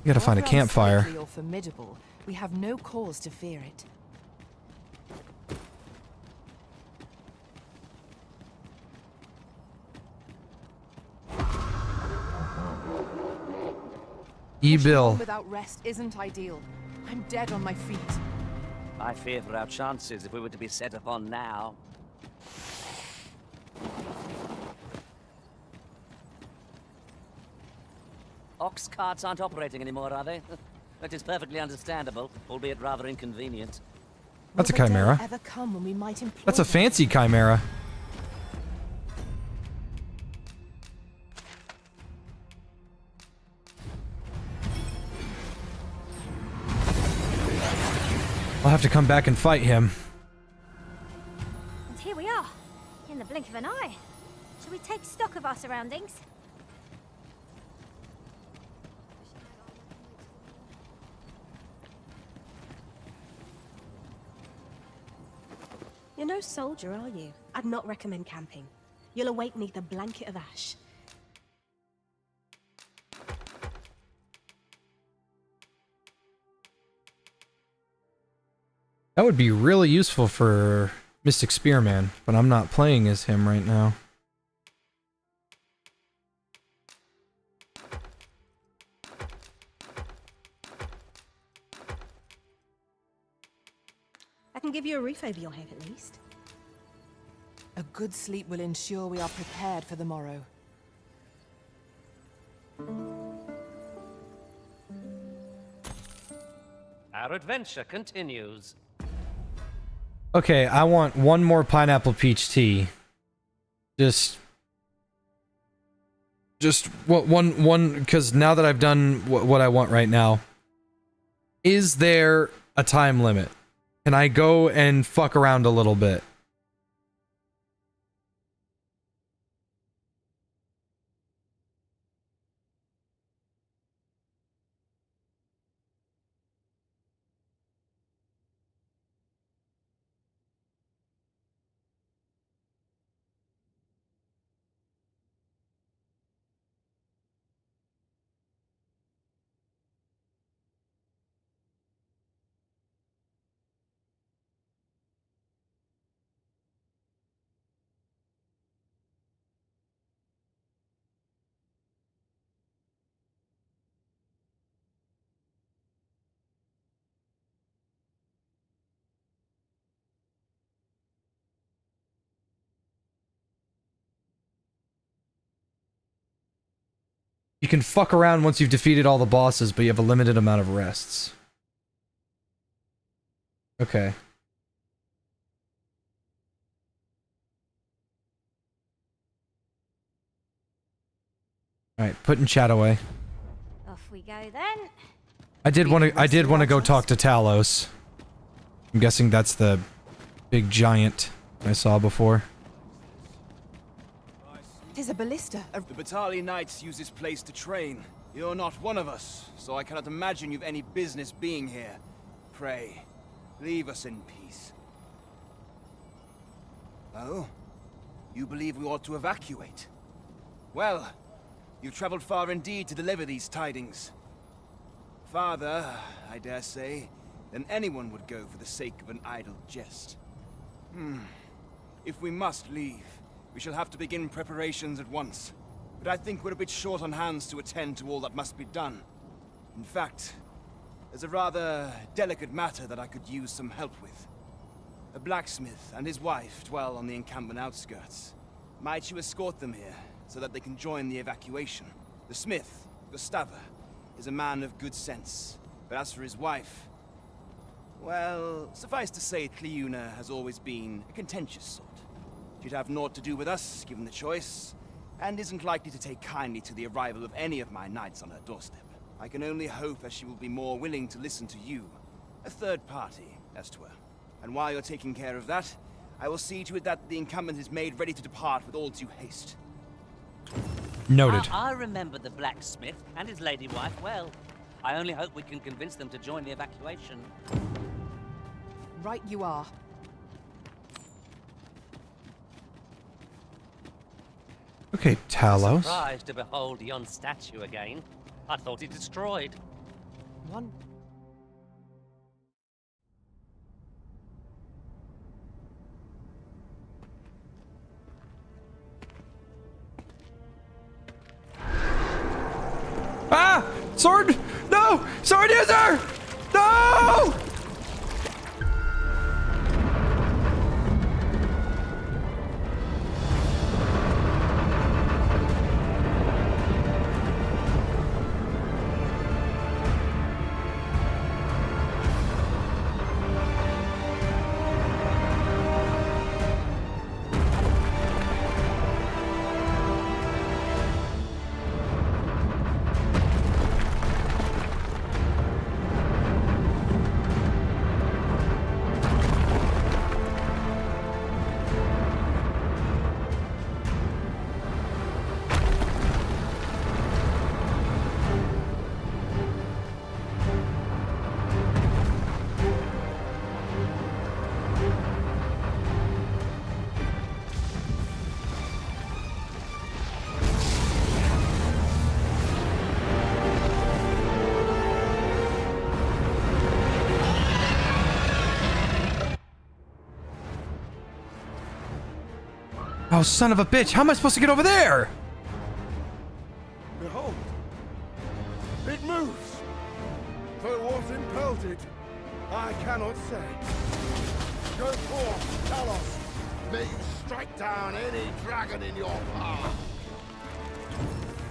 We gotta find a Whether campfire. unsightly or formidable, we have no cause to fear it. E-Bill. Without rest isn't ideal. I'm dead on my feet. I fear for our chances if we were to be set upon now. Ox carts aren't operating anymore, are they? That is perfectly understandable, albeit rather inconvenient. That's a Will the day chimera. ever come when we might employ That's a them? fancy chimera. I'll have to come back and fight him. And here we are, in the blink of an eye. Shall we take stock of our surroundings? You're no soldier, are you? I'd not recommend camping. You'll await neath a blanket of ash. That would be really useful for Mystic Spearman, but I'm not playing as him right now. I can give you a roof over your head at least. A good sleep will ensure we are prepared for the morrow. Our adventure continues. Okay, I want one more pineapple peach tea. Just one, because now that I've done what I want right now, is there a time limit? Can I go and fuck around a little bit? You can fuck around once you've defeated all the bosses, but you have a limited amount of rests. Okay. Alright, putting chat away. Off we go then. I did want to go talk to Talos. I'm guessing that's the big giant I saw before. Tis a ballista. The Battalion Knights use this place to train. You're not one of us, so I cannot imagine you've any business being here. Pray, leave us in peace. Oh? You believe we ought to evacuate? Well, you've traveled far indeed to deliver these tidings. Farther, I dare say, than anyone would go for the sake of an idle jest. If we must leave, we shall have to begin preparations at once. But I think we're a bit short on hands to attend to all that must be done. In fact, there's a rather delicate matter that I could use some help with. A blacksmith and his wife dwell on the encampment outskirts. Might you escort them here, so that they can join the evacuation? The smith, Gustava, is a man of good sense. But as for his wife, well, suffice to say, Cleuna has always been a contentious sort. She'd have naught to do with us, given the choice, and isn't likely to take kindly to the arrival of any of my knights on her doorstep. I can only hope that she will be more willing to listen to you, a third party, as 'twere. And while you're taking care of that, I will see to it that the encampment is made ready to depart with all due haste. Noted. I remember the blacksmith and his lady wife well. I only hope we can convince them to join the evacuation. Right you are. Okay, Talos. Surprised to behold yon statue again. I thought it destroyed. One. Ah! Sword! No! Sword user! No! Oh, son of a bitch. How am I supposed to get over there? Behold. It moves. Though what impelled it, I cannot say. Go forth, Talos. May you strike down any dragon in your path.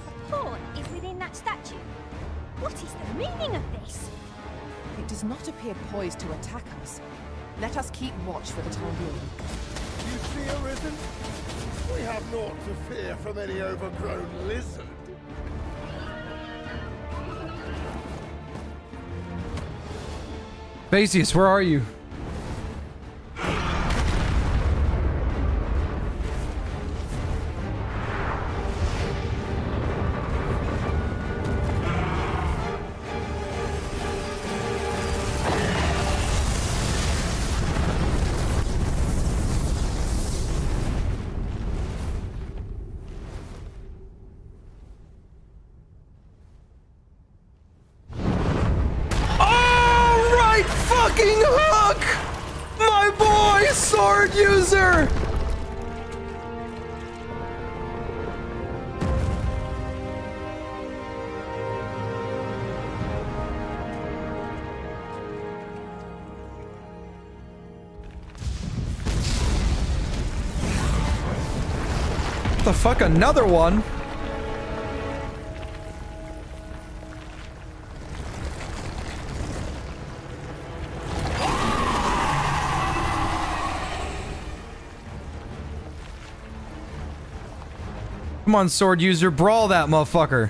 The pawn is within that statue. What is the meaning of this? It does not appear poised to attack us. Let us keep watch for the time being. You see, Arisen? We have naught to fear from any overgrown lizard. Bazius, where are you? Fucking hook! My boy, sword user! What the fuck, another one? Come on, sword user, brawl that motherfucker.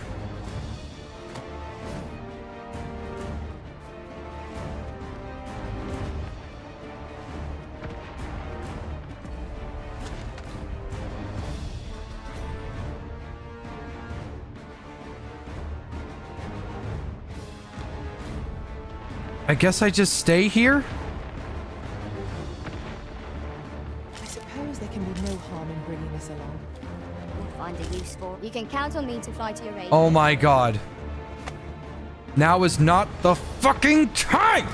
I guess I just stay here? I suppose there can be no harm in bringing us along. Find a use for it. You can count on me to fly to your aid. Oh my god. Now is not the fucking time!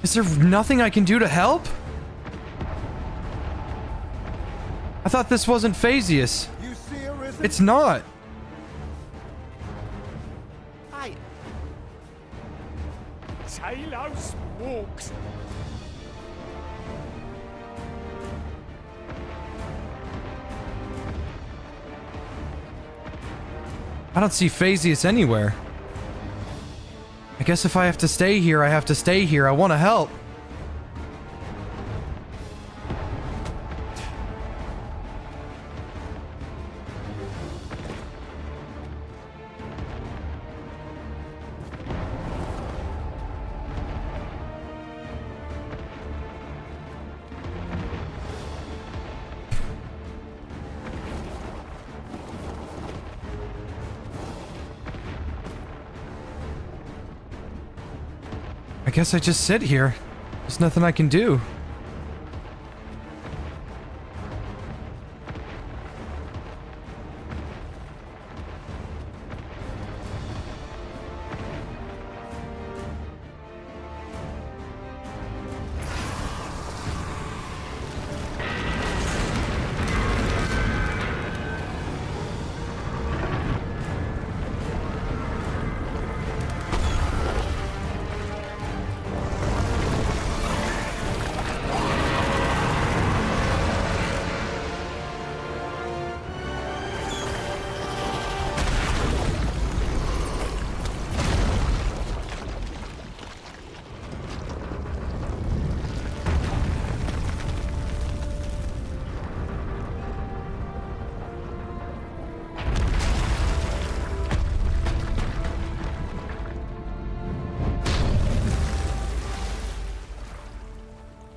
Is there nothing I can do to help? I thought this wasn't Phasius. You see, Arisen? It's not. Talos walks. I don't see Phasius anywhere. I guess if I have to stay here, I have to stay here. I want to help. I guess I just sit here. There's nothing I can do.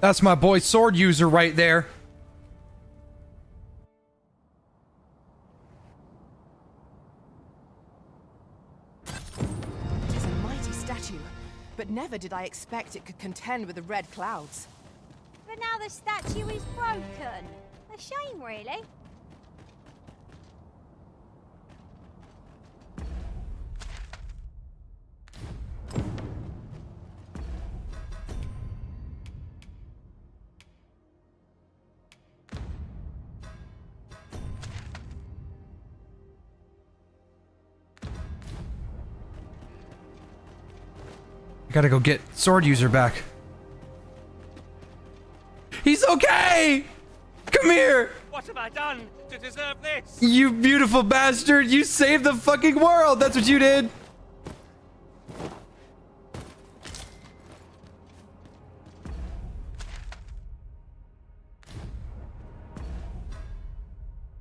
That's my boy sword user right there. It is a mighty statue, but never did I expect it could contend with the red clouds. But now the statue is broken. A shame, really. I gotta go get sword user back. He's okay! Come here! What have I done to deserve this? You beautiful bastard! You saved the fucking world! That's what you did!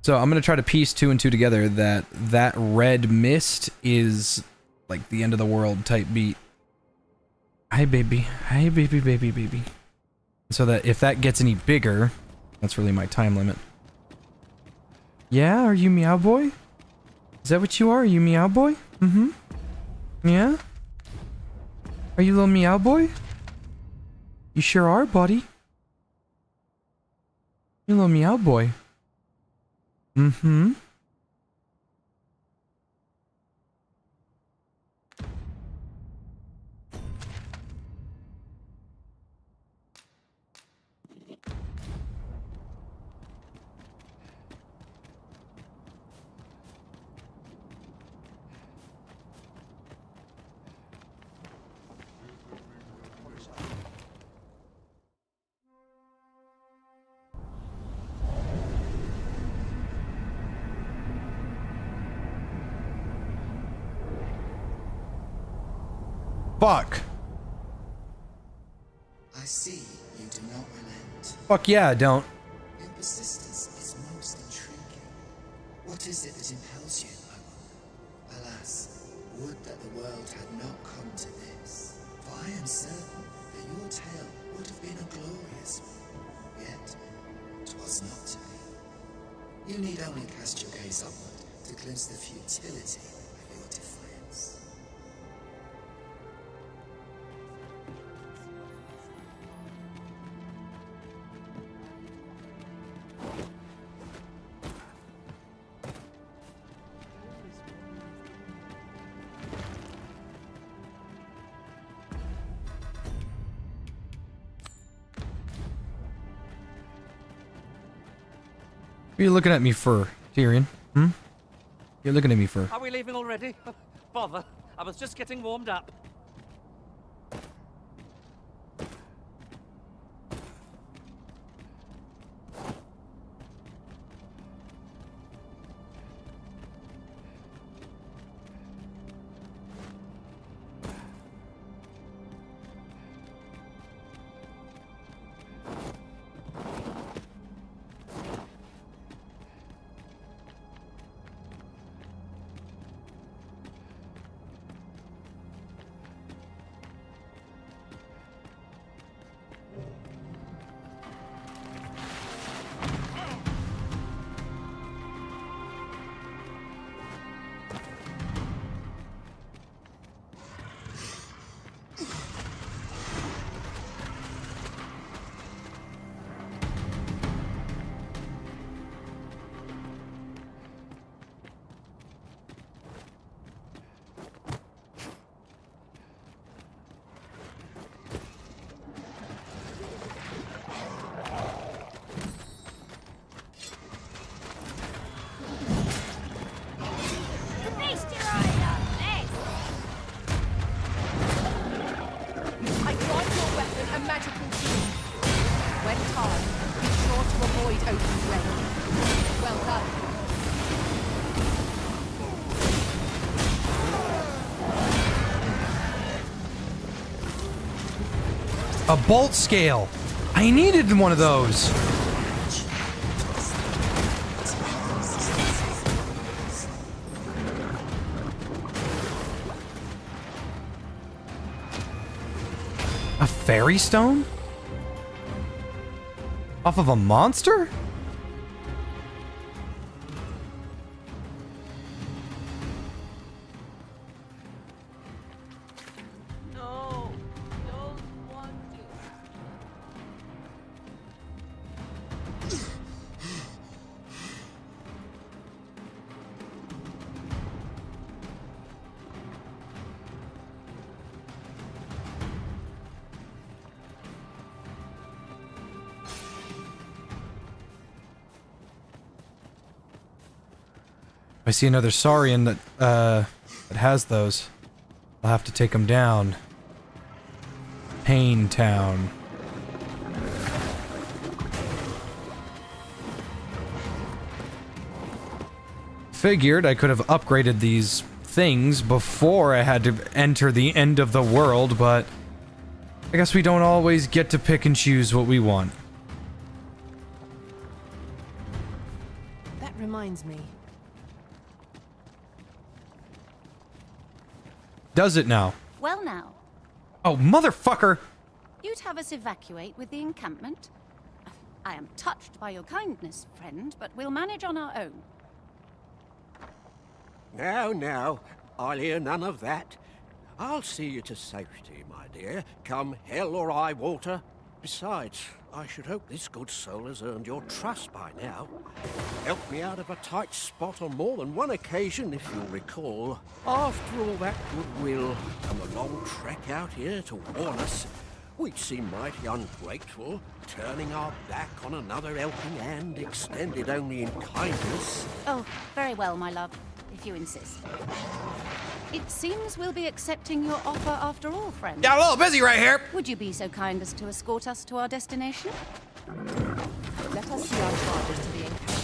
So I'm gonna try to piece 2 and 2 together that red mist is like the end of the world type beat. Hi baby. Hi baby, baby, baby. So that if that gets any bigger, that's really my time limit. Yeah, are you Meow Boy? Is that what you are? Are you Meow Boy? Mm-hmm. Yeah? Are you little Meow Boy? You sure are, buddy. You little Meow Boy. Mm-hmm. Fuck. I see you do not relent. Fuck yeah, I don't. Your persistence is most intriguing. What is it that impels you, I wonder? Alas, would that the world had not come to this. For I am certain that your tale would have been a glorious one. Yet, 'twas not to be. You need only cast your gaze upward to glimpse the futility of your defiance. What are you looking at me for, Tyrion? Hmm? You're looking at me for. Are we leaving already? Bother. I was just getting warmed up. A bolt scale. I needed one of those. A fairy stone? Off of a monster? I see another Saurian that has those. I'll have to take them down. Pain Town. Figured I could have upgraded these things before I had to enter the end of the world, but I guess we don't always get to pick and choose what we want. That reminds me. Does it now? Well now, Oh, motherfucker! you'd have us evacuate with the encampment? I am touched by your kindness, friend, but we'll manage on our own. Now, I'll hear none of that. I'll see you to safety, my dear, come hell or high water. Besides, I should hope this good soul has earned your trust by now. Helped me out of a tight spot on more than one occasion, if you'll recall. After all that goodwill and the long trek out here to warn us, we'd seem mighty ungrateful, turning our back on another helping hand extended only in kindness. Oh, very well, my love, if you insist. It seems we'll be accepting your offer after all, friend. Yeah, a little busy right here. Would you be so kind as to escort us to our destination? Let us see our charges to the encampment.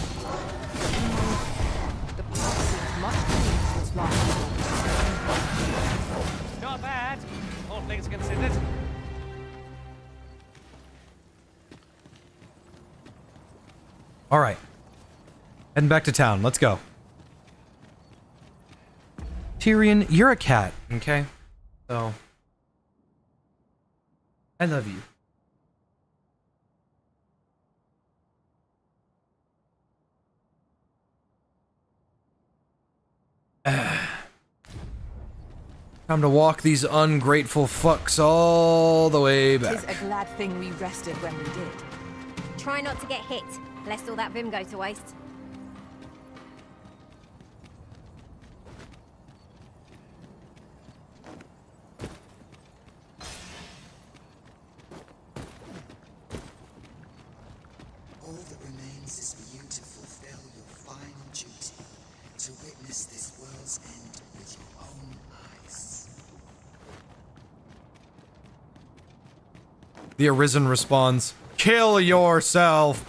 The path seems much cleaner since last. Not bad, all things considered. All right. Heading back to town. Let's go. Tyrion, you're a cat, okay? So, I love you. Time to walk these ungrateful fucks all the way back. Tis a glad thing we rested when we did. Try not to get hit, lest all that vim go to waste. All that remains is for you to fulfill your final duty, to witness this world's end with your own eyes. The Arisen responds, "Kill yourself!"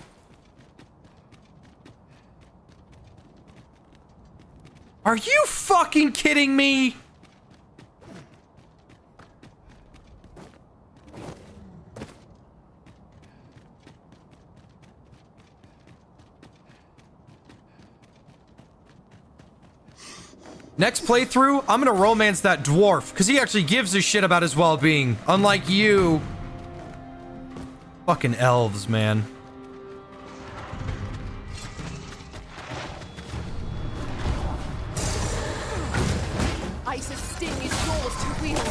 Are you fucking kidding me? Next playthrough, I'm gonna romance that dwarf, because he actually gives a shit about his well-being, unlike you. Fucking elves, man. Ice's sting is yours to wield.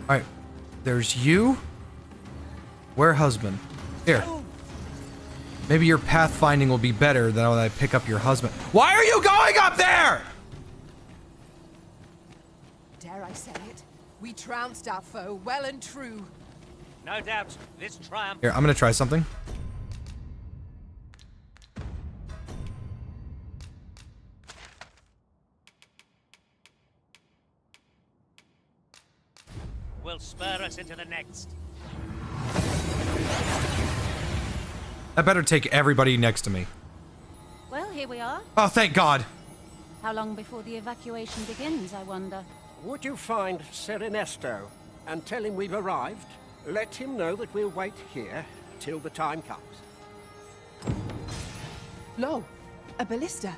Alright, there's you. Where husband? Here. Maybe your pathfinding will be better than when I pick up your husband. Why are you going up there? Dare I say it? We trounced our foe well and true. No doubt, this triumph... Here, I'm gonna try something. will spur us into the next. I better take everybody next to me. Well, here we are. Oh, thank God. How long before the evacuation begins, I wonder? Would you find Ser Ernesto and tell him we've arrived? Let him know that we'll wait here till the time comes. Lo, a ballista.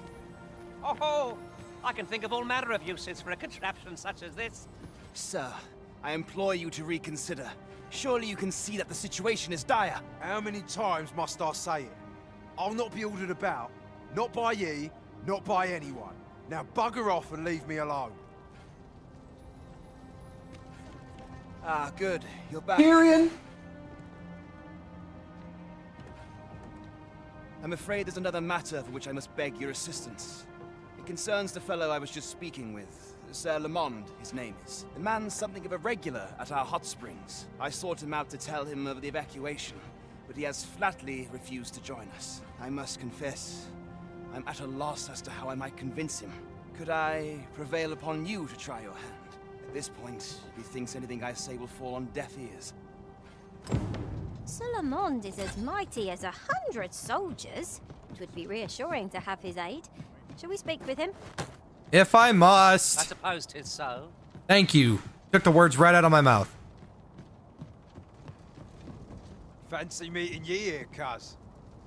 Oh, I can think of all manner of uses for a contraption such as this. Sir, I implore you to reconsider. Surely you can see that the situation is dire. How many times must I say it? I'll not be ordered about. Not by ye, not by anyone. Now bugger off and leave me alone. Ah, good. You're back. Tyrion! I'm afraid there's another matter for which I must beg your assistance. It concerns the fellow I was just speaking with. Sir Lamond, his name is. The man's something of a regular at our hot springs. I sought him out to tell him of the evacuation, but he has flatly refused to join us. I must confess, I'm at a loss as to how I might convince him. Could I prevail upon you to try your hand? At this point, he thinks anything I say will fall on deaf ears. Sir Lamond is as mighty as 100 soldiers. It would be reassuring to have his aid. Shall we speak with him? If I must. I suppose 'tis so. Thank you. Took the words right out of my mouth. Fancy meeting ye here, cuz.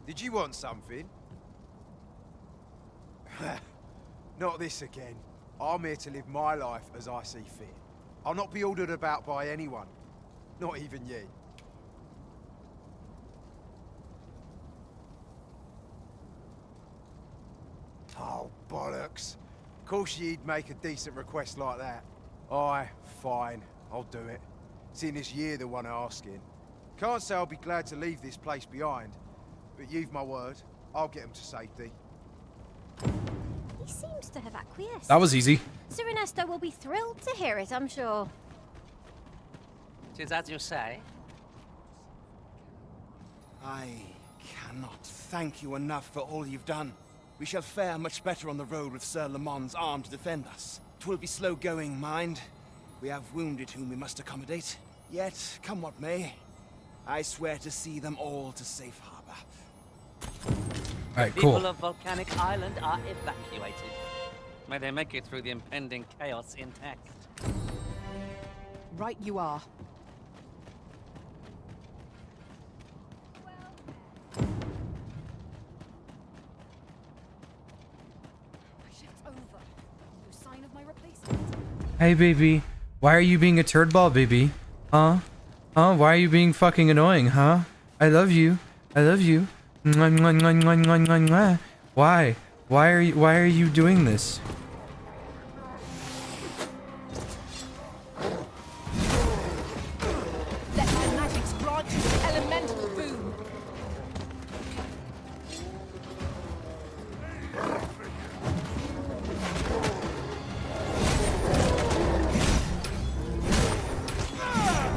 Did you want something? Not this again. I'm here to live my life as I see fit. I'll not be ordered about by anyone. Not even ye. Oh, bollocks. Of course you'd make a decent request like that. Aye, fine. I'll do it. Seeing as you're the one asking. Can't say I'll be glad to leave this place behind, but you've my word. I'll get him to safety. He seems to have acquiesced. That was easy. Sir Ernesto will be thrilled to hear it, I'm sure. 'Tis as you say. I cannot thank you enough for all you've done. We shall fare much better on the road with Sir Lamond's arm to defend us. 'Twill be slow going, mind. We have wounded whom we must accommodate. Yet, come what may, I swear to see them all to safe harbor. Alright, The cool. people of Volcanic Island are evacuated. May they make it through the impending chaos intact. Right you are. My shift's over. No sign of my replacement. Hey, baby. Why are you being a turd ball, baby? Huh? Huh? Why are you being fucking annoying, huh? I love you. I love you. Mwah, mwah, mwah, mwah, mwah, mwah, mwah. Why? Why are you doing this? Let my magics grant you an elemental boon.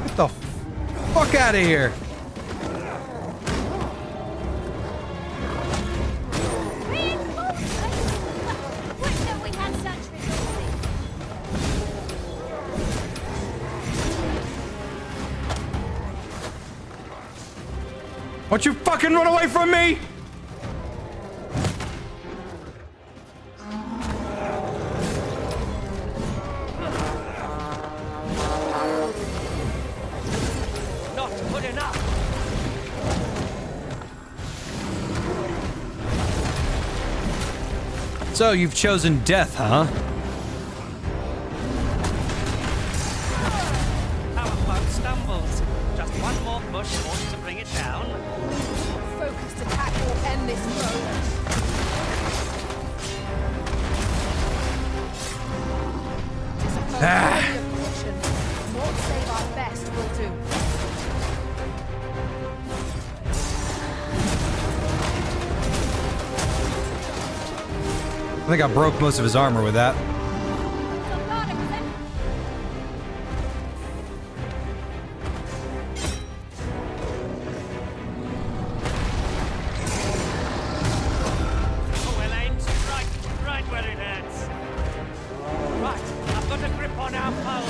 Get the fuck out of here. Won't you fucking run away from me? Not good enough. So you've chosen death, huh? Our foe stumbles. Just one more push ought to bring it down. Focused attack will end this road. Not save our best will do. I think I broke most of his armor with that. Oh, well aimed. Right where it hurts. Right, I've got a grip on our foe.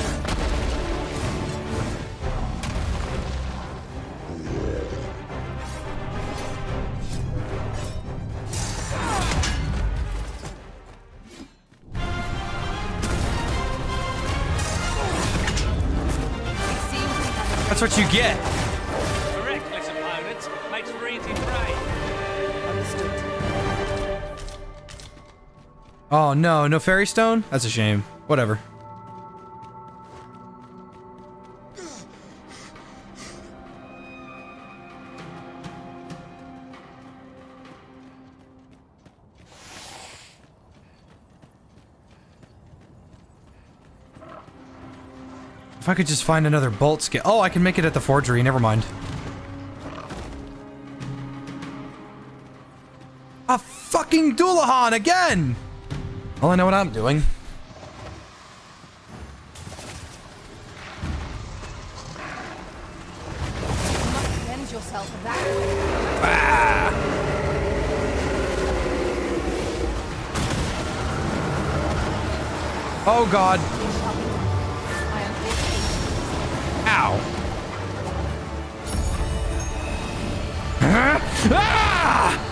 That's what you get. A reckless opponent makes for easy prey. Oh no, no fairy stone? That's a shame. Whatever. If I could just find another bolt skill. Oh, I can make it at the forgery. Never mind. A fucking Doulahan again! Well, I know what I'm doing. You must avenge yourself that way. Oh God. Ow. Ah!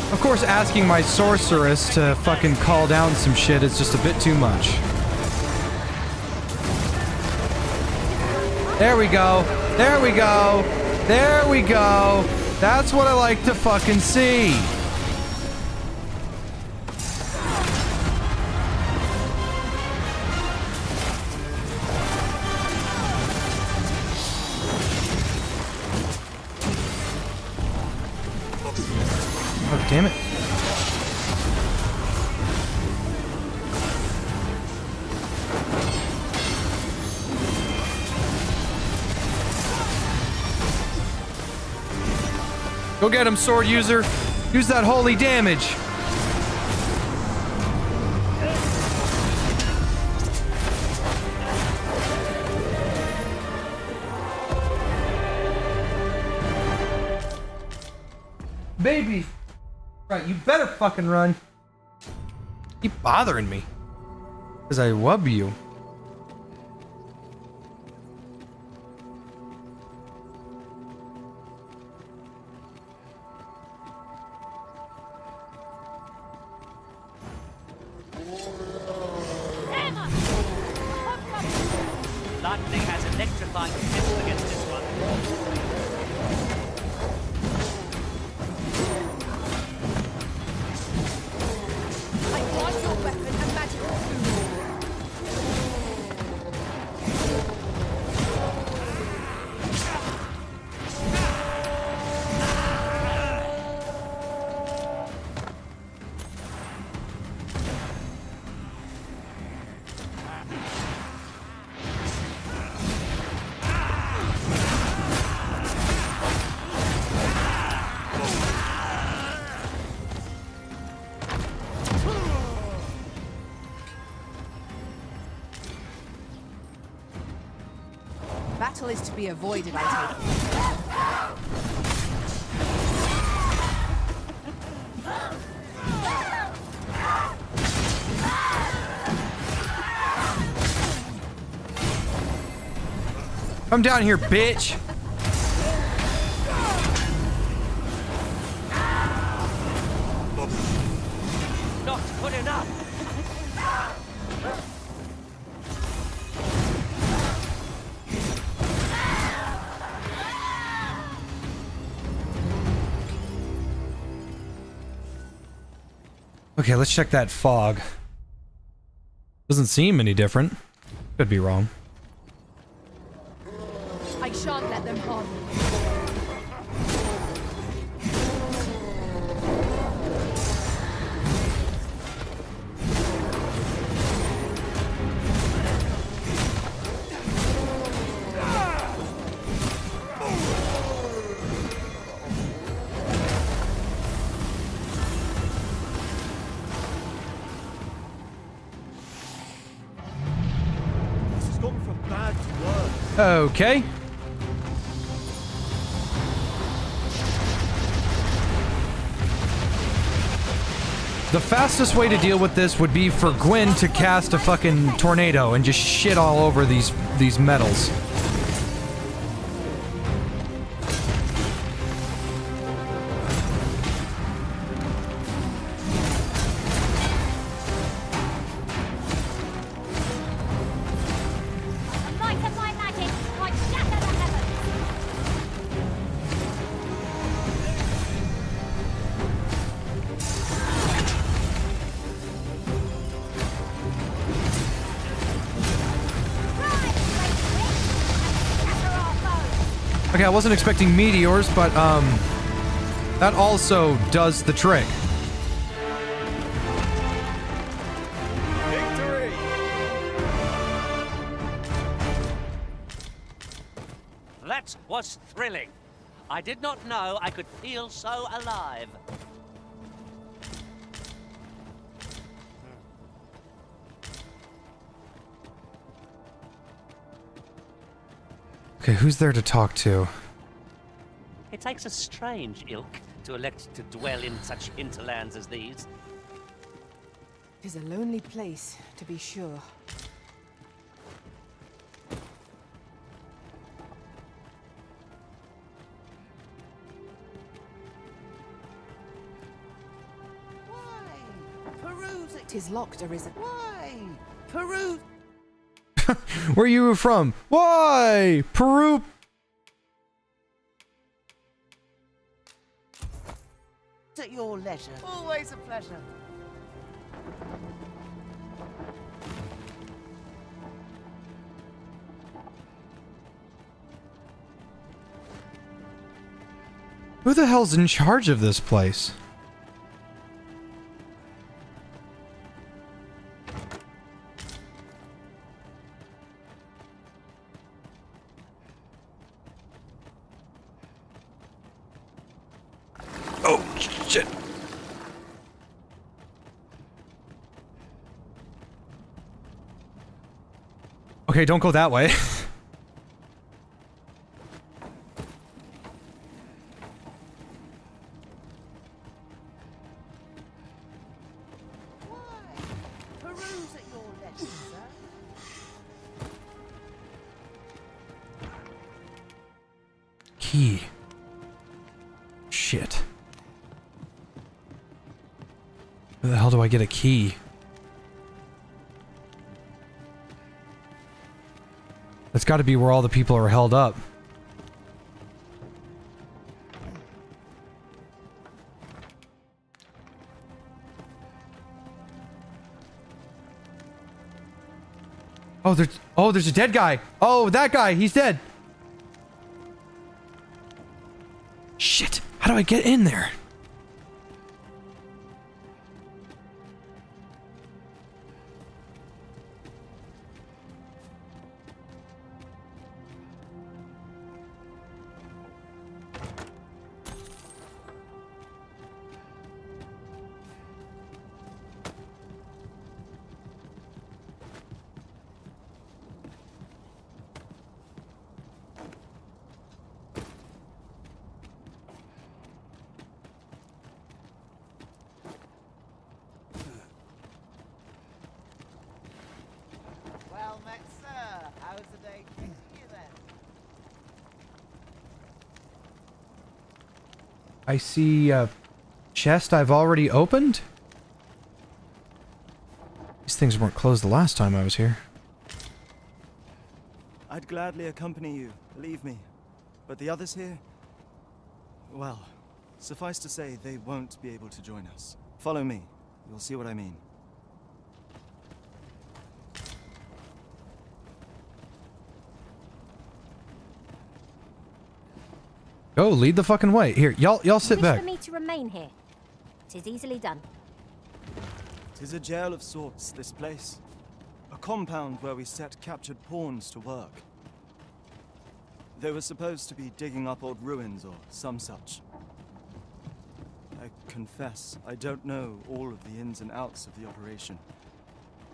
Of course, asking my sorceress to fucking call down some shit is just a bit too much. There we go. There we go. There we go. That's what I like to fucking see. Oh, damn it. Go get him, sword user. Use that holy damage. Baby. Right, you better fucking run. Keep bothering me. Because I wub you. Lightning has electrifying potential against this one. I want your weapon and magical food. Battle is to be avoided, I take it. Come down here, bitch. Not good enough. Okay, let's check that fog. Doesn't seem any different. Could be wrong. I shan't let them harm you. Okay. The fastest way to deal with this would be for Gwyn to cast a fucking tornado and just shit all over these metals. Okay, I wasn't expecting meteors, but that also does the trick. Victory! That was thrilling. I did not know I could feel so alive. Okay, who's there to talk to? It takes a strange ilk to elect to dwell in such hinterlands as these. It is a lonely place, to be sure. Peruse it. 'Tis locked, Arisen. Why? Peruse Where are you from? Why? Peru. at your leisure. Always a pleasure. Who the hell's in charge of this place? Oh, shit. Okay, don't go that way. Peruse at your leisure, sir. Key. Shit. Where the hell do I get a key? That's got to be where all the people are held up. Oh, there's a dead guy. Oh, that guy, he's dead. Shit, how do I get in there? Well met, sir. How's the day treating you then? I see a chest I've already opened? These things weren't closed the last time I was here. I'd gladly accompany you, believe me. But the others here? Well, suffice to say, they won't be able to join us. Follow me. You'll see what I mean. Go, lead the fucking way. Here, y'all sit Wish back. for me to remain here. 'Tis easily done. 'Tis a jail of sorts, this place. A compound where we set captured pawns to work. They were supposed to be digging up old ruins or some such. I confess, I don't know all of the ins and outs of the operation.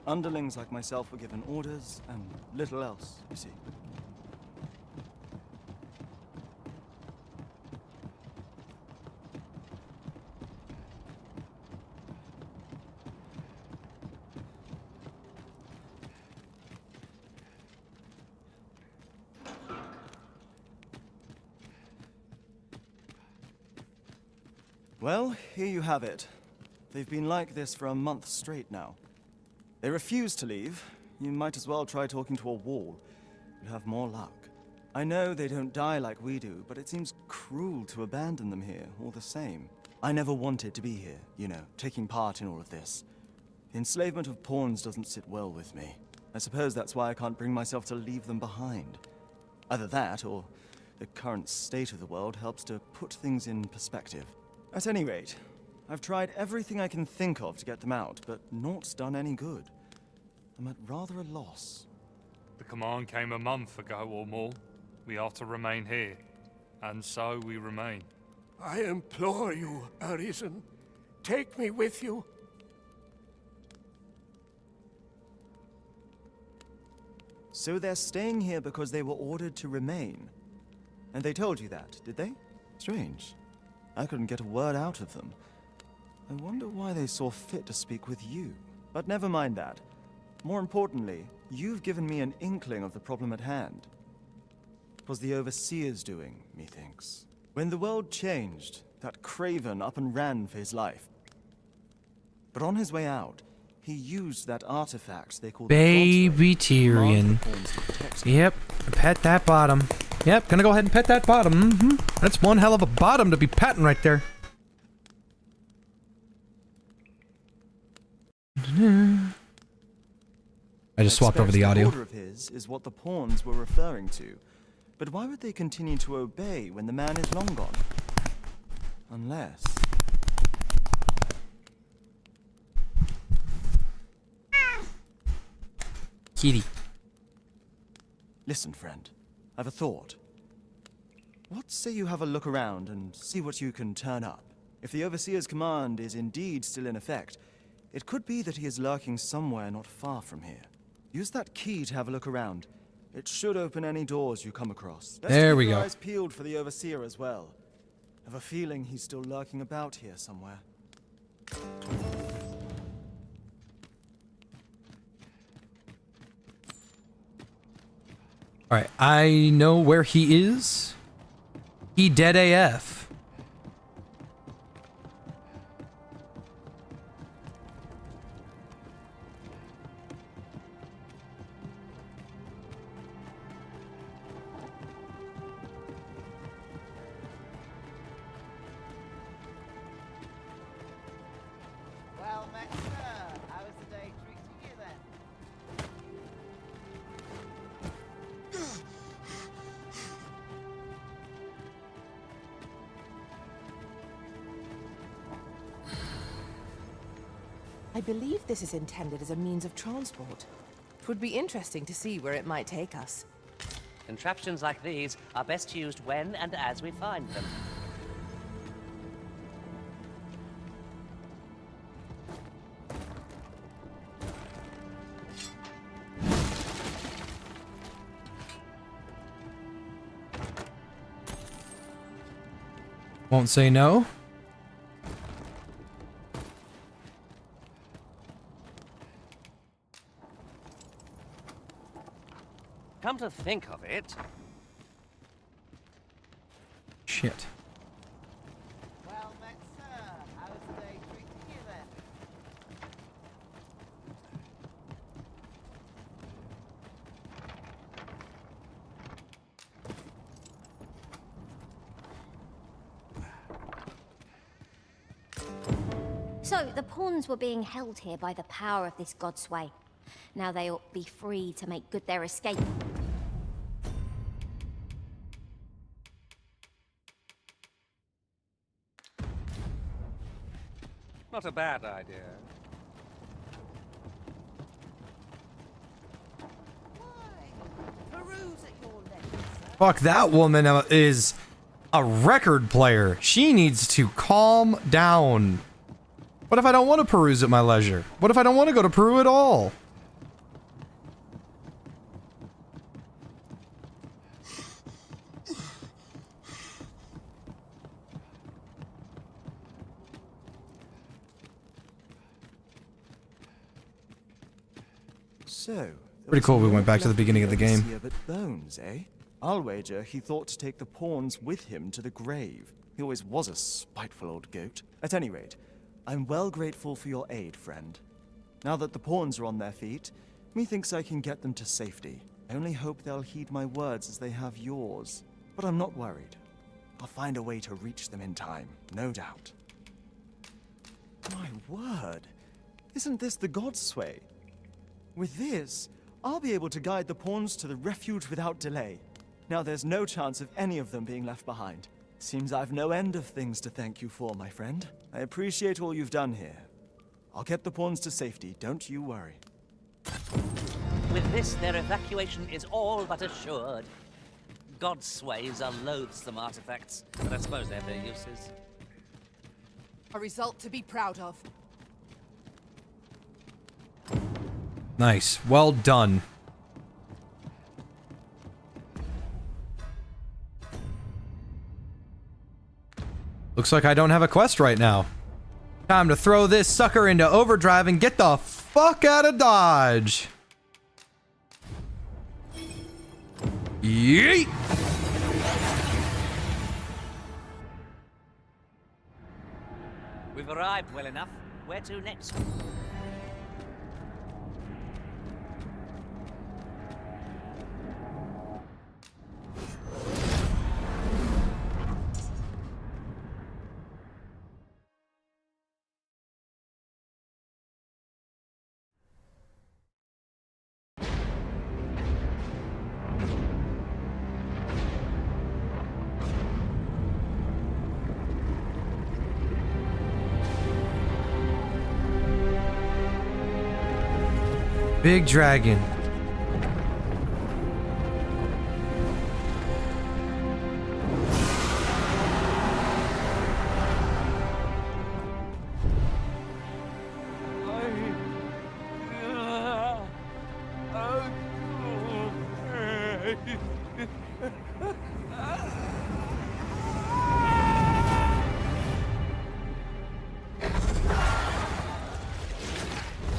Underlings like myself were given orders, and little else, you see. Well, here you have it. They've been like this for a month straight now. They refuse to leave. You might as well try talking to a wall. You'll have more luck. I know they don't die like we do, but it seems cruel to abandon them here, all the same. I never wanted to be here, you know, taking part in all of this. The enslavement of pawns doesn't sit well with me. I suppose that's why I can't bring myself to leave them behind. Either that, or the current state of the world helps to put things in perspective. At any rate, I've tried everything I can think of to get them out, but naught's done any good. I'm at rather a loss. The command came a month ago or more. We are to remain here, and so we remain. I implore you, Arisen. Take me with you. So they're staying here because they were ordered to remain. And they told you that, did they? Strange. I couldn't get a word out of them. I wonder why they saw fit to speak with you. But never mind that. More importantly, you've given me an inkling of the problem at hand. It was the Overseer's doing, methinks. When the world changed, that craven up and ran for his life. But on his way out, he used that artifact they call Baby Tyrion. Yep, pet that bottom. Yep, gonna go ahead and pet that bottom. That's one hell of a bottom to be petting right there. I just swapped over the audio. Order of his is what the pawns were referring to. But why would they continue to obey when the man is long gone? Unless... Kitty. Listen, friend. I've a thought. What say you have a look around and see what you can turn up? If the Overseer's command is indeed still in effect, it could be that he is lurking somewhere not far from here. Use that key to have a look around. It should open any doors you come across. There we keep your go. Eyes peeled for the Overseer as well. I have a feeling he's still lurking about here somewhere. Alright, I know where he is. He dead AF. Well met, sir. How is the day treating you then? I believe this is intended as a means of transport. It would be interesting to see where it might take us. Contraptions like these are best used when and as we find them. Won't say no. Come to think of it... Shit. Well met, sir. How is the day treating you then? So, the pawns were being held here by the power of this god's sway. Now they ought to be free to make good their escape. Not a bad idea. Fuck, that woman is a record player. She needs to calm down. What if I don't want to peruse at my leisure? What if I don't want to go to Peru at all? So... Pretty cool we went back to the beginning of the game. Overseer but bones, eh? I'll wager he thought to take the pawns with him to the grave. He always was a spiteful old goat. At any rate, I'm well grateful for your aid, friend. Now that the pawns are on their feet, methinks I can get them to safety. I only hope they'll heed my words as they have yours. But I'm not worried. I'll find a way to reach them in time, no doubt. My word! Isn't this the God's sway? With this, I'll be able to guide the pawns to the refuge without delay. Now there's no chance of any of them being left behind. Seems I've no end of things to thank you for, my friend. I appreciate all you've done here. I'll get the pawns to safety, don't you worry. With this, their evacuation is all but assured. God's sways are loathsome artifacts, but I suppose they have their uses. A result to be proud of. Nice. Well done. Looks like I don't have a quest right now. Time to throw this sucker into overdrive and get the fuck out of Dodge. Yeet! We've arrived well enough. Where to next? Big dragon.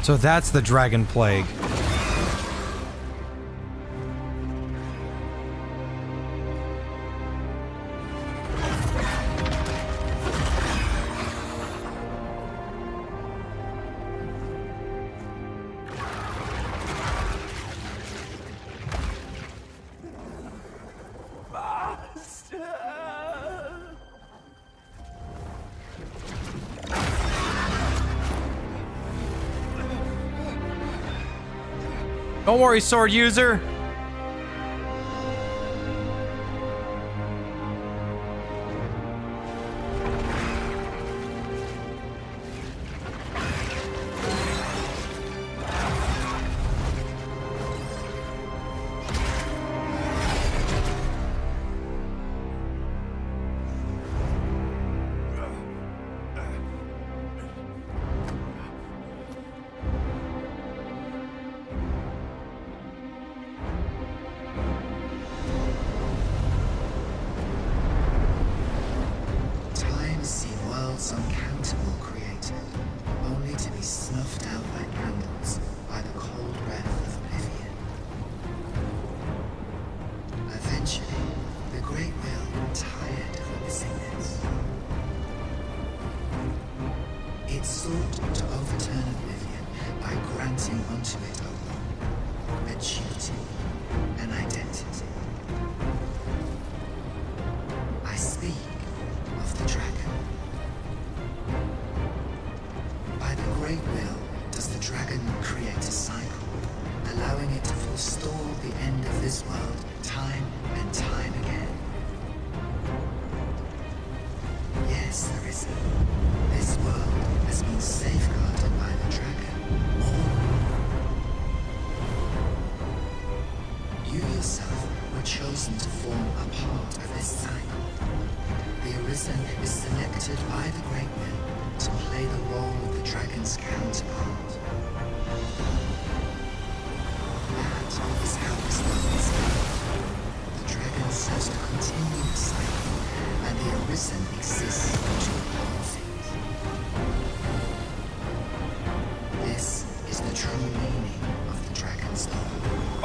So that's the dragon plague. Don't worry, sword user.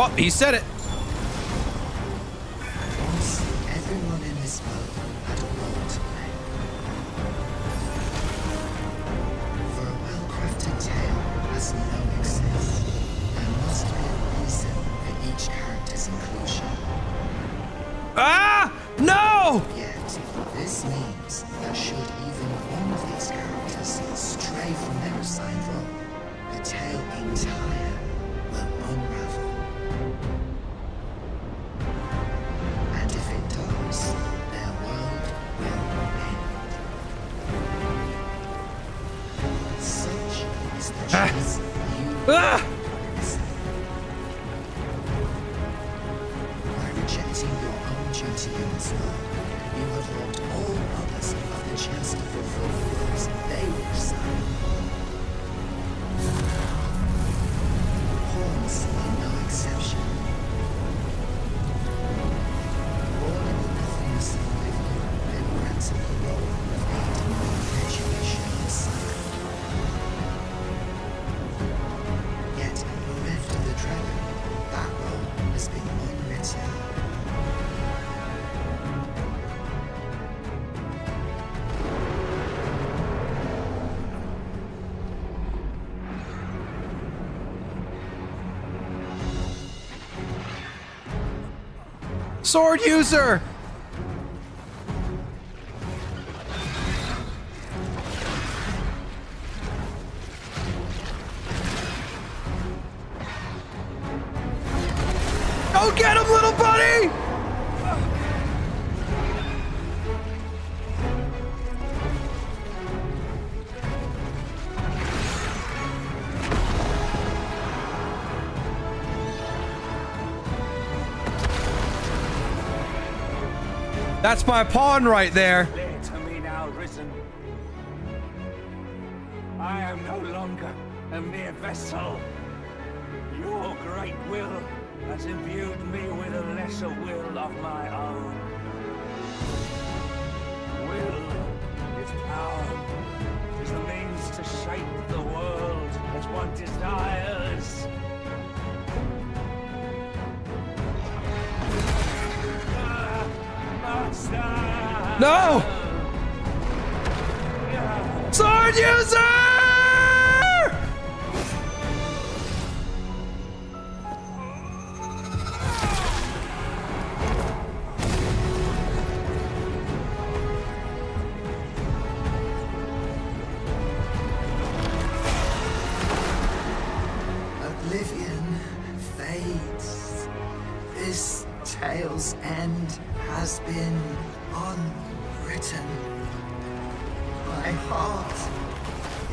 Oh, he said it. Once, everyone in this world had a role to play. For a well-crafted tale has no excess. There must be a reason for each character's inclusion. Ah! No! Yet, this means that should even one of these characters stray from their assigned role, the tale entire will unravel. choose you. Ah! By rejecting your own duty in this world, you have robbed all others of the chance to fulfill the roles they will serve. Pawns are no exception. Born in the nothingness of oblivion, they were granted the role of aiding in education and science. Yet, bereft of the dragon, that role has been unwritten. Sword user! Go get him, little buddy! That's my pawn right there. Clear to me now, risen. I am no longer a mere vessel. Your great will has imbued me with a lesser will of my own. Will is power. It is the means to shape the world as one desires. No! Sword user! Oblivion fades. This tale's end has been unwritten. My heart,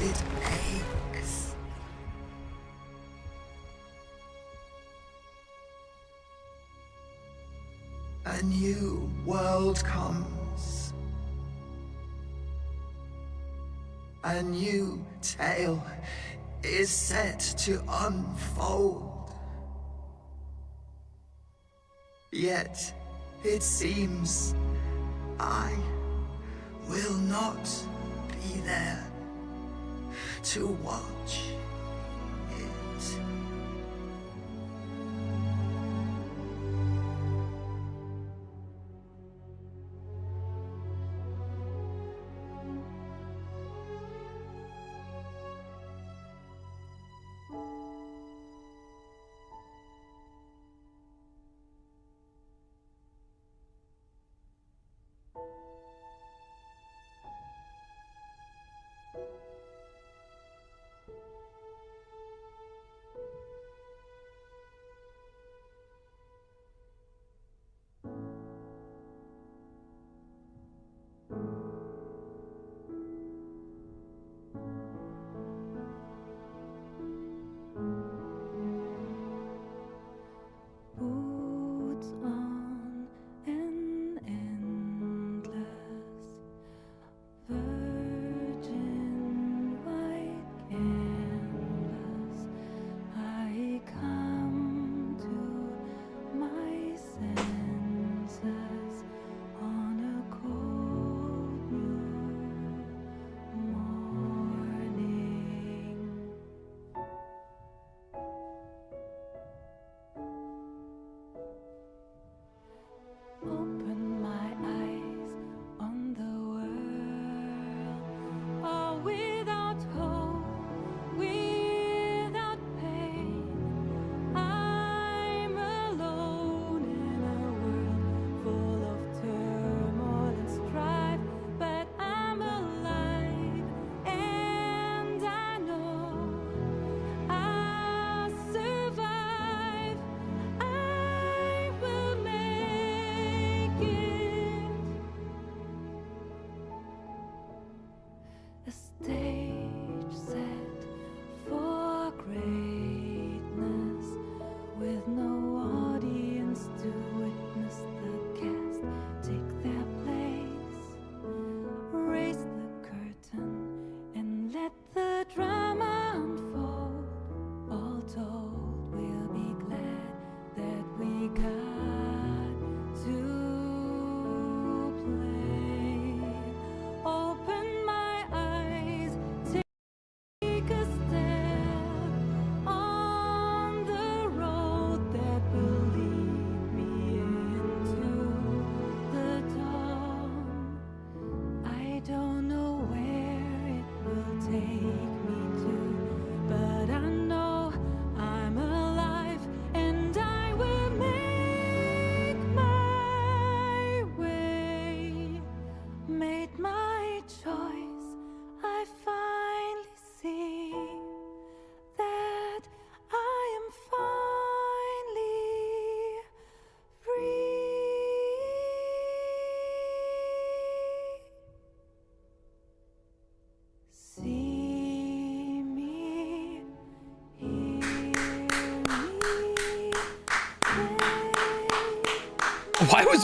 it aches. A new world comes. A new tale is set to unfold. Yet, it seems I will not be there to watch it.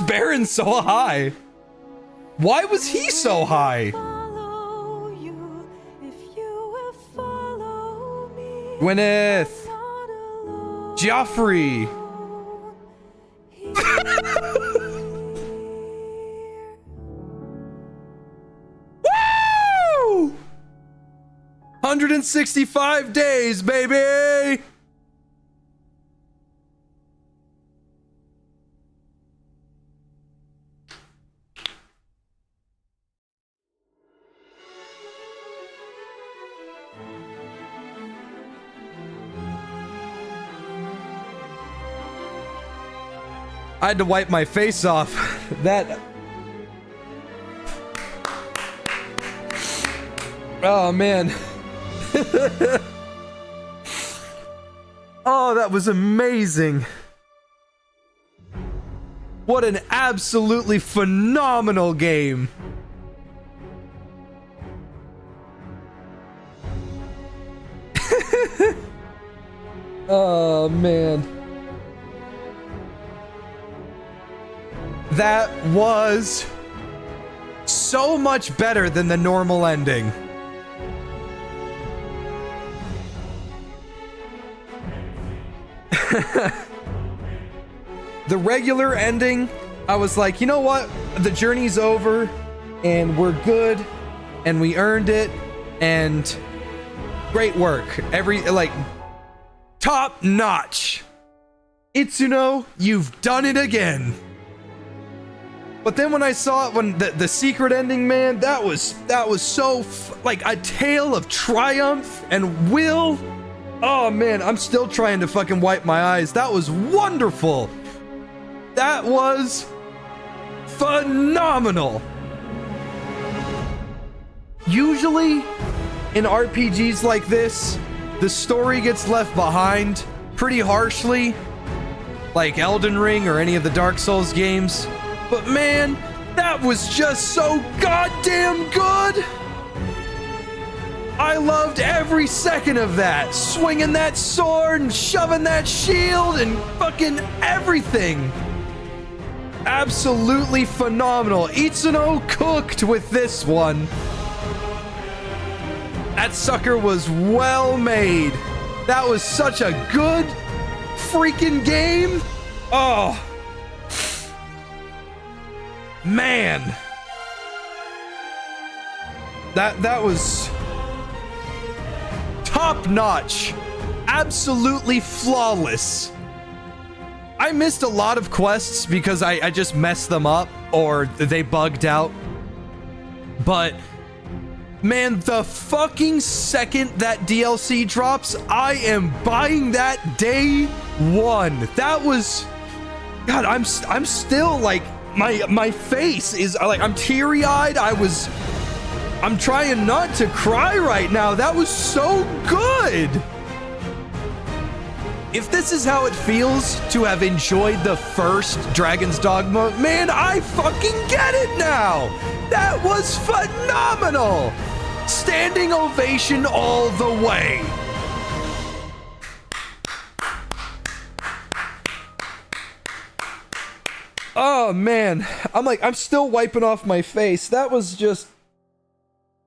Baron so high? Why was he so high? Gwyneth. Joffrey. Woo! 165 days, baby! I had to wipe my face off. That... Oh, man. Oh, that was amazing. What an absolutely phenomenal game. Oh, man. That was so much better than the normal ending. The regular ending, I was like, you know what? The journey's over and we're good and we earned it and great work. Top notch. Itsuno, you've done it again. But then when I saw it, when the secret ending, man, that was so like a tale of triumph and will. Oh man, I'm still trying to fucking wipe my eyes. That was wonderful. That was phenomenal. Usually in RPGs like this, the story gets left behind pretty harshly, like Elden Ring or any of the Dark Souls games. But man, that was just so goddamn good. I loved every second of that. Swinging that sword and shoving that shield and fucking everything. Absolutely phenomenal. Itsuno cooked with this one. That sucker was well made. That was such a good freaking game. Oh. Man. That was top notch. Absolutely flawless. I missed a lot of quests because I just messed them up or they bugged out. But man, the fucking second that DLC drops, I am buying that day one. That was, God, I'm still like, my face is like, I'm teary-eyed. I'm trying not to cry right now. That was so good. If this is how it feels to have enjoyed the first Dragon's Dogma, man, I fucking get it now. That was phenomenal. Standing ovation all the way. Oh man, I'm still wiping off my face. That was just,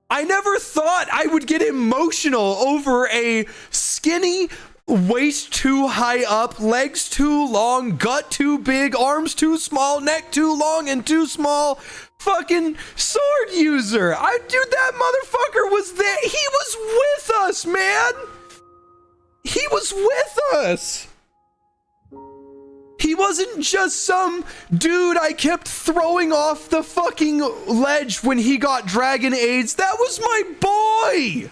I never thought I would get emotional over a skinny, waist too high up, legs too long, gut too big, arms too small, neck too long and too small fucking sword user. Dude, that motherfucker was there. He was with us, man. He was with us. He wasn't just some dude I kept throwing off the fucking ledge when he got dragon AIDS. That was my boy.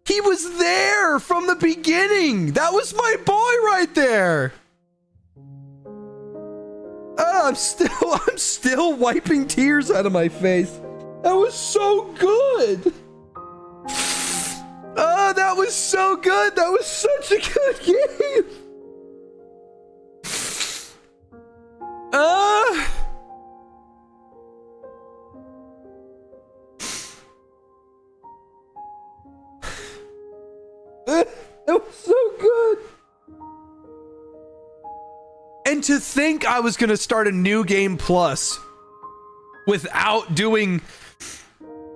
He was there from the beginning. That was my boy right there. I'm still wiping tears out of my face. That was so good. Oh, that was so good. That was such a good game. That was so good. And to think I was going to start a new game plus without doing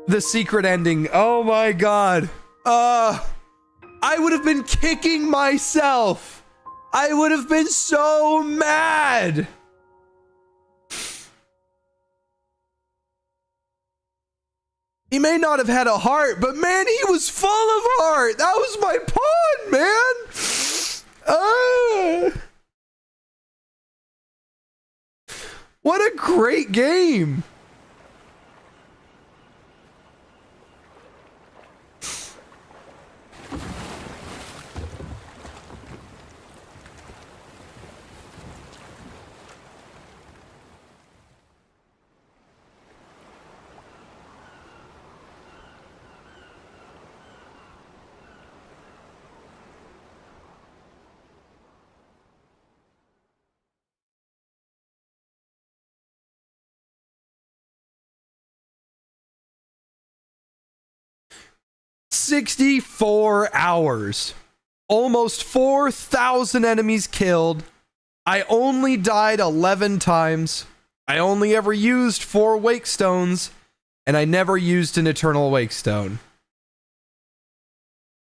the secret ending. Oh my god. I would have been kicking myself. I would have been so mad. He may not have had a heart, but man, he was full of heart. That was my pawn, man. What a great game. $64 hours. Almost 4,000 enemies killed. I only died 11 times. I only ever used 4 wake stones, and I never used an eternal wake stone.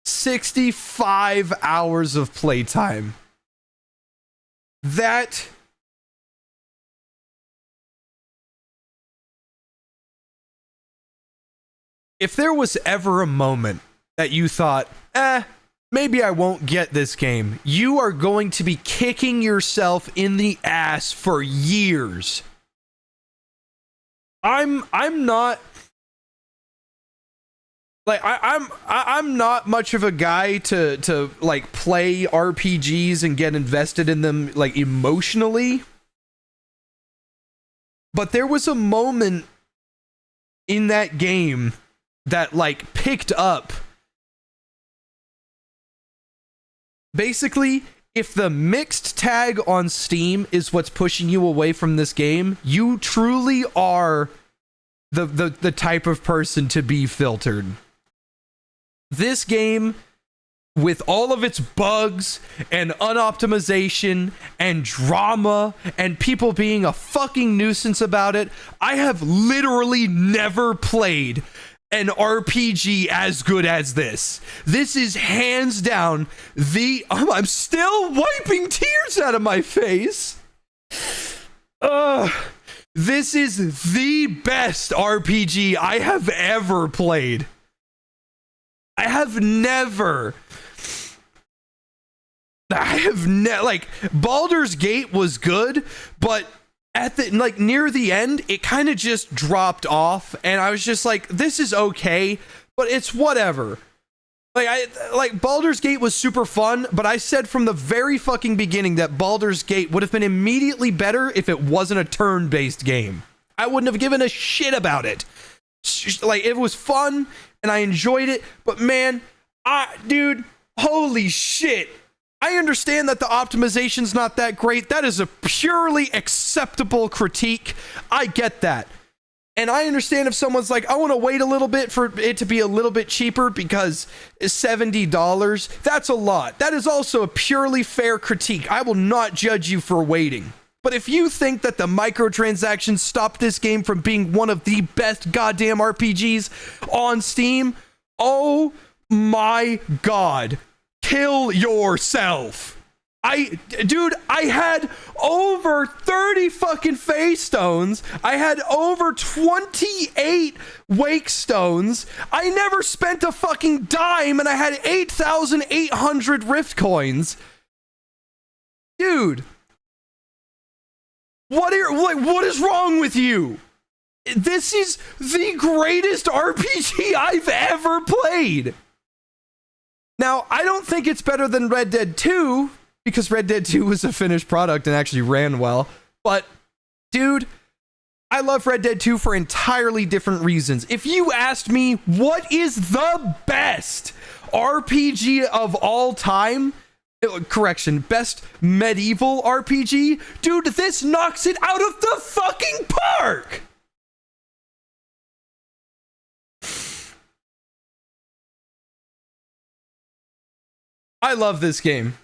65 hours of playtime. That... If there was ever a moment that you thought, maybe I won't get this game, you are going to be kicking yourself in the ass for years. I'm not like I'm not much of a guy to like play RPGs and get invested in them like emotionally. But there was a moment in that game that like picked up. Basically, if the mixed tag on Steam is what's pushing you away from this game, you truly are the type of person to be filtered. This game, with all of its bugs and unoptimization and drama and people being a fucking nuisance about it, I have literally never played an RPG as good as this. This is hands down the... I'm still wiping tears out of my face. This is the best RPG I have ever played. I have never... like, Baldur's Gate was good, but at the like near the end, it kind of just dropped off, and I was just like, this is okay, but it's whatever. Like Baldur's Gate was super fun, but I said from the very fucking beginning that Baldur's Gate would have been immediately better if it wasn't a turn-based game. I wouldn't have given a shit about it. Like, it was fun, and I enjoyed it, but man, dude, holy shit. I understand that the optimization's not that great. That is a purely acceptable critique. I get that. And I understand if someone's like, I want to wait a little bit for it to be a little bit cheaper because it's $70. That's a lot. That is also a purely fair critique. I will not judge you for waiting. But if you think that the microtransactions stopped this game from being one of the best goddamn RPGs on Steam, oh my god. Kill yourself. Dude, I had over 30 fucking phase stones. I had over 28 wake stones. I never spent a fucking dime, and I had 8,800 rift coins. Dude, what is wrong with you? This is the greatest RPG I've ever played. Now, I don't think it's better than Red Dead 2, because Red Dead 2 was a finished product and actually ran well. But, dude, I love Red Dead 2 for entirely different reasons. If you asked me what is the best RPG of all time, correction, best medieval RPG, dude, this knocks it out of the fucking park! I love this game.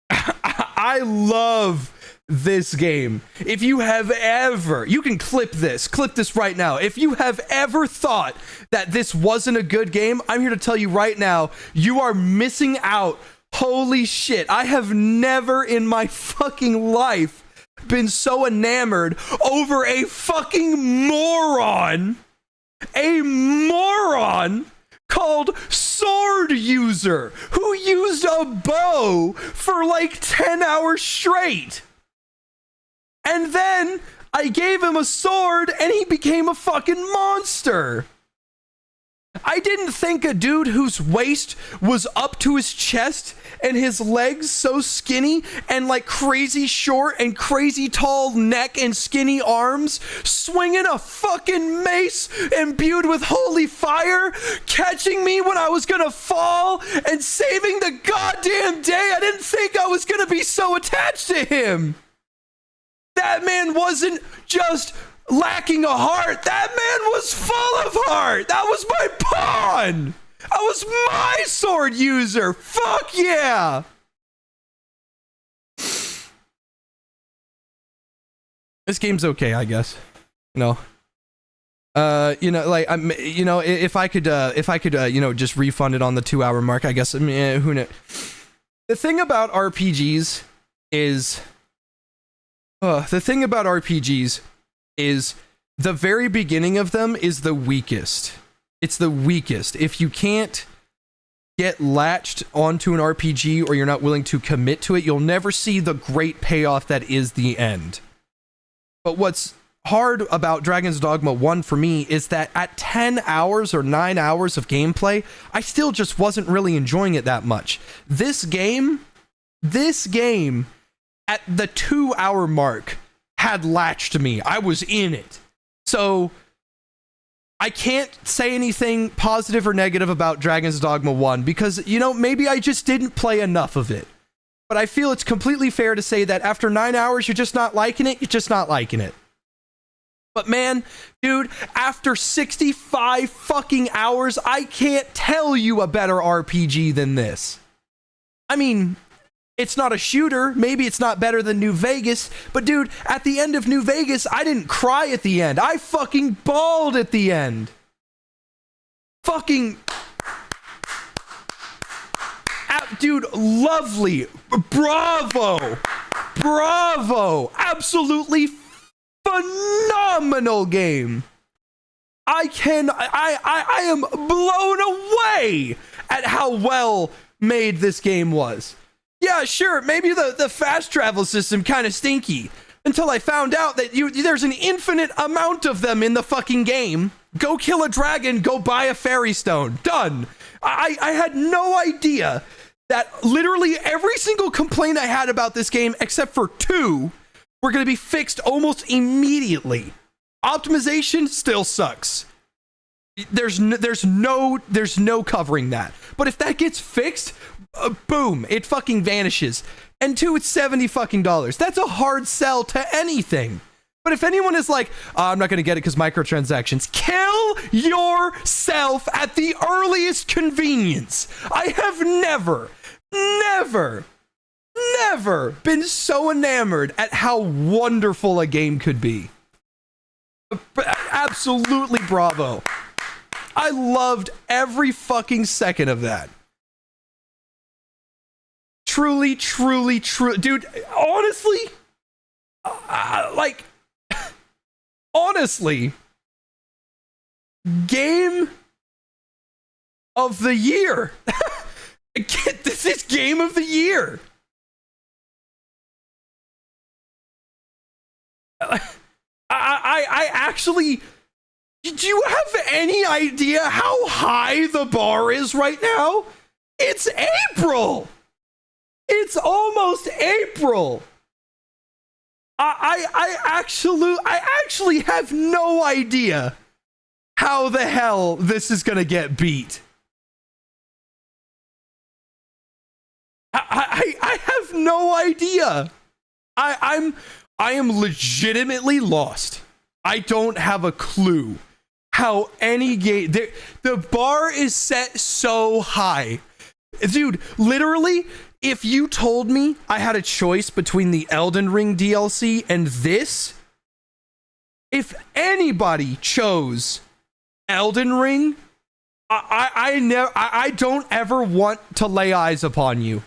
I love this game, if you have ever, you can clip this right now. If you have ever thought that this wasn't a good game, I'm here to tell you right now, you are missing out. Holy shit. I have never in my fucking life been so enamored over a fucking moron. A moron called Sword User, who used a bow for like 10 hours straight. And then I gave him a sword and he became a fucking monster. I didn't think a dude whose waist was up to his chest and his legs so skinny and like crazy short and crazy tall neck and skinny arms, swinging a fucking mace imbued with holy fire, catching me when I was gonna fall and saving the goddamn day. I didn't think I was gonna be so attached to him. That man wasn't just lacking a heart. That man was full of heart. That was my pawn. That was my Sword User. Fuck yeah. This game's okay, I guess. You know, like if I could, just refund it on the 2-hour mark, I guess. I mean, who knows? The thing about RPGs is. The thing about RPGs is the very beginning of them is the weakest. It's the weakest. If you can't get latched onto an RPG or you're not willing to commit to it, you'll never see the great payoff that is the end. But what's hard about Dragon's Dogma 1 for me is that at 10 hours or 9 hours of gameplay, I still just wasn't really enjoying it that much. This game at the 2-hour mark had latched me. I was in it. So I can't say anything positive or negative about Dragon's Dogma 1 because, maybe I just didn't play enough of it. But I feel it's completely fair to say that after 9 hours, you're just not liking it. You're just not liking it. But man, dude, after 65 fucking hours, I can't tell you a better RPG than this. I mean, it's not a shooter. Maybe it's not better than New Vegas. But dude, at the end of New Vegas, I didn't cry at the end. I fucking bawled at the end. Fucking... dude, lovely. Bravo. Bravo. Absolutely phenomenal game. I am blown away at how well made this game was. Yeah, sure, maybe the fast travel system kind of stinky until I found out that there's an infinite amount of them in the fucking game. Go kill a dragon, go buy a fairy stone. Done. I had no idea that literally every single complaint I had about this game, except for 2, were going to be fixed almost immediately. Optimization still sucks. There's no covering that. But if that gets fixed, boom, it fucking vanishes. And 2, it's $70 fucking. That's a hard sell to anything. But if anyone is like, I'm not going to get it because microtransactions, kill yourself at the earliest convenience. I have never been so enamored at how wonderful a game could be. Absolutely bravo. I loved every fucking second of that. Truly. Dude, honestly, honestly, game of the year. This is game of the year. I actually, do you have any idea how high the bar is right now? It's April. It's almost April. I actually have no idea how the hell this is gonna get beat. I have no idea. I am legitimately lost. I don't have a clue how any game... The bar is set so high. Dude, literally, If you told me I had a choice between the Elden Ring DLC and this, if anybody chose Elden Ring, I don't ever want to lay eyes upon you.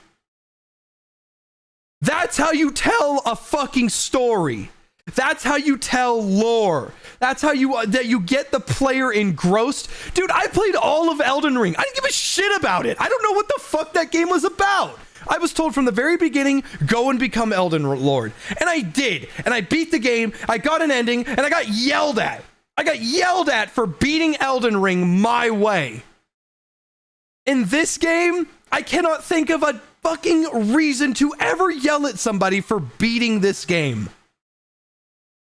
That's how you tell a fucking story. That's how you tell lore. That's how you get the player engrossed. Dude, I played all of Elden Ring. I didn't give a shit about it. I don't know what the fuck that game was about. I was told from the very beginning, go and become Elden Lord. And I did. And I beat the game. I got an ending and I got yelled at. I got yelled at for beating Elden Ring my way. In this game, I cannot think of a fucking reason to ever yell at somebody for beating this game.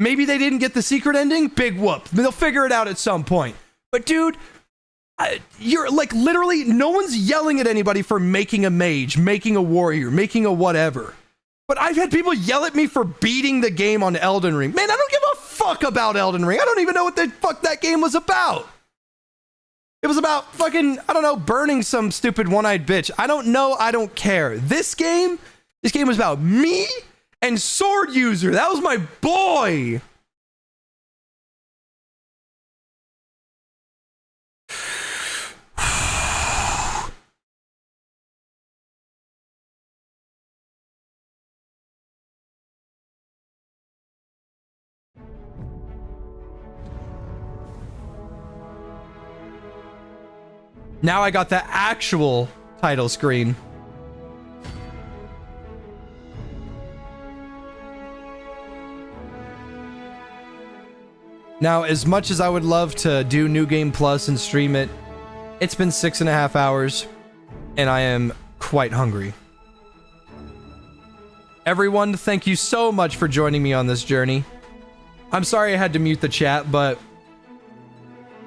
Maybe they didn't get the secret ending? Big whoop. They'll figure it out at some point. But dude, you're like literally no one's yelling at anybody for making a mage, making a warrior, making a whatever. But I've had people yell at me for beating the game on Elden Ring. Man, I don't give a fuck about Elden Ring. I don't even know what the fuck that game was about. It was about fucking, I don't know, burning some stupid one-eyed bitch. I don't know. I don't care. This game was about me and Sword User. That was my boy. Now I got the actual title screen. Now, as much as I would love to do New Game Plus and stream it, it's been 6.5 hours, and I am quite hungry. Everyone, thank you so much for joining me on this journey. I'm sorry I had to mute the chat, but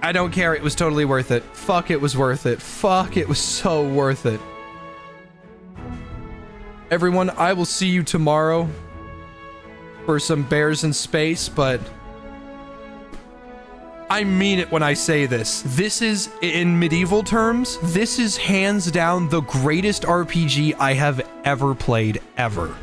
I don't care. It was totally worth it. Fuck, it was worth it. Fuck, it was so worth it. Everyone, I will see you tomorrow for some bears in space, but I mean it when I say this. This is, in medieval terms, this is hands down the greatest RPG I have ever played, ever.